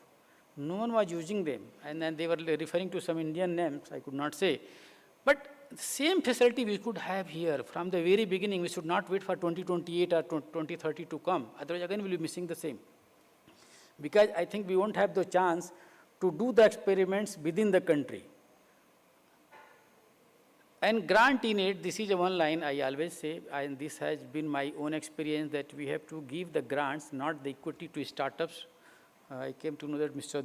No one was using them, and then they were referring to some Indian names, I could not say. But the same facility we could have here from the very beginning. We should not wait for 2028 or 2030 to come. Otherwise, again, we'll be missing the same. Because I think we won't have the chance to do the experiments within the country. And grant in it, this is one line I always say, and this has been my own experience, that we have to give the grants, not the equity, to startups. I came to know that Mr.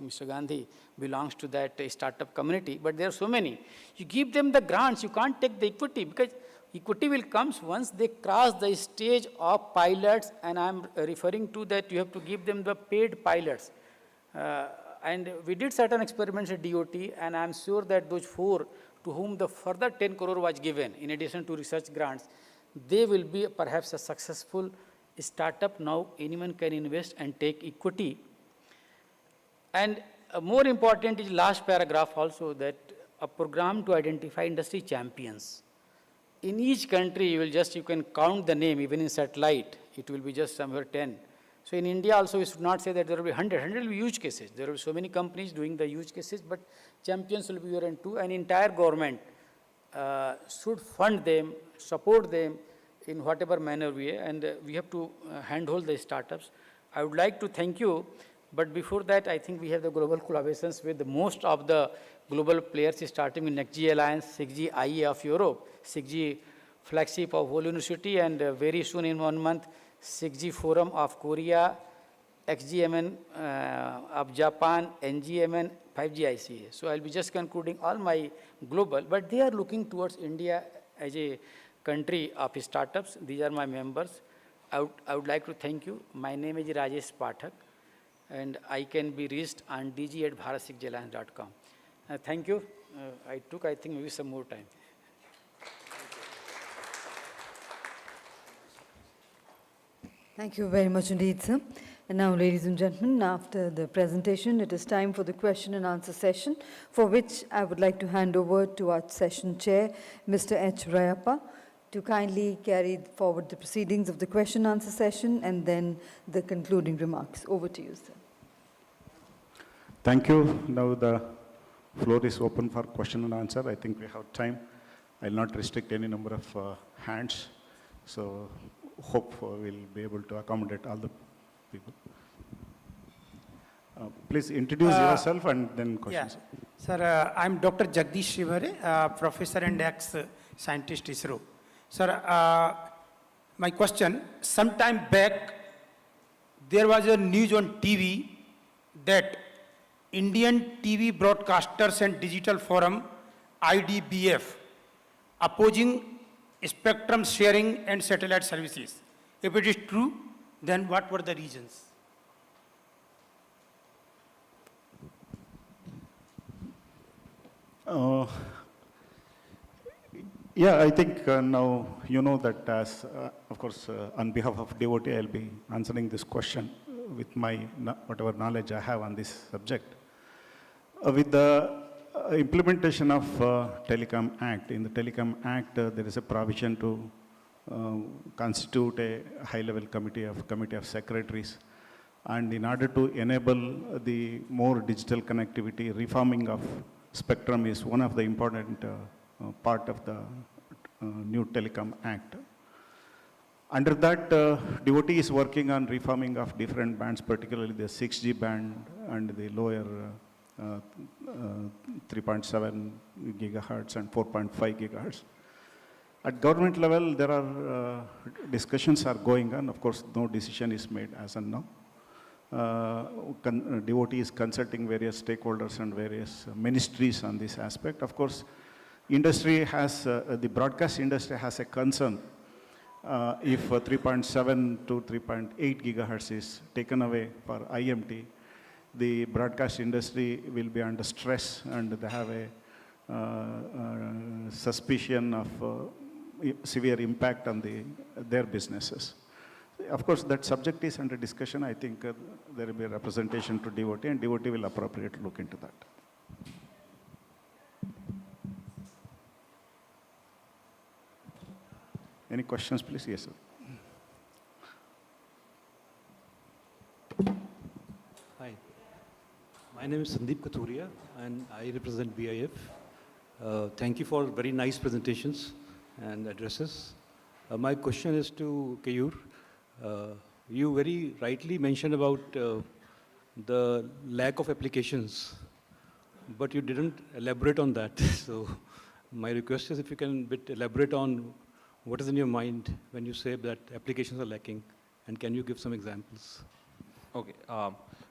Mr. Gandhi belongs to that startup community, but there are so many. You give them the grants, you can't take the equity, because equity will come once they cross the stage of pilots, and I'm referring to that you have to give them the paid pilots. And we did certain experiments at DOT, and I'm sure that those 4 to whom the further 10 crore was given, in addition to research grants, they will be perhaps a successful startup. Now anyone can invest and take equity. And more important is last paragraph also, that a program to identify industry champions. In each country, you can count the name, even in satellite, it will be just somewhere 10. So in India also, we should not say that there will be 100. 100 will be use cases. There will be so many companies doing the use cases, but champions will be 1 and 2, and entire government should fund them, support them in whatever manner way, and we have to handhold the startups. I would like to thank you, but before that, I think we have the global collaborations with most of the global players, starting with NextG Alliance, 6G IE of Europe, 6G flagship of Whole University, and very soon in 1 month, 6G Forum of Korea, XGMN of Japan, NGMN, 5G ICA. So I'll be just concluding all my global, but they are looking towards India as a country of startups. These are my members. I would like to thank you. My name is Rajesh Pathak, and I can be reached on dg@bharat6galliance.com. Thank you. I think, maybe some more time. Thank you very much indeed, sir. And now, ladies and gentlemen, after the presentation, it is time for the question and answer session, for which I would like to hand over to our session chair, Mr. H. Rayappa, to kindly carry forward the proceedings of the question and answer session and then the concluding remarks. Over to you, sir. Thank you. Now the floor is open for question and answer. I think we have time. I'll not restrict any number of hands. So hope we'll be able to accommodate all the people. Please introduce yourself and then questions. Yeah. Sir, I'm Dr. Jagdish Shivare, professor and ex-scientist ISRO. Sir, my question, sometime back, there was a news on TV that Indian TV Broadcasters and Digital Forum, IDBF, opposing spectrum sharing and satellite services. If it is true, then what were the reasons? Yeah, I think now you know that as, of course, on behalf of DOT, I'll be answering this question with my whatever knowledge I have on this subject. With the implementation of Telecom Act, in the Telecom Act, there is a provision to constitute a high-level committee of secretaries. And in order to enable the more digital connectivity, reforming of spectrum is one of the important part of the new Telecom Act. Under that, DOT is working on reforming of different bands, particularly the 6G band and the lower 3.7 gigahertz and 4.5 gigahertz. At government level, there are discussions are going on. Of course, no decision is made as of now. DOT is consulting various stakeholders and various ministries on this aspect. Of course, industry has, the broadcast industry has a concern if 3.7 to 3.8 gigahertz is taken away for IMT, the broadcast industry will be under stress and they have a suspicion of severe impact on their businesses. Of course, that subject is under discussion. I think there will be a representation to DOT, and DOT will appropriately look into that. Any questions, please? Yes, sir. Hi. My name is Sandeep Kathuria, and I represent BIF. Thank you for very nice presentations and addresses. My question is to Keyur. You very rightly mentioned about the lack of applications, but you didn't elaborate on that. So my request is if you can elaborate on what is in your mind when you say that applications are lacking, and can you give some examples? Okay,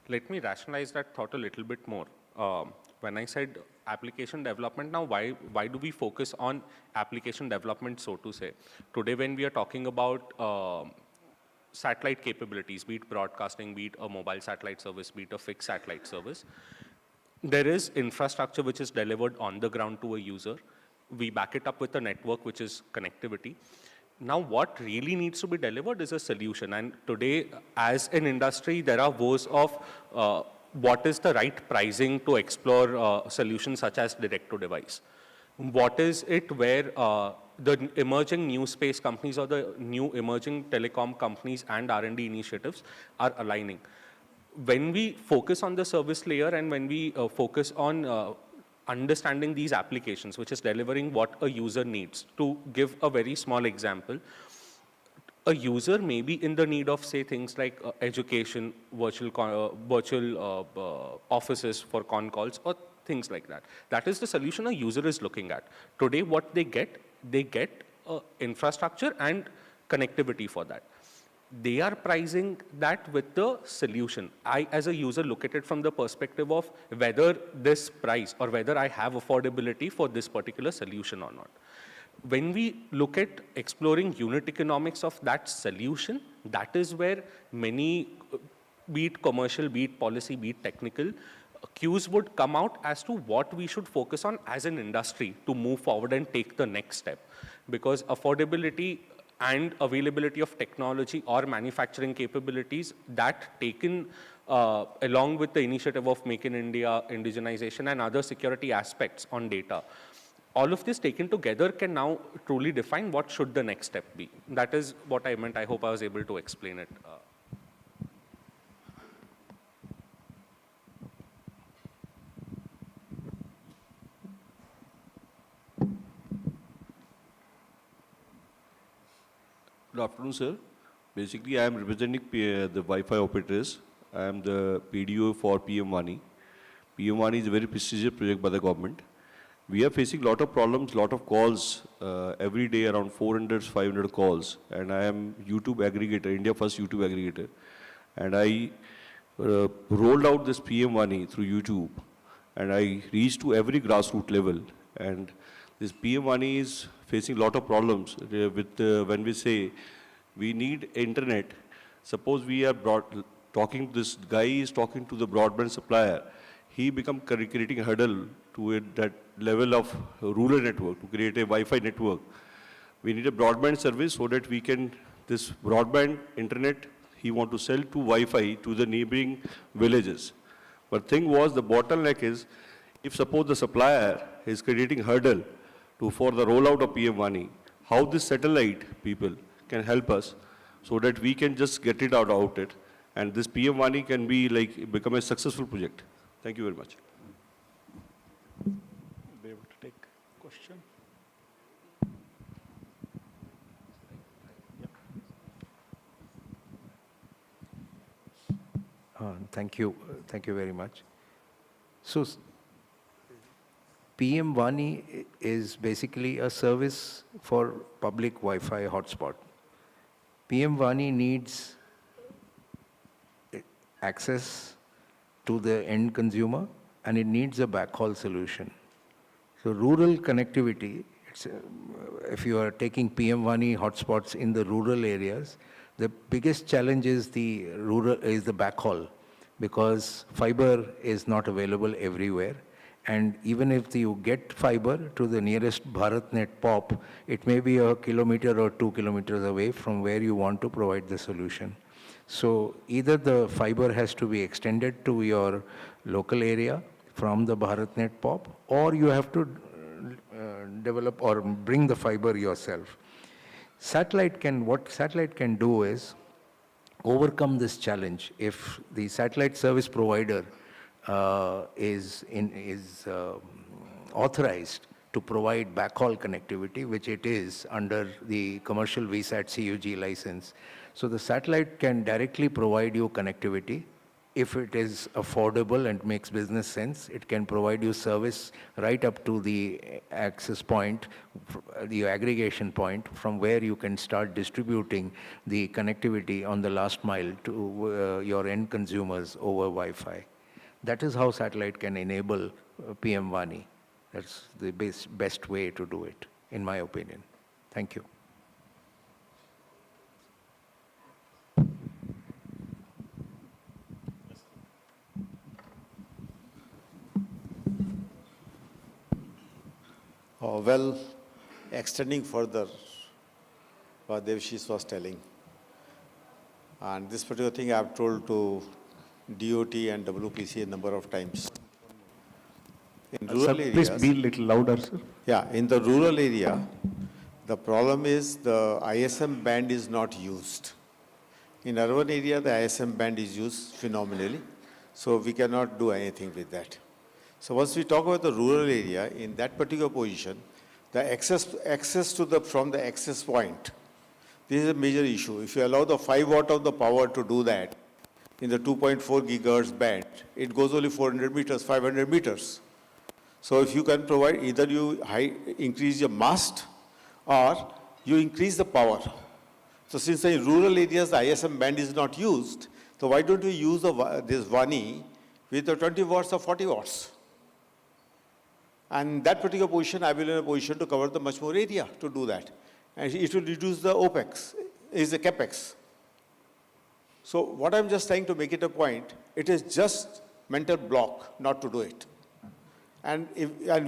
let me rationalize that thought a little bit more. When I said application development, now why do we focus on application development, so to say? Today, when we are talking about satellite capabilities, be it broadcasting, be it a mobile satellite service, be it a fixed satellite service, there is infrastructure which is delivered on the ground to a user. We back it up with a network, which is connectivity. Now, what really needs to be delivered is a solution. And today, as an industry, there are woes of what is the right pricing to explore solutions such as direct-to-device. What is it where the emerging new space companies or the new emerging telecom companies and R&D initiatives are aligning? When we focus on the service layer and when we focus on understanding these applications, which is delivering what a user needs. To give a very small example, a user may be in the need of, say, things like education, virtual offices for con calls, or things like that. That is the solution a user is looking at. Today, what they get infrastructure and connectivity for that. They are pricing that with the solution. I, as a user, look at it from the perspective of whether this price or whether I have affordability for this particular solution or not. When we look at exploring unit economics of that solution, that is where many, be it commercial, be it policy, be it technical, cues would come out as to what we should focus on as an industry to move forward and take the next step. Because affordability and availability of technology or manufacturing capabilities, that taken along with the initiative of Make in India, indigenization, and other security aspects on data, all of this taken together can now truly define what should the next step be. That is what I meant. I hope I was able to explain it. Good afternoon, sir. Basically, I am representing the Wi-Fi operators. I am the PDO for PM Vani. PM Vani is a very prestigious project by the government. We are facing a lot of problems, lot of calls every day, around 400, 500 calls. And I am YouTube aggregator, India first YouTube aggregator. And I rolled out this PM Vani through YouTube. And I reached to every grassroots level. And this PM Vani is facing a lot of problems with when we say we need internet. Suppose we are talking, this guy is talking to the broadband supplier. He become creating a hurdle to that level of rural network, to create a Wi-Fi network. We need a broadband service so that we can, this broadband internet, he want to sell to Wi-Fi to the neighboring villages. But thing was, the bottleneck is, if suppose the supplier is creating hurdle for the rollout of PM Vani, how this satellite people can help us so that we can just get it out it, and this PM Vani can be become a successful project. Thank you very much. Be able to take question. Thank you very much. So, PM Vani is basically a service for public Wi-Fi hotspot. PM Vani needs access to the end consumer, and it needs a backhaul solution. So rural connectivity, if you are taking PM Vani hotspots in the rural areas, the biggest challenge is the backhaul. because fiber is not available everywhere. And even if you get fiber to the nearest BharatNet POP, it may be a kilometer or 2 kilometers away from where you want to provide the solution. So either the fiber has to be extended to your local area from the BharatNet POP, or you have to develop or bring the fiber yourself. What satellite can do is overcome this challenge. If the satellite service provider is authorized to provide backhaul connectivity, which it is under the commercial VSAT CUG license. So the satellite can directly provide you connectivity. If it is affordable and makes business sense, it can provide you service right up to the access point, the aggregation point, from where you can start distributing the connectivity on the last mile to your end consumers over Wi-Fi. That is how satellite can enable PM Vani. That's the best way to do it, in my opinion. Thank you. Well, extending further what Devashish was telling, and this particular thing I have told to DOT and WPC a number of times. In rural areas, please be a little louder, sir. Yeah, in the rural area, the problem is the ISM band is not used. In urban area, the ISM band is used phenomenally, so we cannot do anything with that. So once we talk about the rural area, in that particular position, the access to from the access point, this is a major issue. If you allow the 5 watt of the power to do that, in the 2.4 gigahertz band, it goes only 400 meters, 500 meters. So if you can provide, either you increase your mast or you increase the power. So since in rural areas the ISM band is not used, so why don't you use this Vani with the 20 watts or 40 watts? And that particular position, I will be in a position to cover the much more area to do that. And it will reduce the OPEX, is the CAPEX. So what I'm just trying to make it a point, it is just mental block not to do it. And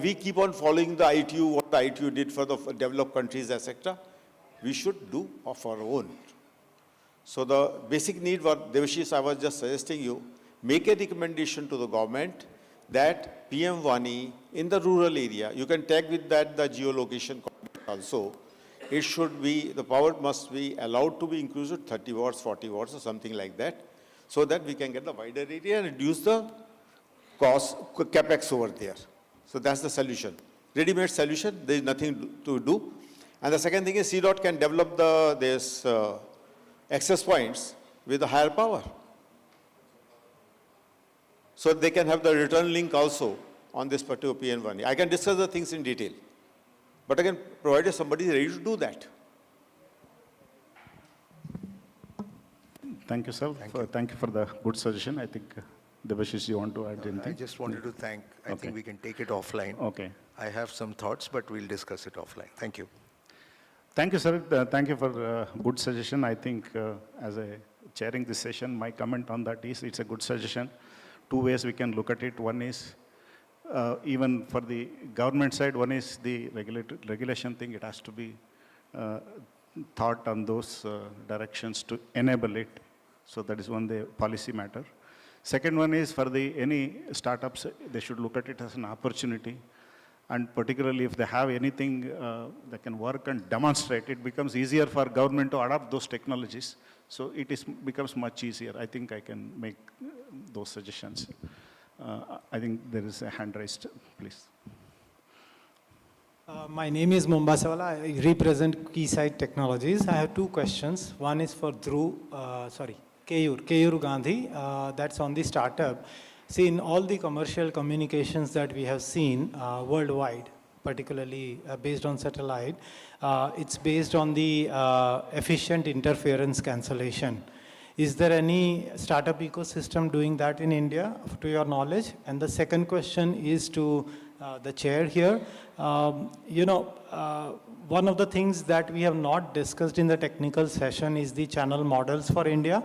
we keep on following the ITU, what the ITU did for the developed countries, etc. We should do of our own. So the basic need, what Devashish, I was just suggesting you, make a recommendation to the government that PM Vani in the rural area, you can tag with that the geolocation also. It should be, the power must be allowed to be increased to 30 watts, 40 watts or something like that, so that we can get the wider area and reduce the cost, capex over there. So that's the solution. Ready-made solution, there is nothing to do. And the second thing is CDOT can develop this access points with a higher power. So they can have the return link also on this particular PN1. I can discuss the things in detail. But again, provided somebody is ready to do that. Thank you, sir. Thank you for the good suggestion. I think, Devashish, you want to add anything? I just wanted to thank, I think we can take it offline. Okay. I have some thoughts, but we'll discuss it offline. Thank you. Thank you, sir. Thank you for good suggestion. I think as a chairing this session, my comment on that is it's a good suggestion. Two ways we can look at it. One is even for the government side, one is the regulation thing. It has to be thought on those directions to enable it. So that is one the policy matter. Second one is for any startups, they should look at it as an opportunity. And particularly if they have anything that can work and demonstrate, it becomes easier for government to adopt those technologies. So it becomes much easier. I think I can make those suggestions. I think there is a hand raised, please. My name is Mombasawala. I represent Keysight Technologies. I have two questions. One is for Keyur Gandhi. That's on the startup. See, in all the commercial communications that we have seen worldwide, particularly based on satellite, it's based on the efficient interference cancellation. Is there any startup ecosystem doing that in India, to your knowledge? And the second question is to the chair here. One of the things that we have not discussed in the technical session is the channel models for India.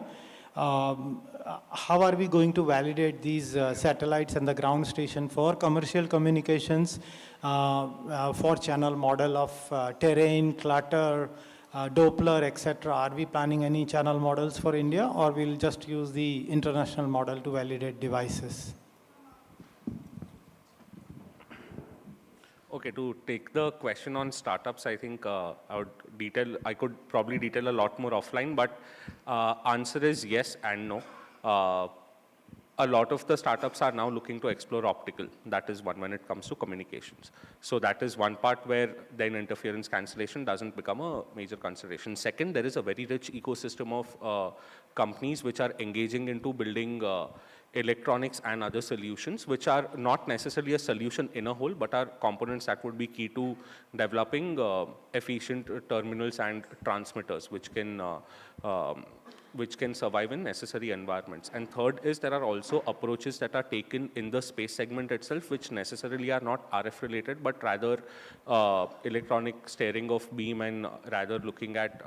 how are we going to validate these satellites and the ground station for commercial communications, for channel model of terrain, clutter, Doppler, etc.? Are we planning any channel models for India, or we'll just use the international model to validate devices? Okay, to take the question on startups, I think I could probably detail a lot more offline, but answer is yes and no. A lot of the startups are now looking to explore optical. That is one when it comes to communications. So that is one part where then interference cancellation doesn't become a major consideration. Second, there is a very rich ecosystem of companies which are engaging into building electronics and other solutions, which are not necessarily a solution in a whole, but are components that would be key to developing efficient terminals and transmitters, which can survive in necessary environments. And third is there are also approaches that are taken in the space segment itself, which necessarily are not RF related, but rather electronic steering of beam and rather looking at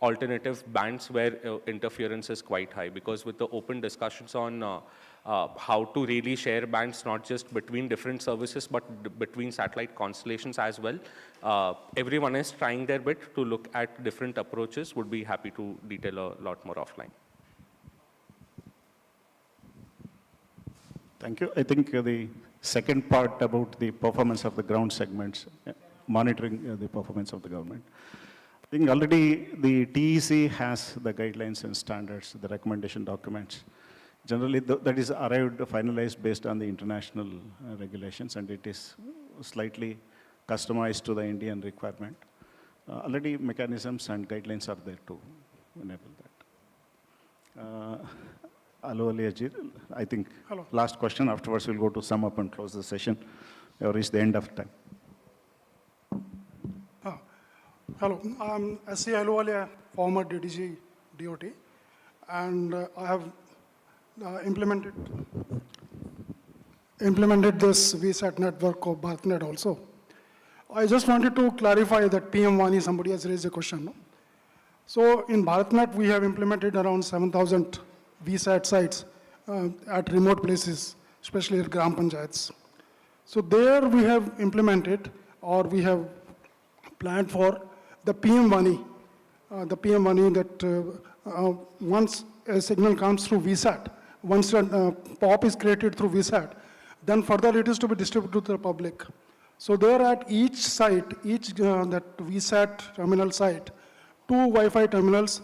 alternative bands where interference is quite high. Because with the open discussions on how to really share bands, not just between different services, but between satellite constellations as well, everyone is trying their bit to look at different approaches. Would be happy to detail a lot more offline. Thank you. I think the second part about the performance of the ground segments, monitoring the performance of the government. I think already the TEC has the guidelines and standards, the recommendation documents. Generally, that is arrived, finalized based on the international regulations, and it is slightly customized to the Indian requirement. Already mechanisms and guidelines are there to enable that. Hello, Aliajit. I think last question, afterwards we'll go to sum up and close the session. We have reached the end of time. Hello, I'm S.C. Ahluwalia, former DDG DOT, and I have implemented this VSAT network of BharatNet also. I just wanted to clarify that PM Vani, somebody has raised a question. No? So in BharatNet, we have implemented around 7,000 VSAT sites at remote places, especially at Gram Panchayats. So there we have implemented, or we have planned for the PM Vani, that once a signal comes through VSAT, once a POP is created through VSAT, then further it is to be distributed to the public. So there at each site, that VSAT terminal site, 2 Wi-Fi terminals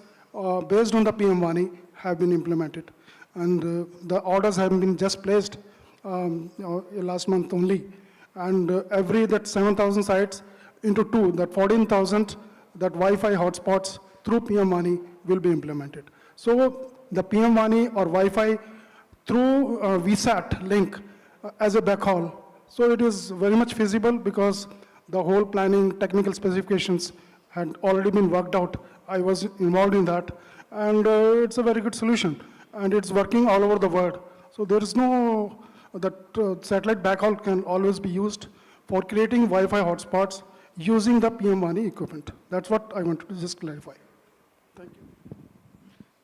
based on the PM Vani have been implemented. And the orders have been just placed last month only. And every that 7,000 sites into 2, that 14,000 that Wi-Fi hotspots through PM Vani will be implemented. So the PM Vani or Wi-Fi through VSAT link as a backhaul. So it is very much feasible because the whole planning, technical specifications had already been worked out. I was involved in that. And it's a very good solution. And it's working all over the world. So there is no, that satellite backhaul can always be used for creating Wi-Fi hotspots using the PM Vani equipment. That's what I wanted to just clarify.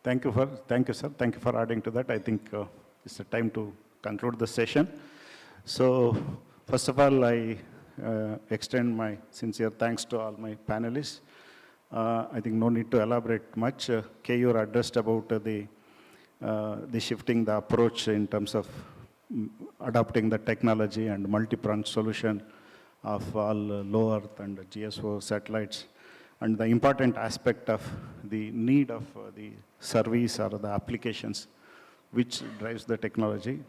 Thank you. Thank you, sir. Thank you for adding to that. I think it's a time to conclude the session. So first of all, I extend my sincere thanks to all my panelists. I think no need to elaborate much. Keyur addressed about the shifting the approach in terms of adopting the technology and multi-pronged solution of all low Earth and GSO satellites, and the important aspect of the need of the service or the applications which drives the technology,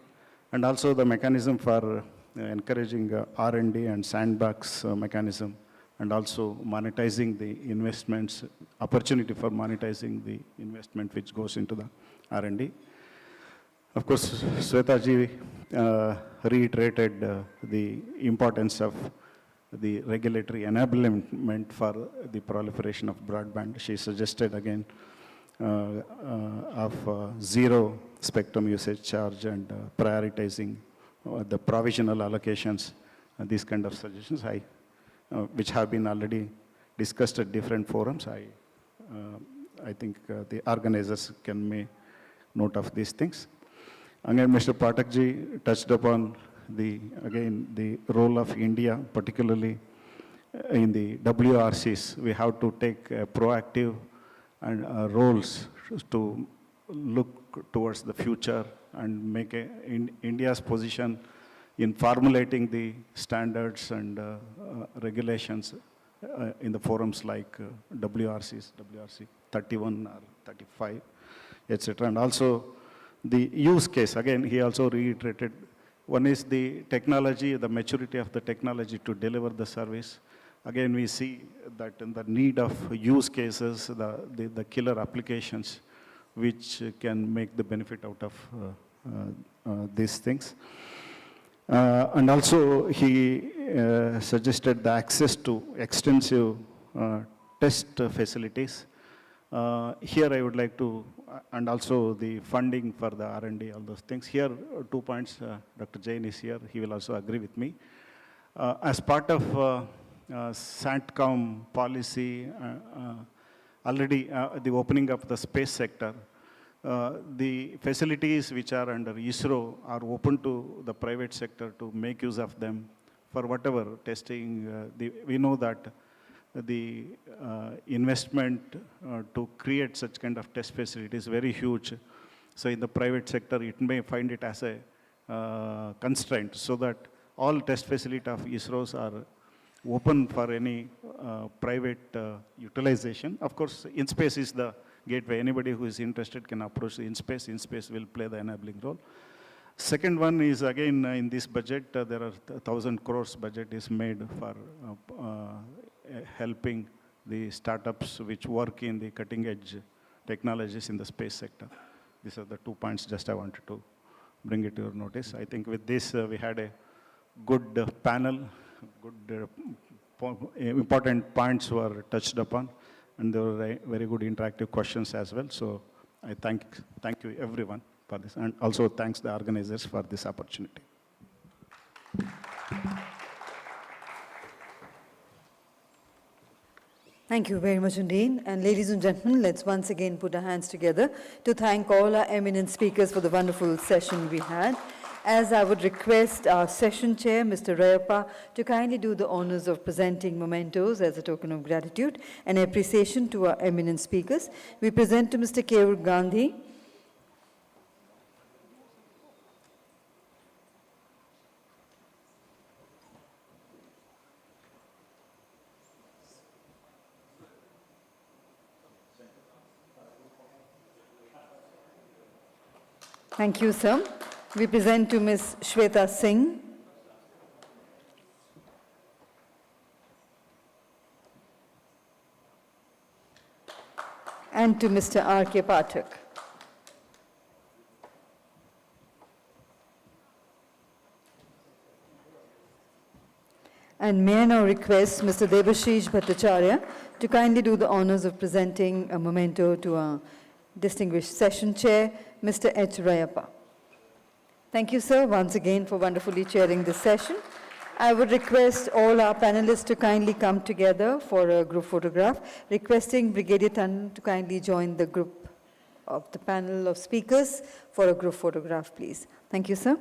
and also the mechanism for encouraging R&D and sandbox mechanism, and also monetizing the investments, opportunity for monetizing the investment which goes into the R&D. Of course, Swetaji reiterated the importance of the regulatory enablement for the proliferation of broadband. She suggested again of zero spectrum usage charge and prioritizing the provisional allocations, these kind of suggestions, which have been already discussed at different forums. I think the organizers note of these things. Again, Mr. Pathakji touched upon the role of India, particularly in the WRCs. We have to take proactive and roles to look towards the future and make India's position in formulating the standards and regulations in the forums like WRC 31 or 35, etc. And also the use case, again, he also reiterated, one is the technology, the maturity of the technology to deliver the service. Again, we see that in the need of use cases, the killer applications, which can make the benefit out of these things. And also, he suggested the access to extensive test facilities. Here, I would like to, and also the funding for the R&D, all those things. Here, 2 points. Dr. Jain is here. He will also agree with me. As part of Satcom policy, already the opening up the space sector, the facilities which are under ISRO are open to the private sector to make use of them for whatever testing. We know that the investment to create such kind of test facility is very huge. So in the private sector, it may find it as a constraint, so that all test facilities of ISROs are open for any private utilization. Of course, InSpace is the gateway. Anybody who is interested can approach the InSpace. InSpace will play the enabling role. Second one is, again, in this budget, there are 1,000 crores budget is made for helping the startups which work in the cutting edge technologies in the space sector. These are the 2 points just I wanted to bring it to your notice. I think with this, we had a good panel, good important points were touched upon, and there were very good interactive questions as well. So I thank you everyone for this, and also thanks the organizers for this opportunity. Thank you very much indeed. And ladies and gentlemen, let's once again put our hands together to thank all our eminent speakers for the wonderful session we had. As I would request our session chair, Mr. Rayappa, to kindly do the honors of presenting mementos as a token of gratitude and appreciation to our eminent speakers. We present to Mr. Keyur Gandhi, Thank you, sir. We present to Ms. Shweta Singh. And to Mr. R.K. Pathak. And may I now request Mr. Debashish Bhattacharya to kindly do the honors of presenting a memento to our distinguished session chair, Mr. H. Rayappa. Thank you, sir, once again for wonderfully chairing this session. I would request all our panelists to kindly come together for a group photograph, requesting Brigadier Tandon to kindly join the group of the panel of speakers for a group photograph, please. Thank you, sir.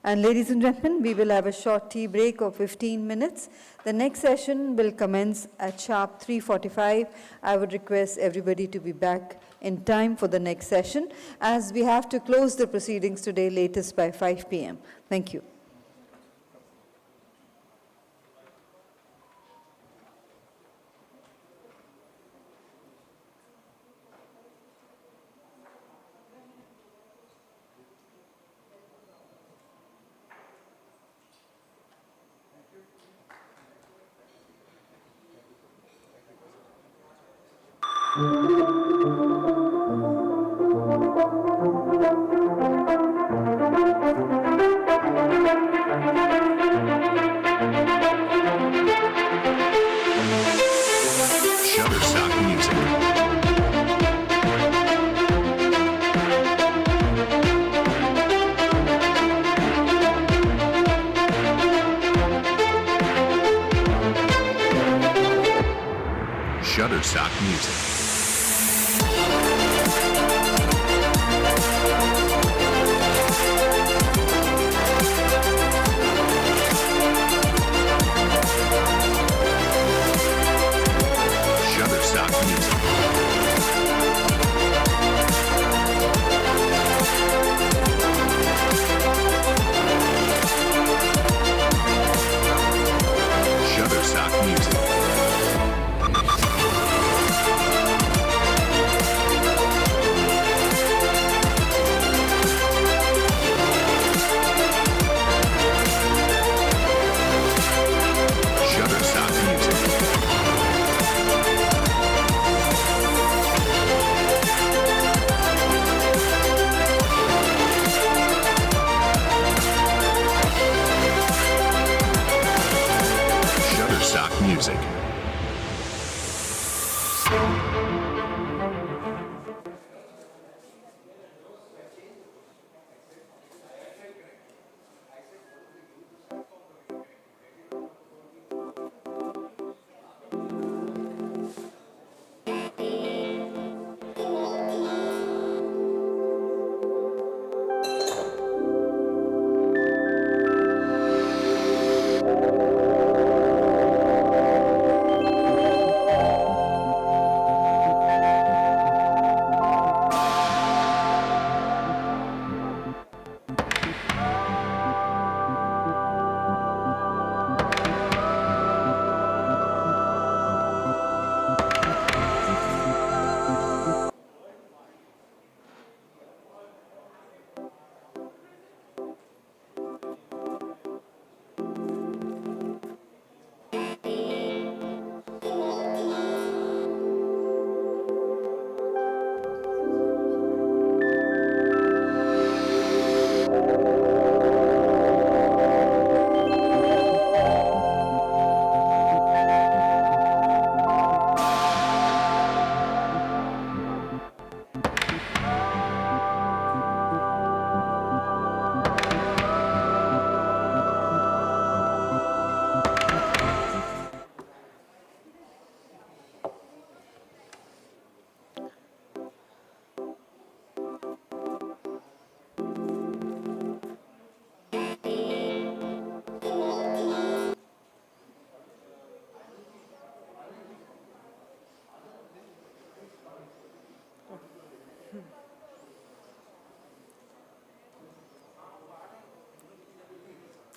And ladies and gentlemen, we will have a short tea break of 15 minutes. The next session will commence at sharp 3:45. I would request everybody to be back in time for the next session, as we have to close the proceedings today latest by 5 p.m. Thank you. Shutterstock Music. Shutterstock Music.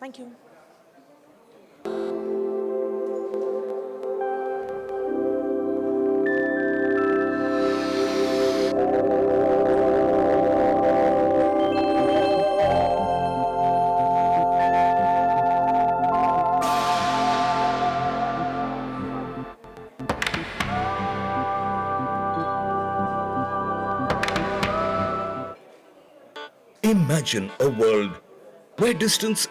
Thank you. Imagine a world where distance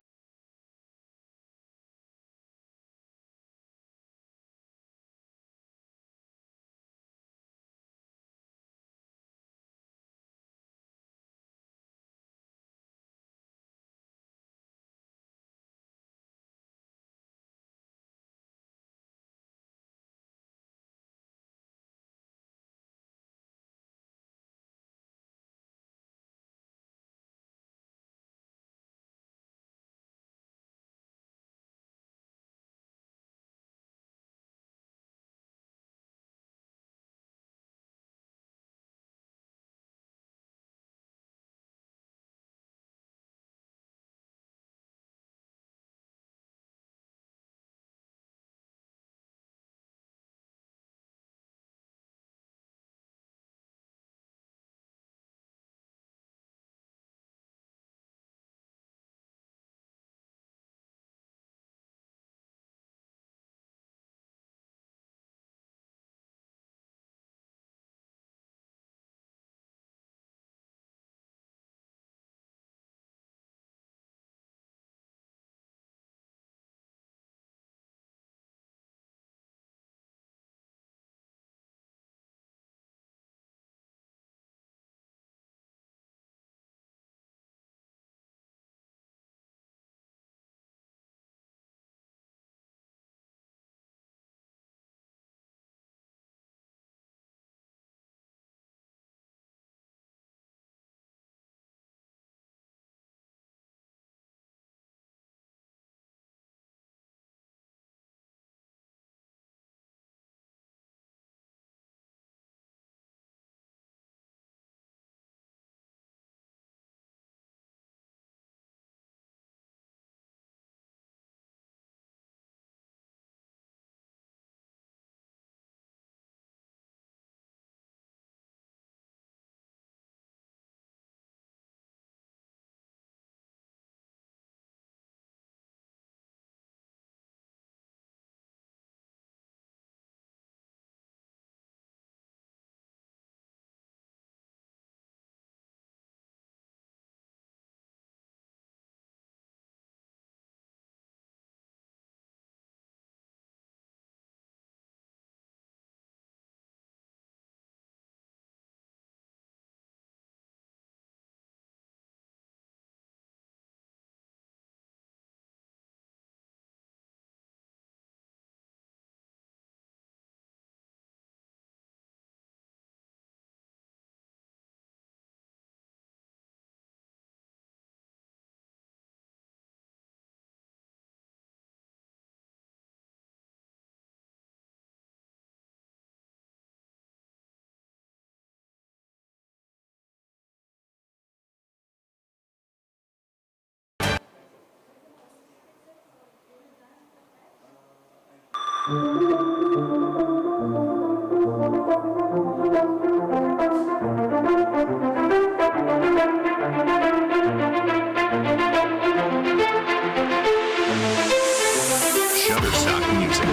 Shutterstock Music.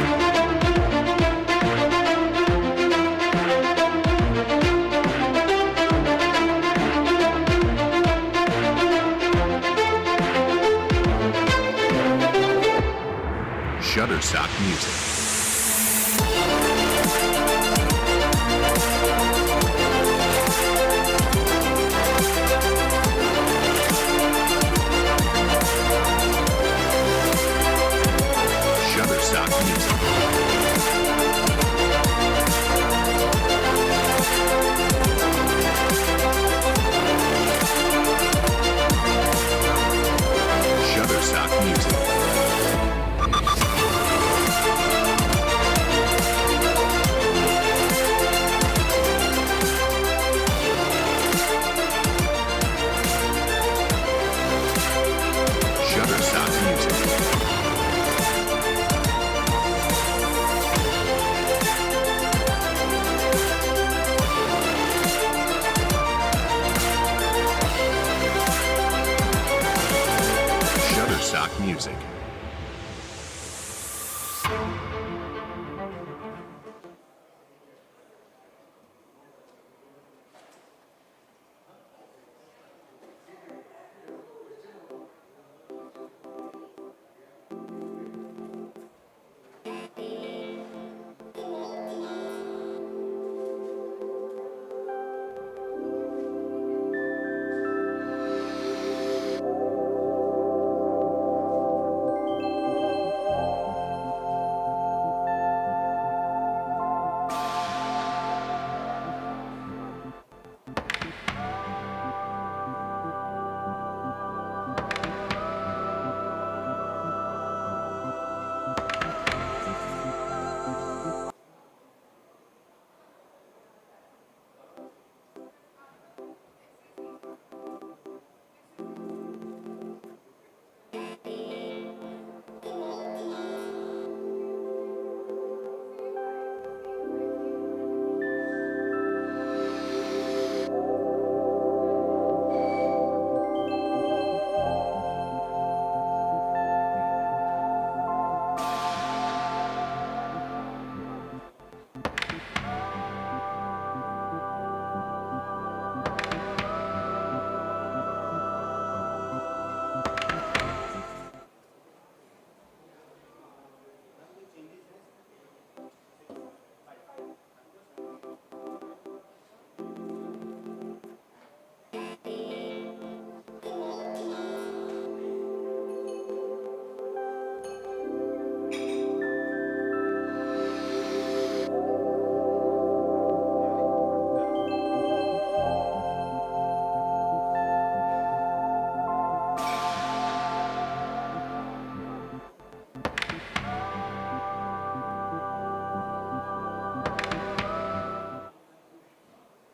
Shutterstock Music. Shutterstock Music. Shutterstock Music. music.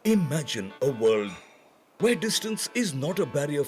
Imagine a world where distance is not a barrier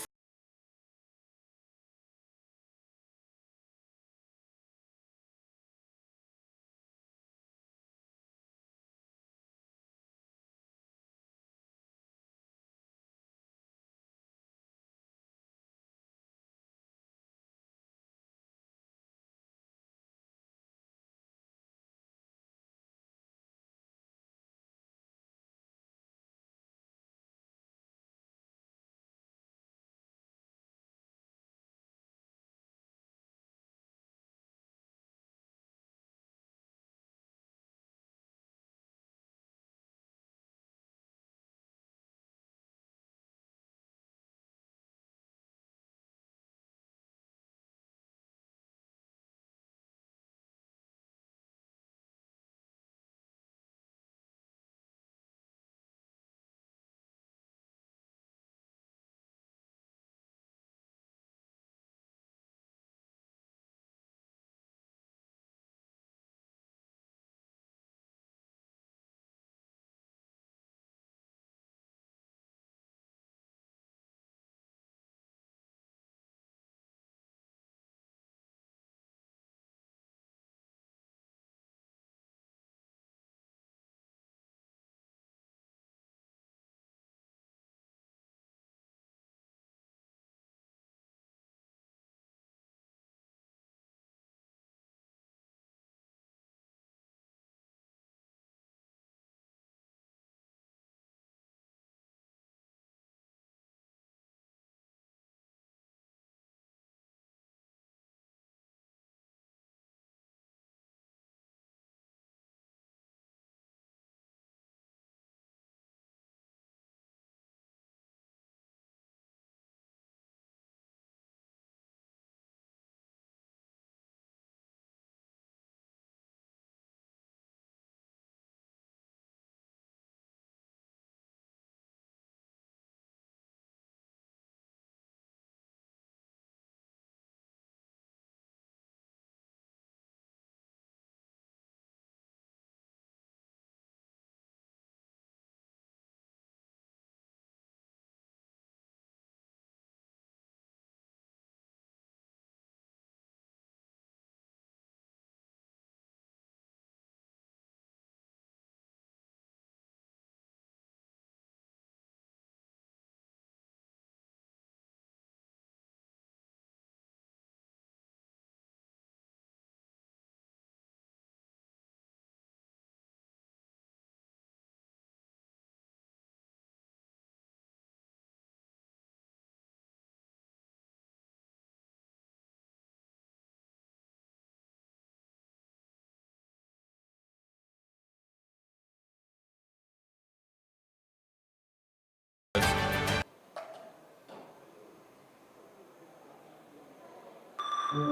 Shutterstock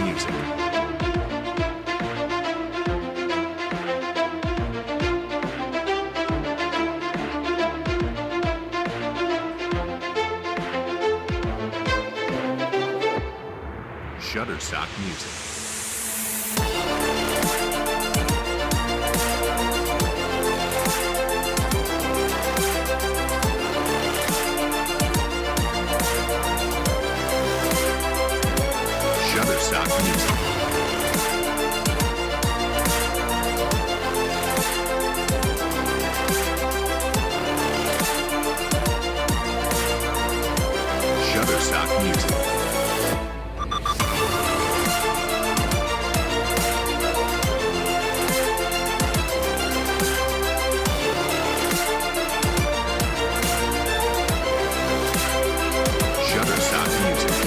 Music. Shutterstock Music. Shutterstock Music. Shutterstock Music. Shutterstock Music.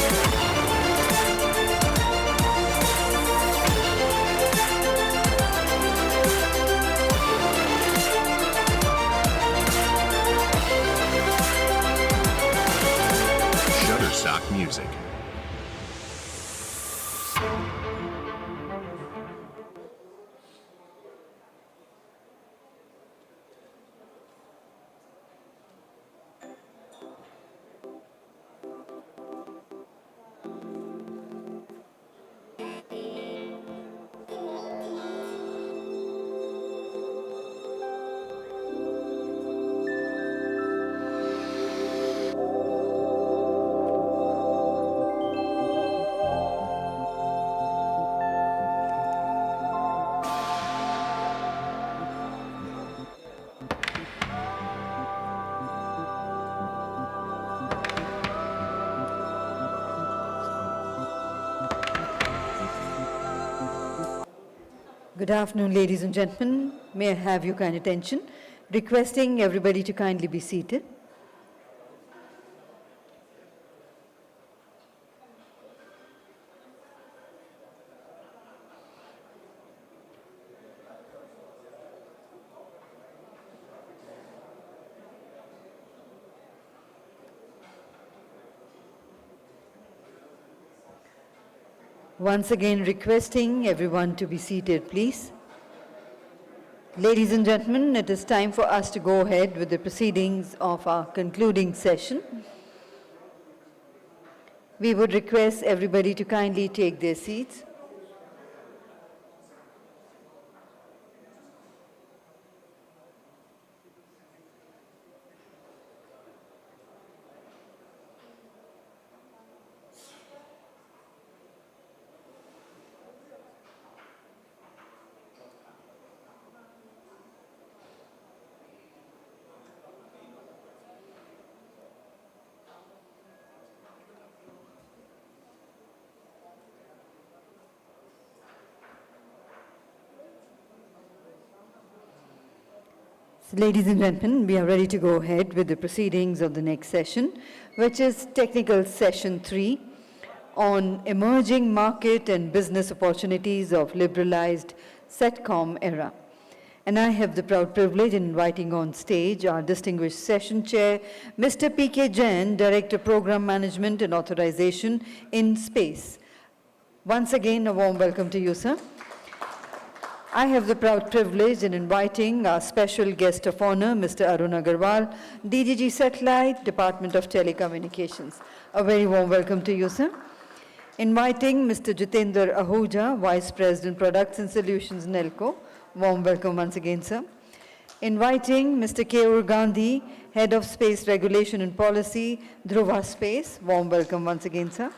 Shutterstock Music. Good afternoon, ladies and gentlemen. May I have your kind attention? Requesting everybody to kindly be seated. Once again, requesting everyone to be seated, please. Ladies and gentlemen, it is time for us to go ahead with the proceedings of our concluding session. We would request everybody to kindly take their seats. Ladies and gentlemen, we are ready to go ahead with the proceedings of the next session, which is Technical Session 3 on Emerging Market and Business Opportunities of Liberalized Satcom Era. And I have the proud privilege in inviting on stage our distinguished session chair, Mr. P.K. Jain, Director Program Management and Authorization in Space. Once again, a warm welcome to you, sir. I have the proud privilege in inviting our special guest of honor, Mr. Arun Agarwal, DGG Satellite, Department of Telecommunications. A very warm welcome to you, sir. Inviting Mr. Jitendra Ahuja, Vice President, Products and Solutions, NELCO. Warm welcome once again, sir. Inviting Mr. Keyur Gandhi, Head of Space Regulation and Policy, Dhruva Space. Warm welcome once again, sir.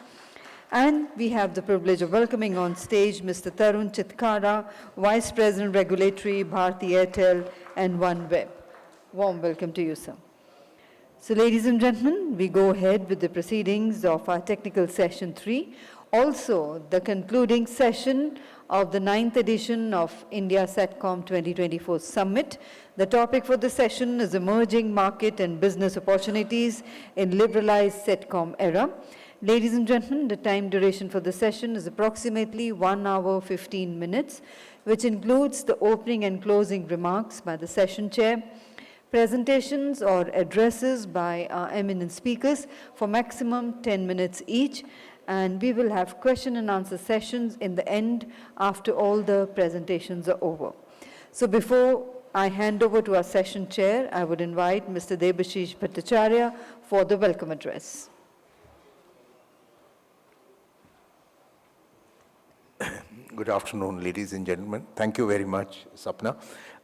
And we have the privilege of welcoming on stage Mr. Tarun Chitkara, Vice President Regulatory, Bharti Airtel and OneWeb. Warm welcome to you, sir. So ladies and gentlemen, we go ahead with the proceedings of our technical session 3. Also, the concluding session of the 9th edition of India Satcom 2024 Summit. The topic for the session is Emerging Market and Business Opportunities in Liberalized Satcom Era. Ladies and gentlemen, the time duration for the session is approximately 1 hour 15 minutes, which includes the opening and closing remarks by the session chair, presentations or addresses by our eminent speakers for maximum 10 minutes each, and we will have question and answer sessions in the end after all the presentations are over. So before I hand over to our session chair, I would invite Mr. Debashish Bhattacharya for the welcome address. Good afternoon, ladies and gentlemen. Thank you very much, Sapna.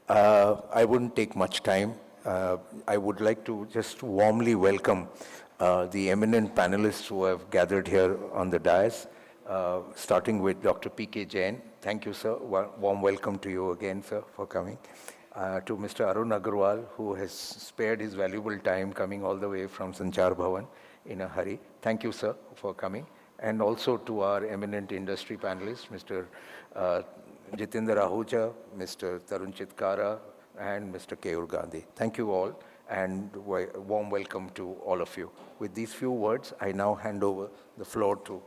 I wouldn't take much time. I would like to just warmly welcome the eminent panelists who have gathered here on the dais, starting with Dr. P.K. Jain. Thank you, sir. Warm welcome to you again, sir, for coming. To Mr. Arun Agarwal, who has spared his valuable time coming all the way from Sanchar Bhavan in a hurry. Thank you, sir, for coming. And also to our eminent industry panelists, Mr. Jitendra Ahuja, Mr. Tarun Chitkara, and Mr. Keyur Gandhi. Thank you all, and warm welcome to all of you. With these few words, I now hand over the floor to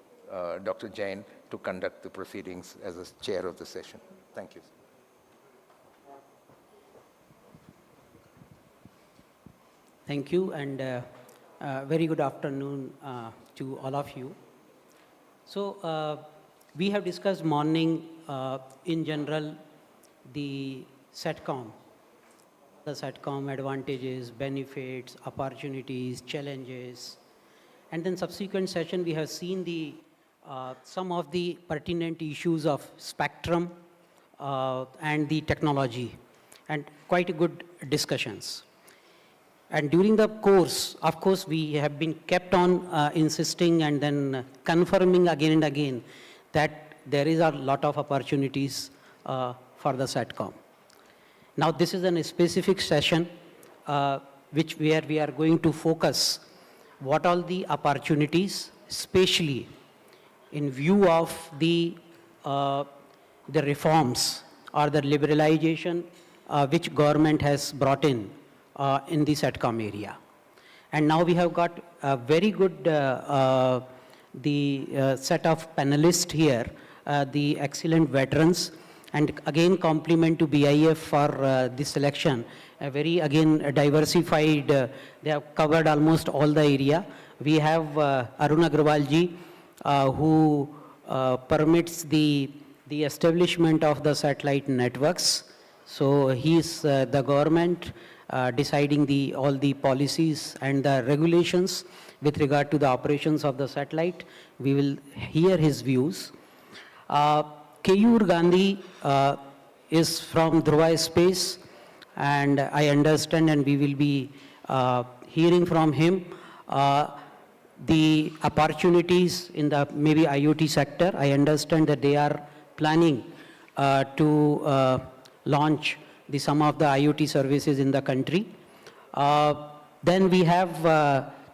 Dr. Jain to conduct the proceedings as a chair of the session. Thank you. Thank you, and very good afternoon to all of you. So we have discussed morning in general the Satcom advantages, benefits, opportunities, challenges, and then subsequent session we have seen the some of the pertinent issues of spectrum and the technology, and quite good discussions. And during the course, of course, we have been kept on insisting and then confirming again and again that there is a lot of opportunities for the Satcom. Now, this is a specific session where we are going to focus what all the opportunities, especially in view of the reforms or the liberalization which government has brought in the Satcom area. And now we have got a very good set of panelists here, the excellent veterans, and again compliment to BIF for this selection. A very again diversified, they have covered almost all the area. We have Arun Agarwal ji, who permits the establishment of the satellite networks. So he is the government deciding all the policies and the regulations with regard to the operations of the satellite. We will hear his views. Keyur Gandhi is from Dhruva Space, and I understand, and we will be hearing from him the opportunities in the maybe IoT sector. I understand that they are planning to launch some of the IoT services in the country. Then we have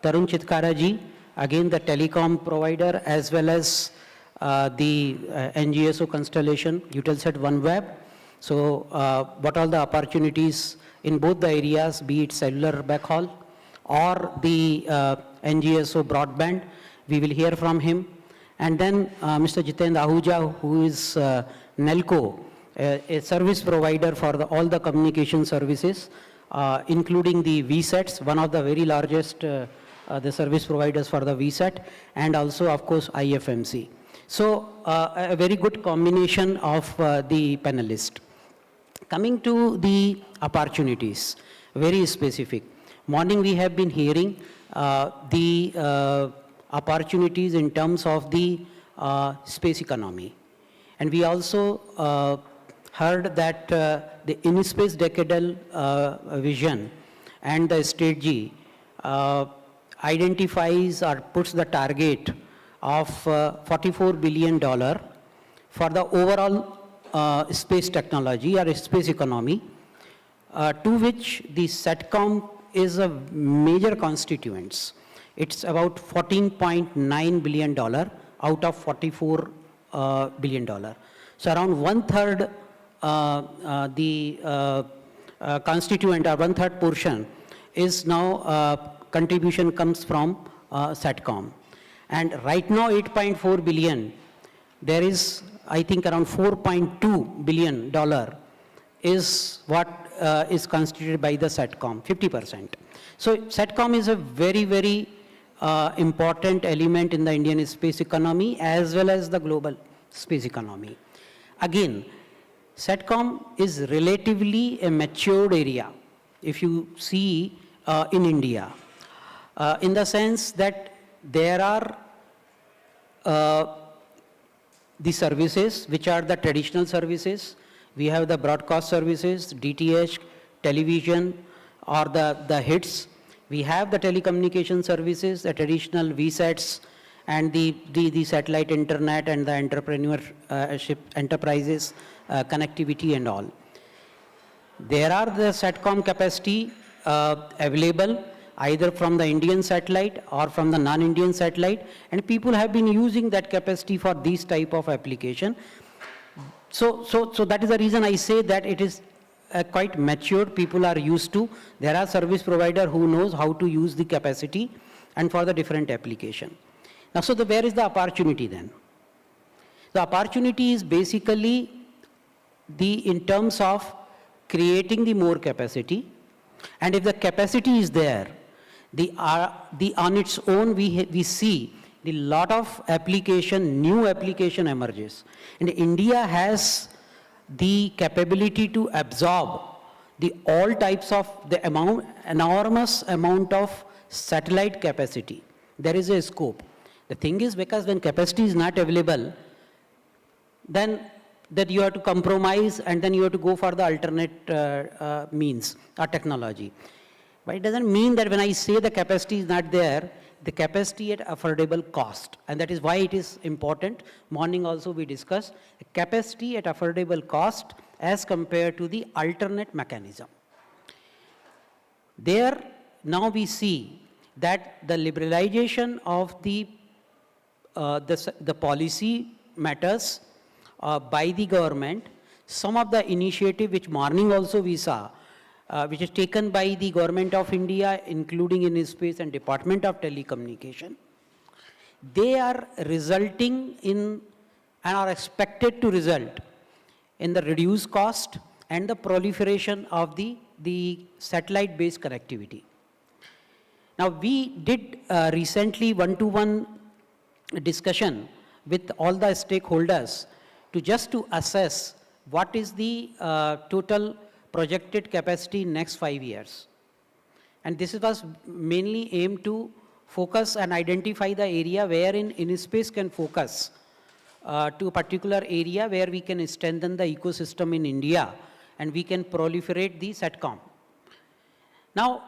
Tarun Chitkara ji, again the telecom provider, as well as the NGSO constellation, Eutelsat OneWeb. So what all the opportunities in both the areas, be it cellular backhaul or the NGSO broadband, we will hear from him. And then Mr. Jitendra Ahuja, who is Nelco, a service provider for all the communication services, including the VSATs, one of the very largest the service providers for the VSAT, and also, of course, IFMC. So a very good combination of the panelists. Coming to the opportunities, very specific. Morning we have been hearing the opportunities in terms of the space economy. And we also heard that the in-space decadal vision and the strategy identifies or puts the target of $44 billion for the overall space technology or space economy, to which the Satcom is a major constituent. It's about $14.9 billion out of $44 billion. So around one-third the constituent, or one-third portion, is now contribution comes from Satcom. And right now 8.4 billion, there is, I think, around $4.2 billion is what is constituted by the Satcom, 50%. So Satcom is a very, very important element in the Indian space economy as well as the global space economy. Again, Satcom is relatively a matured area, if you see in India, in the sense that there are the services which are the traditional services. We have the broadcast services, DTH, television, or the hits. We have the telecommunication services, the traditional VSATs, and the satellite internet and the entrepreneurship enterprises, connectivity and all. There are the Satcom capacity available either from the Indian satellite or from the non-Indian satellite, and people have been using that capacity for these type of application. So that is the reason I say that it is quite matured, people are used to. There are service provider who knows how to use the capacity and for the different application. Now, so where is the opportunity then? The opportunity is basically in terms of creating the more capacity, and if the capacity is there, on its own we see the lot of application, new application emerges. And India has the capability to absorb all types of enormous amount of satellite capacity. There is a scope. The thing is, because when capacity is not available, then that you have to compromise and then you have to go for the alternate means or technology. But it doesn't mean that when I say the capacity is not there, the capacity at affordable cost. And that is why it is important. Morning also we discussed capacity at affordable cost as compared to the alternate mechanism. There now we see that the liberalization of the policy matters by the government, some of the initiative which morning also we saw, which is taken by the Government of India, including in space and Department of Telecommunication, they are resulting in and are expected to result in the reduced cost and the proliferation of the satellite-based connectivity. Now, we did recently one-to-one discussion with all the stakeholders to assess what is the total projected capacity in next 5 years. And this was mainly aimed to focus and identify the area wherein InSpace can focus to a particular area where we can strengthen the ecosystem in India and we can proliferate the Satcom. Now,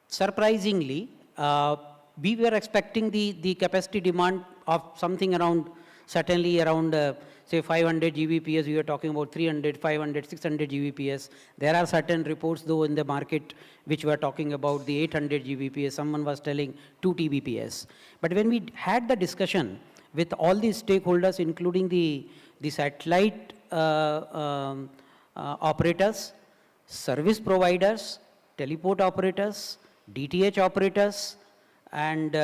surprisingly, we were expecting the capacity demand of something around, certainly around say 500 Gbps, we are talking about 300, 500, 600 Gbps. There are certain reports though in the market which were talking about the 800 Gbps, someone was telling 2 Tbps. But when we had the discussion with all the stakeholders, including the satellite operators, service providers, teleport operators, DTH operators, and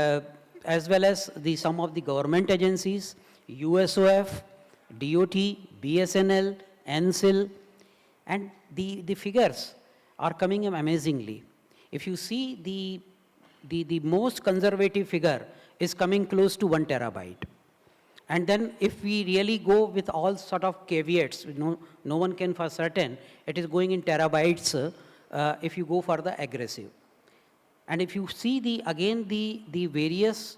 as well as some of the government agencies, USOF, DOT, BSNL, NCIL, and the figures are coming in amazingly. If you see the most conservative figure is coming close to 1 terabyte. And then if we really go with all sort of caveats, no one can for certain, it is going in terabytes if you go for the aggressive. And if you see again the various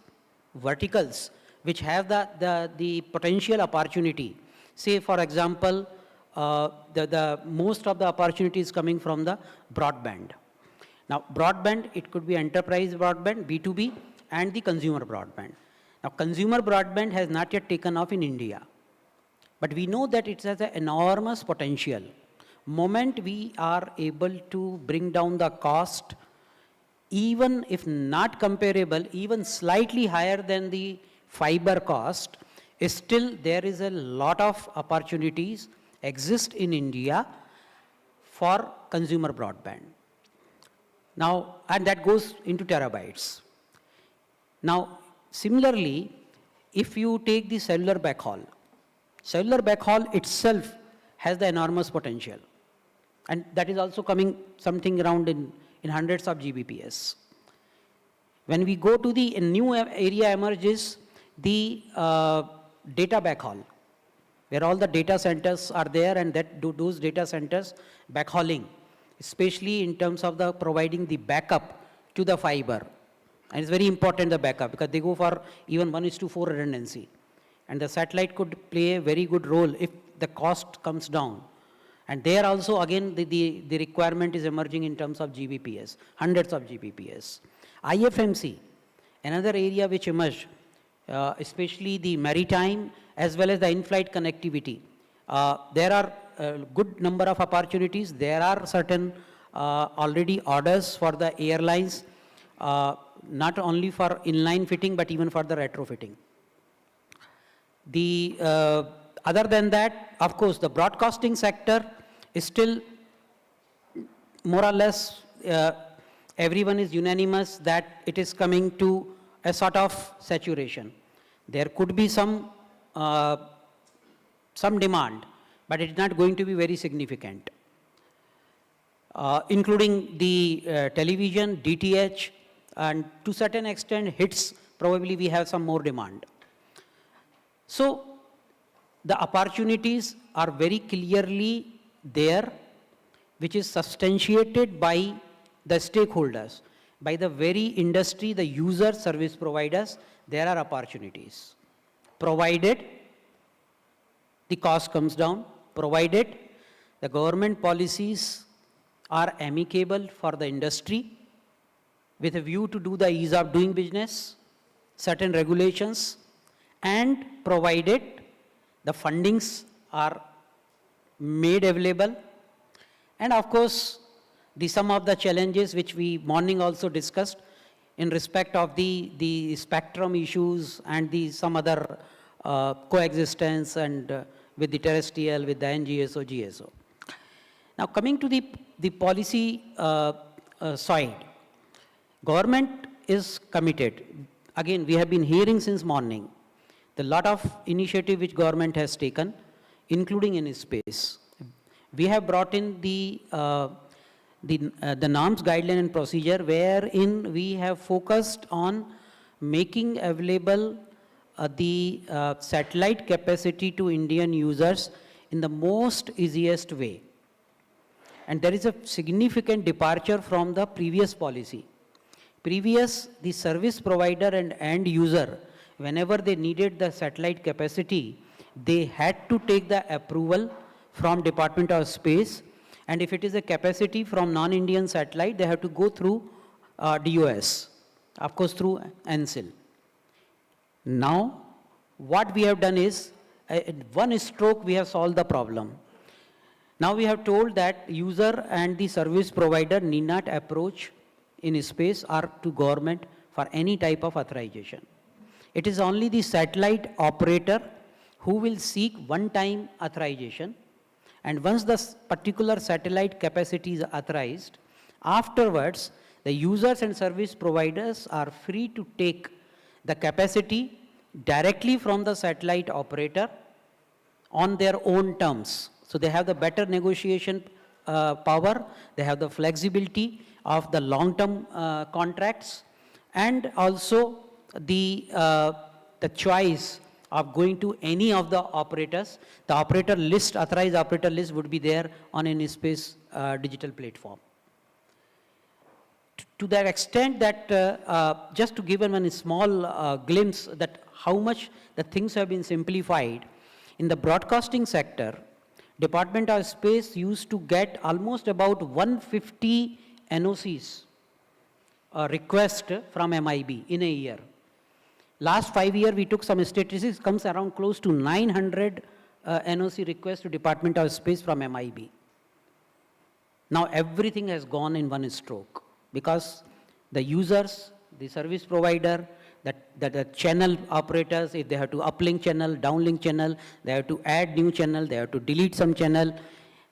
verticals which have the potential opportunity, say for example, the most of the opportunity is coming from the broadband. Now broadband, it could be enterprise broadband, B2B, and the consumer broadband. Now consumer broadband has not yet taken off in India, but we know that it has an enormous potential. Moment we are able to bring down the cost, even if not comparable, even slightly higher than the fiber cost, still there is a lot of opportunities exist in India for consumer broadband. Now, and that goes into terabytes. Now, Similarly, if you take the cellular backhaul itself has the enormous potential. And that is also coming something around in hundreds of Gbps. When we go to the new area emerges, the data backhaul, where all the data centers are there and that those data centers backhauling, especially in terms of the providing the backup to the fiber. And it's very important, the backup, because they go for even 1:4 redundancy. And the satellite could play a very good role if the cost comes down. And there also, again, the requirement is emerging in terms of Gbps, hundreds of Gbps. IFMC, another area which emerged, especially the maritime as well as the in-flight connectivity. There are a good number of opportunities. There are certain already orders for the airlines, not only for inline fitting, but even for the retrofitting. Other than that, of course, the broadcasting sector is still more or less, everyone is unanimous that it is coming to a sort of saturation. There could be some demand, but it's not going to be very significant. Including the television, DTH, and to certain extent hits, probably we have some more demand. So the opportunities are very clearly there, which is substantiated by the stakeholders, by the very industry, the user service providers. There are opportunities, provided the cost comes down, provided the government policies are amicable for the industry with a view to do the ease of doing business, certain regulations, and provided the fundings are made available. And of course, some of the challenges which we morning also discussed in respect of the spectrum issues and some other coexistence and with the terrestrial, with the NGSO, GSO. Now coming to the policy side, government is committed. Again, we have been hearing since morning the lot of initiative which government has taken, including in space. We have brought in the norms, guideline and procedure, wherein we have focused on making available the satellite capacity to Indian users in the most easiest way. And there is a significant departure from the previous policy. Previous, the service provider and end user, whenever they needed the satellite capacity, they had to take the approval from Department of Space. And if it is a capacity from non-Indian satellite, they have to go through DOS, of course through ANSIL. Now, what we have done is, in one stroke, we have solved the problem. Now we have told that user and the service provider need not approach in space or to government for any type of authorization. It is only the satellite operator who will seek one-time authorization, and once the particular satellite capacity is authorized, afterwards the users and service providers are free to take the capacity directly from the satellite operator on their own terms. So they have the better negotiation power, they have the flexibility of the long-term contracts, and also the choice of going to any of the operators. The operator list, authorized operator list would be there on any space digital platform. To that extent that, just to give one small glimpse that how much the things have been simplified, in the broadcasting sector, Department of Space used to get almost about 150 NOCs request from MIB in a year. Last 5 years, we took some statistics, comes around close to 900 NOC requests to Department of Space from MIB. Now everything has gone in one stroke because the users, the service provider, the channel operators, if they have to uplink channel, downlink channel, they have to add new channel, they have to delete some channel.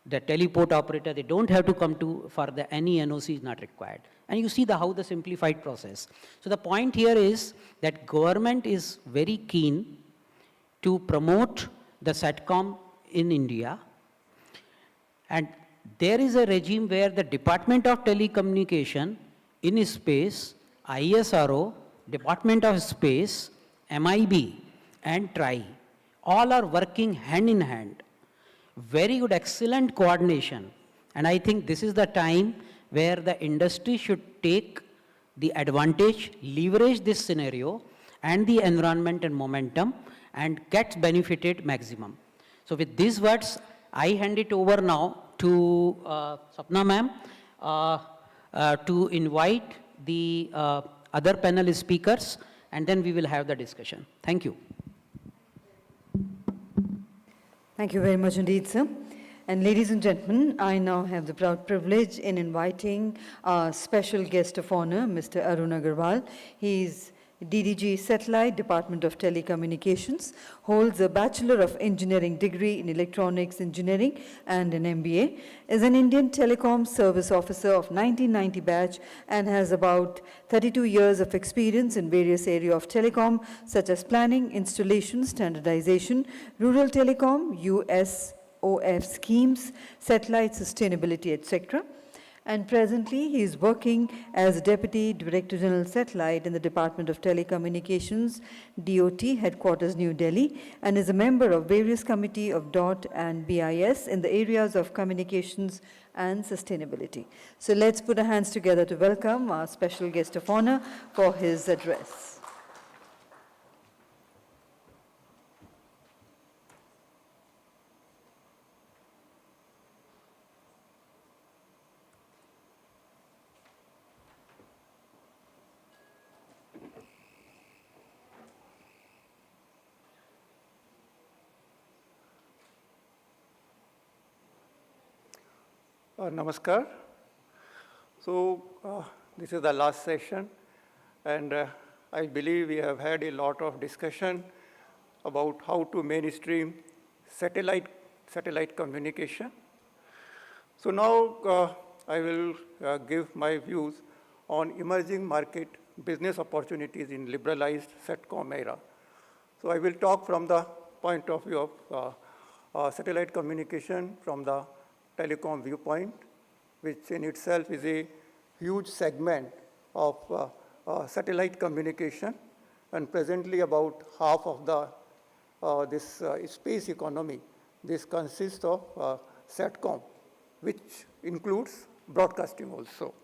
the teleport operator, they don't have to come to, for the any NOC is not required. And you see how the simplified process. So the point here is that government is very keen to promote the Satcom in India. And there is a regime where the Department of Telecommunication in space, ISRO, Department of Space, MIB, and TRI, all are working hand in hand. Very good, excellent coordination. And I think this is the time where the industry should take the advantage, leverage this scenario and the environment and momentum and get benefited maximum. So with these words, I hand it over now to Sapna ma'am to invite the other panel speakers, and then we will have the discussion. Thank you. Thank you very much indeed, sir. And ladies and gentlemen, I now have the proud privilege in inviting our special guest of honor, Mr. Arun Agarwal. He's DDG Satellite, Department of Telecommunications, holds a Bachelor of Engineering degree in Electronics Engineering and an MBA, is an Indian Telecom Service Officer of 1990 batch, and has about 32 years of experience in various areas of telecom, such as planning, installation, standardization, rural telecom, USOF schemes, satellite sustainability, etc. And presently, he is working as Deputy Director General Satellite in the Department of Telecommunications, DOT, Headquarters, New Delhi, and is a member of various committee of DOT and BIS in the areas of communications and sustainability. So let's put our hands together to welcome our special guest of honor for his address. Namaskar. So this is the last session, and I believe we have had a lot of discussion about how to mainstream satellite communication. So now I will give my views on emerging market business opportunities in liberalized Satcom era. So I will talk from the point of view of satellite communication from the telecom viewpoint, which in itself is a huge segment of satellite communication, and presently about half of the this space economy. This consists of Satcom, which includes broadcasting also.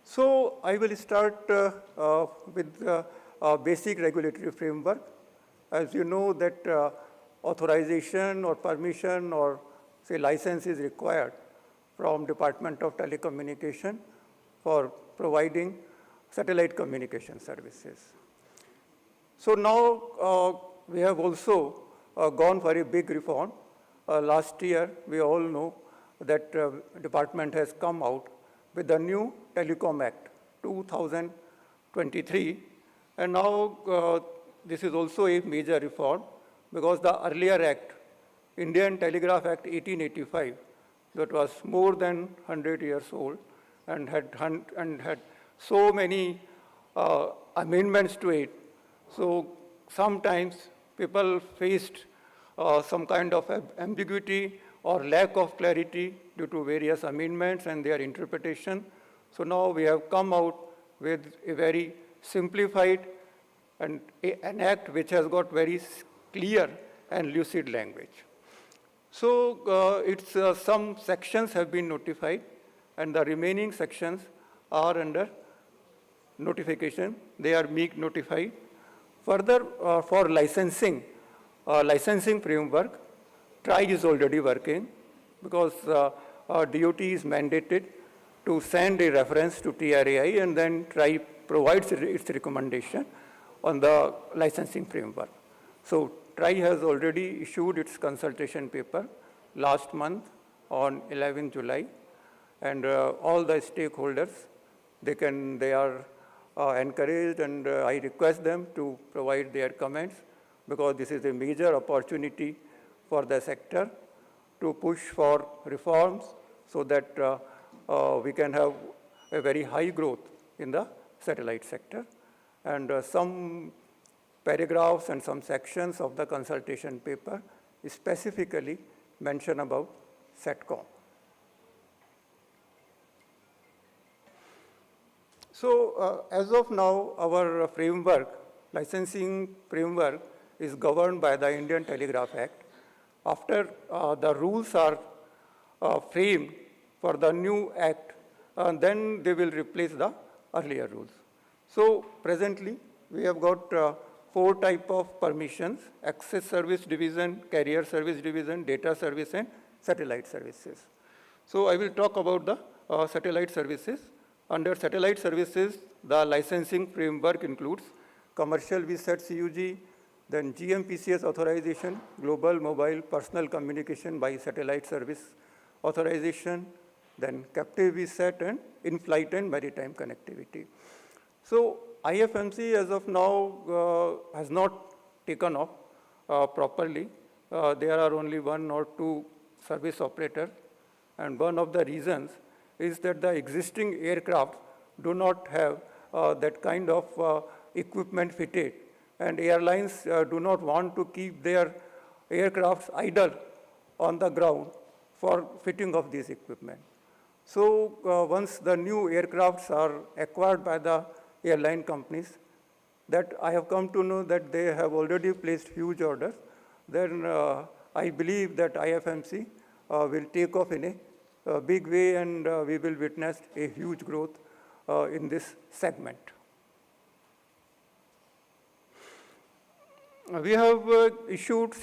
So I will start with basic regulatory framework. As you know that authorization or permission or say license is required from Department of Telecommunication for providing satellite communication services. So now we have also gone for a big reform. Last year, we all know that department has come out with the new Telecom Act 2023, and now this is also a major reform because the earlier act, Indian Telegraph Act 1885, that was more than 100 years old and had so many amendments to it. So sometimes people faced some kind of ambiguity or lack of clarity due to various amendments and their interpretation. So now we have come out with a very simplified and an act which has got very clear and lucid language. So some sections have been notified, and the remaining sections are under notification. They are being notified. Further, for licensing framework, TRI is already working because DOT is mandated to send a reference to TRAI, and then TRI provides its recommendation on the licensing framework. So TRI has already issued its consultation paper last month on 11 July, and all the stakeholders, they are encouraged, and I request them to provide their comments because this is a major opportunity for the sector. to push for reforms so that we can have a very high growth in the satellite sector. And some paragraphs and some sections of the consultation paper specifically mention about Satcom. So as of now, our framework, licensing framework, is governed by the Indian Telegraph Act. After the rules are framed for the new act, then they will replace the earlier rules. So presently, we have got 4 types of permissions: access service division, carrier service division, data service, and satellite services. So I will talk about the satellite services. Under satellite services, the licensing framework includes commercial VSAT CUG, then GMPCS authorization, global mobile personal communication by satellite service authorization, then captive VSAT, and in-flight and maritime connectivity. So IFMC as of now has not taken off properly. There are only 1 or 2 service operators, and one of the reasons is that the existing aircraft do not have that kind of equipment fitted, and airlines do not want to keep their aircrafts idle on the ground for fitting of this equipment. So once the new aircrafts are acquired by the airline companies, that I have come to know that they have already placed huge orders, then I believe that IFMC will take off in a big way, and we will witness a huge growth in this segment. We have issued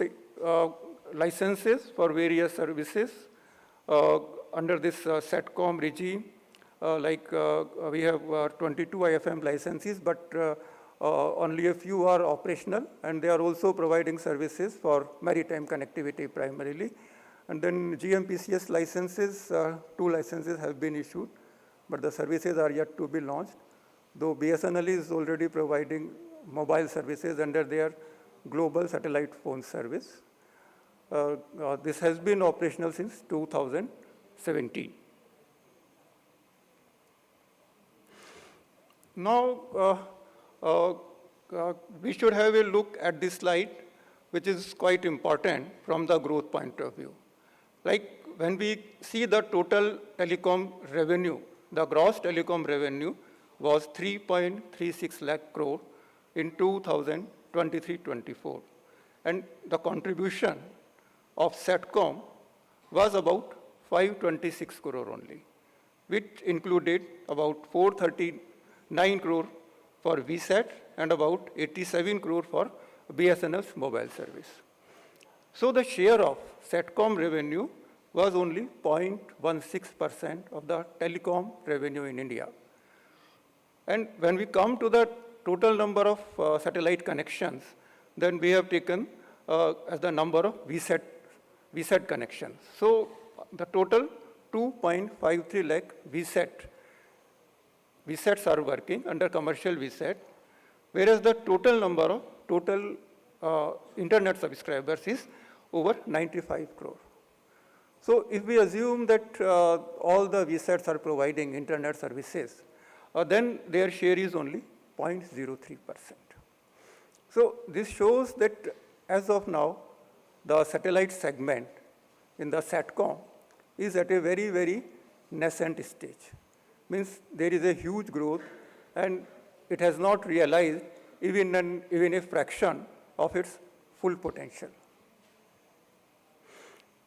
licenses for various services under this Satcom regime. We have 22 IFM licenses, but only a few are operational, and they are also providing services for maritime connectivity primarily. And then GMPCS licenses, 2 licenses have been issued, but the services are yet to be launched, though BSNL is already providing mobile services under their global satellite phone service. This has been operational since 2017. Now, we should have a look at this slide, which is quite important from the growth point of view. Like when we see the total telecom revenue, the gross telecom revenue was 3.36 lakh crore in 2023-24. And the contribution of Satcom was about 526 crore only, which included about 439 crore for VSAT and about 87 crore for BSNL's mobile service. So the share of Satcom revenue was only 0.16% of the telecom revenue in India. And when we come to the total number of satellite connections, then we have taken as the number of VSAT connections. So the total 2.53 lakh VSATs are working under commercial VSAT, whereas the total number of internet subscribers is over 95 crore. So if we assume that all the VSATs are providing internet services, then their share is only 0.03%. So this shows that as of now, the satellite segment in the Satcom is at a very, very nascent stage. Means there is a huge growth, and it has not realized even a fraction of its full potential.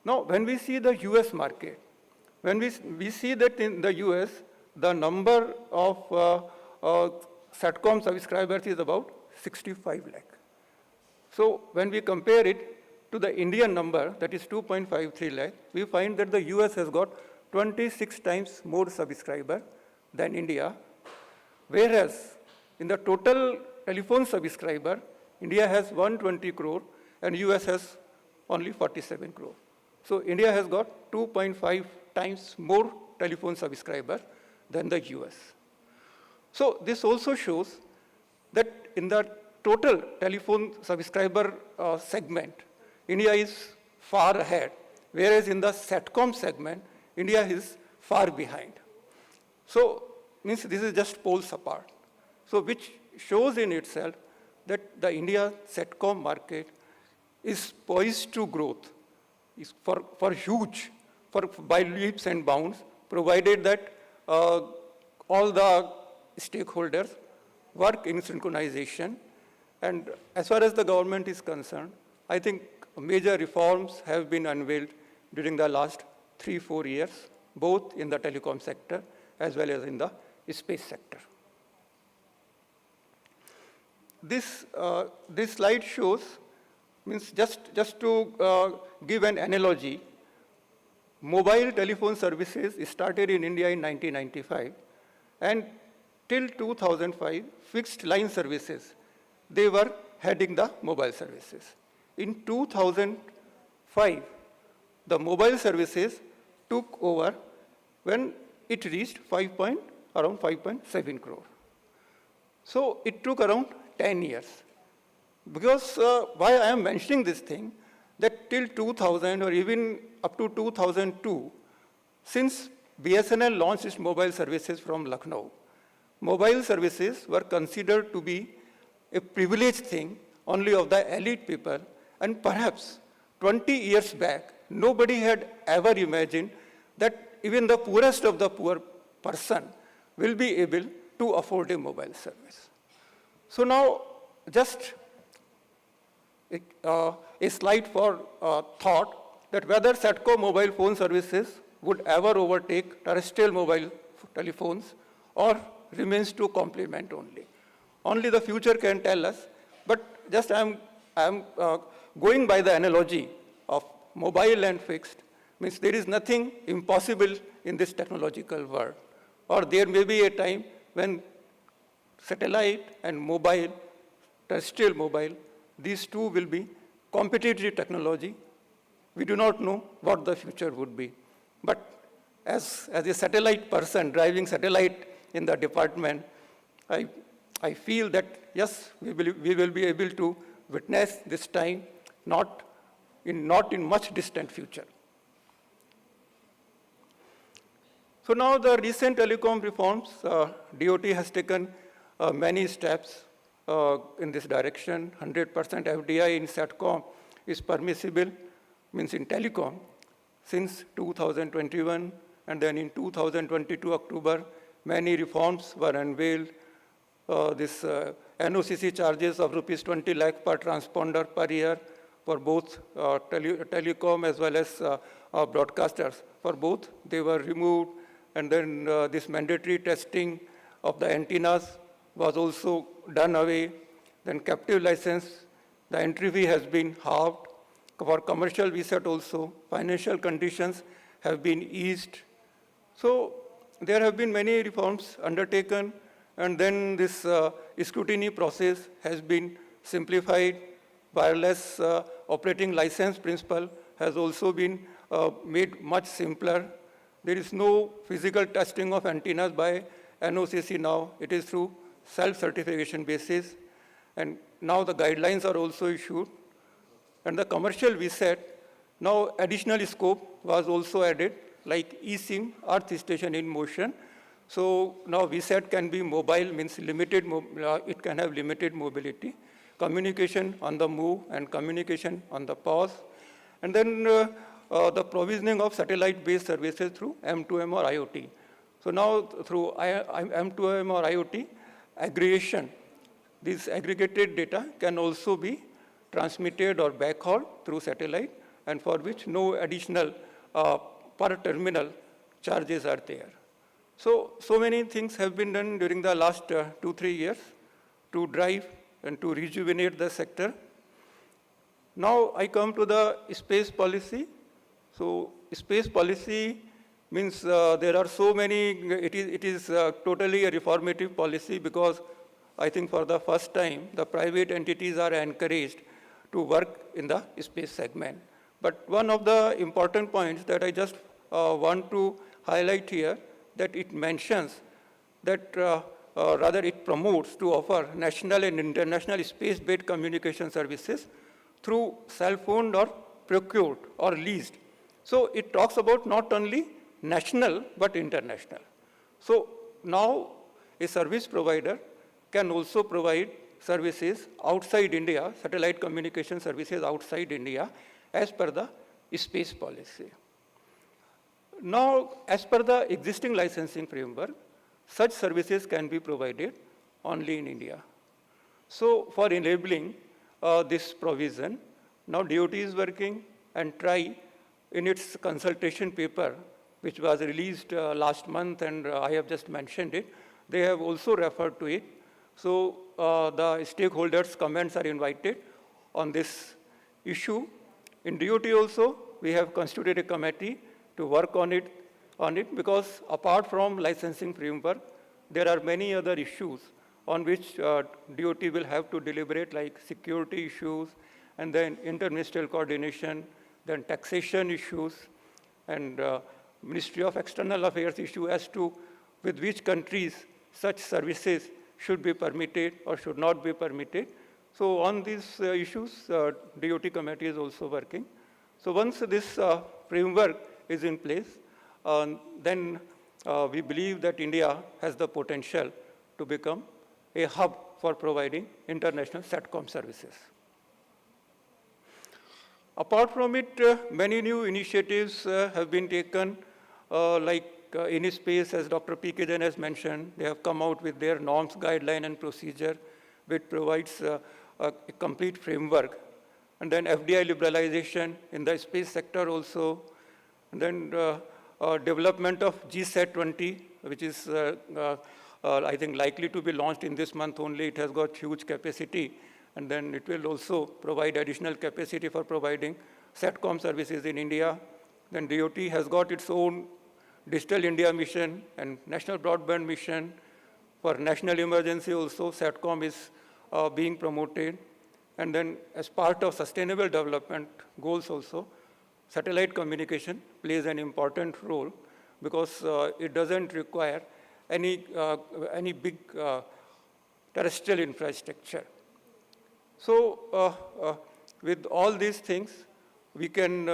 Now, when we see the US market, when we see that in the US, the number of Satcom subscribers is about 65 lakh. So when we compare it to the Indian number, that is 2.53 lakh, we find that the US has got 26 times more subscribers than India, whereas in the total telephone subscriber, India has 120 crore and US has only 47 crore. So India has got 2.5 times more telephone subscribers than the US. So this also shows that in the total telephone subscriber segment, India is far ahead whereas in the Satcom segment, India is far behind. So, means this is just poles apart. So, which shows in itself that the India Satcom market is poised to growth, is for huge, by leaps and bounds, provided that all the stakeholders work in synchronization. And as far as the government is concerned, I think major reforms have been unveiled during the last 3-4 years, both in the telecom sector as well as in the space sector. This slide shows, means just to give an analogy, mobile telephone services started in India in 1995, and till 2005, fixed line services, they were heading the mobile services. In 2005, the mobile services took over when it reached around 5.7 crore. So it took around 10 years. Because why I am mentioning this thing, that till 2000 or even up to 2002, since BSNL launched its mobile services from Lucknow, mobile services were considered to be a privileged thing only of the elite people, and perhaps 20 years back, nobody had ever imagined that even the poorest of the poor person will be able to afford a mobile service. So now, just a slide for thought that whether Satcom mobile phone services would ever overtake terrestrial mobile telephones or remains to complement only. Only the future can tell us, but just I'm going by the analogy of mobile and fixed, means there is nothing impossible in this technological world. Or there may be a time when satellite and mobile, terrestrial mobile, these two will be competitive technology. We do not know what the future would be. But as a satellite person driving satellite in the department, I feel that yes, we will be able to witness this time, not in much distant future. So now the recent telecom reforms, DOT has taken many steps in this direction. 100% FDI in Satcom is permissible, means in telecom, since 2021, and then in 2022 October, many reforms were unveiled. This NOCC charges of rupees 20 lakh per transponder per year for both telecom as well as broadcasters. For both, they were removed, and then this mandatory testing of the antennas was also done away. Then captive license, the entry fee has been halved. For commercial VSAT also, financial conditions have been eased. So there have been many reforms undertaken, and then this scrutiny process has been simplified. Wireless operating license principle has also been made much simpler. There is no physical testing of antennas by NOCC now. It is through self-certification basis. And now the guidelines are also issued. And the commercial VSAT, now additional scope was also added, like eSIM, Earth Station in Motion. So now VSAT can be mobile, means limited, it can have limited mobility, communication on the move and communication on the pause. And then the provisioning of satellite-based services through M2M or IoT. So now through M2M or IoT, aggregation, this aggregated data can also be transmitted or backhauled through satellite, and for which no additional per terminal charges are there. So many things have been done during the last 2-3 years to drive and to rejuvenate the sector. Now I come to the space policy. So space policy means there are so many, it is totally a reformative policy, because I think for the first time, the private entities are encouraged to work in the space segment. But one of the important points that I just want to highlight here, that it mentions that rather it promotes to offer national and international space-based communication services through self-owned or procured or leased So it talks about not only national but international. So now a service provider can also provide services outside India, satellite communication services outside India, as per the space policy. Now, as per the existing licensing framework, such services can be provided only in India. So for enabling this provision, now DOT is working, and TRI, in its consultation paper, which was released last month, and I have just mentioned it, they have also referred to it. So the stakeholders' comments are invited on this issue. In DOT also, we have constituted a committee to work on it because apart from licensing framework, there are many other issues on which DOT will have to deliberate, like security issues, and then inter-ministerial coordination, then taxation issues, and Ministry of External Affairs issue as to with which countries such services should be permitted or should not be permitted. So on these issues, DOT committee is also working. So once this framework is in place, then we believe that India has the potential to become a hub for providing international Satcom services. Apart from it, many new initiatives have been taken, like Inispace, as Dr. P.K. Jain has mentioned. They have come out with their norms, guideline, and procedure, which provides a complete framework. And then FDI liberalization in the space sector also. And then development of GSAT-20, which is, I think, likely to be launched in this month only. It has got huge capacity. And then it will also provide additional capacity for providing Satcom services in India. Then DOT has got its own Digital India mission and National Broadband mission. For national emergency also, Satcom is being promoted. And then as part of sustainable development goals also, satellite communication plays an important role because it doesn't require any big terrestrial infrastructure. So with all these things, we can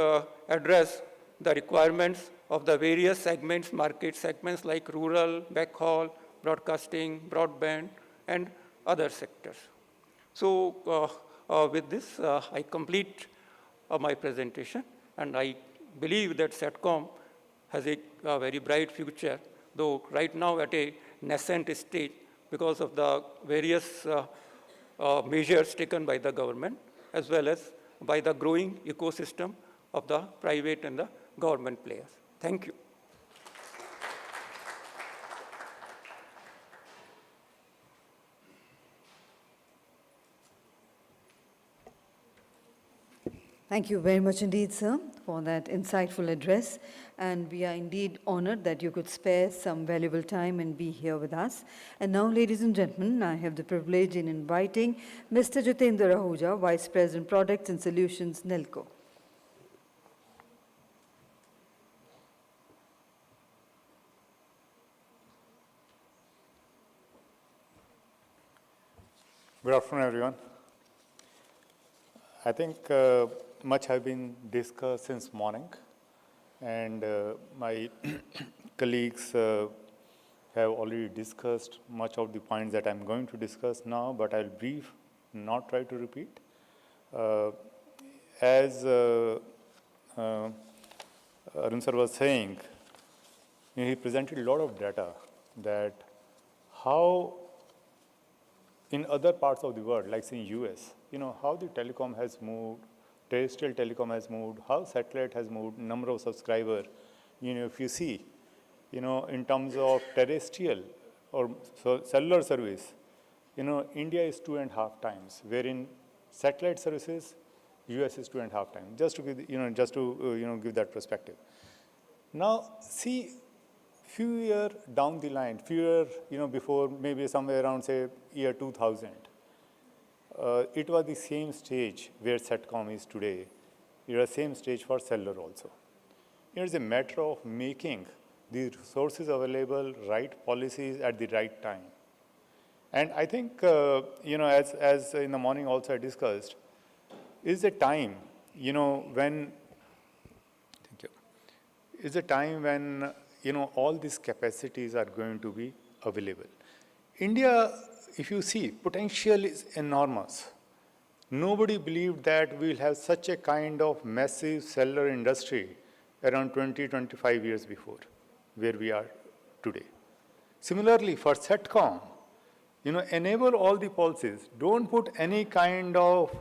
address the requirements of the various segments, market segments like rural, backhaul, broadcasting, broadband, and other sectors. So with this, I complete my presentation, and I believe that Satcom has a very bright future, though right now at a nascent stage because of the various measures taken by the government, as well as by the growing ecosystem of the private and the government players. Thank you. Thank you very much indeed, sir, for that insightful address. And we are indeed honored that you could spare some valuable time and be here with us. And now, ladies and gentlemen, I have the privilege in inviting Mr. Jitendra Ahuja, Vice President, Products and Solutions, NELCO. Good afternoon, everyone. I think much has been discussed since morning, and my colleagues have already discussed much of the points that I'm going to discuss now, but I'll brief, not try to repeat. As Arun sir was saying, he presented a lot of data that how in other parts of the world, like in US, how the telecom has moved, terrestrial telecom has moved, how satellite has moved, number of subscribers. If you see, in terms of terrestrial or cellular service, India is 2.5 times, wherein satellite services, US is 2.5 times. Just to give, give that perspective. Now, see, few years down the line, before, maybe somewhere around, say, year 2000, it was the same stage where Satcom is today. It was the same stage for cellular also. It is a matter of making the resources available, right policies at the right time. And I think, as in the morning also I discussed, is a time, when, thank you. is a time when, all these capacities are going to be available. India, if you see, potential is enormous. Nobody believed that we'll have such a kind of massive cellular industry around 20, 25 years before, where we are today. Similarly, for Satcom, enable all the policies. Don't put any kind of,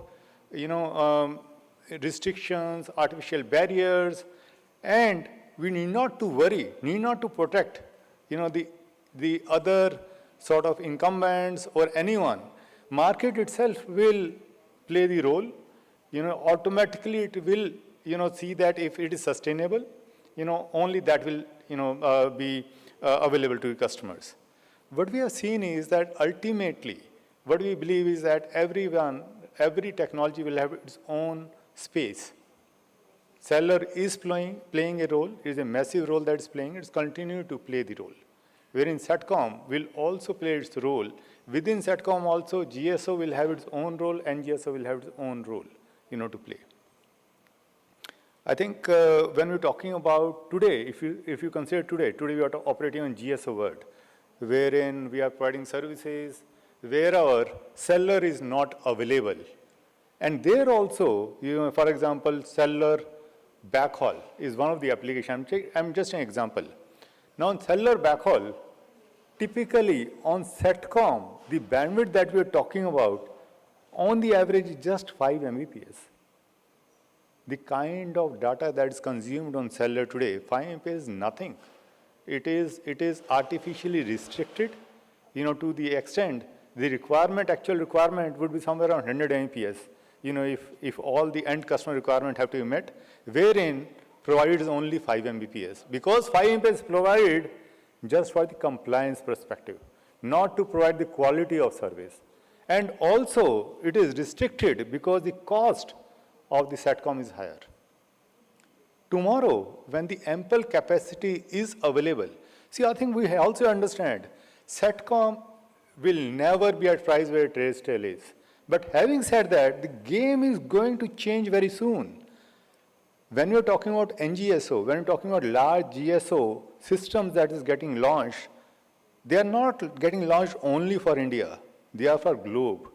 restrictions, artificial barriers, and we need not to worry, need not to protect, the other sort of incumbents or anyone. Market itself will play the role. Automatically it will, see that if it is sustainable, only that will, be available to customers. What we have seen is that ultimately, what we believe is that every technology will have its own space. Cellular is playing a role, it is a massive role that is playing, it's continuing to play the role. Wherein Satcom will also play its role. Within Satcom also, GSO will have its own role, NGSO will have its own role, to play. I think when we're talking about today, if you consider today we are operating on GSO world, wherein we are providing services where our cellular is not available. And there also, for example, cellular backhaul is one of the applications. I'm just an example. Now, in cellular backhaul, typically on Satcom, the bandwidth that we're talking about, on the average, is just 5 Mbps. The kind of data that is consumed on cellular today, 5 Mbps is nothing. It is artificially restricted, to the extent the actual requirement would be somewhere around 100 Mbps. If all the end customer requirement have to be met, wherein provided is only 5 Mbps. Because 5 Mbps is provided just for the compliance perspective, not to provide the quality of service. And also, it is restricted because the cost of the Satcom is higher. Tomorrow, when the ample capacity is available, see, I think we also understand Satcom will never be at price where terrestrial is. But having said that, the game is going to change very soon. When you're talking about NGSO, when you're talking about large GSO systems that is getting launched, they are not getting launched only for India. They are for globe.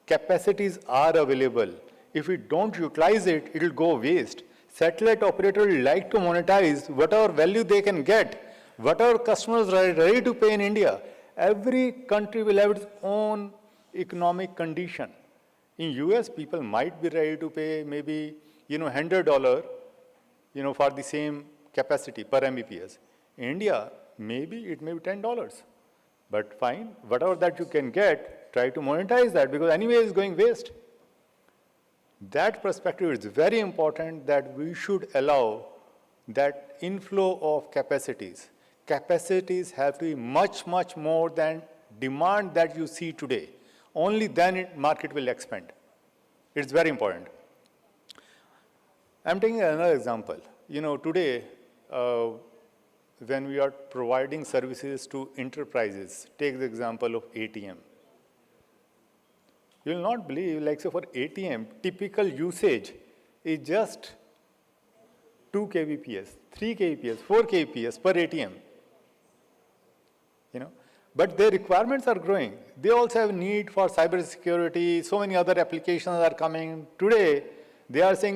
Capacities are available. If we don't utilize it, it will go waste. Satellite operator will like to monetize whatever value they can get, whatever customers are ready to pay in India. Every country will have its own economic condition. In US, people might be ready to pay maybe, $100, for the same capacity per Mbps. In India, maybe it may be $10. But fine, whatever that you can get, try to monetize that, because anyway it's going waste. That perspective is very important, that we should allow that inflow of capacities. Capacities have to be much, much more than demand that you see today. Only then market will expand. It's very important. I'm taking another example. Today, when we are providing services to enterprises, take the example of ATM. You will not believe, like say for ATM, typical usage is just 2 kbps, 3 kbps, 4 kbps per ATM. But their requirements are growing. They also have need for cybersecurity. So many other applications are coming. Today,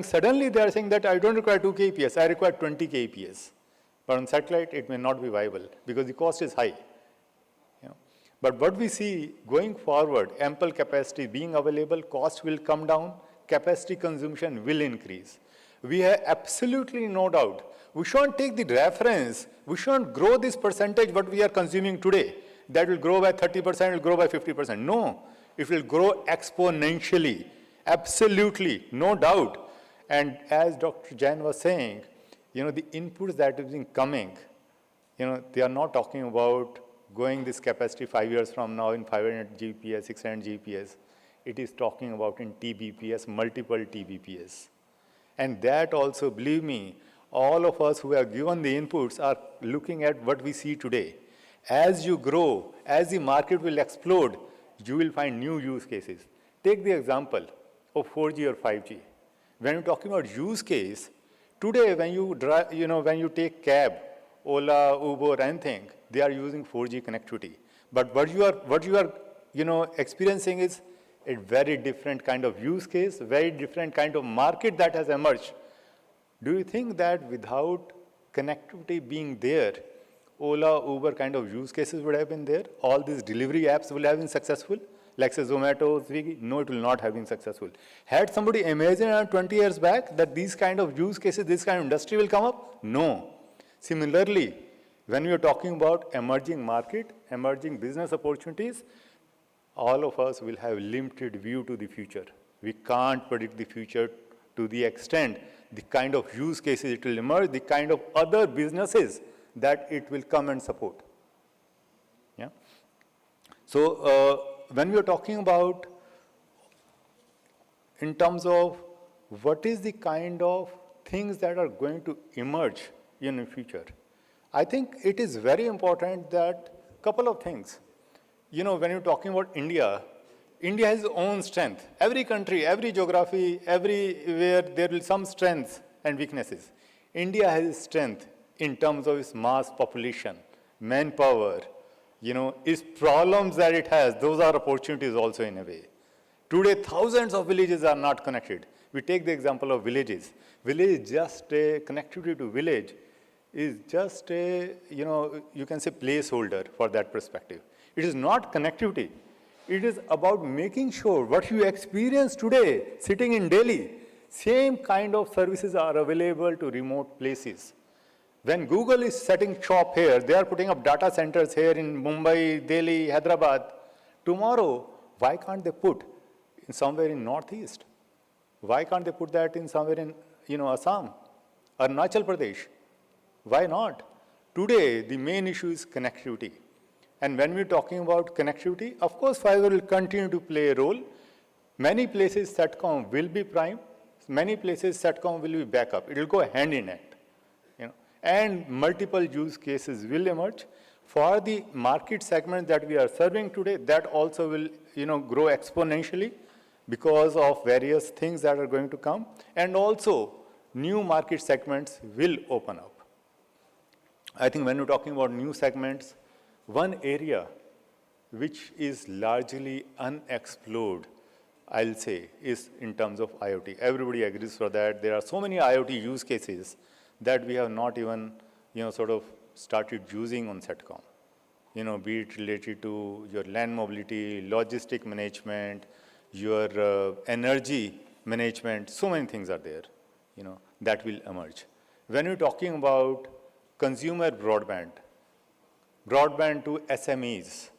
suddenly they are saying that I don't require 2 kbps, I require 20 kbps. But on satellite, it may not be viable because the cost is high. But what we see going forward, ample capacity being available, cost will come down, capacity consumption will increase. We have absolutely no doubt. We shouldn't take the reference. We shouldn't grow this percentage what we are consuming today. That will grow by 30%, it will grow by 50%. No, it will grow exponentially. Absolutely, no doubt. And as Dr. Jain was saying, the inputs that have been coming, they are not talking about going this capacity 5 years from now in 500 Gbps, 600 Gbps. It is talking about in Tbps, multiple Tbps. And that also, believe me, all of us who have given the inputs are looking at what we see today. As you grow, as the market will explode, you will find new use cases. Take the example of 4G or 5G. When you're talking about use case, Today, when you drive, when you take cab, Ola, Uber, anything, they are using 4G connectivity. But what you are, experiencing is a very different kind of use case, very different kind of market that has emerged. Do you think that without connectivity being there, Ola, Uber kind of use cases would have been there? All these delivery apps will have been successful? Like say Zomato, Swiggy? No, it will not have been successful. Had somebody imagined 20 years back that these kind of use cases, this kind of industry will come up? No. Similarly, when we are talking about emerging market, emerging business opportunities, all of us will have limited view to the future. We can't predict the future to the extent, the kind of use cases it will emerge, the kind of other businesses that it will come and support. Yeah. So when we are talking about in terms of what is the kind of things that are going to emerge in the future, I think it is very important that couple of things. When you're talking about India, India has its own strength. Every country, every geography, everywhere there will be some strengths and weaknesses. India has its strength in terms of its mass population, manpower, its problems that it has, those are opportunities also in a way. Today, thousands of villages are not connected. We take the example of villages. Village is just a connectivity to village is just a, you can say placeholder for that perspective. It is not connectivity. It is about making sure what you experience today, sitting in Delhi, same kind of services are available to remote places. When Google is setting shop here, they are putting up data centers here in Mumbai, Delhi, Hyderabad. Tomorrow, why can't they put in somewhere in Northeast? Why can't they put that in somewhere in, Assam, Arunachal Pradesh? Why not? Today, the main issue is connectivity. And when we're talking about connectivity, of course, fiber will continue to play a role. Many places, Satcom will be prime. Many places, Satcom will be backup. It will go hand in hand. And multiple use cases will emerge. For the market segment that we are serving today, that also will, grow exponentially because of various things that are going to come. And also, new market segments will open up. I think when we're talking about new segments, one area which is largely unexplored, I'll say, is in terms of IoT. Everybody agrees for that. There are so many IoT use cases that we have not even, sort of started using on Satcom. Be it related to your land mobility, logistic management, your energy management, so many things are there, that will emerge. When you're talking about consumer broadband to SMEs,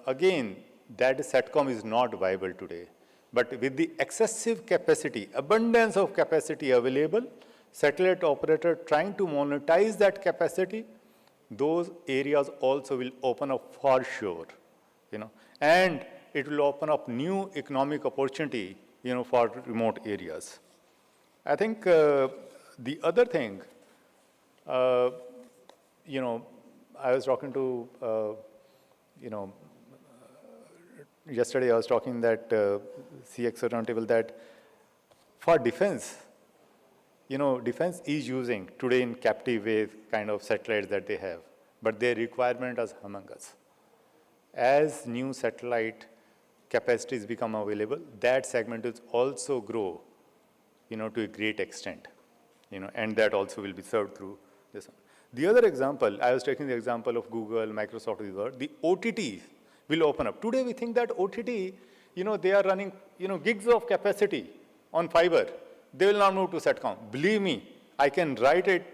again, that Satcom is not viable today. But with the excessive capacity, abundance of capacity available, satellite operator trying to monetize that capacity, those areas also will open up for sure, and it will open up new economic opportunity, for remote areas. I think the other thing, I was talking to, yesterday I was talking that CXO roundtable that for defense, defense is using today in captive wave kind of satellites that they have, but their requirement is humongous. As new satellite capacities become available, that segment will also grow, to a great extent, and that also will be served through this one. The other example, I was taking the example of Google, Microsoft, the OTT will open up. Today we think that OTT, they are running, gigs of capacity on fiber. They will not move to Satcom. Believe me, I can write it.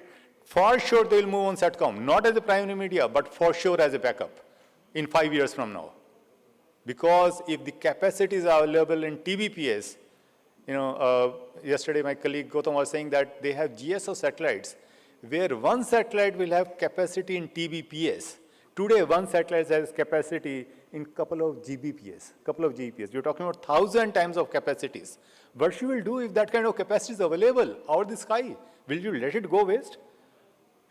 For sure they will move on Satcom, not as a primary media, but for sure as a backup in 5 years from now. Because if the capacities are available in TBPS, yesterday my colleague Gautam was saying that they have GSO satellites, where one satellite will have capacity in TBPS. Today, one satellite has capacity in couple of Gbps. You're talking about 1,000 times of capacities. What you will do if that kind of capacity is available over the sky? Will you let it go waste?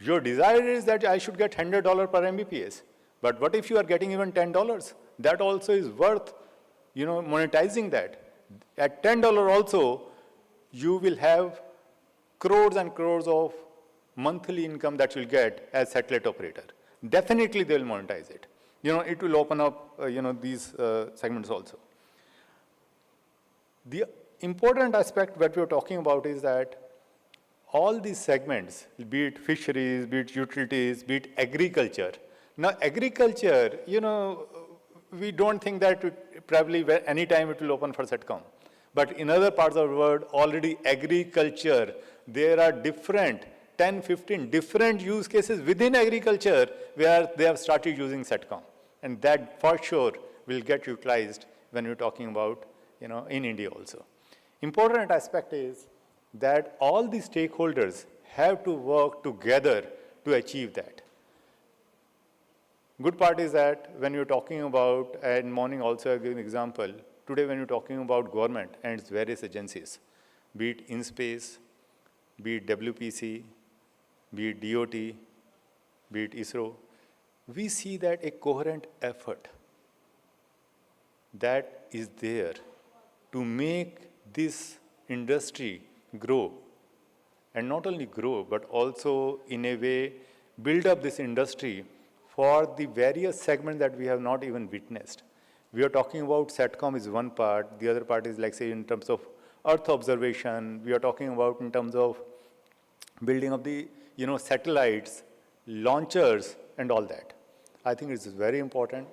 Your desire is that I should get $100 per Mbps. But what if you are getting even $10? That also is worth, monetizing that. At $10 also, you will have crores and crores of monthly income that you'll get as satellite operator. Definitely they'll monetize it. It will open up, these segments also. The important aspect that we're talking about is that all these segments, be it fisheries, be it utilities, be it agriculture. Now, agriculture, we don't think that probably any time it will open for Satcom. But in other parts of the world, already agriculture, there are different 10, 15 different use cases within agriculture where they have started using Satcom. And that for sure will get utilized when we're talking about, in India also. Important aspect is that all the stakeholders have to work together to achieve that. Good part is that when you're talking about, and morning also I give an example, today when you're talking about government and its various agencies, be it InSpace, be it WPC, be it DOT, be it ISRO, we see that a coherent effort that is there to make this industry grow, and not only grow, but also in a way build up this industry for the various segments that we have not even witnessed. We are talking about Satcom is one part, the other part is like say in terms of Earth observation, we are talking about in terms of building of the satellites, launchers and all that. I think it's very important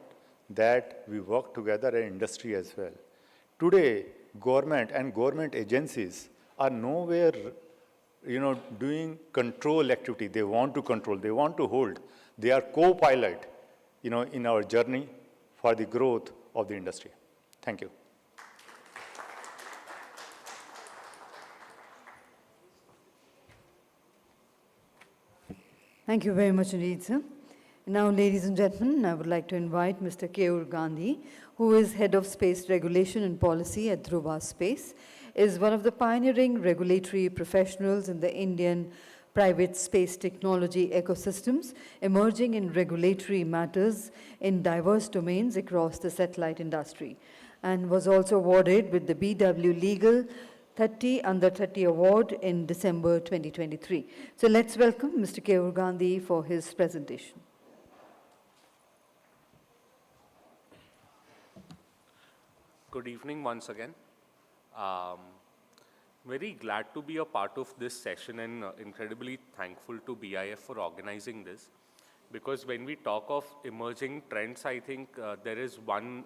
that we work together in industry as well. Today, government and government agencies are nowhere doing control activity. They want to control, they want to hold. They are co-pilot in our journey for the growth of the industry. Thank you. Thank you very much indeed, sir. Now, ladies and gentlemen, I would like to invite Mr. Keyur Gandhi, who is Head of Space Regulation and Policy at Dhruva Space, is one of the pioneering regulatory professionals in the Indian private space technology ecosystems, emerging in regulatory matters in diverse domains across the satellite industry, and was also awarded with the BW Legal 30 Under 30 Award in December 2023. So let's welcome Mr. Keyur Gandhi for his presentation. Good evening once again. Very glad to be a part of this session and incredibly thankful to BIF for organizing this. Because when we talk of emerging trends, I think there is one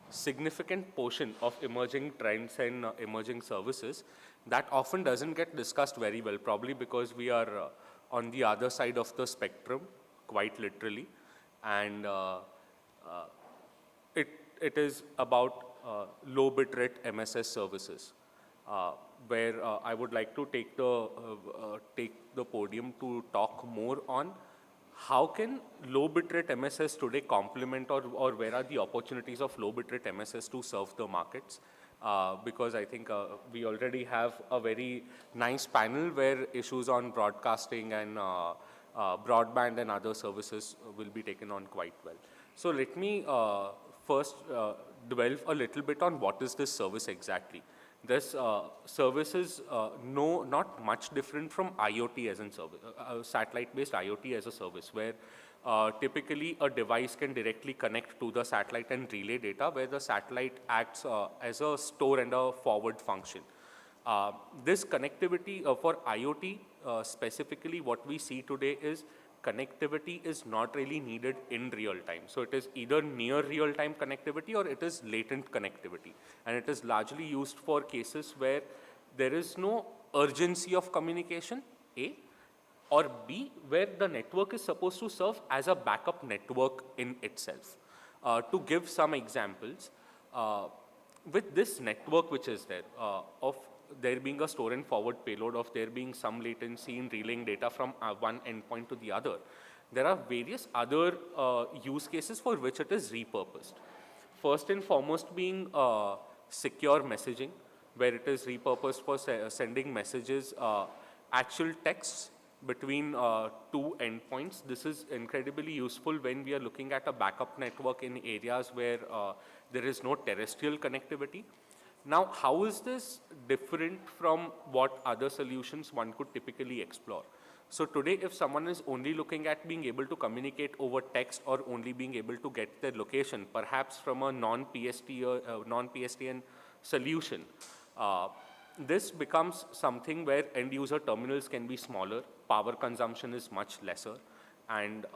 significant portion of emerging trends and emerging services that often doesn't get discussed very well, probably because we are on the other side of the spectrum, quite literally. And it is about low bitrate MSS services, where I would like to take the podium to talk more on how can low bitrate MSS today complement or where are the opportunities of low bitrate MSS to serve the markets? Because I think we already have a very nice panel where issues on broadcasting and broadband and other services will be taken on quite well. So let me first delve a little bit on what is this service exactly. This service is not much different from IoT as a service, satellite-based IoT as a service, where typically a device can directly connect to the satellite and relay data, where the satellite acts as a store and a forward function. This connectivity for IoT, specifically what we see today is connectivity is not really needed in real time. So it is either near real time connectivity or it is latent connectivity. And it is largely used for cases where there is no urgency of communication, A, or B, where the network is supposed to serve as a backup network in itself. To give some examples, with this network which is there, of there being a store and forward payload, of there being some latency in relaying data from one endpoint to the other, there are various other use cases for which it is repurposed. First and foremost being secure messaging, where it is repurposed for sending messages, actual texts between two endpoints. This is incredibly useful when we are looking at a backup network in areas where there is no terrestrial connectivity. Now, how is this different from what other solutions one could typically explore? So today, if someone is only looking at being able to communicate over text or only being able to get their location, perhaps from a non-PSTN solution, this becomes something where end user terminals can be smaller, power consumption is much lesser, and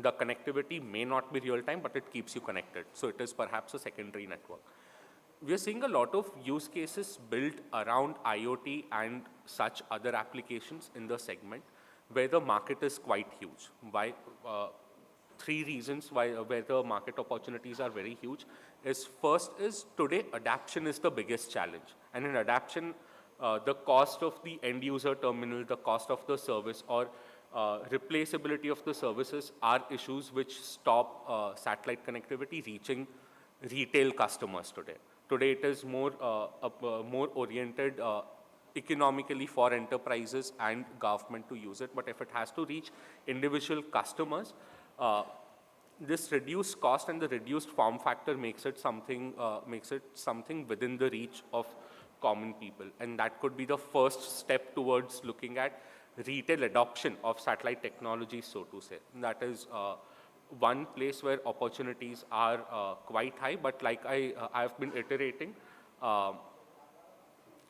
the connectivity may not be real time, but it keeps you connected. So it is perhaps a secondary network. We are seeing a lot of use cases built around IoT and such other applications in the segment where the market is quite huge. Why? Three reasons why where the market opportunities are very huge is first is today adaption is the biggest challenge. And in adaption, the cost of the end user terminal, the cost of the service or replaceability of the services are issues which stop satellite connectivity reaching retail customers today. Today it is more oriented economically for enterprises and government to use it. But if it has to reach individual customers, this reduced cost and the reduced form factor makes it something within the reach of common people. And that could be the first step towards looking at retail adoption of satellite technology, so to say. And that is one place where opportunities are quite high, but like I've been iterating,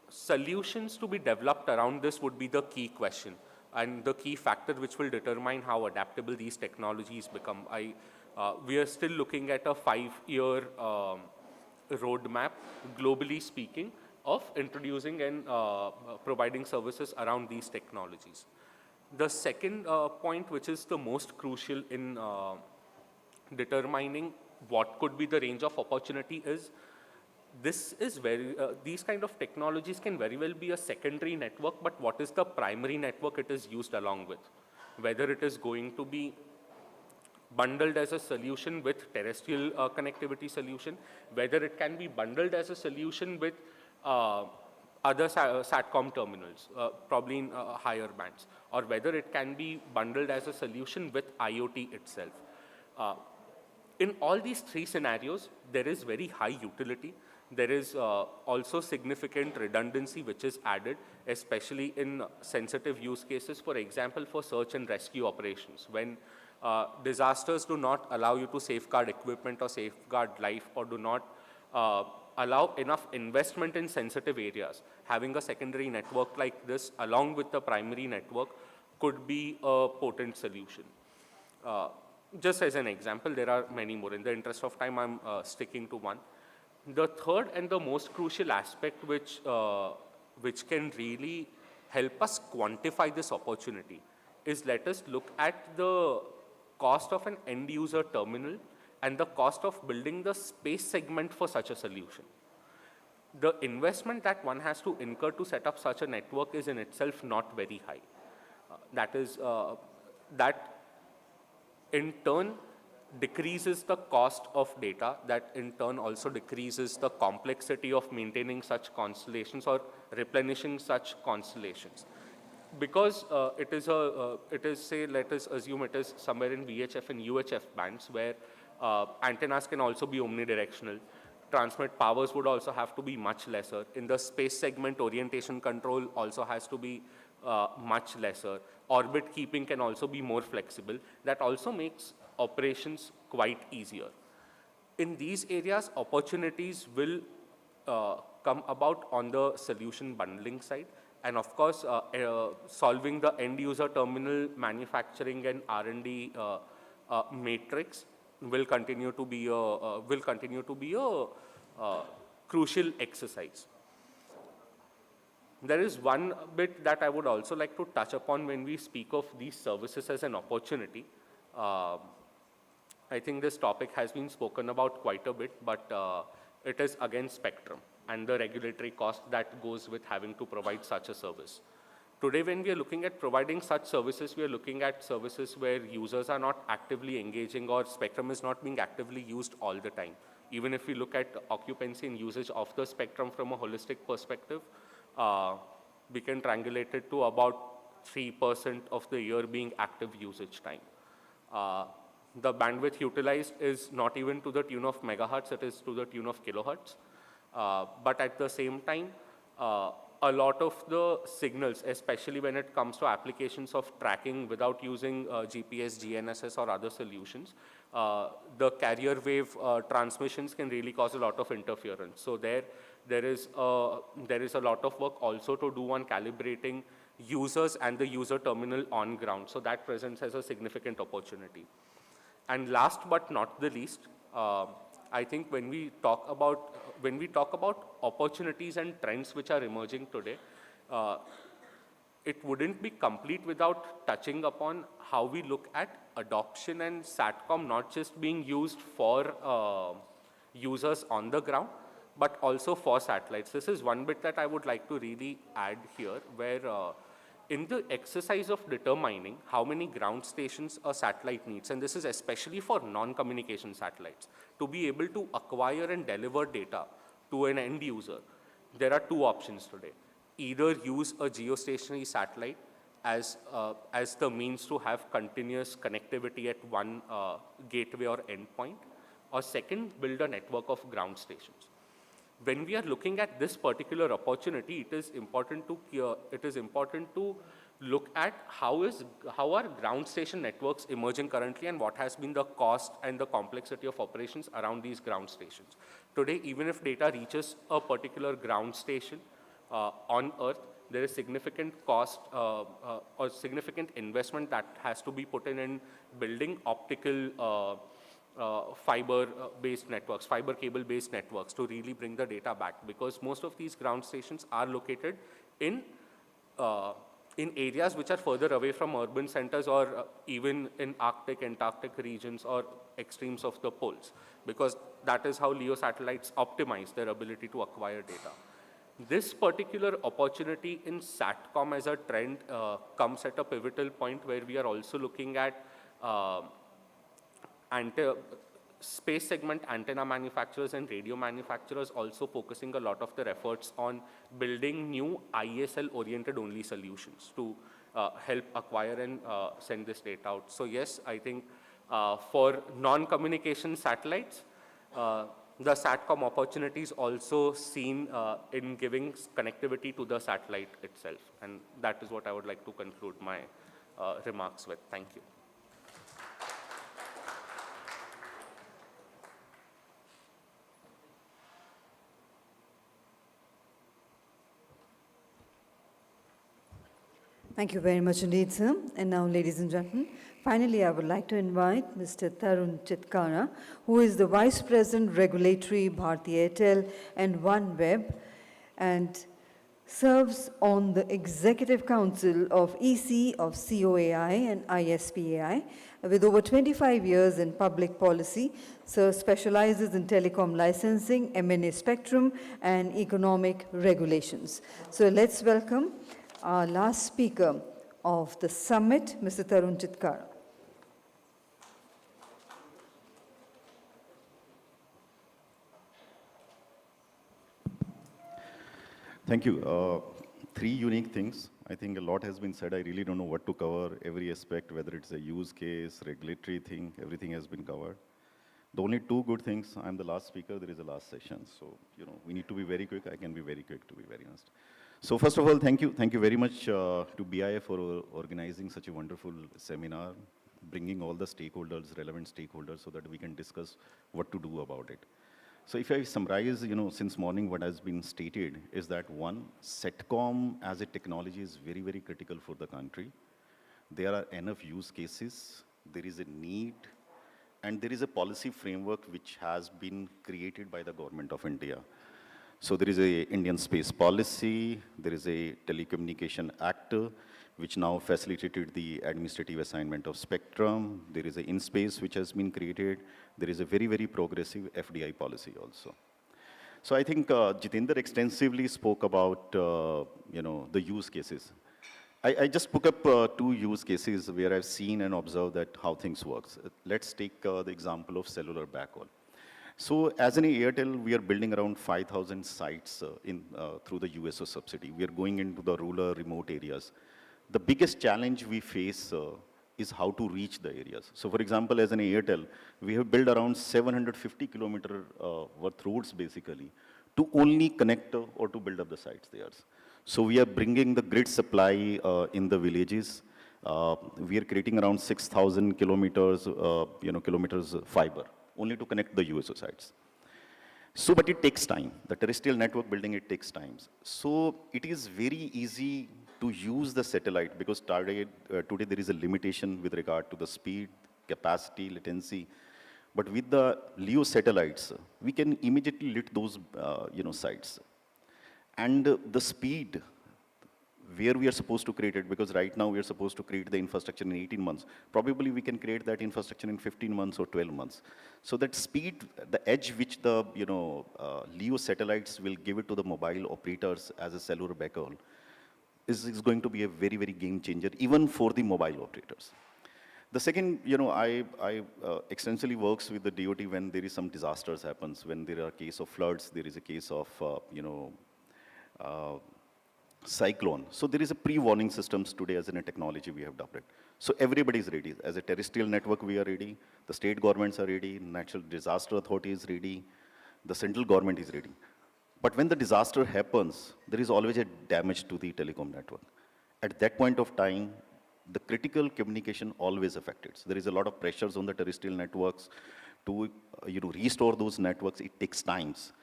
solutions to be developed around this would be the key question and the key factor which will determine how adaptable these technologies become. We are still looking at a 5-year roadmap, globally speaking, of introducing and providing services around these technologies. The second point, which is the most crucial in determining what could be the range of opportunity, is this is very, these kind of technologies can very well be a secondary network, but what is the primary network it is used along with? Whether it is going to be bundled as a solution with terrestrial connectivity solution, whether it can be bundled as a solution with other Satcom terminals, probably in higher bands, or whether it can be bundled as a solution with IoT itself. In all these three scenarios, there is very high utility. There is also significant redundancy which is added, especially in sensitive use cases, for example, for search and rescue operations. When disasters do not allow you to safeguard equipment or safeguard life, or do not allow enough investment in sensitive areas, having a secondary network like this along with the primary network could be a potent solution. Just as an example, there are many more. In the interest of time, I'm sticking to one. The third and the most crucial aspect which can really help us quantify this opportunity is, let us look at the cost of an end user terminal and the cost of building the space segment for such a solution. The investment that one has to incur to set up such a network is in itself not very high. That in turn decreases the cost of data, that in turn also decreases the complexity of maintaining such constellations or replenishing such constellations. Because it is say, let us assume it is somewhere in VHF and UHF bands where antennas can also be omnidirectional. Transmit powers would also have to be much lesser. In the space segment, orientation control also has to be much lesser. Orbit keeping can also be more flexible. That also makes operations quite easier. In these areas, opportunities will come about on the solution bundling side. And of course, solving the end user terminal manufacturing and R&D matrix will continue to be a crucial exercise. There is one bit that I would also like to touch upon when we speak of these services as an opportunity. I think this topic has been spoken about quite a bit, but it is again spectrum and the regulatory cost that goes with having to provide such a service. Today, when we are looking at providing such services, we are looking at services where users are not actively engaging or spectrum is not being actively used all the time. Even if we look at occupancy and usage of the spectrum from a holistic perspective, we can triangulate it to about 3% of the year being active usage time. The bandwidth utilized is not even to the tune of megahertz, it is to the tune of kilohertz. But at the same time, a lot of the signals, especially when it comes to applications of tracking without using GPS, GNSS or other solutions, the carrier wave transmissions can really cause a lot of interference. So there is a lot of work also to do on calibrating users and the user terminal on ground. So that presents as a significant opportunity. And last but not the least, I think when we talk about opportunities and trends which are emerging today, it wouldn't be complete without touching upon how we look at adoption and Satcom not just being used for users on the ground, but also for satellites. This is one bit that I would like to really add here, where in the exercise of determining how many ground stations a satellite needs, and this is especially for non-communication satellites, to be able to acquire and deliver data to an end user, there are two options today. Either use a geostationary satellite as the means to have continuous connectivity at one gateway or endpoint, or second, build a network of ground stations. When we are looking at this particular opportunity, it is important to look at how are ground station networks emerging currently and what has been the cost and the complexity of operations around these ground stations. Today, even if data reaches a particular ground station on Earth, there is significant cost or significant investment that has to be put in building optical fiber-based networks, fiber cable-based networks to really bring the data back, because most of these ground stations are located in areas which are further away from urban centers, or even in Arctic, Antarctic regions or extremes of the poles, because that is how LEO satellites optimize their ability to acquire data. This particular opportunity in Satcom as a trend comes at a pivotal point where we are also looking at space segment antenna manufacturers and radio manufacturers also focusing a lot of their efforts on building new ISL-oriented only solutions to help acquire and send this data out. So yes, I think for non-communication satellites, the Satcom opportunity is also seen in giving connectivity to the satellite itself. And that is what I would like to conclude my remarks with. Thank you. Thank you very much indeed, sir. And now, ladies and gentlemen, finally, I would like to invite Mr. Tarun Chitkara, who is the Vice President Regulatory, Bharti Airtel and OneWeb, and serves on the Executive Council of EC of COAI and ISPAI. With over 25 years in public policy, Sir specializes in telecom licensing, M&A spectrum, and economic regulations. So let's welcome our last speaker of the summit, Mr. Tarun Chitkara. Thank you. Three unique things. I think a lot has been said. I really don't know what to cover. Every aspect, whether it's a use case, regulatory thing, everything has been covered. The only two good things, I'm the last speaker, there is a last session. So, we need to be very quick. I can be very quick, to be very honest. So first of all, thank you very much to BIF for organizing such a wonderful seminar, bringing all the stakeholders, relevant stakeholders, so that we can discuss what to do about it. So if I summarize, since morning what has been stated is that one, Satcom as a technology is very, very critical for the country. There are enough use cases, there is a need, and there is a policy framework which has been created by the Government of India. So there is a Indian Space Policy, there is a Telecommunication Act, which now facilitated the administrative assignment of spectrum. There is a InSpace which has been created. There is a very, very progressive FDI policy also. So I think Jitendra extensively spoke about, the use cases. I just put up two use cases where I've seen and observed that how things work. Let's take the example of cellular backhaul. So as an Airtel, we are building around 5,000 sites through the USO subsidy. We are going into the rural, remote areas. The biggest challenge we face is how to reach the areas. So for example, as an Airtel, we have built around 750 kilometer worth roads basically to only connect or to build up the sites there. So we are bringing the grid supply in the villages. We are creating around 6,000 kilometers, kilometers fiber, only to connect the USO sites. So, but it takes time. The terrestrial network building, it takes time. So it is very easy to use the satellite because today there is a limitation with regard to the speed, capacity, latency. But with the LEO satellites, we can immediately lit those sites. And the speed, where we are supposed to create it, because right now we are supposed to create the infrastructure in 18 months. Probably we can create that infrastructure in 15 months or 12 months. So that speed, the edge which the LEO satellites will give it to the mobile operators as a cellular backhaul is going to be a very, very game changer, even for the mobile operators. The second, I extensively works with the DOT when there is some disasters happens, when there are a case of floods, there is a case of, cyclone. So there is a pre-warning systems today as in a technology we have developed. So everybody is ready. As a terrestrial network, we are ready. The state governments are ready. Natural disaster authority is ready. The central government is ready. But when the disaster happens, there is always a damage to the telecom network. At that point of time, the critical communication always affected. So there is a lot of pressures on the terrestrial networks to restore those networks. It takes times.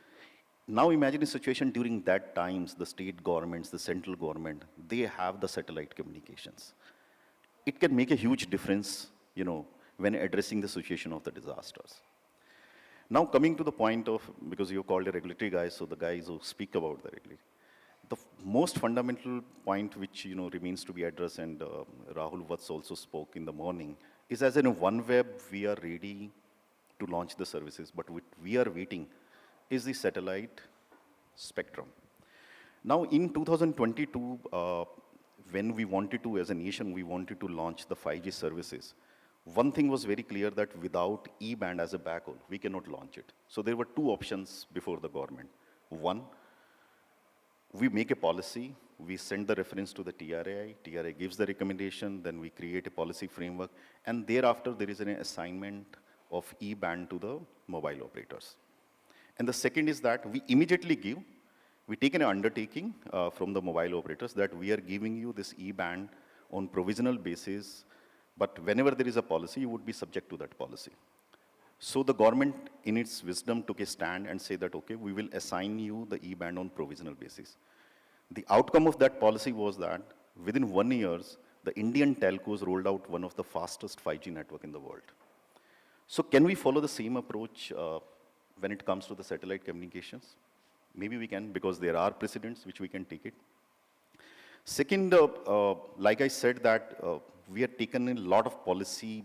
Now imagine a situation during that times, the state governments, the central government, they have the satellite communications. It can make a huge difference, when addressing the situation of the disasters. Now coming to the point of, because you called a regulatory guy, so the guys who speak about the regulatory. The most fundamental point which remains to be addressed, and Rahul Vats also spoke in the morning, is as in OneWeb, we are ready to launch the services, but what we are waiting is the satellite spectrum. Now in 2022, when we wanted to, as a nation, we wanted to launch the 5G services, one thing was very clear that without E-band as a backhaul, we cannot launch it. So there were two options before the government. One, we make a policy, we send the reference to the TRAI gives the recommendation, then we create a policy framework, and thereafter there is an assignment of E-band to the mobile operators. And the second is that we immediately we take an undertaking from the mobile operators that we are giving you this E-band on provisional basis, but whenever there is a policy, you would be subject to that policy. So the government, in its wisdom, took a stand and said that, okay, we will assign you the E-band on provisional basis. The outcome of that policy was that within 1 year, the Indian telcos rolled out one of the fastest 5G network in the world. So can we follow the same approach when it comes to the satellite communications? Maybe we can, because there are precedents which we can take it. Second, like I said that we have taken a lot of policy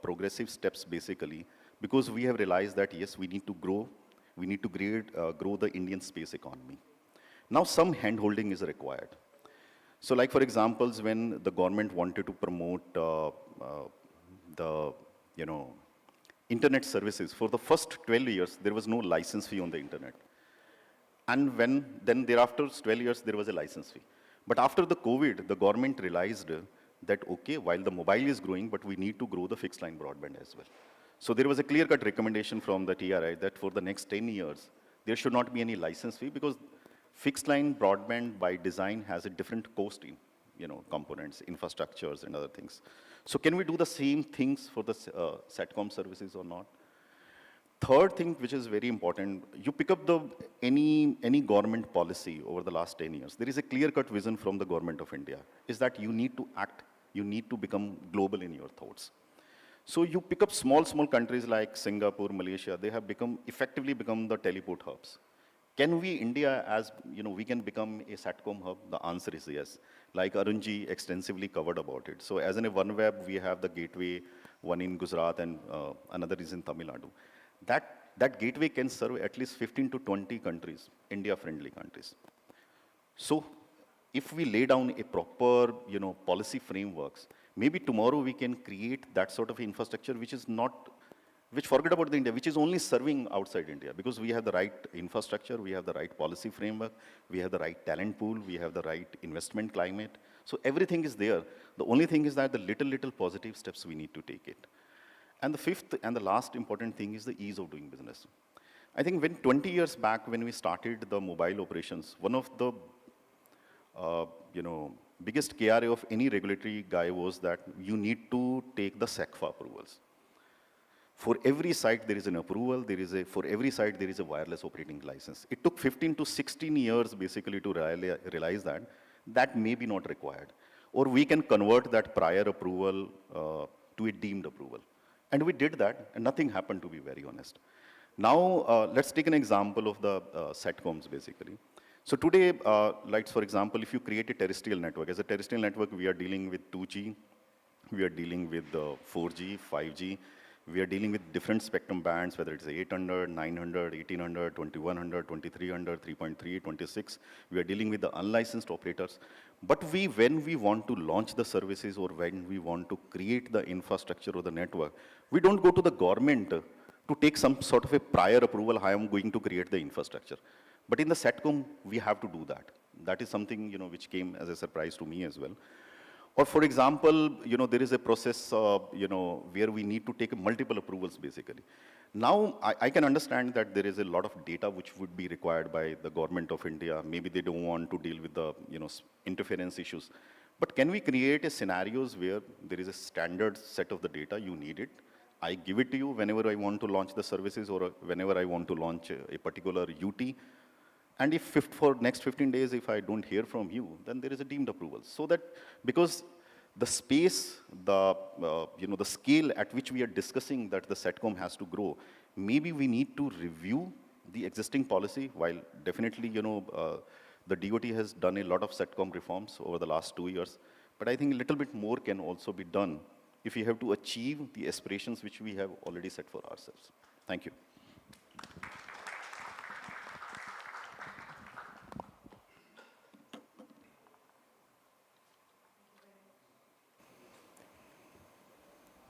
progressive steps basically, because we have realized that yes, we need to grow grow the Indian space economy. Now some hand-holding is required. So like for examples, when the government wanted to promote the internet services, for the first 12 years, there was no license fee on the internet. And then thereafter 12 years, there was a license fee. But after the COVID, the government realized that, okay, while the mobile is growing, but we need to grow the fixed line broadband as well. So there was a clear-cut recommendation from the TRI that for the next 10 years, there should not be any license fee because fixed line broadband by design has a different cost in, components, infrastructures and other things. So can we do the same things for the Satcom services or not? Third thing, which is very important, you pick up any government policy over the last 10 years. There is a clear-cut vision from the government of India, is that you need to act, you need to become global in your thoughts. So you pick up small countries like Singapore, Malaysia, they have effectively become the teleport hubs. Can we, India, as we can become a Satcom hub? The answer is yes. Like Arunji extensively covered about it. So as in a OneWeb, we have the gateway, one in Gujarat and another is in Tamil Nadu. That gateway can serve at least 15 to 20 countries, India-friendly countries. So if we lay down a proper, policy frameworks, maybe tomorrow we can create that sort of infrastructure which forget about the India, which is only serving outside India, because we have the right infrastructure, we have the right policy framework, we have the right talent pool, we have the right investment climate. So everything is there. The only thing is that the little positive steps we need to take it. And the fifth and the last important thing is the ease of doing business. I think when 20 years back, when we started the mobile operations, one of the biggest KRA of any regulatory guy was that you need to take the SECFA approvals. For every site, there is an approval. For every site, there is a wireless operating license. It took 15 to 16 years, basically, to realize that that may be not required. Or we can convert that prior approval to a deemed approval. And we did that, and nothing happened, to be very honest. Now, let's take an example of the Satcoms, basically. So today, like, for example, if you create a terrestrial network, as a terrestrial network, we are dealing with 2G, we are dealing with 4G, 5G, we are dealing with different spectrum bands, whether it's 800, 900, 1800, 2100, 2300, 3.3, 26. We are dealing with the unlicensed operators. But when we want to launch the services or when we want to create the infrastructure or the network, we don't go to the government to take some sort of a prior approval, how I'm going to create the infrastructure. But in the Satcom, we have to do that. That is something, which came as a surprise to me as well. Or for example, there is a process, where we need to take multiple approvals, basically. Now, I can understand that there is a lot of data which would be required by the government of India. Maybe they don't want to deal with the, interference issues. But can we create a scenarios where there is a standard set of the data, you need it, I give it to you whenever I want to launch the services or whenever I want to launch a particular UT. And if for next 15 days, if I don't hear from you, then there is a deemed approval. So that, because the space, the scale at which we are discussing that the Satcom has to grow, maybe we need to review the existing policy, while definitely, the DOT has done a lot of Satcom reforms over the last 2 years. But I think a little bit more can also be done if we have to achieve the aspirations which we have already set for ourselves. Thank you.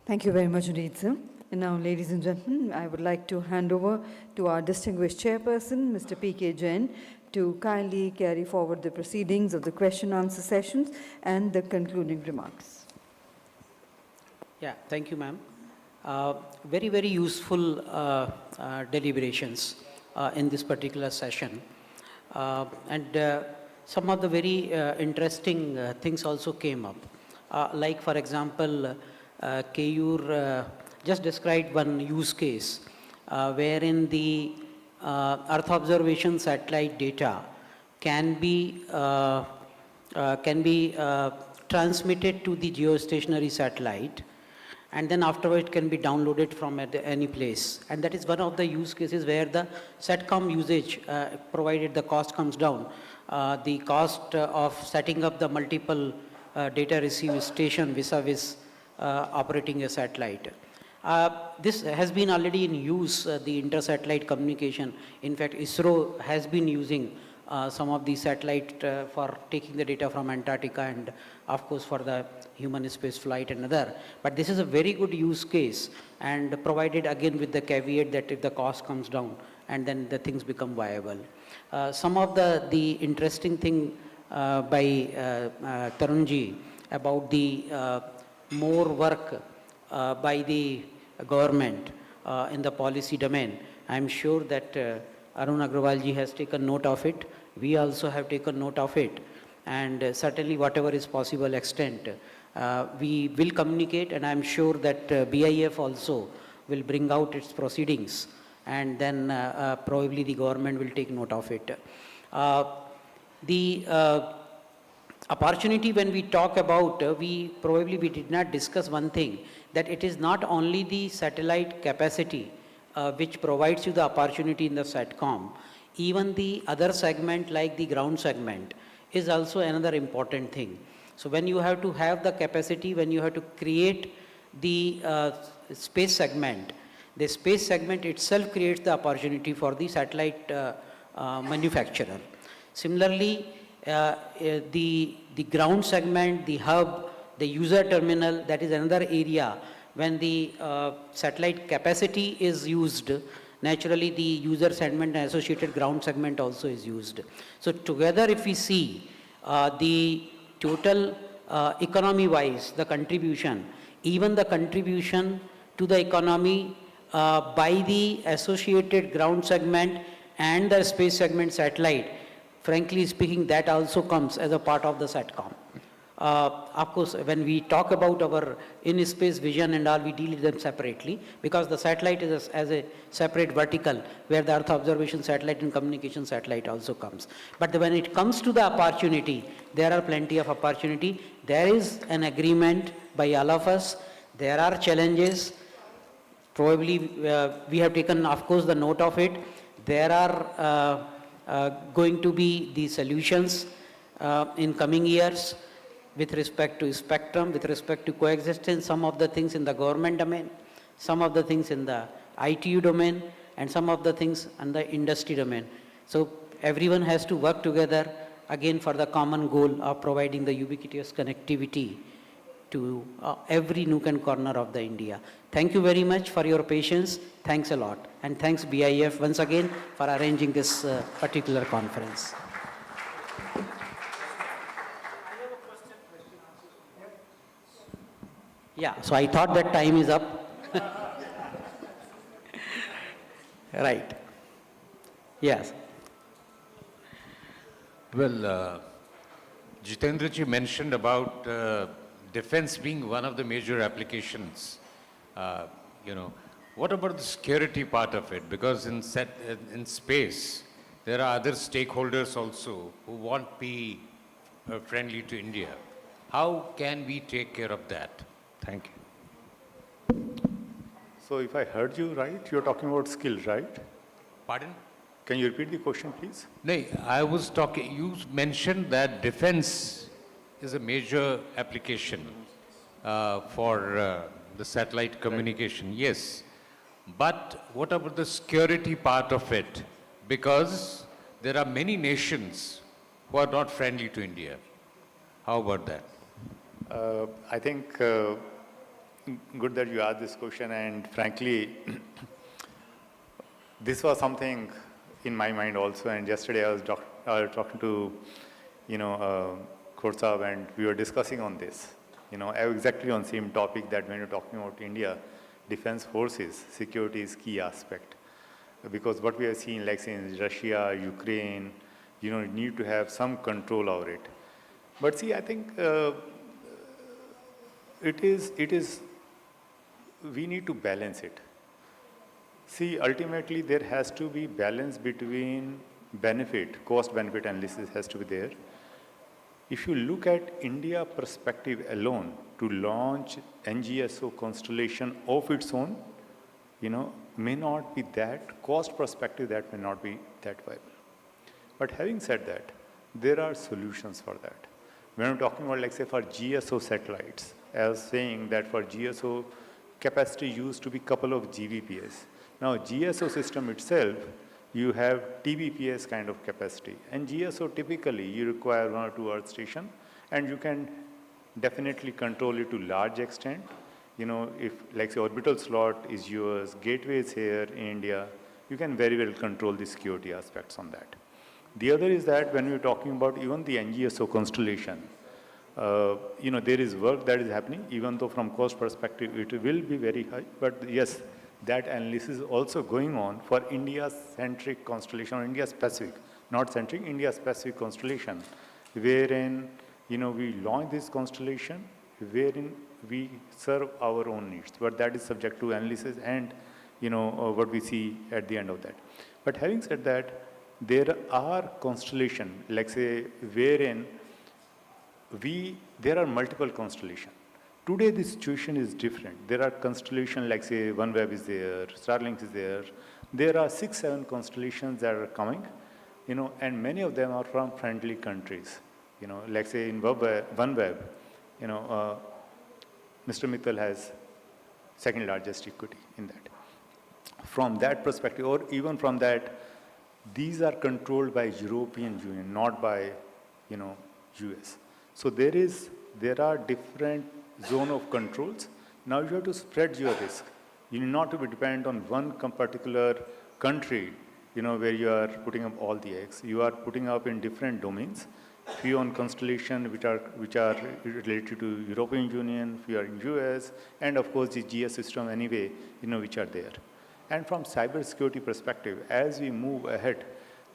Thank you very much, Udeed sir. And now, ladies and gentlemen, I would like to hand over to our distinguished chairperson, Mr. P.K. Jain, to kindly carry forward the proceedings of the question-answer sessions and the concluding remarks. Yeah, thank you, ma'am. Very, very useful deliberations in this particular session. And some of the very interesting things also came up. Like, for example, Keyur just described one use case wherein the Earth observation satellite data can be transmitted to the geostationary satellite, and then afterward it can be downloaded from any place. And that is one of the use cases where the Satcom usage, provided the cost comes down, the cost of setting up the multiple data receive station vis-a-vis operating a satellite. This has been already in use, the inter-satellite communication. In fact, ISRO has been using some of the satellite for taking the data from Antarctica and, of course, for the human space flight and other. But this is a very good use case, and provided again with the caveat that if the cost comes down and then the things become viable. Some of the interesting thing by Tarunji about the more work by the government in the policy domain. I'm sure that Arun Agrawalji has taken note of it. We also have taken note of it. And certainly whatever is possible extent, we will communicate, and I'm sure that BIF also will bring out its proceedings, and then probably the government will take note of it. The opportunity when we talk about, we did not discuss one thing, that it is not only the satellite capacity which provides you the opportunity in the Satcom, even the other segment like the ground segment is also another important thing. So when you have to have the capacity, when you have to create the space segment, the space segment itself creates the opportunity for the satellite manufacturer. Similarly, the ground segment, the hub, the user terminal, that is another area. When the satellite capacity is used, naturally the user segment and associated ground segment also is used. So together if we see the total economy wise, the contribution, even the contribution to the economy by the associated ground segment and the space segment satellite. Frankly speaking, that also comes as a part of the Satcom. Of course, when we talk about our in-space vision and all, we deal with them separately because the satellite is as a separate vertical where the Earth observation satellite and communication satellite also comes. But when it comes to the opportunity, there are plenty of opportunity. There is an agreement by all of us. There are challenges. Probably we have taken, of course, the note of it. There are going to be the solutions in coming years with respect to spectrum, with respect to coexistence, some of the things in the government domain, some of the things in the ITU domain, and some of the things in the industry domain. So everyone has to work together again for the common goal of providing the ubiquitous connectivity to every nook and corner of the India. Thank you very much for your patience. Thanks a lot. And thanks BIF once again for arranging this particular conference. Yeah, so I thought that time is up. Right. Yes. Well, Jitendra ji mentioned about defense being one of the major applications. What about the security part of it? Because in space, there are other stakeholders also who won't be friendly to India. How can we take care of that? Thank you. So if I heard you right, you're talking about skills, right? Pardon? Can you repeat the question, please? No, I was talking, you mentioned that defense is a major application for the satellite communication. Yes. But what about the security part of it? Because there are many nations who are not friendly to India. How about that? I think good that you asked this question, and frankly, this was something in my mind also. And yesterday I was talking to, Khorsab, and we were discussing on this. Exactly on the same topic that when you're talking about India, defense forces, security is key aspect. Because what we have seen, like say in Russia, Ukraine, you need to have some control over it. But see, I think we need to balance it. See, ultimately there has to be balance between cost-benefit analysis has to be there. If you look at India perspective alone, to launch NGSO constellation of its own, may not be that, cost perspective that may not be that viable. But having said that, there are solutions for that. When I'm talking about, like say, for GSO satellites, I was saying that for GSO, capacity used to be couple of GBps. Now, GSO system itself, you have TBPS kind of capacity. And GSO, typically, you require 1 or 2 Earth stations, and you can definitely control it to large extent. If, like say, orbital slot is yours, gateway is here in India, you can very well control the security aspects on that. The other is that when we're talking about even the NGSO constellation, there is work that is happening, even though from cost perspective it will be very high. But yes, that analysis is also going on for India-centric constellation, or India-specific, not centric, India-specific constellation, wherein we launch this constellation, wherein we serve our own needs. But that is subject to analysis and what we see at the end of that. But having said that, there are constellations, like say, wherein there are multiple constellations. Today, the situation is different. There are constellations like, say, OneWeb is there, Starlink is there. There are 6, 7 constellations that are coming, and many of them are from friendly countries. Like, say, in OneWeb, Mr. Mittal has second largest equity in that. From that perspective, or even from that, these are controlled by European Union, not by, US. So there are different zone of controls. Now you have to spread your risk. You need not to be dependent on one particular country, where you are putting up all the eggs. You are putting up in different domains. Few on constellation which are related to European Union, few are in US, and of course the GS system anyway, which are there. And from cybersecurity perspective, as we move ahead,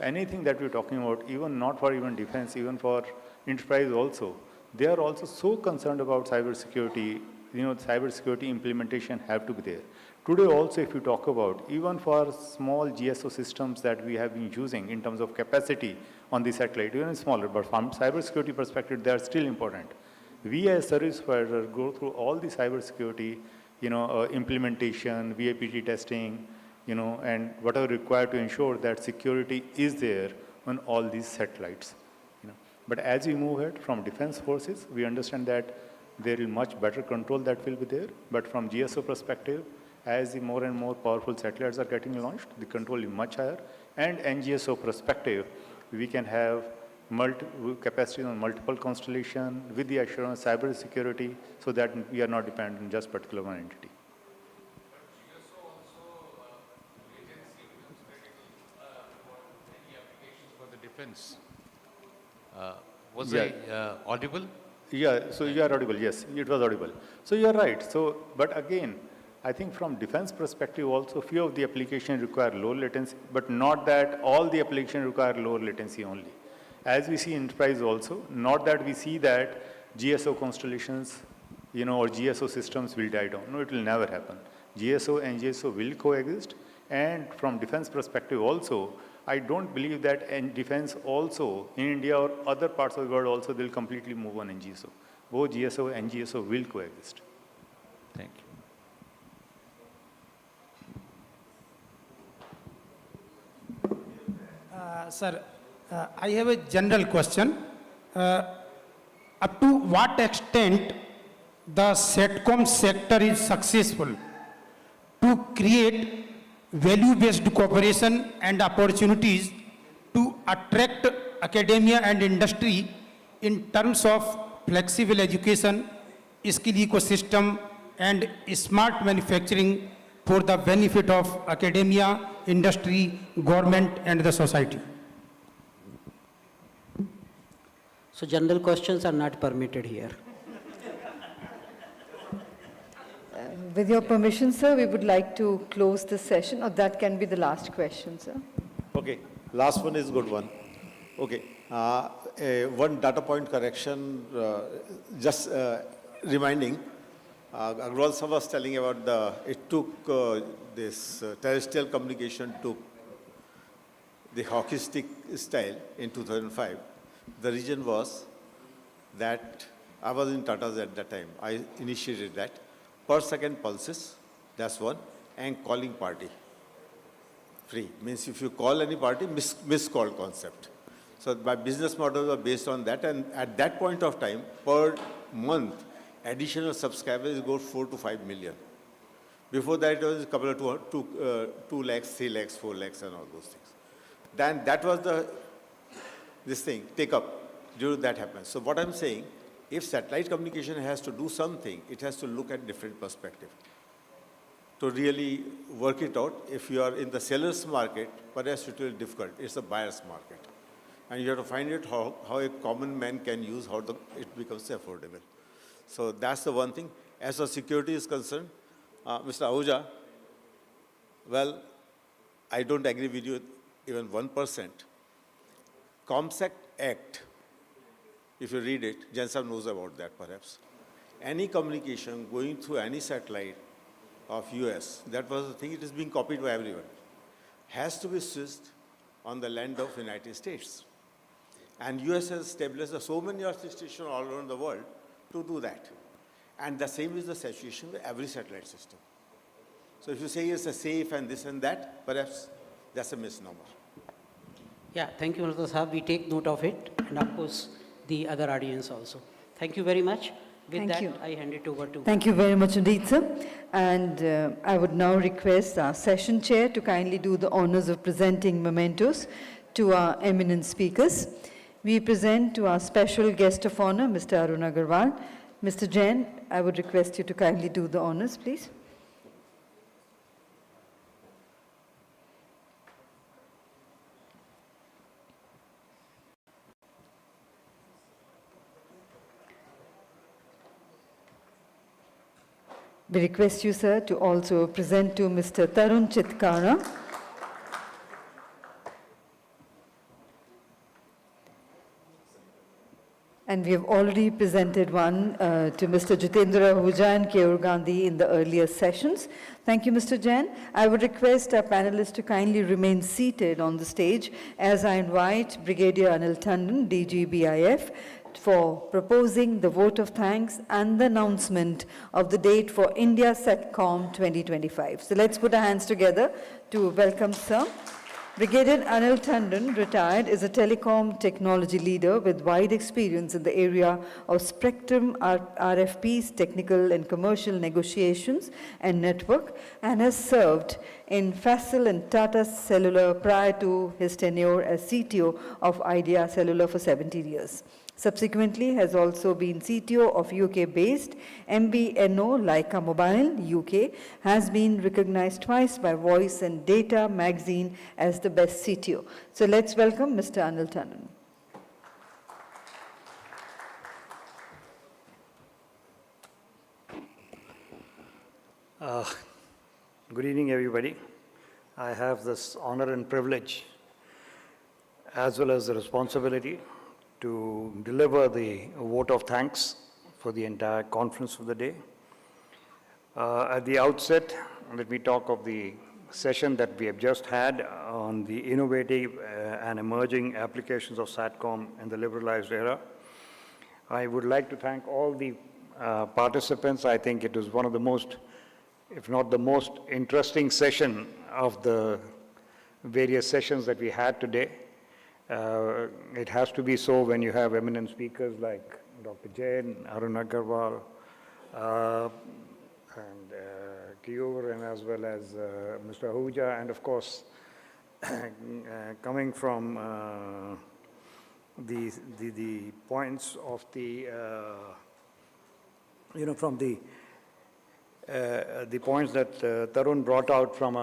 anything that we're talking about, even not for even defense, even for enterprise also, they are also so concerned about cybersecurity. Cybersecurity implementation have to be there. Today also, if you talk about, even for small GSO systems that we have been using in terms of capacity on the satellite, even smaller, but from cybersecurity perspective, they are still important. We as service provider go through all the cybersecurity, implementation, VAPT testing, and whatever required to ensure that security is there on all these satellites. But as we move ahead from defense forces, we understand that there is much better control that will be there. But from GSO perspective, as the more and more powerful satellites are getting launched, the control is much higher. And NGSO perspective, we can have capacity on multiple constellation with the assurance cyber security so that we are not dependent on just particular one entity. For the defense. Was I audible? Yeah, so you are audible, yes, it was audible. So you are right. So, but again, I think from defense perspective also, few of the applications require low latency, but not that all the applications require low latency only. As we see enterprise also, not that we see that GSO constellations, or GSO systems will die down. No, it will never happen. GSO and GSO will coexist. And from defense perspective also, I don't believe that in defense also, in India or other parts of the world also, they'll completely move on NGSO. Both GSO and GSO will coexist. Thank you. Sir, I have a general question. Up to what extent the Satcom sector is successful to create value-based cooperation and opportunities to attract academia and industry in terms of flexible education, skill ecosystem, and smart manufacturing for the benefit of academia, industry, government, and the society? So general questions are not permitted here. With your permission, sir, we would like to close this session, or that can be the last question, sir. Okay, last one is good one. Okay, one data point correction, just reminding, Agrawal sir was telling about it took this terrestrial communication took the hockey stick style in 2005. The reason was that I was in Tata's at that time. I initiated that. Per second pulses, that's one, and calling party. Free, means if you call any party, missed call concept. So my business models were based on that, and at that point of time, per month, additional subscribers go 4 to 5 million. Before that, it was a couple of 2 lakhs, 3 lakhs, 4 lakhs, and all those things. Then that was this thing, take up, during that happened. So what I'm saying, if satellite communication has to do something, it has to look at different perspective. To really work it out, if you are in the seller's market, perhaps it will be difficult. It's a buyer's market. And you have to find it how a common man can use, how it becomes affordable. So that's the one thing. As far as security is concerned, Mr. Ahuja, well, I don't agree with you even 1%. ComSec Act, if you read it, Jensen knows about that perhaps. Any communication going through any satellite of US, that was the thing, it is being copied by everyone, has to be switched on the land of United States. And US has established so many earth stations all around the world to do that. And the same is the situation with every satellite system. So if you say it's a safe and this and that, perhaps that's a misnomer. Yeah, thank you, Mr. Saab. We take note of it, and of course, the other audience also. Thank you very much. With Thank that, you. I hand it over to... Thank you very much indeed, sir. And I would now request our session chair to kindly do the honors of presenting mementos to our eminent speakers. We present to our special guest of honor, Mr. Arun Agarwal. Mr. Jain, I would request you to kindly do the honors, please. We request you, sir, to also present to Mr. Tarun Chitkara. And we have already presented one to Mr. Jitendra Ahuja and Keyur Gandhi in the earlier sessions. Thank you, Mr. Jain. I would request our panelists to kindly remain seated on the stage as I invite Brigadier Anil Tandon, DG BIF, for proposing the vote of thanks and the announcement of the date for India Satcom 2025. So let's put our hands together to welcome Sir. Brigadier Anil Tandon, retired, is a telecom technology leader with wide experience in the area of spectrum, RFPs, technical and commercial negotiations and network, and has served in Facil and Tata Cellular prior to his tenure as CTO of Idea Cellular for 17 years. Subsequently, has also been CTO of UK-based MVNO Leica Mobile, UK, has been recognized twice by Voice and Data magazine as the best CTO. So let's welcome Mr. Anil Tandon. Good evening, everybody. I have this honor and privilege, as well as the responsibility, to deliver the vote of thanks for the entire conference of the day. At the outset, let me talk of the session that we have just had on the innovative and emerging applications of Satcom in the liberalized era. I would like to thank all the participants. I think it was one of the most, if not the most interesting session of the various sessions that we had today. It has to be so when you have eminent speakers like Dr. Jain, Arun Agarwal, and Keyur, and as well as Mr. Ahuja, and of course, coming from the points of the, from the points that Tarun brought out from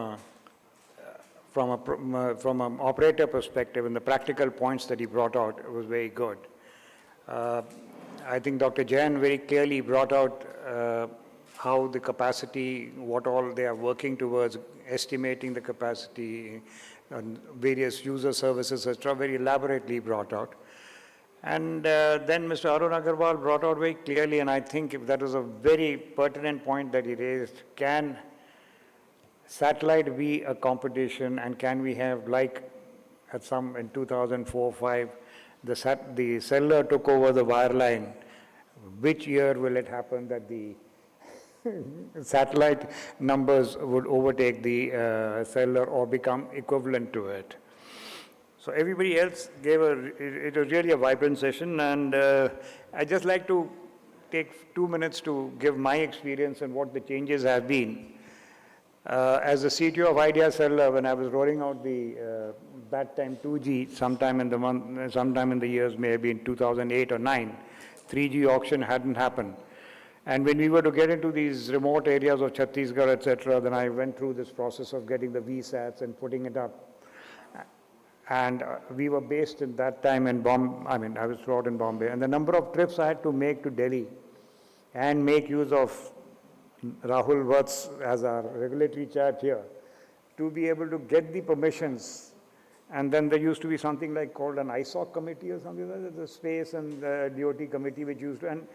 an operator perspective, and the practical points that he brought out was very good. I think Dr. Jain very clearly brought out how the capacity, what all they are working towards, estimating the capacity, and various user services, etc., very elaborately brought out. And then Mr. Arun Agarwal brought out very clearly, and I think if that was a very pertinent point that he raised, can satellite be a competition, and can we have, like at some in 2004-05, the cellular took over the wireline? Which year will it happen that the satellite numbers would overtake the cellular or become equivalent to it? So everybody else gave it was really a vibrant session, and I'd just like to take 2 minutes to give my experience and what the changes have been. As the CTO of Idea Cellular, when I was rolling out that time 2G, sometime in the years, maybe in 2008 or 9, 3G auction hadn't happened. And when we were to get into these remote areas of Chhattisgarh, etc., then I went through this process of getting the VSATs and putting it up. And we were based in that time in Bombay, I was throughout in Bombay, and the number of trips I had to make to Delhi and make use of Rahul Vats as our regulatory chat here, to be able to get the permissions. And then there used to be something like called an ISOC committee or something like that, the space and DOT committee, which used to, and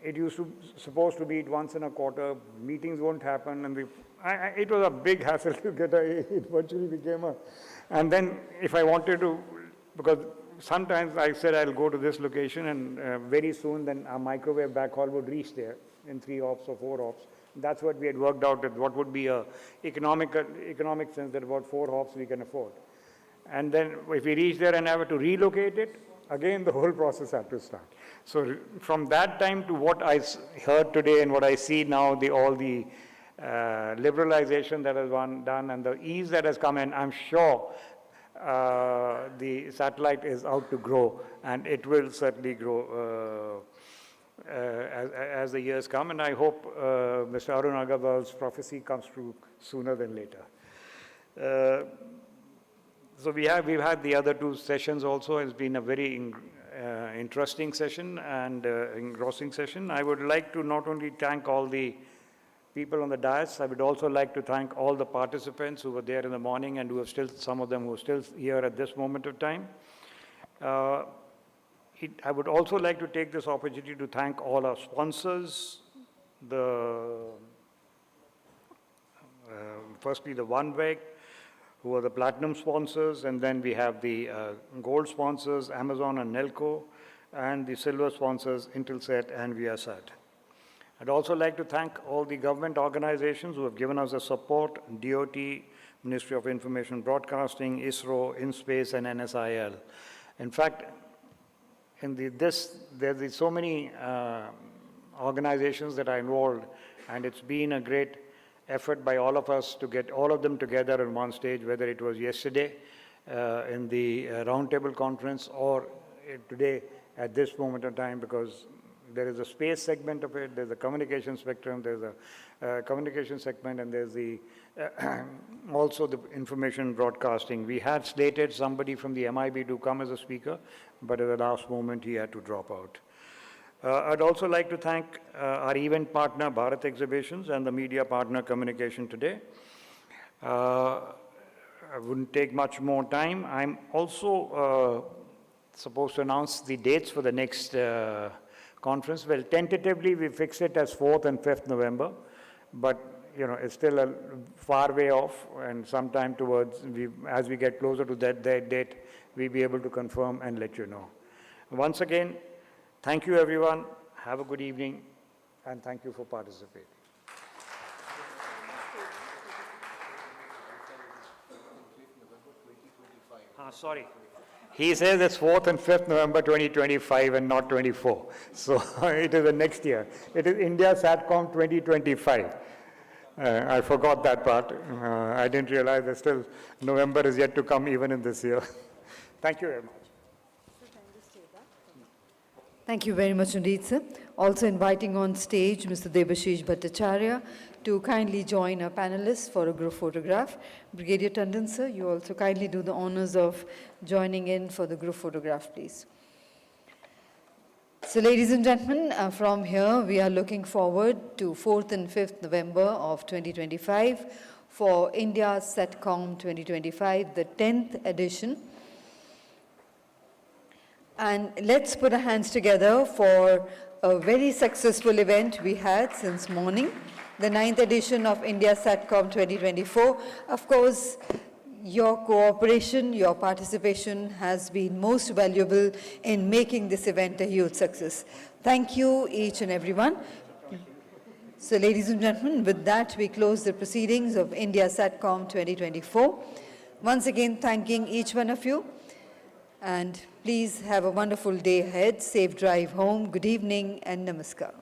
it used to supposed to meet once in a quarter. Meetings won't happen, and it was a big hassle to get it virtually became a, and then if I wanted to, because sometimes I said I'll go to this location, and very soon then our microwave backhaul would reach there in 3 hops or 4 hops. That's what we had worked out, that what would be a economic sense, that about 4 hops we can afford. And then if we reach there and have to relocate it, again the whole process had to start. So from that time to what I heard today and what I see now, all the liberalization that has been done and the ease that has come in, I'm sure the satellite is out to grow, and it will certainly grow as the years come, and I hope Mr. Arun Agarwal's prophecy comes true sooner than later. So we've had the other 2 sessions also. It's been a very interesting session and engrossing session. I would like to not only thank all the people on the dais. I would also like to thank all the participants who were there in the morning and who have still, some of them who are still here at this moment of time. I would also like to take this opportunity to thank all our sponsors, firstly the OneWeg, who are the platinum sponsors, and then we have the gold sponsors, Amazon and Nelco, and the silver sponsors, Intelsat and Viasat. I'd also like to thank all the government organizations who have given us the support, DOT, Ministry of Information Broadcasting, ISRO, InSpace, and NSIL. In fact, there's so many organizations that are involved, and it's been a great effort by all of us to get all of them together on one stage, whether it was yesterday in the roundtable conference or today at this moment in time, because there is a space segment of it, there's a communication spectrum, there's a communication segment, and there's the also the information broadcasting. We had slated somebody from the MIB to come as a speaker, but at the last moment he had to drop out. I'd also like to thank our event partner, Bharat Exhibitions, and the media partner, Communication Today. I wouldn't take much more time. I'm also supposed to announce the dates for the next conference. Well, tentatively, we fixed it as 4th and 5th November, but it's still a far way off, and sometime towards, as we get closer to that date, we'll be able to confirm and let you know. Once again, thank you, everyone. Have a good evening, and thank you for participating. Sorry. He says it's 4th and 5th November 2025 and not 24. So it is the next year. It is India Satcom 2025. I forgot that part. I didn't realize that still November is yet to come even in this year. Thank you very much. Thank you very much indeed, sir. Also inviting on stage Mr. Debashish Bhattacharya to kindly join our panelists for a group photograph. Brigadier Tandon, sir, you also kindly do the honors of joining in for the group photograph, please. So, ladies and gentlemen, from here we are looking forward to 4th and 5th November of 2025 for India Satcom 2025, the 10th edition. And let's put our hands together for a very successful event we had since morning, the 9th edition of India Satcom 2024. Of course, your cooperation, your participation has been most valuable in making this event a huge success. Thank you, each and everyone. So, ladies and gentlemen, with that, we close the proceedings of India Satcom 2024. Once again, thanking each one of you. And please have a wonderful day ahead. Safe drive home. Good evening and namaskar.